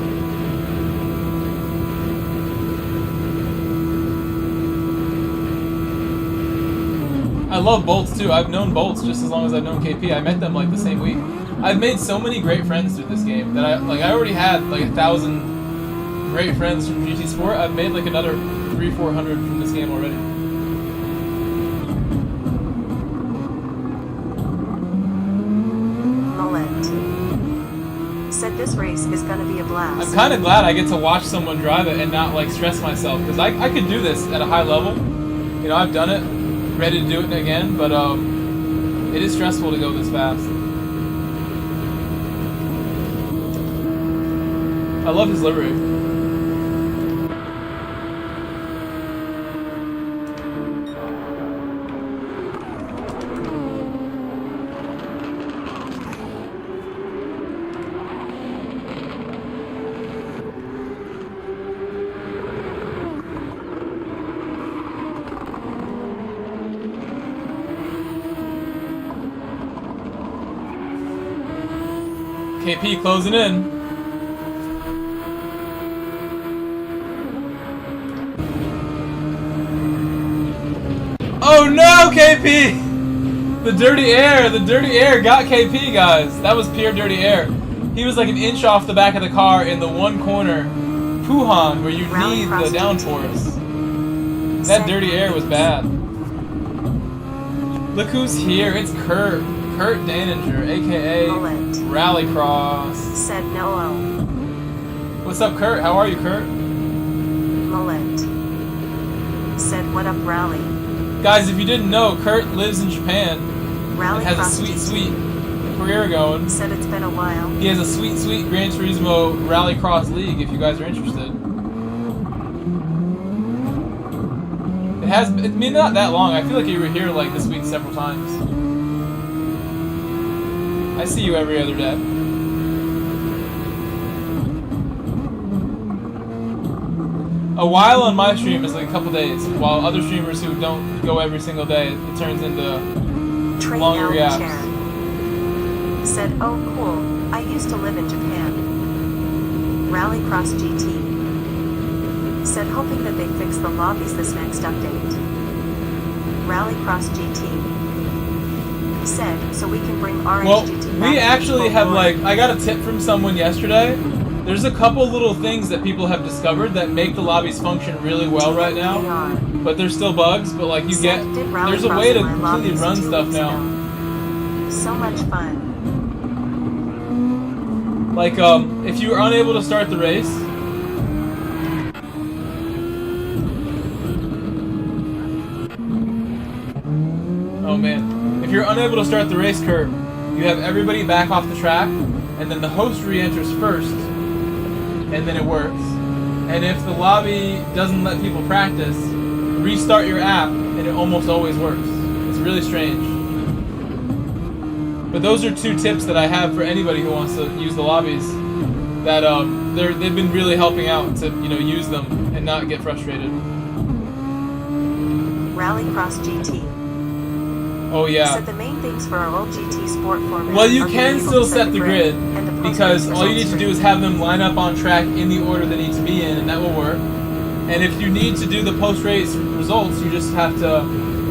I love Bolts too. I've known Bolts just as long as I've known KP. I met them like the same week. I've made so many great friends through this game that I already had like 1,000 great friends from GT Sport. I've made like another 300-400 from this game already. Mullet said this race is gonna be a blast. I'm kind of glad I get to watch someone drive it and not like stress myself because I could do this at a high level. You know, I've done it. Ready to do it again, but it is stressful to go this fast. I love his livery. KP closing in. Oh no, KP! The dirty air got KP, guys. That was pure dirty air. He was like an inch off the back of the car in the one corner, Puhan, where you need the downforce. That dirty air was bad. Look who's here. It's Kurt. Kurt Daninger, aka Rallycross. Said no. What's up, Kurt? How are you, Kurt? Mullet. Said what up, Rally. Guys, if you didn't know, Kurt lives in Japan and has a sweet career going. Said it's been a while. He has a sweet Gran Turismo Rallycross League if you guys are interested. It's been not that long. I feel like you were here like this week several times. I see you every other day. A while on my stream is like a couple days, while other streamers who don't go every single day, it turns into longer gaps. Said, oh cool, I used to live in Japan. Rallycross GT. Said, hoping that they fix the lobbies this next update. Rallycross GT. Said, so we can bring RHGT back. We actually have I got a tip from someone yesterday. There's a couple little things that people have discovered that make the lobbies function really well right now, but there's still bugs, but like there's a way to completely run stuff now. So much fun. Like, if you were unable to start the race, oh man, if you're unable to start the race, Kurt, you have everybody back off the track, and then the host re-enters first, and then it works. And if the lobby doesn't let people practice, restart your app, and it almost always works. It's really strange. But those are two tips that I have for anybody who wants to use the lobbies. That they've been really helping out to use them and not get frustrated. Rallycross GT. Oh yeah. Said the main things for our old GT Sport format. Well, you can still set the grid because all you need to do is have them line up on track in the order they need to be in, and that will work. And if you need to do the post-race results, you just have to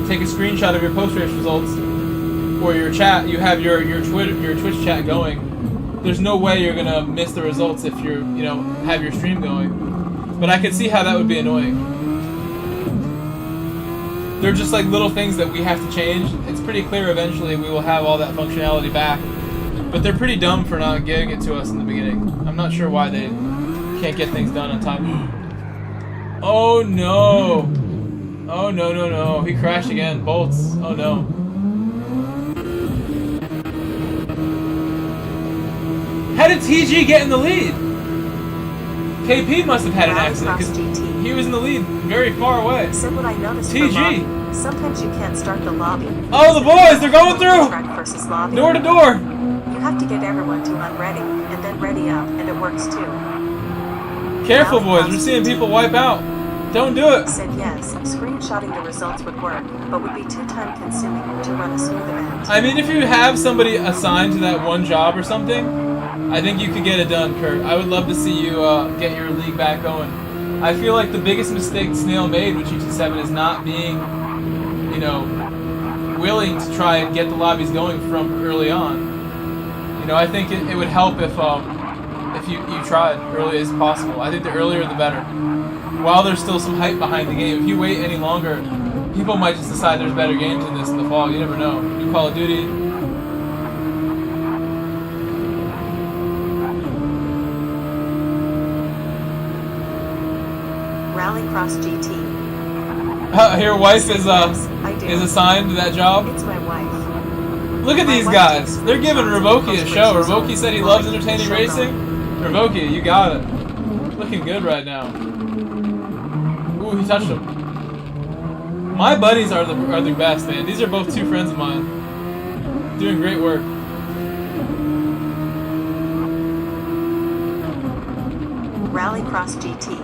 take a screenshot of your post-race results or your chat. You have your Twitch chat going. There's no way you're gonna miss the results if you're have your stream going. But I could see how that would be annoying. They're just like little things that we have to change. It's pretty clear eventually we will have all that functionality back. But they're pretty dumb for not getting it to us in the beginning. I'm not sure why they can't get things done on time. Oh no! Oh no. He crashed again. Bolts. Oh no. How did TG get in the lead? KP must have had an accident because he was in the lead very far away. Said what I noticed TG. Sometimes you can't start the lobby. Oh, the boys, they're going through! Door to door! You have to get everyone to unready, and then ready up, and it works too. Careful, boys, we're seeing people wipe out. Don't do it! Said yes, screenshotting the results would work, but would be too time consuming to run a smooth event. I mean, if you have somebody assigned to that one job or something, I think you could get it done, Kurt. I would love to see you get your league back going. I feel like the biggest mistake Snail made with GT7 is not being, willing to try and get the lobbies going from early on. I think it would help if you tried early as possible. I think the earlier the better. While there's still some hype behind the game, if you wait any longer, people might just decide there's better games than this in the fall. You never know. New Call of Duty. Rallycross GT. Your wife is assigned to that job? It's my wife. Look at these guys. They're giving Revoki a show. Revoki said he loves entertaining racing. Revoki, you got it. Looking good right now. Ooh, he touched him. My buddies are the best, man. These are both two friends of mine. Doing great work. Rallycross GT.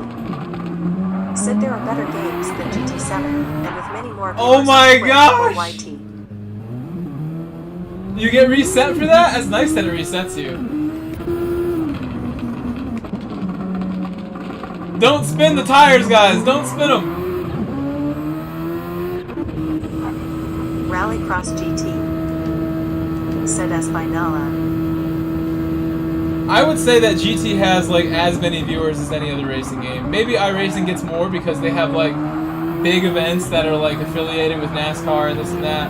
Said there are better games than GT7, and with many more. Oh my gosh! You get reset for that? That's nice that it resets you. Don't spin the tires, guys. Don't spin them. Rallycross GT. Said Espinala. I would say that GT has like as many viewers as any other racing game. Maybe iRacing gets more because they have like big events that are like affiliated with NASCAR and this and that.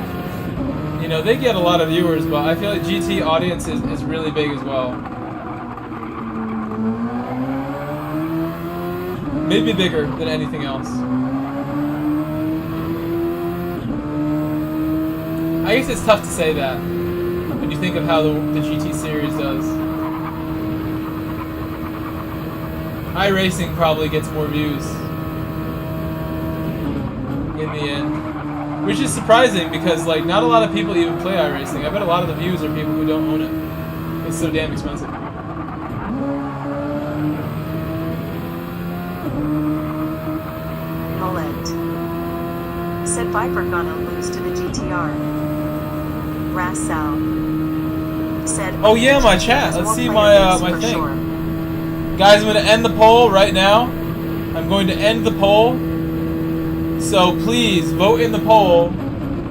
You know, they get a lot of viewers, but I feel like GT audience is really big as well. Maybe bigger than anything else. I guess it's tough to say that when you think of how the GT series does. iRacing probably gets more views in the end, which is surprising because like not a lot of people even play iRacing. I bet a lot of the views are people who don't own it. It's so damn expensive. Mullet. Said Viper gonna lose to the GTR. Rassel. Said. Oh yeah, my chat. Let's see my my thing. Sure. Guys, I'm going to end the poll right now. I'm going to end the poll. So please vote in the poll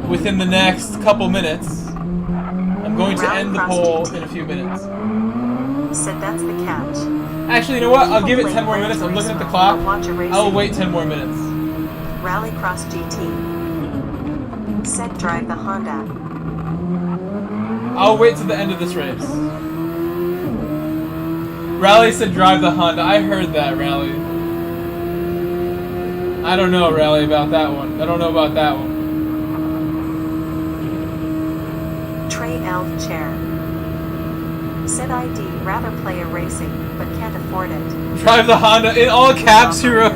within the next couple minutes. I'm going to end the poll in a few minutes. Said that's the catch. Actually, you know what? I'll give it 10 more minutes. I'm looking at the clock. I'll wait 10 more minutes. Rallycross GT. Said drive the Honda. I'll wait to the end of this race. Rally said drive the Honda. I heard that, Rally. I don't know, Rally, about that one. I don't know about that one. Trey Elf Chair. Said I'd rather play a racing, but can't afford it. Drive the Honda. In all caps, you wrote...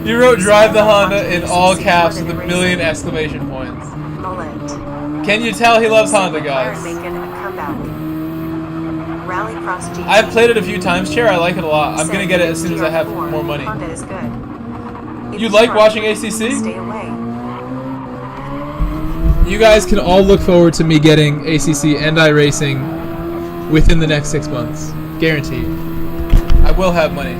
You wrote drive the Honda in all caps with a million exclamation points. Mullet. Can you tell he loves Honda, guys? Rallycross GT. I've played it a few times, Chair. I like it a lot. I'm gonna get it as soon as I have more money. Honda is good. You like watching ACC? Stay away. You guys can all look forward to me getting ACC and iRacing within the next 6 months. Guaranteed. I will have money.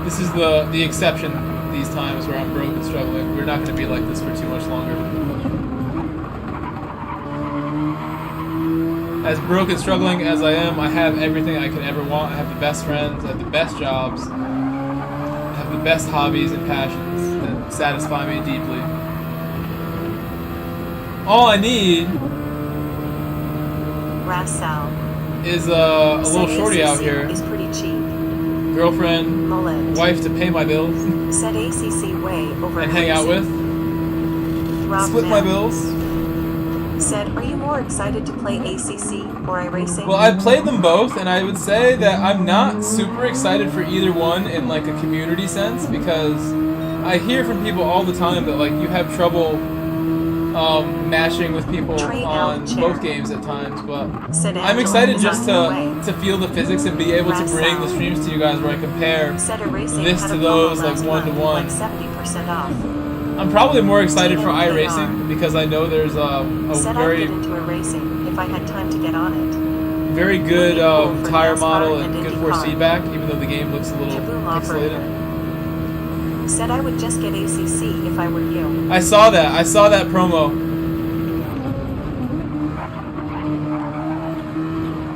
This is the exception these times where I'm broke and struggling. We're not going to be like this for too much longer. As broke and struggling as I am, I have everything I could ever want. I have the best friends, I have the best jobs, I have the best hobbies and passions that satisfy me deeply. All I need is a little shorty out here. Is pretty cheap. Girlfriend, Mullet. Wife to pay my bills. Said ACC way over and hang out with. Split my bills. Said, are you more excited to play ACC or iRacing? Well, I've played them both, and I would say that I'm not super excited for either one in like a community sense, because I hear from people all the time that like you have trouble matching with people on both games at times, but I'm excited just to feel the physics and be able to bring the streams to you guys where I compare this to those like 1-to-1. 70% off. I'm probably more excited for iRacing because I know there's a very into a racing if I had time to get on it. Very good tire model and good force feedback, even though the game looks a little pixelated. Said I would just get ACC if I were you. I saw that promo.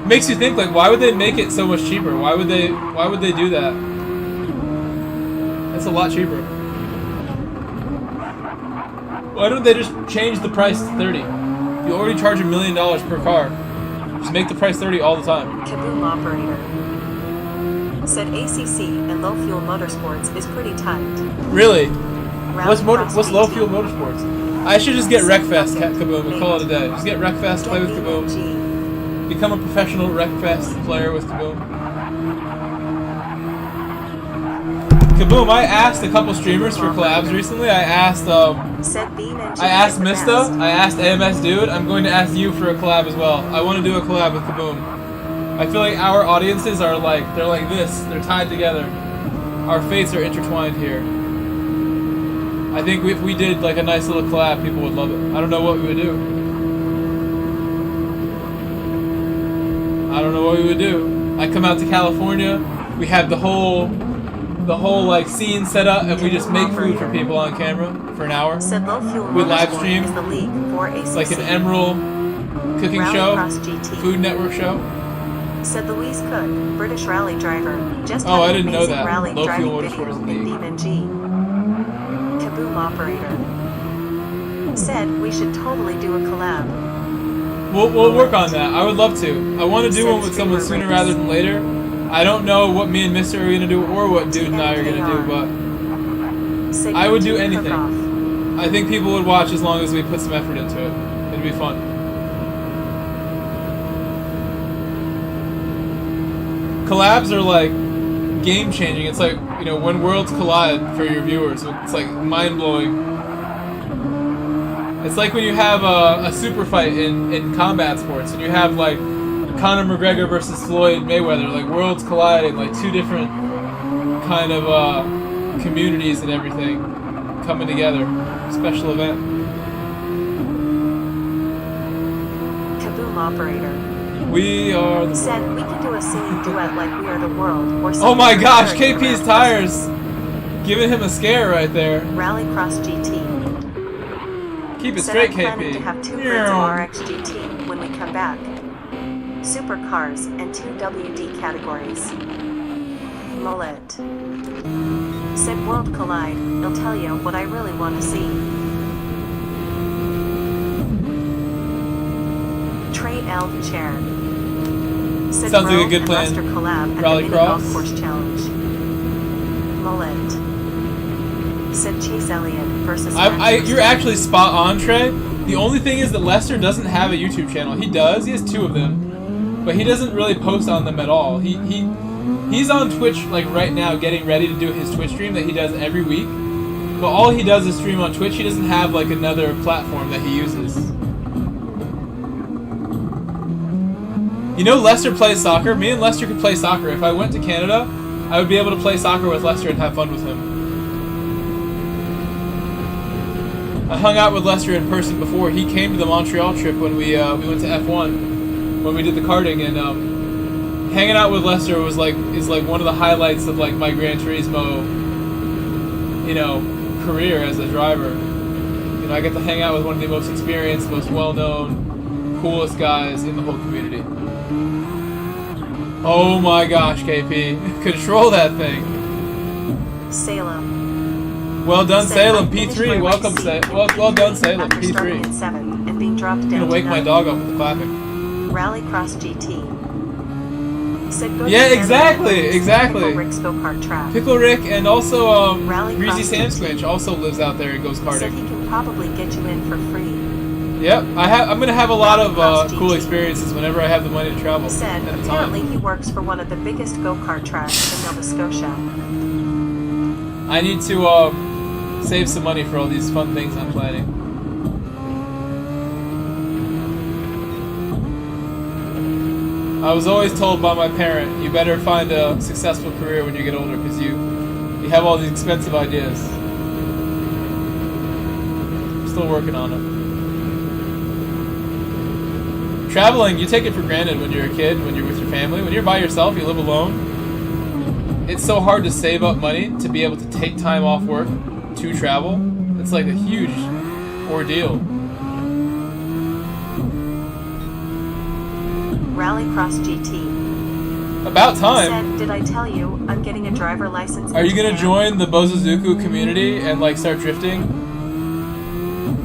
Makes you think like, why would they make it so much cheaper? Why would they do that? It's a lot cheaper. Why don't they just change the price to 30? You already charge $1 million per car. Just make the price 30 all the time. Kaboom operator. Said ACC and low fuel motorsports is pretty tight. Really? What's low fuel motorsports? I should just get Wreckfest, Kaboom, and call it a day. Just get Wreckfest, play with Kaboom. Become a professional Wreckfest player with Kaboom. Kaboom, I asked a couple streamers for collabs recently. I asked Mista, I asked AMS Dude. I'm going to ask you for a collab as well. I want to do a collab with Kaboom. I feel like our audiences are like, they're like this. They're tied together. Our fates are intertwined here. I think if we did like a nice little collab, people would love it. I don't know what we would do. I don't know what we would do. I come out to California, we have the whole like scene set up, and we just make food for people on camera for an hour. Said low fuel We live stream. is the league for ACC. It's like an Emerald cooking Rally show, Cross GT. Food Network show. Said Louise Cook, British rally driver. Just Oh, had I an didn't know amazing that. Rally Low driving fuel video motorsport is the in league. Demon G. Kaboom operator. Said we should totally do a collab. We'll work on that. I would love to. I want to do one with someone sooner rather than later. I don't know what me and Mister are gonna do or what Dude and I are gonna do, but Said I would do YouTube anything. cook-off. I think people would watch as long as we put some effort into it. It'd be fun. Collabs are like game changing. It's like, you know, when worlds collide for your viewers. It's like mind blowing. It's like when you have a super fight in combat sports and you have like Conor McGregor versus Floyd Mayweather, like worlds colliding, like two different kind of communities and everything coming together. Special event. Kaboom operator. We are the Said we can do a singing duet like We Are the World or Oh my something gosh, very KP's around tires giving him a scare right there. Rally Cross GT. Keep it Said straight, I'm planning to KP. have 2 grids of RX GT when we come back. Supercars and 2 WD categories. Mullet. Said World Collide, they'll tell you what I really want to see. Trey Elf Chair. Said Sounds like a Grove good and plan. Lester collab at Rally the mini Cross. golf course challenge. Mullet. Said Chase Elliott versus You're actually spot on, Trey. The only thing is that Lester doesn't have a YouTube channel. He does. He has 2 of them, but he doesn't really post on them at all. He's on Twitch like right now, getting ready to do his Twitch stream that he does every week. But all he does is stream on Twitch. He doesn't have like another platform that he uses. You know, Lester plays soccer. Me and Lester could play soccer. If I went to Canada, I would be able to play soccer with Lester and have fun with him. I hung out with Lester in person before. He came to the Montreal trip when we went to F1 when we did the karting, and hanging out with Lester is like one of the highlights of like my Gran Turismo, you know, career as a driver. You know, I get to hang out with one of the most experienced, most well-known, coolest guys in the whole community. Oh my gosh, KP. Control that thing. Salem. Well done, Said Salem. I finished P3. my Welcome, race well done, Salem. after starting P3. in 7th and being dropped I'm down gonna wake to my 9th. dog up with the clapping. Rally Cross GT. Said go to Yeah, Canada exactly, and race exactly. Pickle Rick's go-kart track. Pickle Rick and also Rally Greasy Cross Sam GT. Squinch also lives out there and goes Said karting. he can probably get you in for free. Yep, I'm gonna have a lot of Cross cool GT. experiences whenever I have the money to travel. Said at the apparently time. he works for one of the biggest go-kart tracks in Nova Scotia. I need to save some money for all these fun things I'm planning. I was always told by my parent, you better find a successful career when you get older because you have all these expensive ideas. I'm still working on it. Traveling, you take it for granted when you're a kid, when you're with your family. When you're by yourself, you live alone. It's so hard to save up money to be able to take time off work to travel. It's like a huge ordeal. Rally Cross GT. About time. Said, did I tell you I'm getting a driver license? Are in you gonna Japan? join the Bozozuku community and like start drifting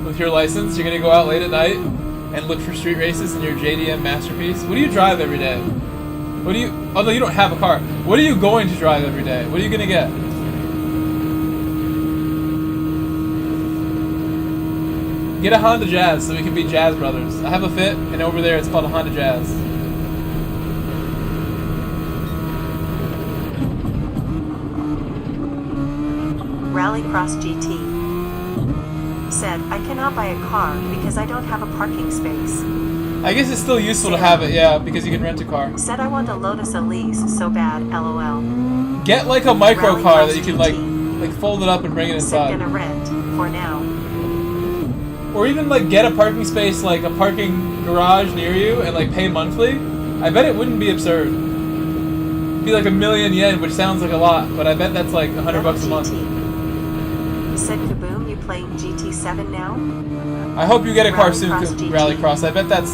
with your license? You're gonna go out late at night and look for street races in your JDM masterpiece? What do you drive every day? What do you? Although you don't have a car, what are you going to drive every day? What are you gonna get? Get a Honda Jazz so we can be Jazz Brothers. I have a Fit, and over there it's called a Honda Jazz. Rally Cross GT. Said, I cannot buy a car because I don't have a parking space. I guess it's still useful to have it, yeah, because you can rent a car. Said I want a Lotus Elise so bad, lol. Get like a micro Rally car Cross that you can GT. like fold it up and bring it Said inside. gonna rent, for now. Or even like get a parking space, like a parking garage near you and like pay monthly. I bet it wouldn't be absurd. It'd be like 1,000,000 yen, which sounds like a lot, but I bet that's like $100 a month. Said Kaboom, you playing GT7 now? I hope you get a car soon, Rallycross. I bet that's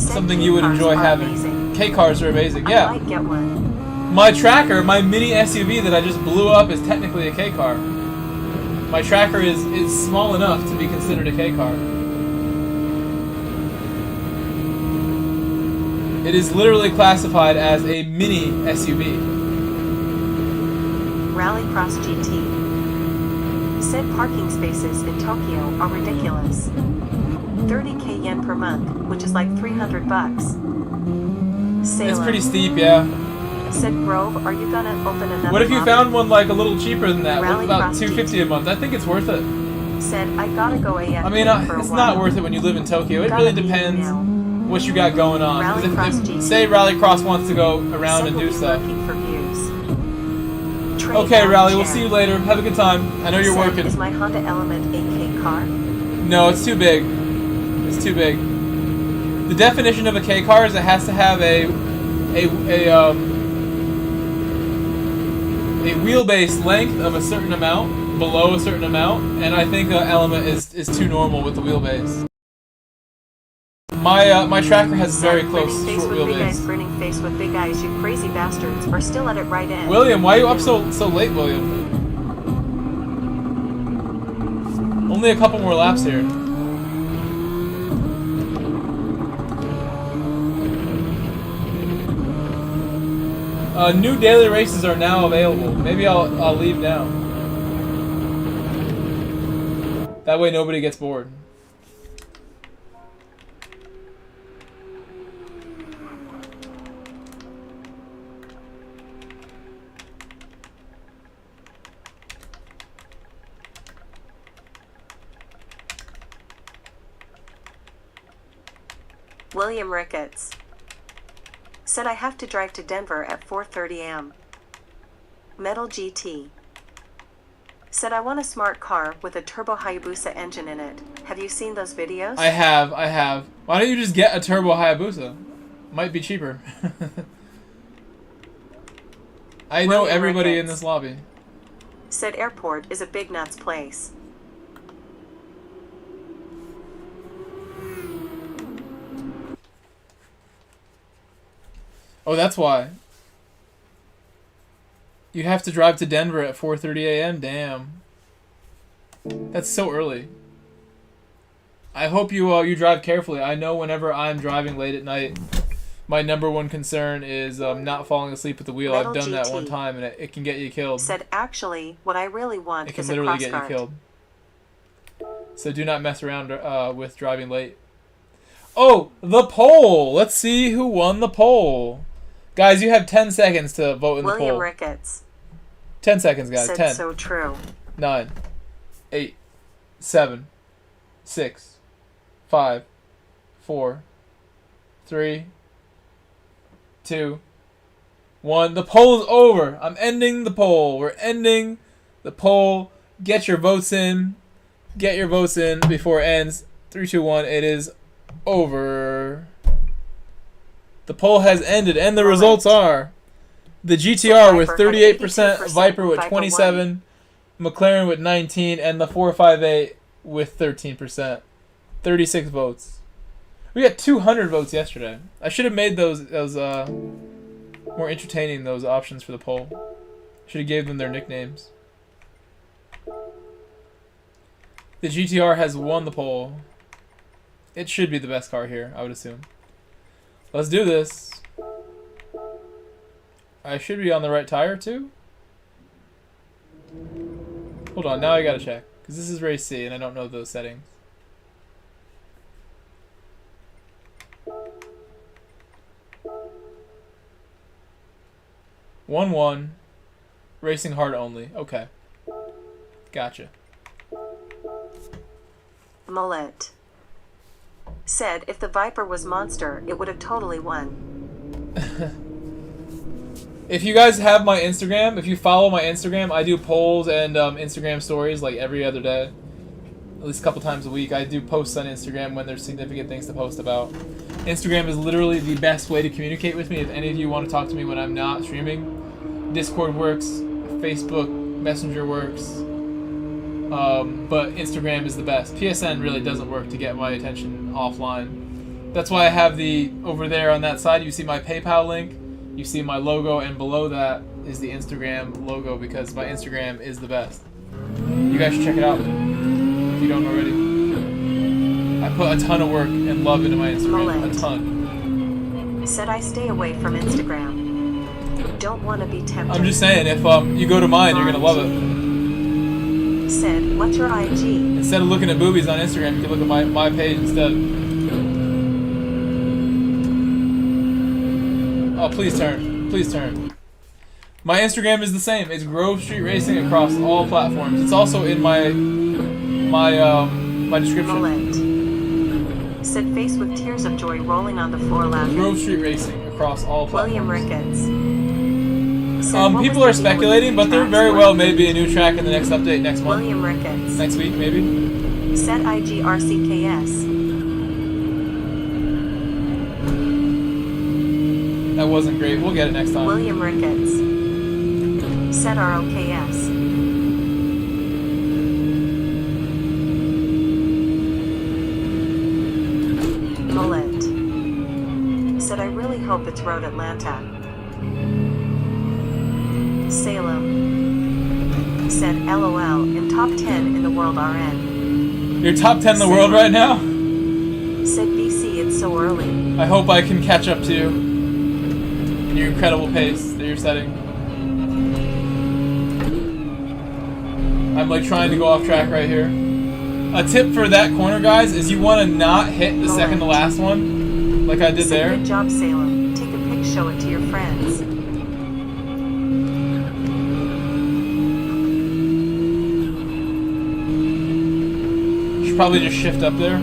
something you would enjoy having. K-cars are amazing, yeah. I might get one. My Tracker, my mini SUV that I just blew up, is technically a K-car. My Tracker is small enough to be considered a K-car. It is literally classified as a mini SUV. Rallycross GT. Said parking spaces in Tokyo are ridiculous. 30k yen per month, which is like $300. Salem. It's pretty steep, yeah. Said Grove, are you gonna open another? What if you found one like a little cheaper than that? What about Rallycross $250 a month? I think it's worth it. Said I gotta go AFK. I mean, it's not worth it when you live in Tokyo. It really depends what you got going on. 'Cause if say Rallycross wants to go around and do stuff. Okay, Rally, we'll see you later. Have a good time. I know you're working. Is my Honda Element 8K car? No, it's too big. It's too big. The definition of a K car is it has to have a wheelbase length of a certain amount, below a certain amount, and I think an Element is too normal with the wheelbase. My Tracker has very close short wheelbase. Grinning face with big eyes, you crazy bastards, are still at it right in. William, why are you up so late, William? Only a couple more laps here. New daily races are now available. Maybe I'll leave now. That way nobody gets bored. William Ricketts. Said I have to drive to Denver at 4:30 am. Metal GT. Said I want a smart car with a turbo Hayabusa engine in it. Have you seen those videos? I have. Why don't you just get a turbo Hayabusa? Might be cheaper. I know everybody in this lobby. Said airport is a big nuts place. Oh, that's why. You have to drive to Denver at 4:30 a.m.? Damn. That's so early. I hope you drive carefully. I know whenever I'm driving late at night, my number one concern is not falling asleep at the wheel. I've done that one time, and it can get you killed. Said actually, what I really want is a cross guard. It can literally get you killed. So do not mess around with driving late. Oh, the poll! Let's see who won the poll. Guys, you have 10 seconds to vote in the poll. William Ricketts. 10 seconds, guys. Said 10. So true. 9, 8, 7, 6, 5, 4, 3, 2, 1. The poll is over. I'm ending the poll. We're ending the poll. Get your votes in. Get your votes in before it ends. 3, 2, 1. It is over. The poll has ended, and the results are the GTR with 38%, Viper with 27%, McLaren with 19%, and the 458 with 13%. 36 votes. We got 200 votes yesterday. I should have made those more entertaining, those options for the poll. Should have gave them their nicknames. The GTR has won the poll. It should be the best car here, I would assume. Let's do this. I should be on the right tire too. Hold on, now I gotta check. Because this is race C and I don't know those settings. One. Racing hard only. Okay. Gotcha. Mullet. Said if the Viper was Monster, it would have totally won. If you guys have my Instagram, if you follow my Instagram, I do polls and Instagram stories like every other day. At least a couple times a week. I do posts on Instagram when there's significant things to post about. Instagram is literally the best way to communicate with me. If any of you want to talk to me when I'm not streaming, Discord works, Facebook Messenger works, but Instagram is the best. PSN really doesn't work to get my attention offline. That's why I have the, over there on that side, you see my PayPal link, you see my logo, and below that is the Instagram logo, because my Instagram is the best. You guys should check it out if you don't already. I put a ton of work and love into my Instagram, a ton. Said I stay away from Instagram. Don't want to be tempted. I'm just saying, if you go to mine, you're gonna love it. Said, what's your IG? Instead of looking at boobies on Instagram, you can look at my page instead. Oh, please turn. Please turn. My Instagram is the same. It's Grove Street Racing across all platforms. It's also in my description. Mollet. Said face with tears of joy rolling on the floor laughing. Grove Street Racing across all platforms. William Ricketts. People are speculating, but there very well may be a new track in the next update next month. William Ricketts. Next week, maybe. Said IGRCKS. That wasn't great. We'll get it next time. William Ricketts. Said ROKS. Mullet. Said I really hope it's Road Atlanta. Salem. Said LOL in top 10 in the world RN. You're top 10 in the world right now? Said BC it's so early. I hope I can catch up to you in your incredible pace that you're setting. I'm like trying to go off track right here. A tip for that corner, guys, is you want to not hit the second to last one, like I did there. Good job, Salem. Take a pic, show it to your friends. Should probably just shift up there.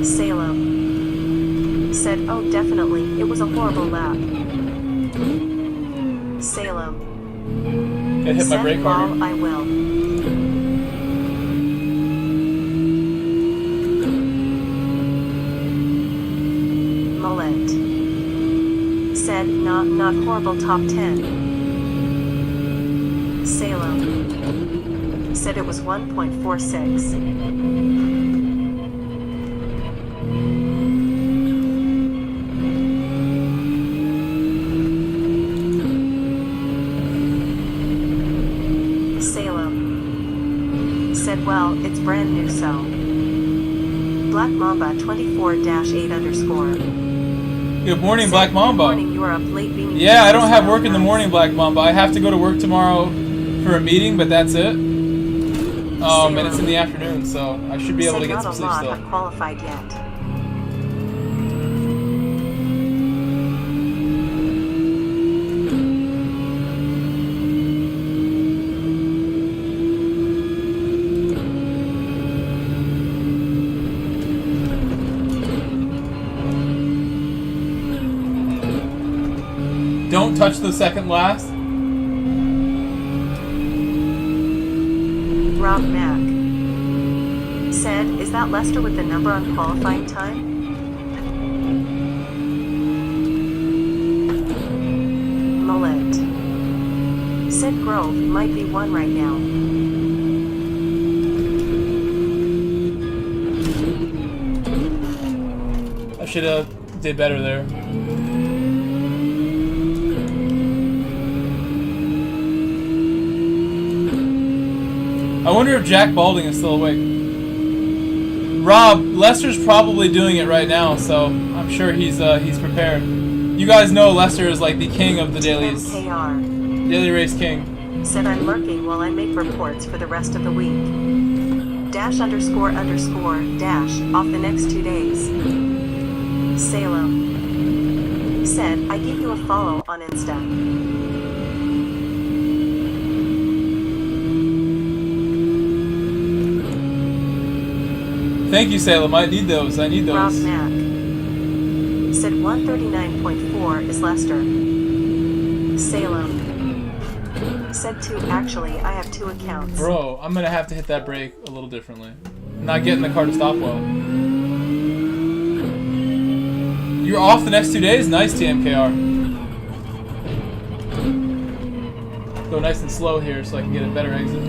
Salem. Said, oh, definitely. It was a horrible lap. Salem. Gotta hit my brake harder. I will. Mullet. Said, not horrible top 10. Salem. Said it was 1.46. Well, it's brand new, so. Black Mamba 24-8_. Good morning, Black Mamba. Good morning, you are up late being. Yeah, I don't have work in the morning, Black Mamba. I have to go to work tomorrow for a meeting, but that's it. And it's in the afternoon, so I should be able to get some sleep still. Not qualified yet. Don't touch the second last. Rob Mack. Said, is that Lester with the number on qualifying time? Mullet. Said Grove might be one right now. I should have did better there. I wonder if Jack Balding is still awake. Rob, Lester's probably doing it right now, so I'm sure he's prepared. You guys know Lester is like the king of the dailies. TMKR. Daily race king. Said I'm lurking while I make reports for the rest of the week. Dash ___ dash off the next 2 days. Salem. Said I give you a follow on Insta. Thank you, Salem. I need those. I need Rob those. Mack. Said 139.4 is Lester. Salem. Said 2. Actually, I have 2 accounts. Bro, I'm gonna have to hit that brake a little differently. I'm not getting the car to stop well. You're off the next 2 days? Nice, TMKR. Go nice and slow here so I can get a better exit.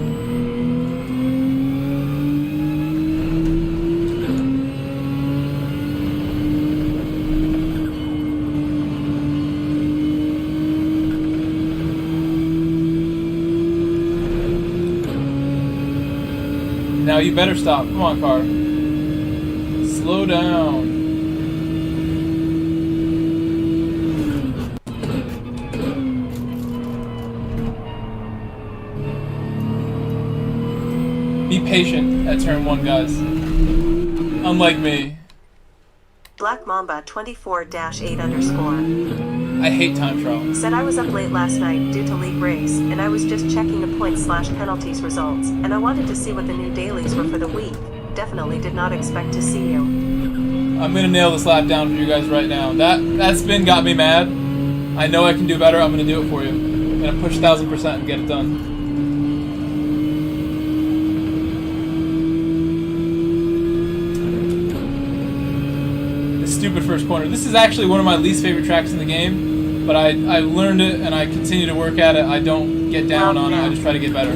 Now you better stop. Come on, car. Slow down. Be patient at turn 1, guys. Unlike me. Black Mamba 24-8_. I hate time trial. Said I was up late last night due to league race, and I was just checking the points/penalties results, and I wanted to see what the new dailies were for the week. Definitely did not expect to see you. I'm gonna nail this lap down for you guys right now. That spin got me mad. I know I can do better. I'm gonna do it for you. I'm gonna push 1000% and get it done. Stupid first corner. This is actually one of my least favorite tracks in the game, but I learned it and I continue to work at it. I don't get down on it. I just try to get better.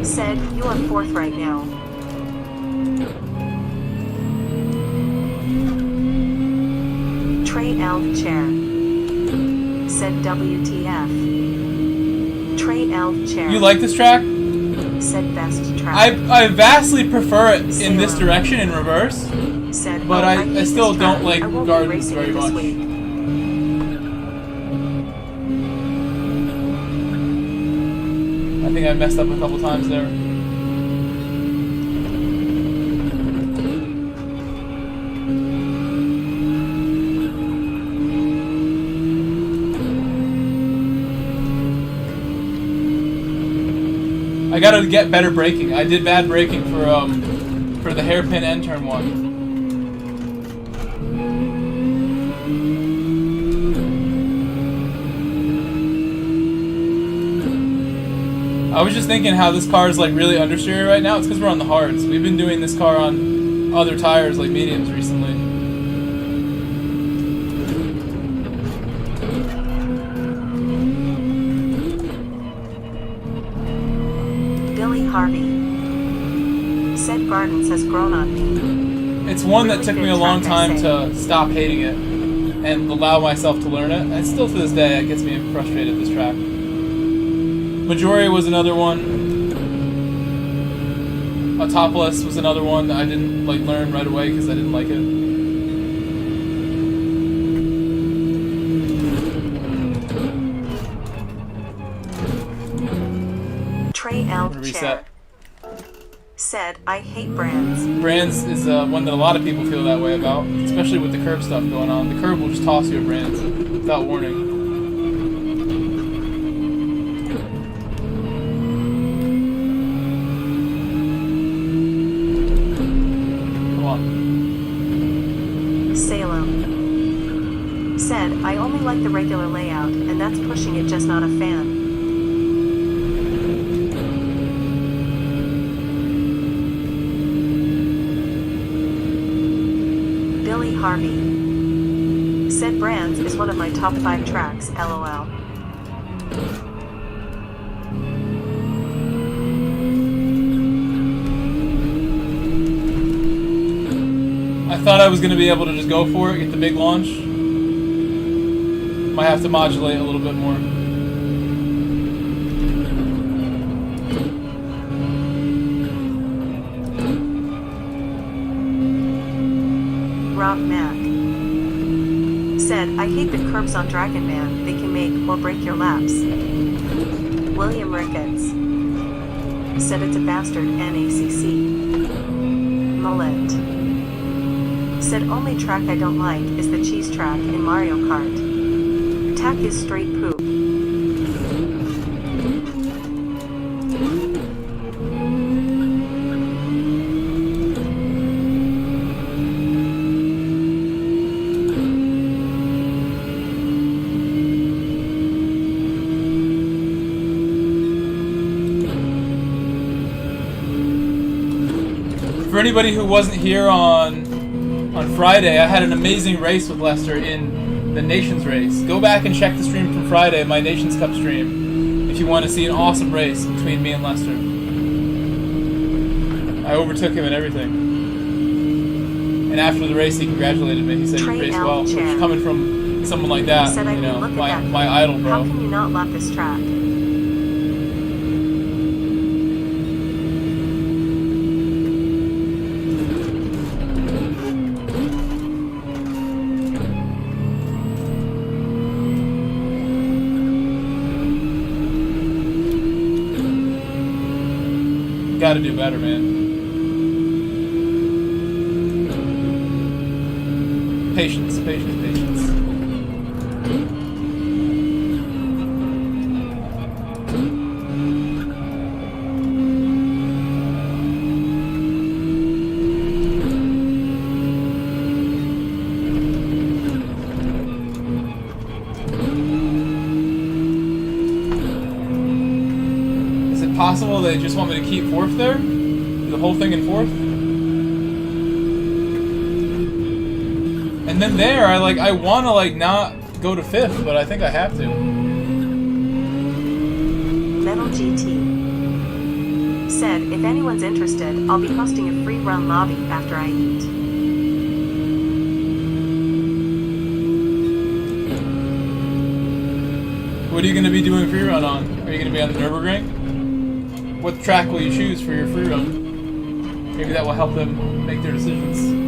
Said you are 4th right now. Trey L chair. Said WTF. Trey L chair. You like this track? Said best track. I vastly prefer it in this direction in reverse. Said, but I still don't like gardens very much. I think I messed up a couple times there. I gotta get better braking. I did bad braking for the hairpin and turn 1. I was just thinking how this car is like really understeery right now. It's because we're on the hards. We've been doing this car on other tires like mediums recently. Billy Harvey. Said Gardens has grown on me. It's one that took me a long time to stop hating it and allow myself to learn it. And still to this day, it gets me frustrated, this track. Majority was another one. Autopolis was another one that I didn't like learn right away because I didn't like it. Trey L chair. Said I hate Brands. Brands is one that a lot of people feel that way about, especially with the curb stuff going on. The curb will just toss you a Brands without warning. I only like the regular layout, and that's pushing it, just not a fan. Billy Harvey. Said Brands is one of my top 5 tracks, LOL. I thought I was going to be able to just go for it, get the big launch. Might have to modulate a little bit more. Rob Mack. Said, I hate the curbs on Dragon Man. They can make or break your laps. William Ricketts. Said it's a bastard NACC. Mullet. Said only track I don't like is the cheese track in Mario Kart. Tack is straight poop. For anybody who wasn't here on on Friday, I had an amazing race with Lester in the Nations race. Go back and check the stream from Friday, my Nations Cup stream, if you want to see an awesome race between me and Lester. I overtook him and everything. And after the race, he congratulated me. He said he raced well. Which, coming from someone like that, you know, my idol, bro. How can you not love this track? Gotta do better, man. Patience, patience, patience. Is it possible they just want me to keep fourth there? Do the whole thing in fourth? And then there, I want to, like, not go to fifth, but I think I have to. Metal GT said, if anyone's interested, I'll be hosting a free run lobby after I eat. What are you going to be doing free run on? Are you going to be on the Nürburgring? What track will you choose for your free run? Maybe that will help them make their decisions.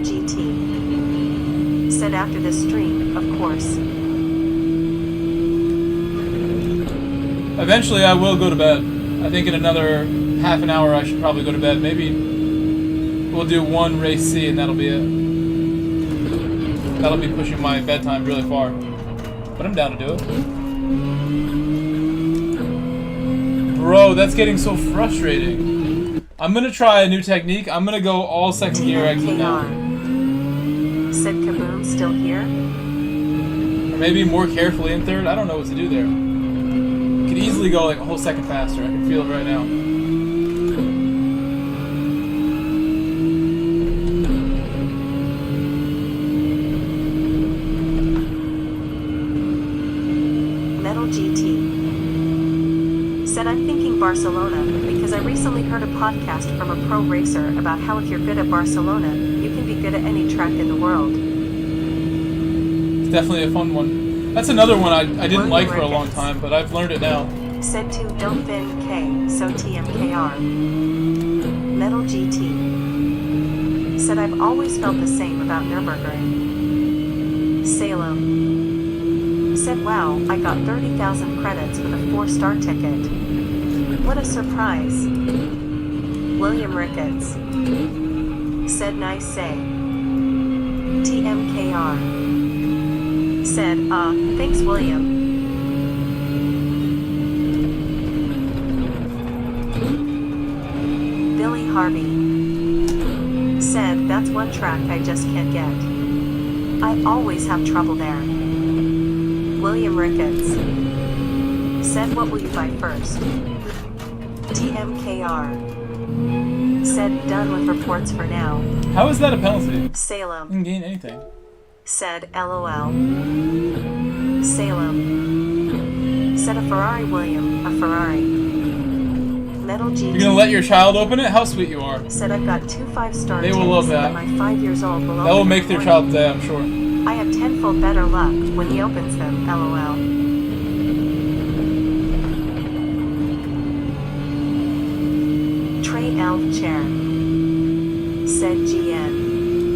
GT said after this stream, of course. Eventually I will go to bed. I think in another half an hour I should probably go to bed. Maybe we'll do one race C and that'll be it. That'll be pushing my bedtime really far. But I'm down to do it. Bro, that's getting so frustrating. I'm gonna try a new technique. I'm gonna go all second gear exit now. Said Kaboom still here? Or maybe more carefully in third. I don't know what to do there. Could easily go like a whole second faster. I can feel it right now. Metal GT said, I'm thinking Barcelona because I recently heard a podcast from a pro racer about how if you're good at Barcelona, you can be good at any track in the world. It's definitely a fun one. That's another one I didn't like for a long time, but I've learned it now. Said to don't fin K, so TMKR. Metal GT said, I've always felt the same about Nürburgring. Salem said, wow, I got 30,000 credits with a 4-star ticket. What a surprise. William Ricketts said, nice say. TMKR said, thanks William. Billy Harvey said, that's one track I just can't get. I always have trouble there. William Ricketts said, what will you buy first? TMKR said, done with reports for now. How is that a penalty? Salem You can gain anything. said, LOL. Salem said, a Ferrari William, a Ferrari. Metal GT You're gonna let your child open it? How sweet you are. said, I've got 2 5-star They will love that. My 5 years old will That will open make their for child's me. day, I'm sure. I have tenfold better luck when he opens them, LOL. Trey Elf Chair said, GN.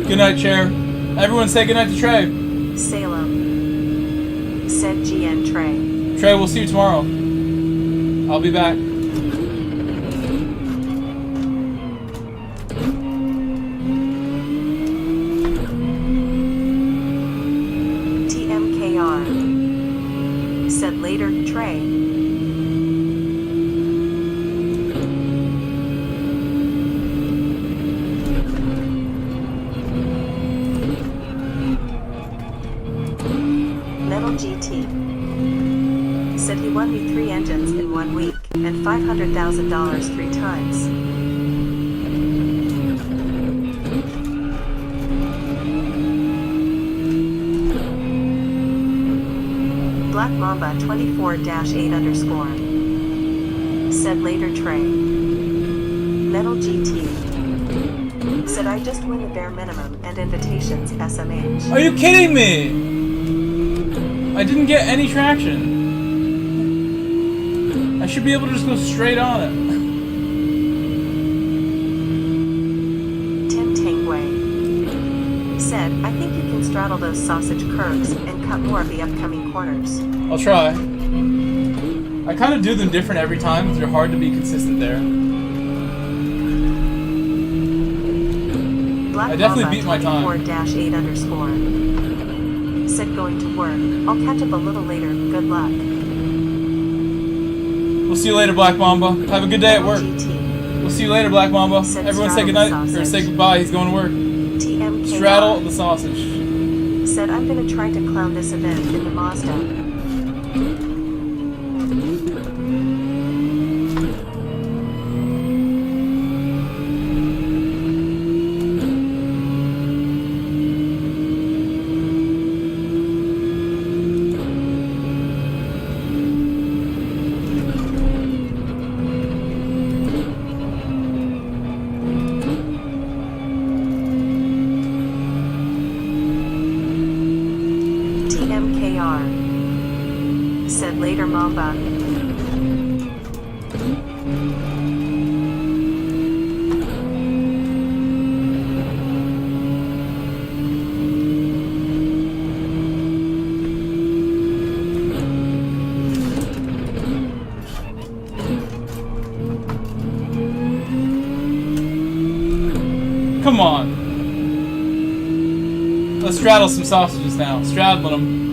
Good night, Chair. Everyone say good night to Trey. Salem said, GN Trey. Trey, we'll see you tomorrow. I'll be back. TMKR said, later, Trey. Metal GT said he won me 3 engines in 1 week. $500,000 3 times. Black Mamba 24-8 underscore. Said later Trey. Metal GT. Said I just win the bare minimum and invitations SMH. Are you kidding me? I didn't get any traction. I should be able to just go straight on it. Tim Tangway. Said, I think you can straddle those sausage curves and cut more of the upcoming corners. I'll try. I kind of do them different every time because they're hard to be consistent there. Black I definitely beat my time. 24-8 underscore. Said going to work. I'll catch up a little later. Good luck. We'll see you later, Black Mamba. Have a good day at work. GT. We'll see you later, Black Mamba. Everyone say goodnight or say goodbye. He's going to work. TMK. Straddle the sausage. Said I'm gonna try to clown this event in the Mazda. Said later Mamba. Come on. Let's straddle some sausages now. Straddling them.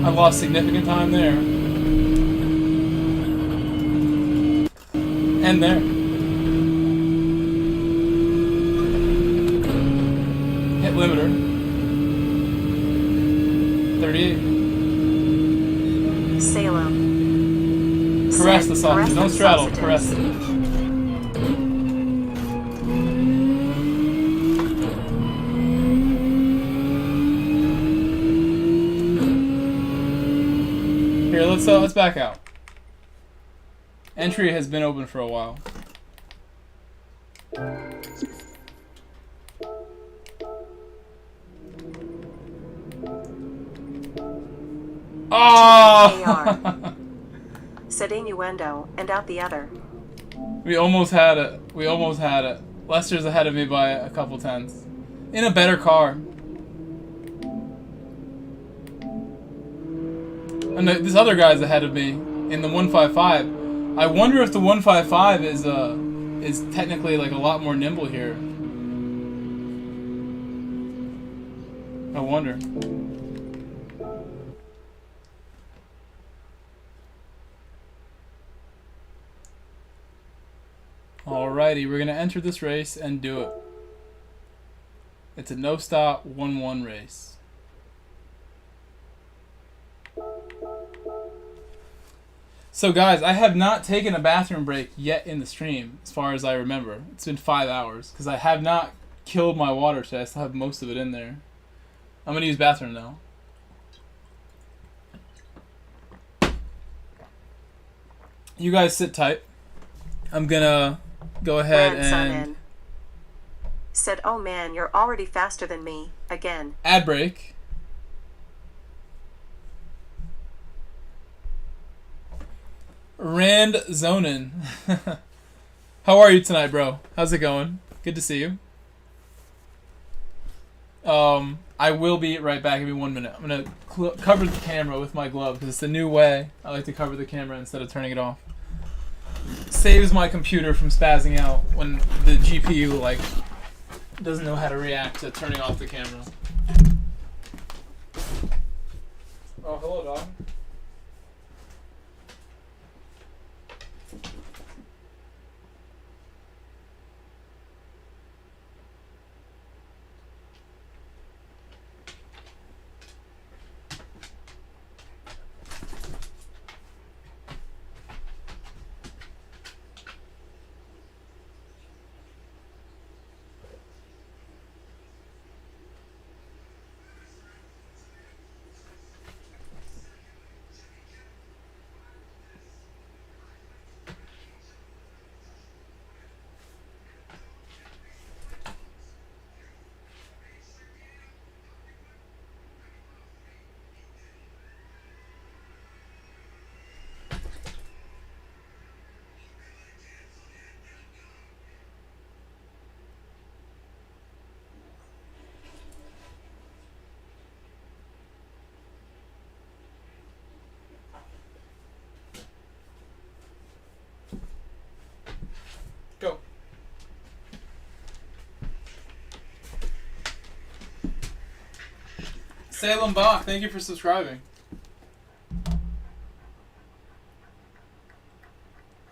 I lost significant time there. And there. Hit limiter. 38. Salem. Caress the sausage. Don't straddle. Caress it. Here, let's back out. Entry has been open for a while. Oh! Said innuendo, and out the other. We almost had it. We almost had it. Lester's ahead of me by a couple tenths. In a better car. And this other guy's ahead of me in the 155. I wonder if the 155 is technically like a lot more nimble here. I wonder. Alrighty, we're gonna enter this race and do it. It's a no-stop 1-1 race. So guys, I have not taken a bathroom break yet in the stream, as far as I remember. It's been 5 hours, because I have not killed my water today. I still have most of it in there. I'm gonna use bathroom now. You guys sit tight. I'm gonna go ahead and... Said, oh man, you're already faster than me, again. Ad break. Rand Zonin. How are you tonight, bro? How's it going? Good to see you. I will be right back. Give me 1 minute. I'm gonna cover the camera with my glove because it's the new way. I like to cover the camera instead of turning it off. Saves my computer from spazzing out when the GPU like doesn't know how to react to turning off the camera. Oh, hello, dog. Go. Salem Bach, thank you for subscribing.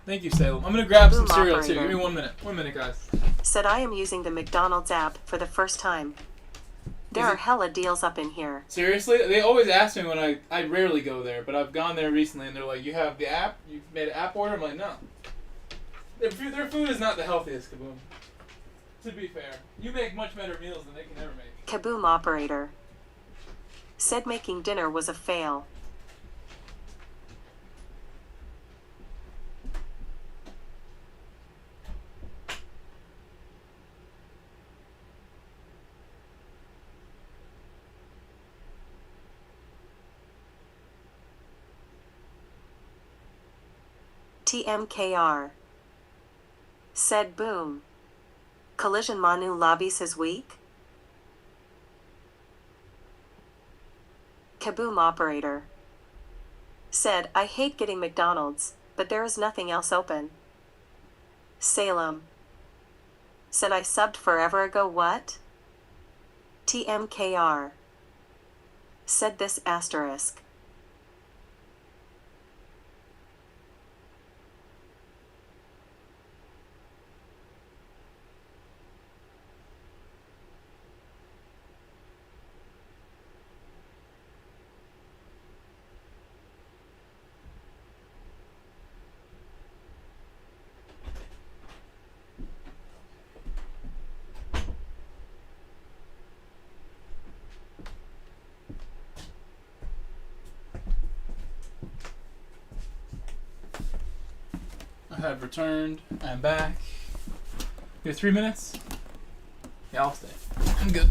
Thank you, Salem. I'm gonna grab some cereal too. Give me 1 minute. 1 minute, guys. Said I am using the McDonald's app for the first time. There are hella deals up in here. Seriously? They always ask me when I rarely go there, but I've gone there recently and they're like, you have the app? You've made an app order? I'm like, no. Their food is not the healthiest, Kaboom. To be fair. You make much better meals than they can ever make. Kaboom operator. Said making dinner was a fail. TMKR. Said boom. Collision Manu lobbies his week? Kaboom operator. Said, I hate getting McDonald's, but there is nothing else open. Salem. Said I subbed forever ago what? TMKR. Said this asterisk. I have returned. I'm back. You have 3 minutes? Yeah, I'll stay. I'm good.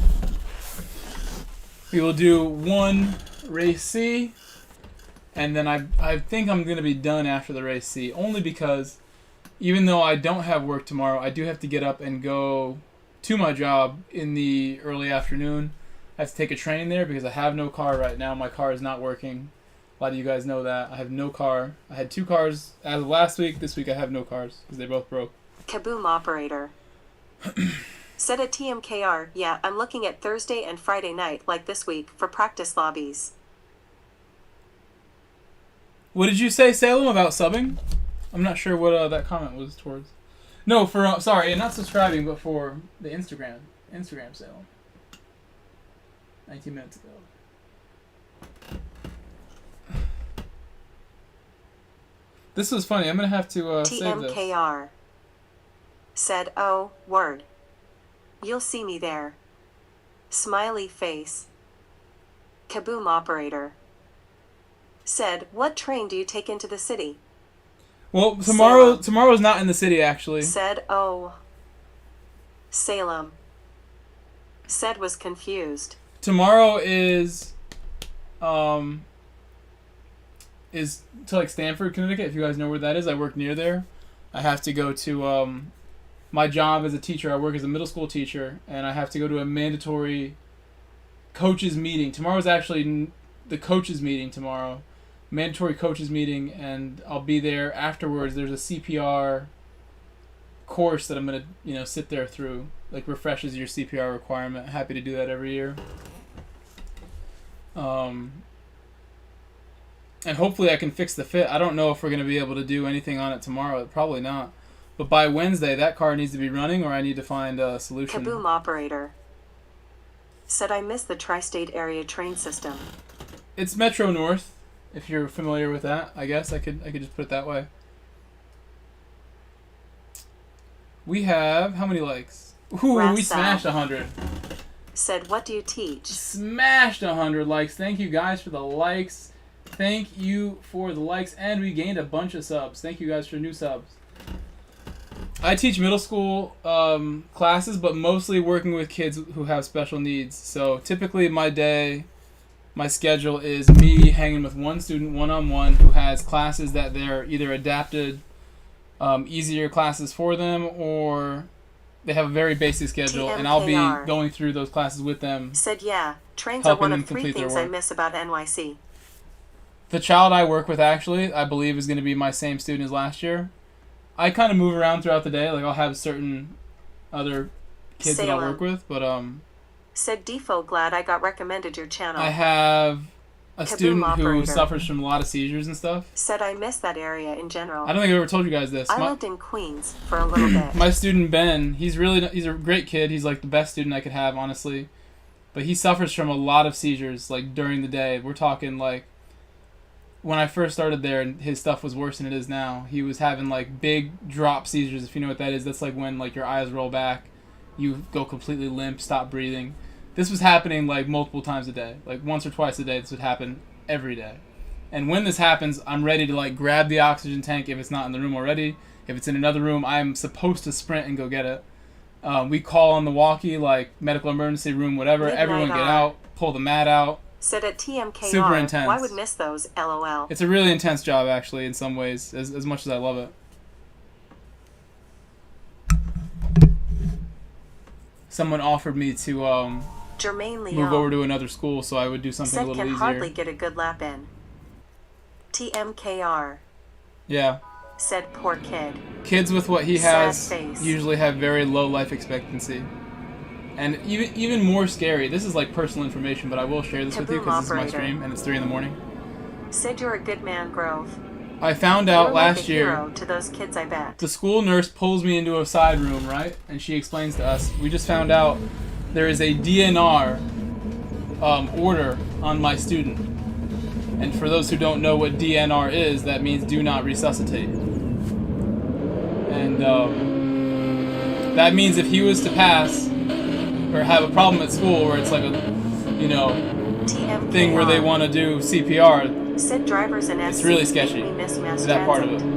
We will do one race C, and then I think I'm going to be done after the race C, only because even though I don't have work tomorrow, I do have to get up and go to my job in the early afternoon. I have to take a train there because I have no car right now. My car is not working. A lot of you guys know that. I have no car. I had 2 cars as of last week. This week I have no cars because they both broke. Kaboom operator. Said a TMKR, yeah, I'm looking at Thursday and Friday night like this week for practice lobbies. What did you say, Salem, about subbing? I'm not sure what that comment was towards. No, for, sorry, not subscribing, but for the Instagram. Instagram, Salem. 19 minutes ago. This was funny. I'm going to have to save this. TMKR. Said, oh, word. You'll see me there. Smiley face. Kaboom operator. Said, what train do you take into the city? Well, Salem. tomorrow's not in the city, actually. Said, oh. Salem. Said was confused. Tomorrow is to like Stamford, Connecticut. If you guys know where that is, I work near there. I have to go to my job as a teacher. I work as a middle school teacher, and I have to go to a mandatory coaches meeting. Tomorrow's actually the coaches meeting tomorrow. Mandatory coaches meeting, and I'll be there afterwards. There's a CPR course that I'm going to, sit there through. Like, refreshes your CPR requirement. Happy to do that every year. And hopefully I can fix the fit. I don't know if we're going to be able to do anything on it tomorrow. Probably not. But by Wednesday, that car needs to be running, or I need to find a solution. Kaboom operator. Said I missed the tri-state area train system. It's Metro North, if you're familiar with that. I guess I could just put it that way. We have how many likes? Ooh, we smashed 100. Said, what do you teach? Smashed 100 likes. Thank you guys for the likes. Thank you for the likes, and we gained a bunch of subs. Thank you guys for new subs. I teach middle school classes, but mostly working with kids who have special needs. So typically my schedule is me hanging with one student one-on-one who has classes that they're either adapted, easier classes for them, or they have a very basic schedule, TMKR. and I'll be going through those classes with them. Said, yeah, trains are one of 3 things I miss about NYC. The child I work with, actually, I believe is going to be my same student as last year. I kind of move around throughout the day. Like, I'll have certain other kids that I work with, but Said Defo, glad I got recommended your channel. I have a student operator. who suffers from a lot of seizures and stuff. Said I miss that area in general. I don't think I ever told you guys this. I lived in Queens for a little bit. My student Ben, he's a great kid. He's like the best student I could have, honestly. But he suffers from a lot of seizures, like during the day. We're talking like when I first started there, his stuff was worse than it is now. He was having like big drop seizures, if you know what that is. That's like when like your eyes roll back, you go completely limp, stop breathing. This was happening like multiple times a day, like once or twice a day. This would happen every day. And when this happens, I'm ready to like grab the oxygen tank if it's not in the room already. If it's in another room, I'm supposed to sprint and go get it. We call on the walkie, like medical emergency room, whatever. Midnight Everyone get out, pull the mat out. Said at TMKR, Super intense. Why would miss those, LOL. It's a really intense job, actually, in some ways, as much as I love it. Someone offered me to Jermaine Leon. move over to another school so I would do something Said a little can easier. hardly get a good lap in. TMKR. Yeah. Said poor kid. Kids with what he Sad has face. usually have very low life expectancy. And even more scary, this is like personal information, but I will share this with you because this is my stream and it's 3 in the morning. Said you're a good man, Grove. I found out You're last like a year, hero to those kids, I bet. the school nurse pulls me into a side room, right? And she explains to us, we just found out there is a DNR order on my student. And for those who don't know what DNR is, that means do not resuscitate. And that means if he was to pass or have a problem at school where it's like a, TMKR. thing where they want to do CPR, Said drivers and it's really sketchy, mass that part of transit. it.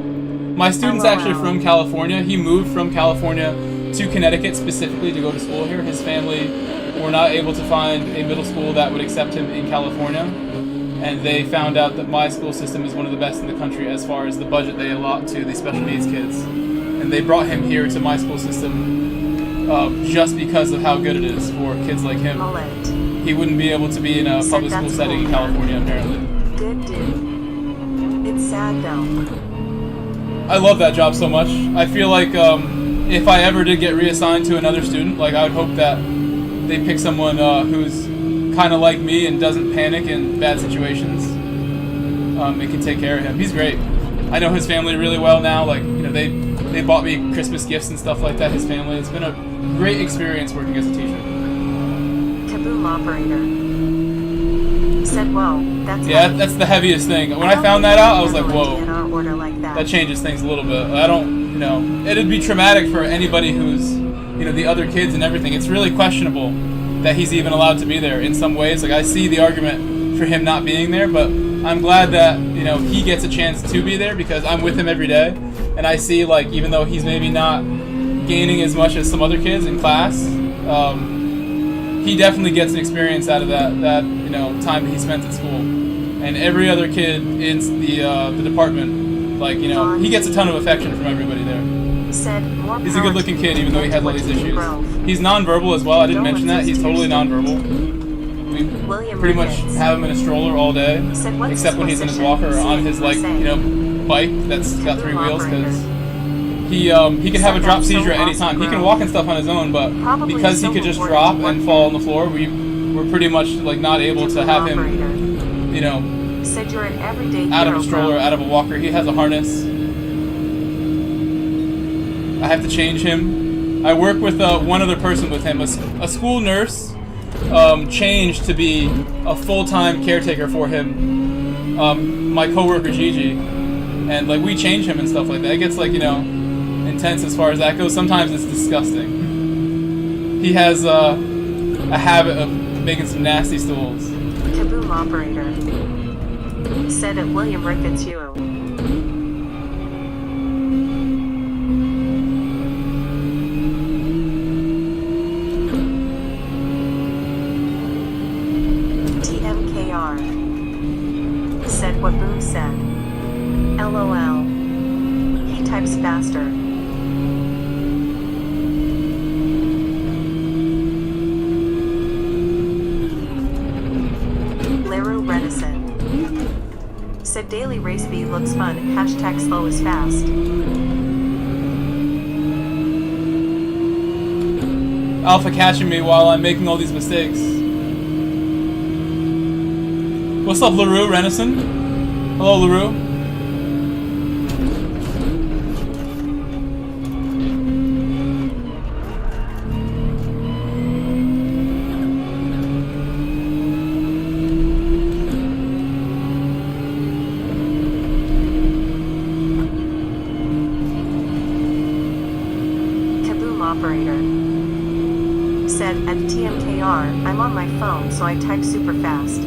My student's actually from California. He moved from California to Connecticut specifically to go to school here. His family were not able to find a middle school that would accept him in California. And they found out that my school system is one of the best in the country as far as the budget they allot to the special needs kids. And they brought him here to my school system just because of how good it is for kids like him. He wouldn't be able to be in a public school setting in California, apparently. Good dude. It's sad though. I love that job so much. I feel like if I ever did get reassigned to another student, like I would hope that they pick someone who's kind of like me and doesn't panic in bad situations. It can take care of him. He's great. I know his family really well now. Like they bought me Christmas gifts and stuff like that. His family. It's been a great experience working as a teacher. Kaboom operator. Said whoa. That's the heaviest thing. When I found that out, I was like, whoa. Like that changes things a little bit. I don't, it'd be traumatic for anybody who's, the other kids and everything. It's really questionable that he's even allowed to be there in some ways. Like, I see the argument for him not being there, but I'm glad that, he gets a chance to be there because I'm with him every day. And I see, like, even though he's maybe not gaining as much as some other kids in class, he definitely gets an experience out of that time that he spent at school. And every other kid in the department, like, he gets a ton of affection from everybody there. He's a good-looking kid, even though he has all these issues. He's nonverbal as well. I didn't mention that. He's totally nonverbal. We pretty much have him in a stroller all day, except when he's in his walker or on his, like, bike that's got 3 wheels, because he can have a drop seizure at any time. He can walk and stuff on his own, but because he could just drop and fall on the floor, we're pretty much, like, not able to have him, Said you're an everyday out of hero, a stroller, bro. out of a walker. He has a harness. I have to change him. I work with one other person with him, a school nurse, changed to be a full-time caretaker for him. My coworker Gigi, and like we change him and stuff like that. It gets like, you know, intense as far as that goes. Sometimes it's disgusting. He has a habit of making some nasty stools. Kaboom operator. Said at William Ricketts you. TMKR. Said what Boom said. LOL. He types faster. Leru Renison. Said daily race B looks fun, hashtag slow is fast. Alpha catching me while I'm making all these mistakes. What's up, LaRue Renison? Hello, LaRue. Operator. Said at TMKR, I'm on my phone so I type super fast.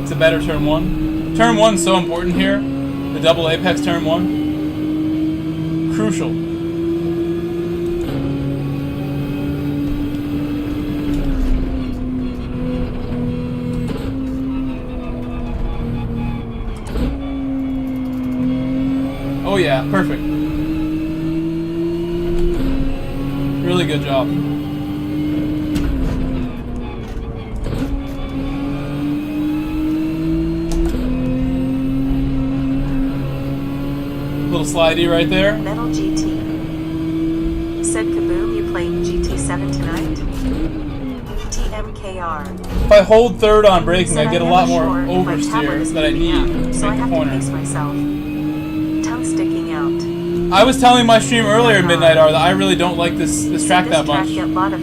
It's a better turn one. Turn one's so important here. The double apex turn one. Crucial. Oh yeah, perfect. Really good job. Little slidey right there. Metal GT. Said Kaboom, you playing GT7 tonight? TMKR. If I hold third on braking, Said I get a I'm lot never more sure if my tablet oversteer is that I moving need out, to so I make the have to corner. pace myself. Tongue sticking out. I was telling my stream earlier, Midnight R, that I really don't like this track that much.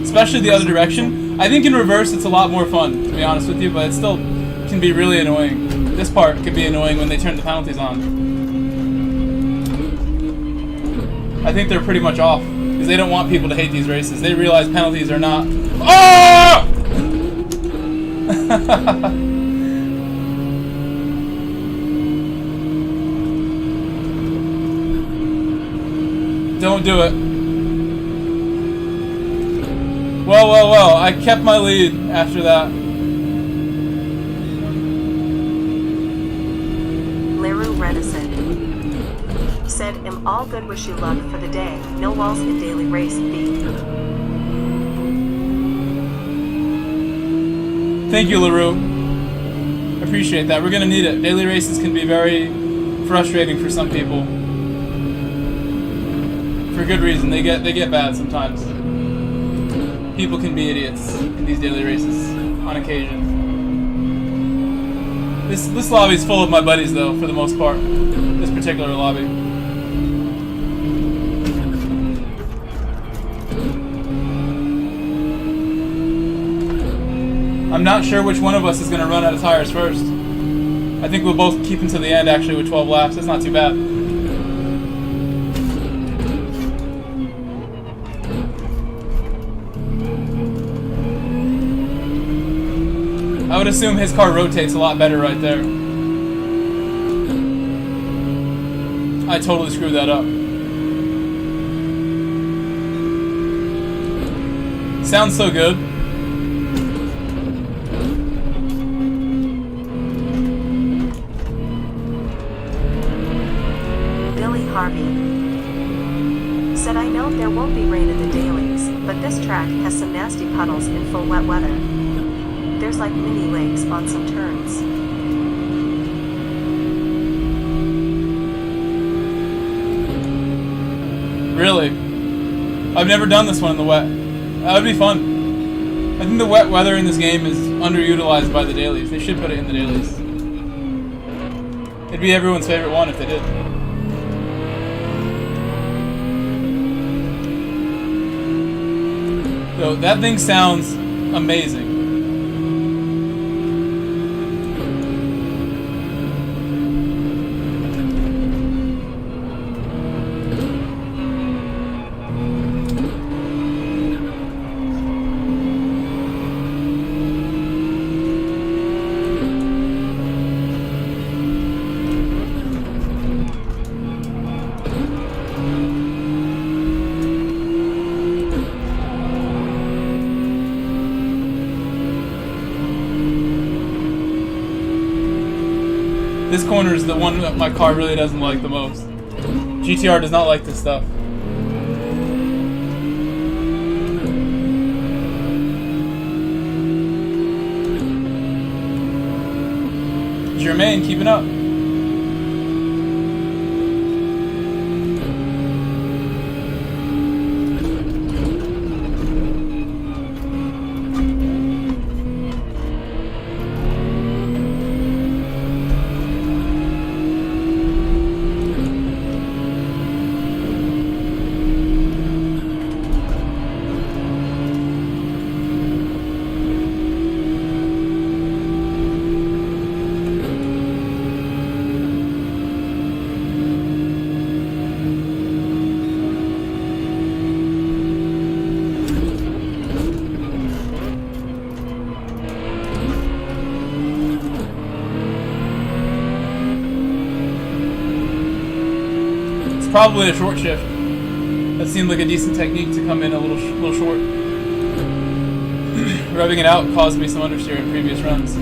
Especially the other direction. I think in reverse it's a lot more fun, to be honest with you, but it still can be really annoying. This part can be annoying when they turn the penalties on. I think they're pretty much off, because they don't want people to hate these races. They realize penalties are not... Oh! Don't do it. Well, I kept my lead after that. Leru Renison. Said, am all good, wish you luck for the day. No walls in daily race B. Thank you, LaRue. Appreciate that. We're gonna need it. Daily races can be very frustrating for some people. For good reason. They get bad sometimes. People can be idiots in these daily races on occasion. This lobby's full of my buddies though, for the most part. This particular lobby. I'm not sure which one of us is gonna run out of tires first. I think we'll both keep until the end actually with 12 laps. That's not too bad. I would assume his car rotates a lot better right there. I totally screwed that up. Sounds so good. Billy Harvey. Said, I know there won't be rain in the dailies, but this track has some nasty puddles in full wet weather. There's like mini lakes on some turns. Really? I've never done this one in the wet. That would be fun. I think the wet weather in this game is underutilized by the dailies. They should put it in the dailies. It'd be everyone's favorite one if they did. So that thing sounds amazing. This corner is the one that my car really doesn't like the most. GTR does not like this stuff. Jermaine, keeping up. Probably a short shift. That seemed like a decent technique to come in a little short. Rubbing it out caused me some understeer in previous runs.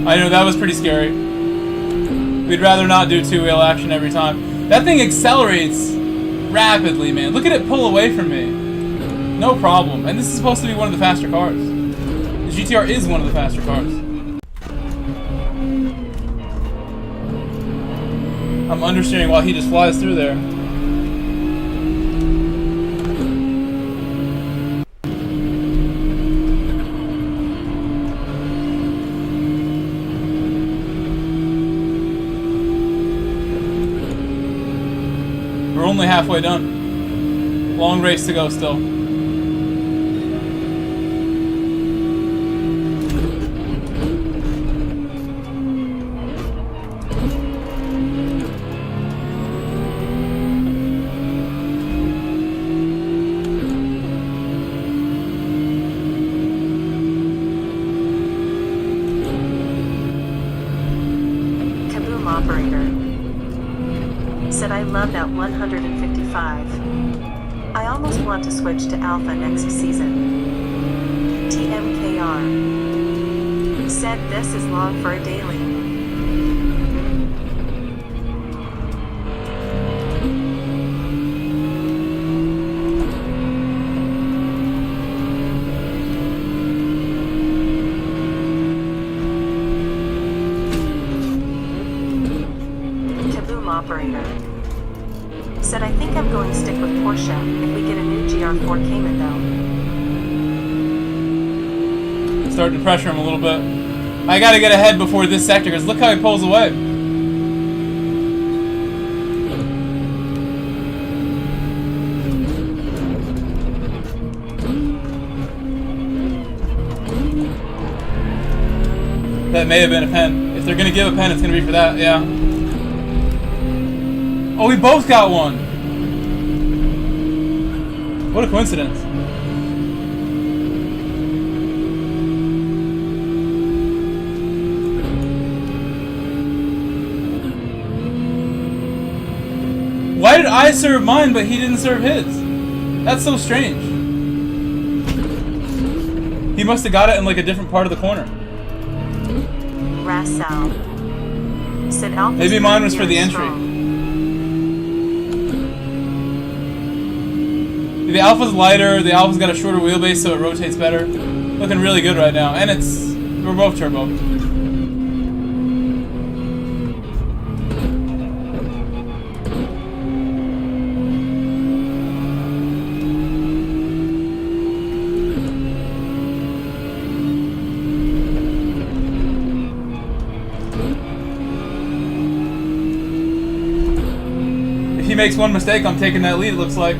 I know, that was pretty scary. We'd rather not do two-wheel action every time. That thing accelerates rapidly, man. Look at it pull away from me. No problem. And this is supposed to be one of the faster cars. The GTR is one of the faster cars. I'm understeering while he just flies through there. We're only halfway done. Long race to go still. Kaboom operator. Said I love that 155. I almost want to switch to Alpha next season. TMKR. Said this is long for a daily. Kaboom operator. Said I think I'm going to stick with Porsche if we get a new GR4 Cayman though. Starting to pressure him a little bit. I gotta get ahead before this sector because look how he pulls away. That may have been a pen. If they're gonna give a pen, it's gonna be for that, yeah. Oh, we both got one! What a coincidence. I served mine, but he didn't serve his. That's so strange. He must have got it in like a different part of the corner. Rassel. Said Alpha. Maybe mine was for the entry. The Alpha's lighter, the Alpha's got a shorter wheelbase so it rotates better. Looking really good right now, and we're both turbo. If he makes one mistake, I'm taking that lead, it looks like.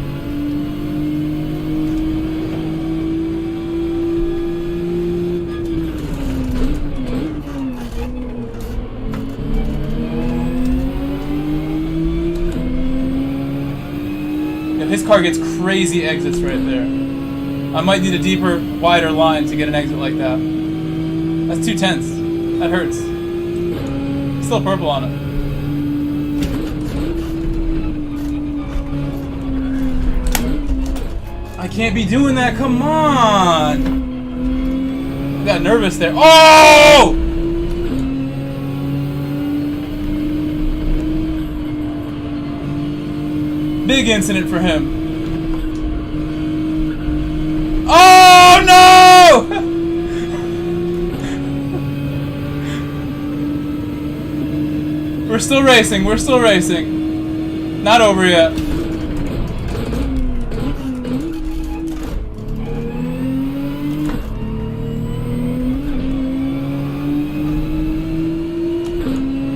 His car gets crazy exits right there. I might need a deeper, wider line to get an exit like that. That's 2 tenths. That hurts. Still purple on it. I can't be doing that, come on! I got nervous there. Oh! Big incident for him. Oh no! We're still racing, we're still racing. Not over yet.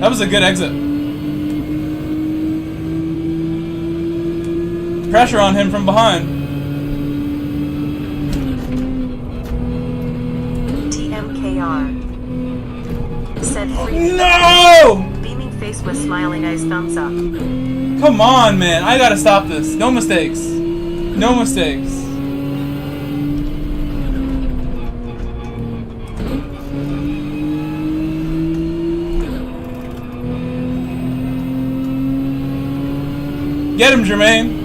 That was a good exit. Pressure on him from behind. TMKR. Said free. No! Beaming face with smiling eyes, thumbs up. Come on, man. I gotta stop this. No mistakes. No mistakes. Get him, Jermaine.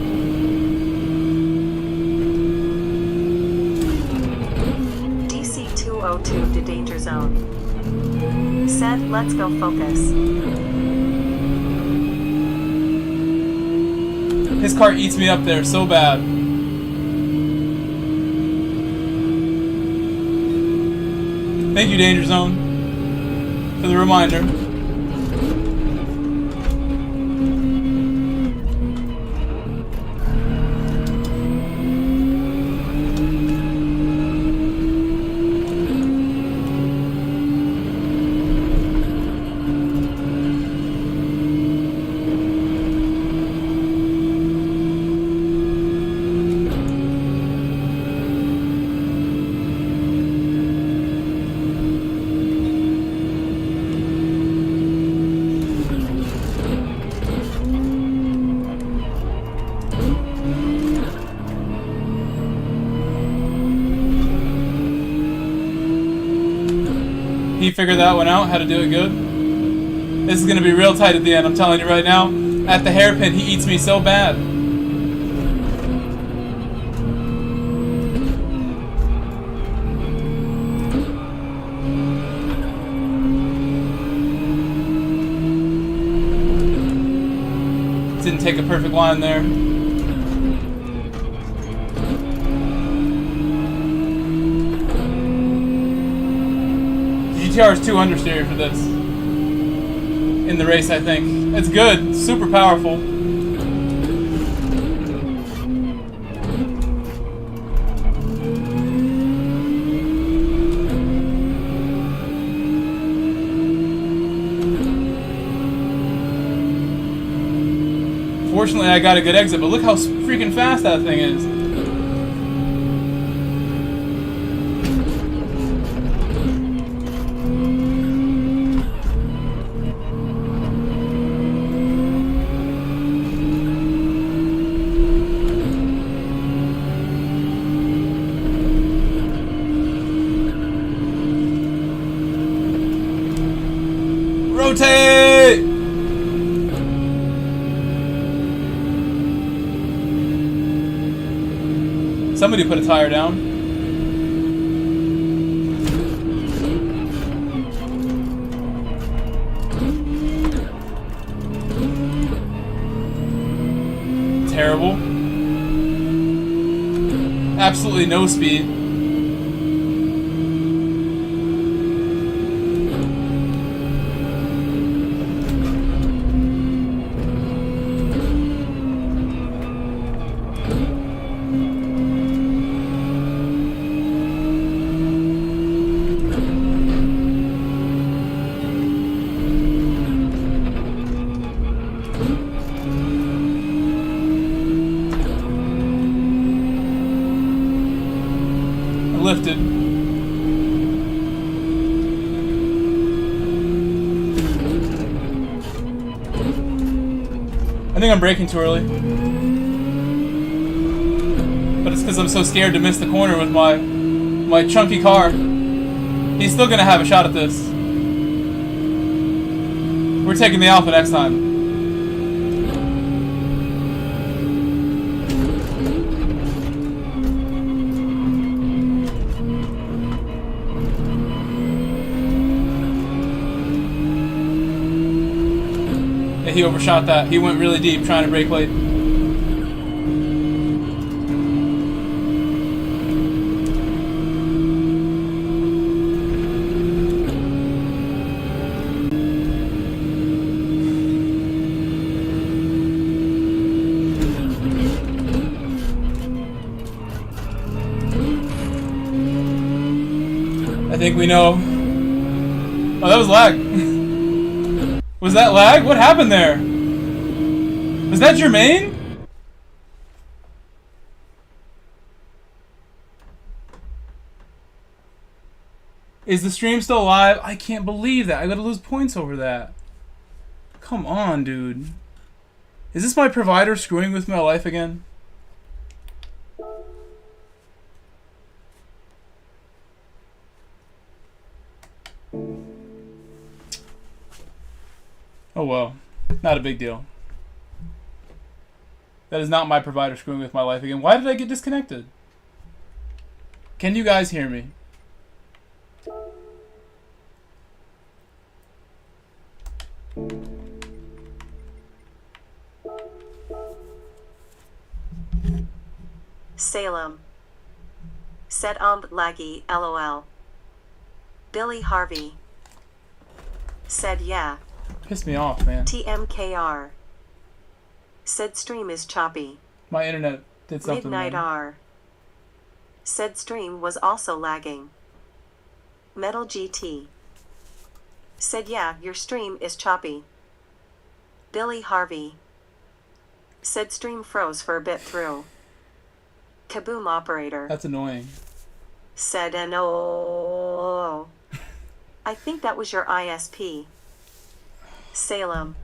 DC-202 to danger zone. Said, let's go focus. His car eats me up there so bad. Thank you, Danger Zone, for the reminder. He figured that one out, how to do it good. This is going to be real tight at the end, I'm telling you right now. At the hairpin, he eats me so bad. Didn't take a perfect line there. GTR is too understeer for this. In the race, I think. It's good. Super powerful. Fortunately, I got a good exit, but look how freaking fast that thing is. Rotate! Somebody put a tire down. Terrible. Absolutely no speed. Lifted. I think I'm braking too early. But it's because I'm so scared to miss the corner with my chunky car. He's still gonna have a shot at this. We're taking the Alpha next time. He overshot that. He went really deep trying to brake late. I think we know. Oh, that was lag. Was that lag? What happened there? Was that Jermaine? Is the stream still live? I can't believe that. I gotta lose points over that. Come on, dude. Is this my provider screwing with my life again? Oh well, not a big deal. That is not my provider screwing with my life again. Why did I get disconnected? Can you guys hear me? Salem. Said laggy, lol. Billy Harvey. Said yeah. Pissed me off, man. TMKR. Said stream is choppy. My internet did something. Midnight man. R. Said stream was also lagging. Metal GT. Said yeah, your stream is choppy. Billy Harvey. Said stream froze for a bit through. Kaboom operator. That's annoying. Said no. I think that was your ISP. Salem.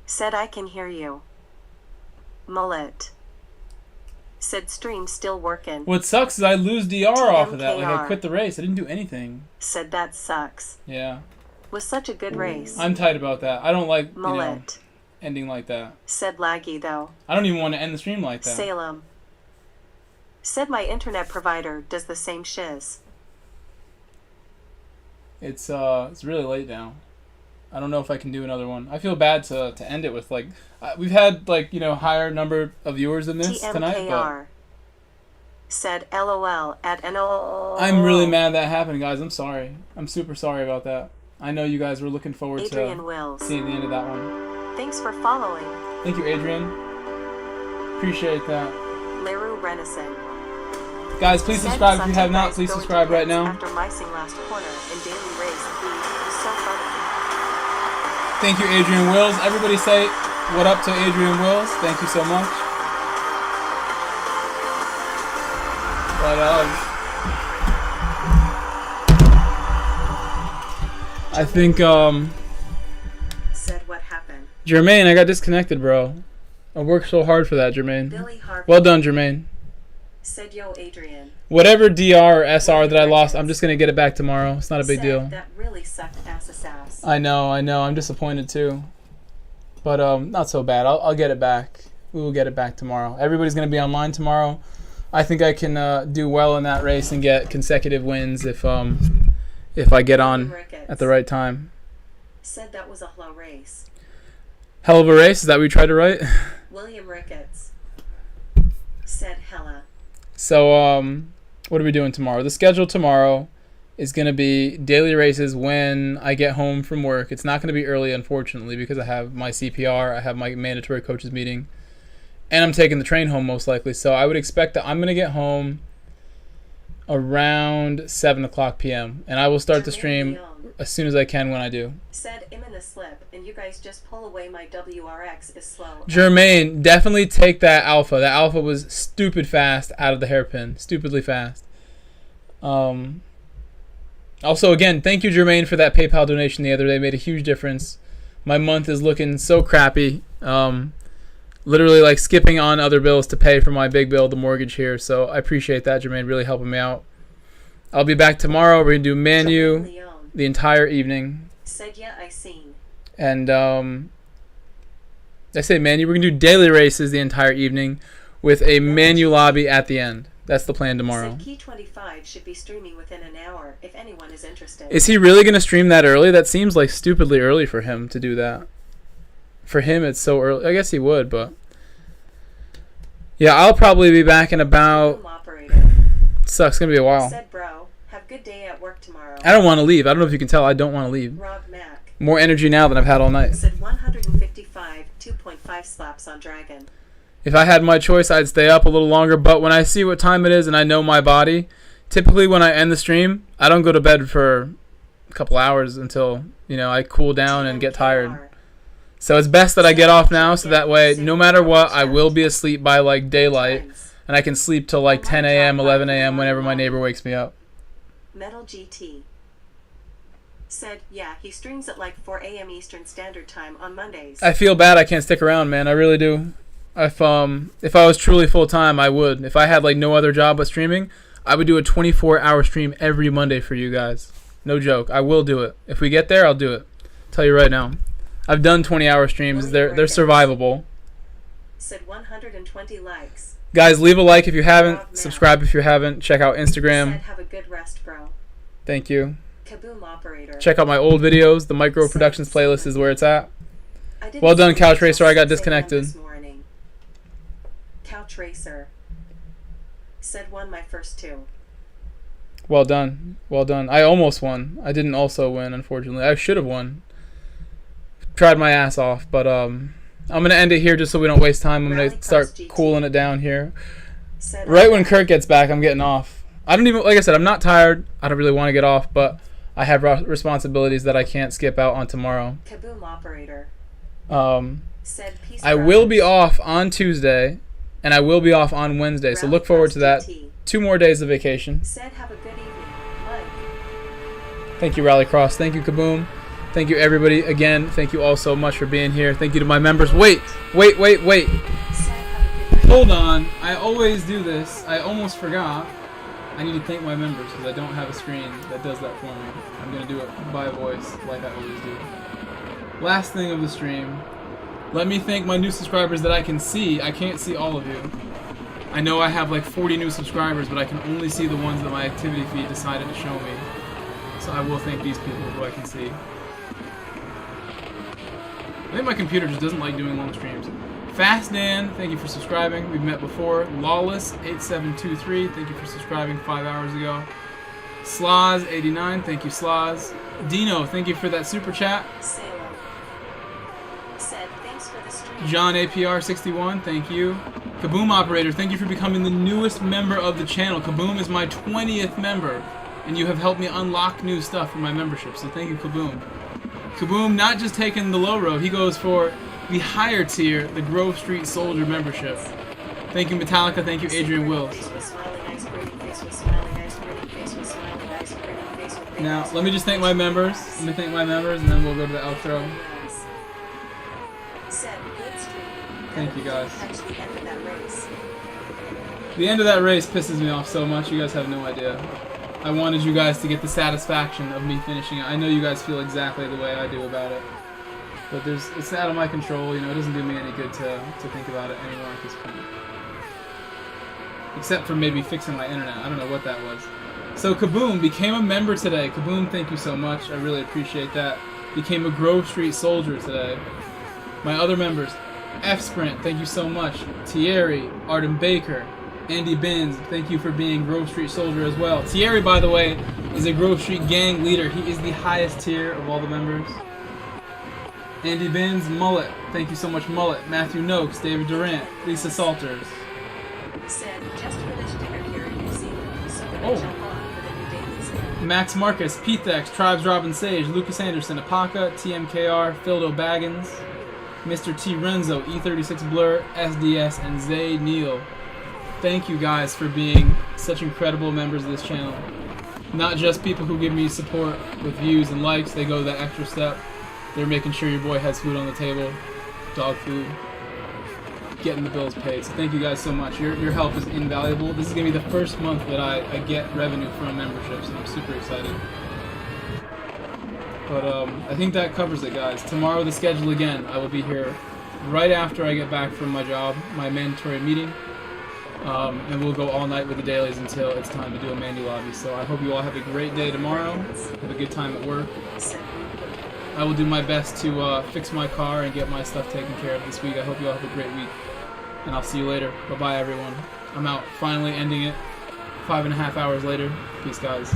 Said I can hear you. Mullet. Said stream still working. What sucks is I lose DR off of that. Like I quit the race. I didn't do anything. Said that sucks. Yeah. Was such a good race. I'm tight about that. I don't like Mullet. Ending like that. Said laggy though. I don't even want to end the stream like that. Salem. Said my internet provider does the same shiz. It's really late now. I don't know if I can do another one. I feel bad to end it with like we've had like higher number of viewers than this tonight. But said LOL at NO. I'm really mad that happened, guys. I'm sorry. I'm super sorry about that. I know you guys were looking forward Adrian to Wills. seeing the end of that one. Thanks for following. Thank you, Adrian. Appreciate that. Leroux Renison. Guys, please subscribe if you have not. Please subscribe right now. After micing last corner in daily race, was so funny. Thank you, Adrian Wills. Everybody say what up to Adrian Wills. Thank you so much. But I think said what happened. Jermaine, I got disconnected, bro. I worked so hard for that, Jermaine. Billy Harvey. Well done, Jermaine. Said yo, Adrian. Whatever DR or SR that I lost, I'm just gonna get it back tomorrow. It's not a big deal. That really sucked ass. I know. I'm disappointed too. But not so bad. I'll get it back. We will get it back tomorrow. Everybody's gonna be online tomorrow. I think I can do well in that race and get consecutive wins if I get on at the right time. Said that was a hello race. Hell of a race? Is that what you tried to write? William Ricketts said hella. So, what are we doing tomorrow? The schedule tomorrow is going to be daily races when I get home from work. It's not going to be early, unfortunately, because I have my CPR, I have my mandatory coaches meeting, and I'm taking the train home most likely. So I would expect that I'm going to get home around 7 o'clock p.m. and I will start the stream as soon as I can when I do. Said I'm in a slip, and you guys just pull away. My WRX is slow. Jermaine, definitely take that Alpha. That Alpha was stupid fast out of the hairpin. Stupidly fast. Also, again, thank you, Jermaine, for that PayPal donation the other day. Made a huge difference. My month is looking so crappy. Literally like skipping on other bills to pay for my big bill, the mortgage here. So I appreciate that, Jermaine, really helping me out. I'll be back tomorrow. We're going to do Manu the entire evening. Said, yeah, I seen. And I say Manu. We're going to do daily races the entire evening with a Manu lobby at the end. That's the plan tomorrow. Said Key 25 should be streaming within an hour if anyone is interested. Is he really going to stream that early? That seems like stupidly early for him to do that. For him, it's so early. I guess he would, but... Yeah, I'll probably be back in about... Sucks. It's going to be a while. Said, bro, have good day at work tomorrow. I don't want to leave. I don't know if you can tell. I don't want to leave. Rob Mack. More energy now than I've had all night. Said 155, 2.5 slaps on Dragon. If I had my choice, I'd stay up a little longer, but when I see what time it is and I know my body, typically when I end the stream, I don't go to bed for a couple hours until, I cool down and get tired. So it's best that I get off now, so that way, no matter what, I will be asleep by like daylight, and I can sleep till like 10 a.m., 11 a.m., whenever my neighbor wakes me up. Metal GT said, yeah, he streams at like 4 a.m. Eastern Standard Time on Mondays. I feel bad I can't stick around, man. I really do. If I was truly full-time, I would. If I had like no other job but streaming, I would do a 24-hour stream every Monday for you guys. No joke. I will do it. If we get there, I'll do it. Tell you right now. I've done 20-hour streams. They're survivable. Said 120 likes. Guys, leave a like if you haven't. Subscribe if you haven't. Check out Instagram. Said, have a good rest, bro. Thank you. Kaboom operator. Check out my old videos. The Micro Productions playlist is where it's at. Well done, Couch Racer. I got disconnected. Couch Racer said won my first two. Well done. Well done. I almost won. I didn't also win, unfortunately. I should have won. Tried my ass off, but I'm going to end it here just so we don't waste time. I'm going to start cooling it down here. Right when Kurt gets back, I'm getting off. I don't even, like I said, I'm not tired. I don't really want to get off, but I have responsibilities that I can't skip out on tomorrow. Kaboom operator. Said peace. I will be off on Tuesday, and I will be off on Wednesday, so look forward to that. 2 more days of vacation. Said have a good evening, Mike. Thank you, Rallycross. Thank you, Kaboom. Thank you, everybody. Again, thank you all so much for being here. Thank you to my members. Wait. Hold on. I always do this. I almost forgot. I need to thank my members because I don't have a screen that does that for me. I'm going to do it by voice like I always do. Last thing of the stream. Let me thank my new subscribers that I can see. I can't see all of you. I know I have like 40 new subscribers, but I can only see the ones that my activity feed decided to show me. So I will thank these people who I can see. I think my computer just doesn't like doing long streams. Fast Dan, thank you for subscribing. We've met before. Lawless8723, thank you for subscribing 5 hours ago. Sloz89, thank you Sloz. Dino, thank you for that super chat. Said thanks for the stream. John APR61, thank you. Kaboom Operator, thank you for becoming the newest member of the channel. Kaboom is my 20th member, and you have helped me unlock new stuff for my membership, so thank you, Kaboom. Kaboom not just taking the low road, he goes for the higher tier, the Grove Street Soldier membership. Thank you, Metallica. Thank you, Adrian Wills. Now, let me just thank my members. Let me thank my members, and then we'll go to the outro. Thank you, guys. The end of that race pisses me off so much, you guys have no idea. I wanted you guys to get the satisfaction of me finishing it. I know you guys feel exactly the way I do about it. But it's out of my control, it doesn't do me any good to think about it anymore at this point. except for maybe fixing my internet. I don't know what that was. So Kaboom became a member today. Kaboom, thank you so much. I really appreciate that. Became a Grove Street soldier today. My other members, F Sprint, thank you so much. Thierry, Arden Baker, Andy Binns, thank you for being Grove Street soldier as well. Thierry, by the way, is a Grove Street gang leader. He is the highest tier of all the members. Andy Binns, Mullet, thank you so much, Mullet. Matthew Noakes, David Durant, Lisa Salters. Said, just finished dinner here in New Zealand, so when Oh. I jump on for the new dailies. Max Marcus, Pethex, Tribes Robin Sage, Lucas Anderson, Apaka, TMKR, Phildo Baggins, Mr. T Renzo, E36 Blur, SDS, and Zay Neal. Thank you guys for being such incredible members of this channel. Not just people who give me support with views and likes, they go that extra step. They're making sure your boy has food on the table, dog food, getting the bills paid. So thank you guys so much. Your help is invaluable. This is going to be the first month that I get revenue from memberships, and I'm super excited. But I think that covers it, guys. Tomorrow, the schedule again. I will be here right after I get back from my job, my mandatory meeting. And we'll go all night with the dailies until it's time to do a Mandy Lobby. So I hope you all have a great day tomorrow. Have a good time at work. I will do my best to fix my car and get my stuff taken care of this week. I hope you all have a great week. And I'll see you later. Bye-bye, everyone. I'm out. Finally ending it. 5.5 hours later. Peace, guys.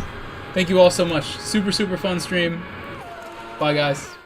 Thank you all so much. Super, super fun stream. Bye, guys.